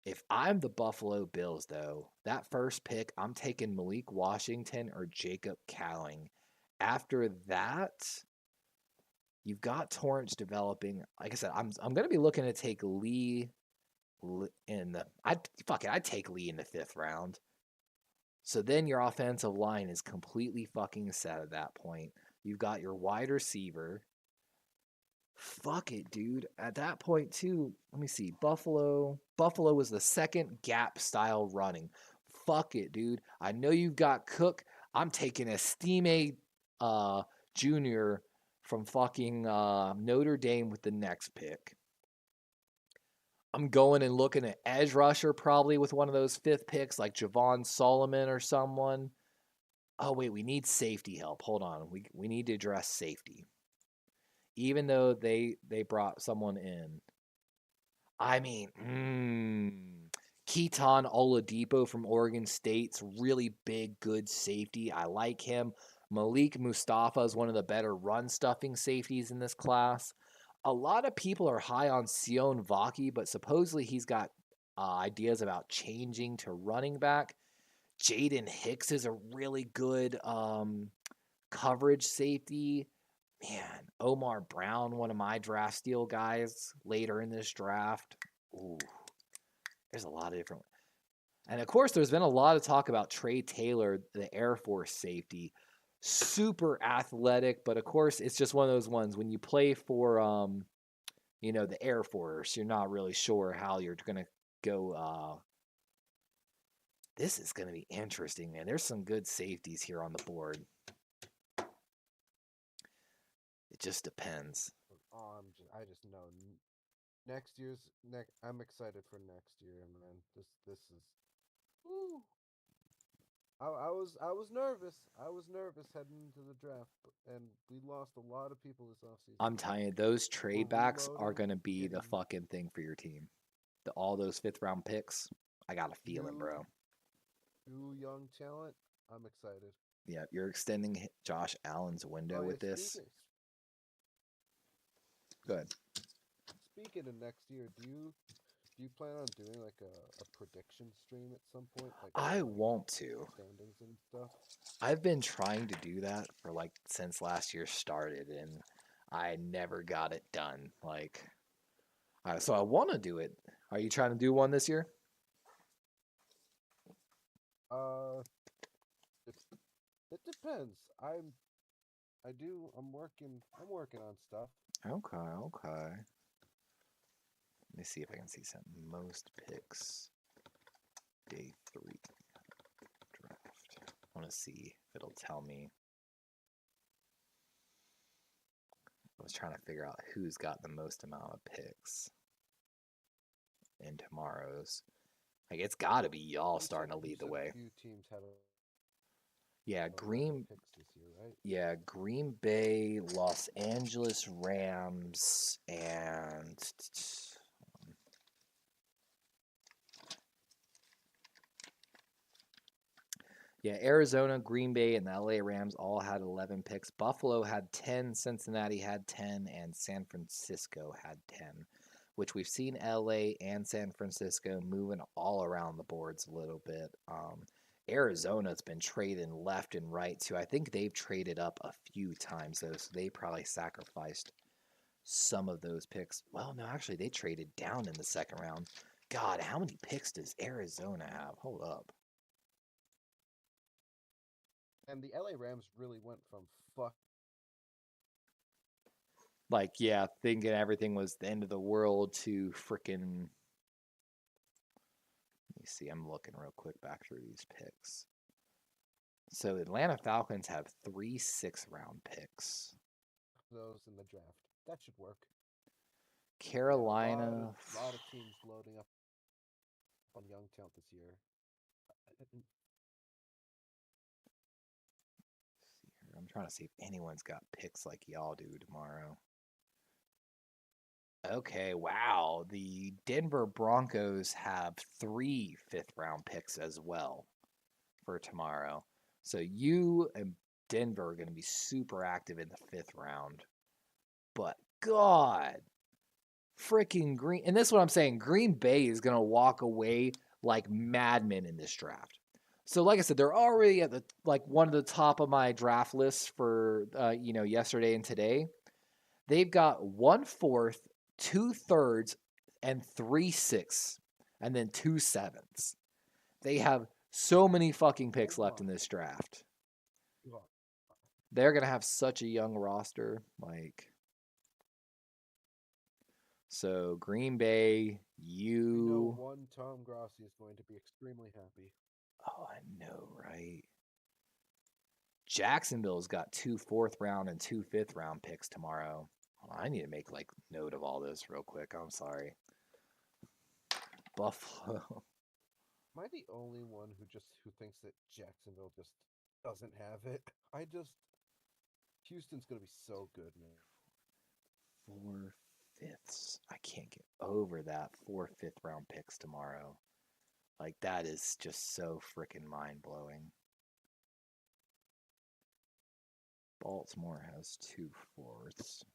If I'm the Buffalo Bills, though, that first pick, I'm taking Malik Washington or Jacob Cowing. After that, you've got Torrance developing. Like I said, I'm going to be looking to take Lee in the. I'd take Lee in the 5th round. So then your offensive line is completely fucking set at that point. You've got your wide receiver. Fuck it, dude. At that point, too, let me see. Buffalo was the second gap style running. Fuck it, dude. I know you've got Cook. I'm taking Estime Jr. from fucking Notre Dame with the next pick. I'm going and looking at edge rusher probably with one of those 5th picks like Javon Solomon or someone. Oh, wait, we need safety help. Hold on. We need to address safety. Even though they brought someone in. I mean, Keaton Oladipo from Oregon State's really big, good safety. I like him. Malik Mustafa is one of the better run stuffing safeties in this class. A lot of people are high on Sion Vaki, but supposedly he's got ideas about changing to running back. Jaden Hicks is a really good coverage safety. Man, Omar Brown, one of my draft steal guys later in this draft. Ooh, there's a lot of different. And of course, there's been a lot of talk about Trey Taylor, the Air Force safety. Super athletic, but of course, it's just one of those ones when you play for, the Air Force, you're not really sure how you're going to go. This is going to be interesting, man. There's some good safeties here on the board. It just depends. I just know next year's next. I'm excited for next year, man. This is. Woo. I was nervous. I was nervous heading into the draft, and we lost a lot of people this offseason. I'm telling you, those trade backs are reloading, going to be the getting fucking thing for your team. All those 5th round picks, I got a feeling, bro. New young talent. I'm excited. Yeah, you're extending Josh Allen's window with this. Good. Speaking of next year, do you plan on doing like a prediction stream at some point? Like I want to. Standings and stuff. I've been trying to do that for since last year started, and I never got it done. So I want to do it. Are you trying to do one this year? It depends. I'm working on stuff. Okay. Let me see if I can see some most picks. Day 3 draft. I want to see if it'll tell me. I was trying to figure out who's got the most amount of picks in tomorrow's. It's got to be y'all starting to lead the way. Few teams had Yeah, So 11 picks this year, right? Yeah, Green Bay, Los Angeles Rams, and yeah, Arizona, Green Bay, and the LA Rams all had 11 picks. Buffalo had 10, Cincinnati had 10, and San Francisco had 10, which we've seen LA and San Francisco moving all around the boards a little bit. Arizona's been trading left and right too. I think they've traded up a few times though, so they probably sacrificed some of those picks. Well, no, actually, they traded down in the second round. God, how many picks does Arizona have? Hold up. And the LA Rams really went from fuck. Like, yeah, thinking everything was the end of the world to freaking. Let me see. I'm looking real quick back through these picks. So, Atlanta Falcons have 3 6th-round picks. Those in the draft. That should work. Carolina. Yeah, a lot of teams loading up on young talent this year. I'm trying to see if anyone's got picks like y'all do tomorrow. Okay, wow. The Denver Broncos have 3 5th-round picks as well for tomorrow. So you and Denver are going to be super active in the 5th round. But God, freaking Green. And this is what I'm saying. Green Bay is going to walk away like madmen in this draft. So, like I said, they're already at the one of the top of my draft lists for yesterday and today. They've got 1/4, 2/3, and 3/6, and then 2/7. They have so many fucking picks left in this draft. They're gonna have such a young roster, so Green Bay, You know, one Tom Grossi is going to be extremely happy. Oh, I know, right? Jacksonville's got 2 4th-round and 2 5th-round picks tomorrow. I need to make note of all this real quick. I'm sorry. Buffalo. Am I the only one who thinks that Jacksonville just doesn't have it? Houston's gonna be so good, man. 4/5. I can't get over that 4 5th-round picks tomorrow. That is just so freaking mind blowing. Baltimore has 2/4.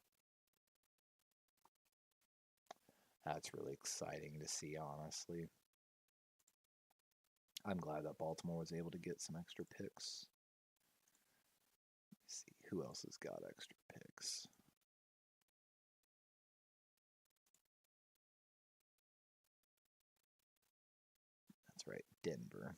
That's really exciting to see, honestly. I'm glad that Baltimore was able to get some extra picks. Let's see who else has got extra picks. That's right, Denver.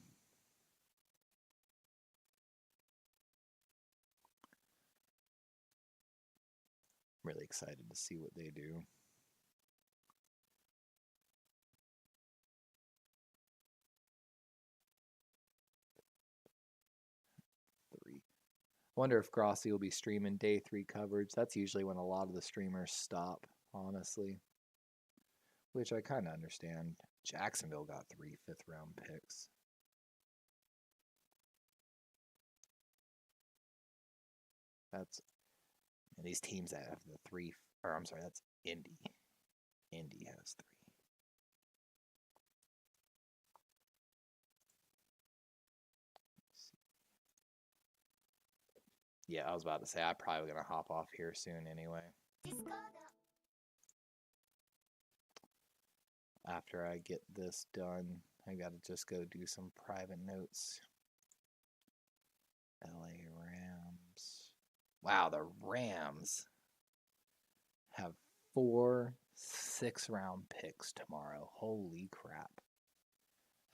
I'm really excited to see what they do. Wonder if Grossi will be streaming day 3 coverage. That's usually when a lot of the streamers stop, honestly. Which I kind of understand. Jacksonville got 3 5th-round picks. And these teams that have the 3, or I'm sorry, that's Indy. Indy has 3. Yeah, I was about to say I'm probably going to hop off here soon anyway. After I get this done, I got to just go do some private notes. LA Rams. Wow, the Rams have 4 6th-round picks tomorrow. Holy crap.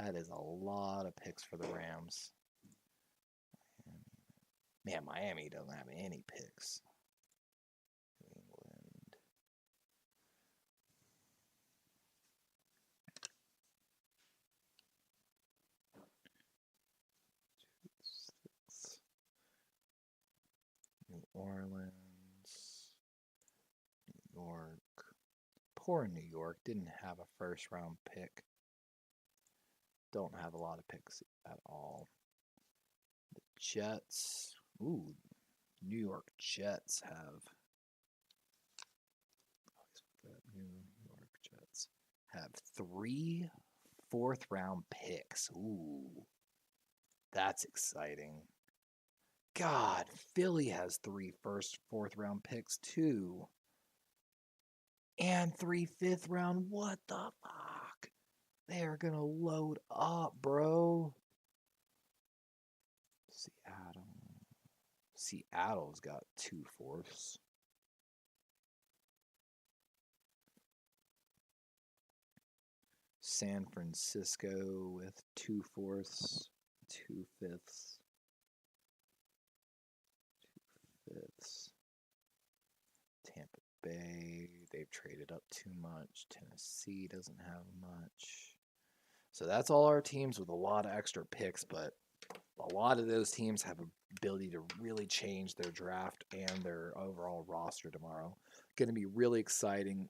That is a lot of picks for the Rams. Man, Miami doesn't have any picks. England. New Orleans. New York. Poor New York didn't have a 1st-round pick. Don't have a lot of picks at all. The Jets. Ooh, New York Jets have. New York Jets have 3 fourth-round picks. Ooh, that's exciting. God, Philly has 3 fourth-round picks too. And 3 fifth-round. What the fuck? They are going to load up, bro. Seattle's got 2 fourths. San Francisco with 2 fourths, 2 fifths. 2 fifths. Tampa Bay, they've traded up too much. Tennessee doesn't have much. So that's all our teams with a lot of extra picks, but a lot of those teams have a ability to really change their draft and their overall roster tomorrow. Going to be really exciting.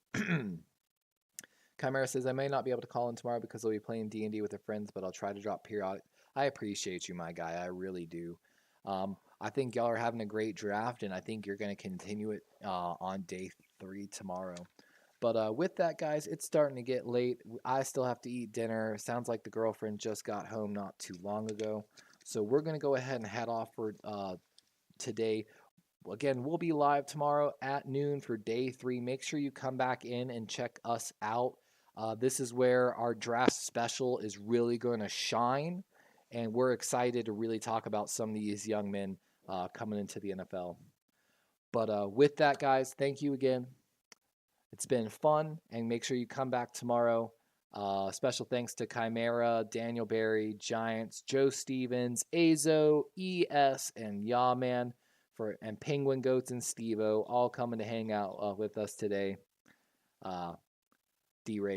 Chimera says, I may not be able to call in tomorrow because I'll be playing D&D with their friends, but I'll try to drop periodic. I appreciate you, my guy. I really do. I think y'all are having a great draft, and I think you're going to continue it on day 3 tomorrow. But with that, guys, it's starting to get late. I still have to eat dinner. Sounds like the girlfriend just got home not too long ago. So we're going to go ahead and head off for today. Again, we'll be live tomorrow at noon for day 3. Make sure you come back in and check us out. This is where our draft special is really going to shine. And we're excited to really talk about some of these young men coming into the NFL. But with that, guys, thank you again. It's been fun, and make sure you come back tomorrow. Special thanks to Chimera, Daniel Berry, Giants, Joe Stevens, Azo, ES, and Yawman, and Penguin Goats and Stevo all coming to hang out with us today. D-Ray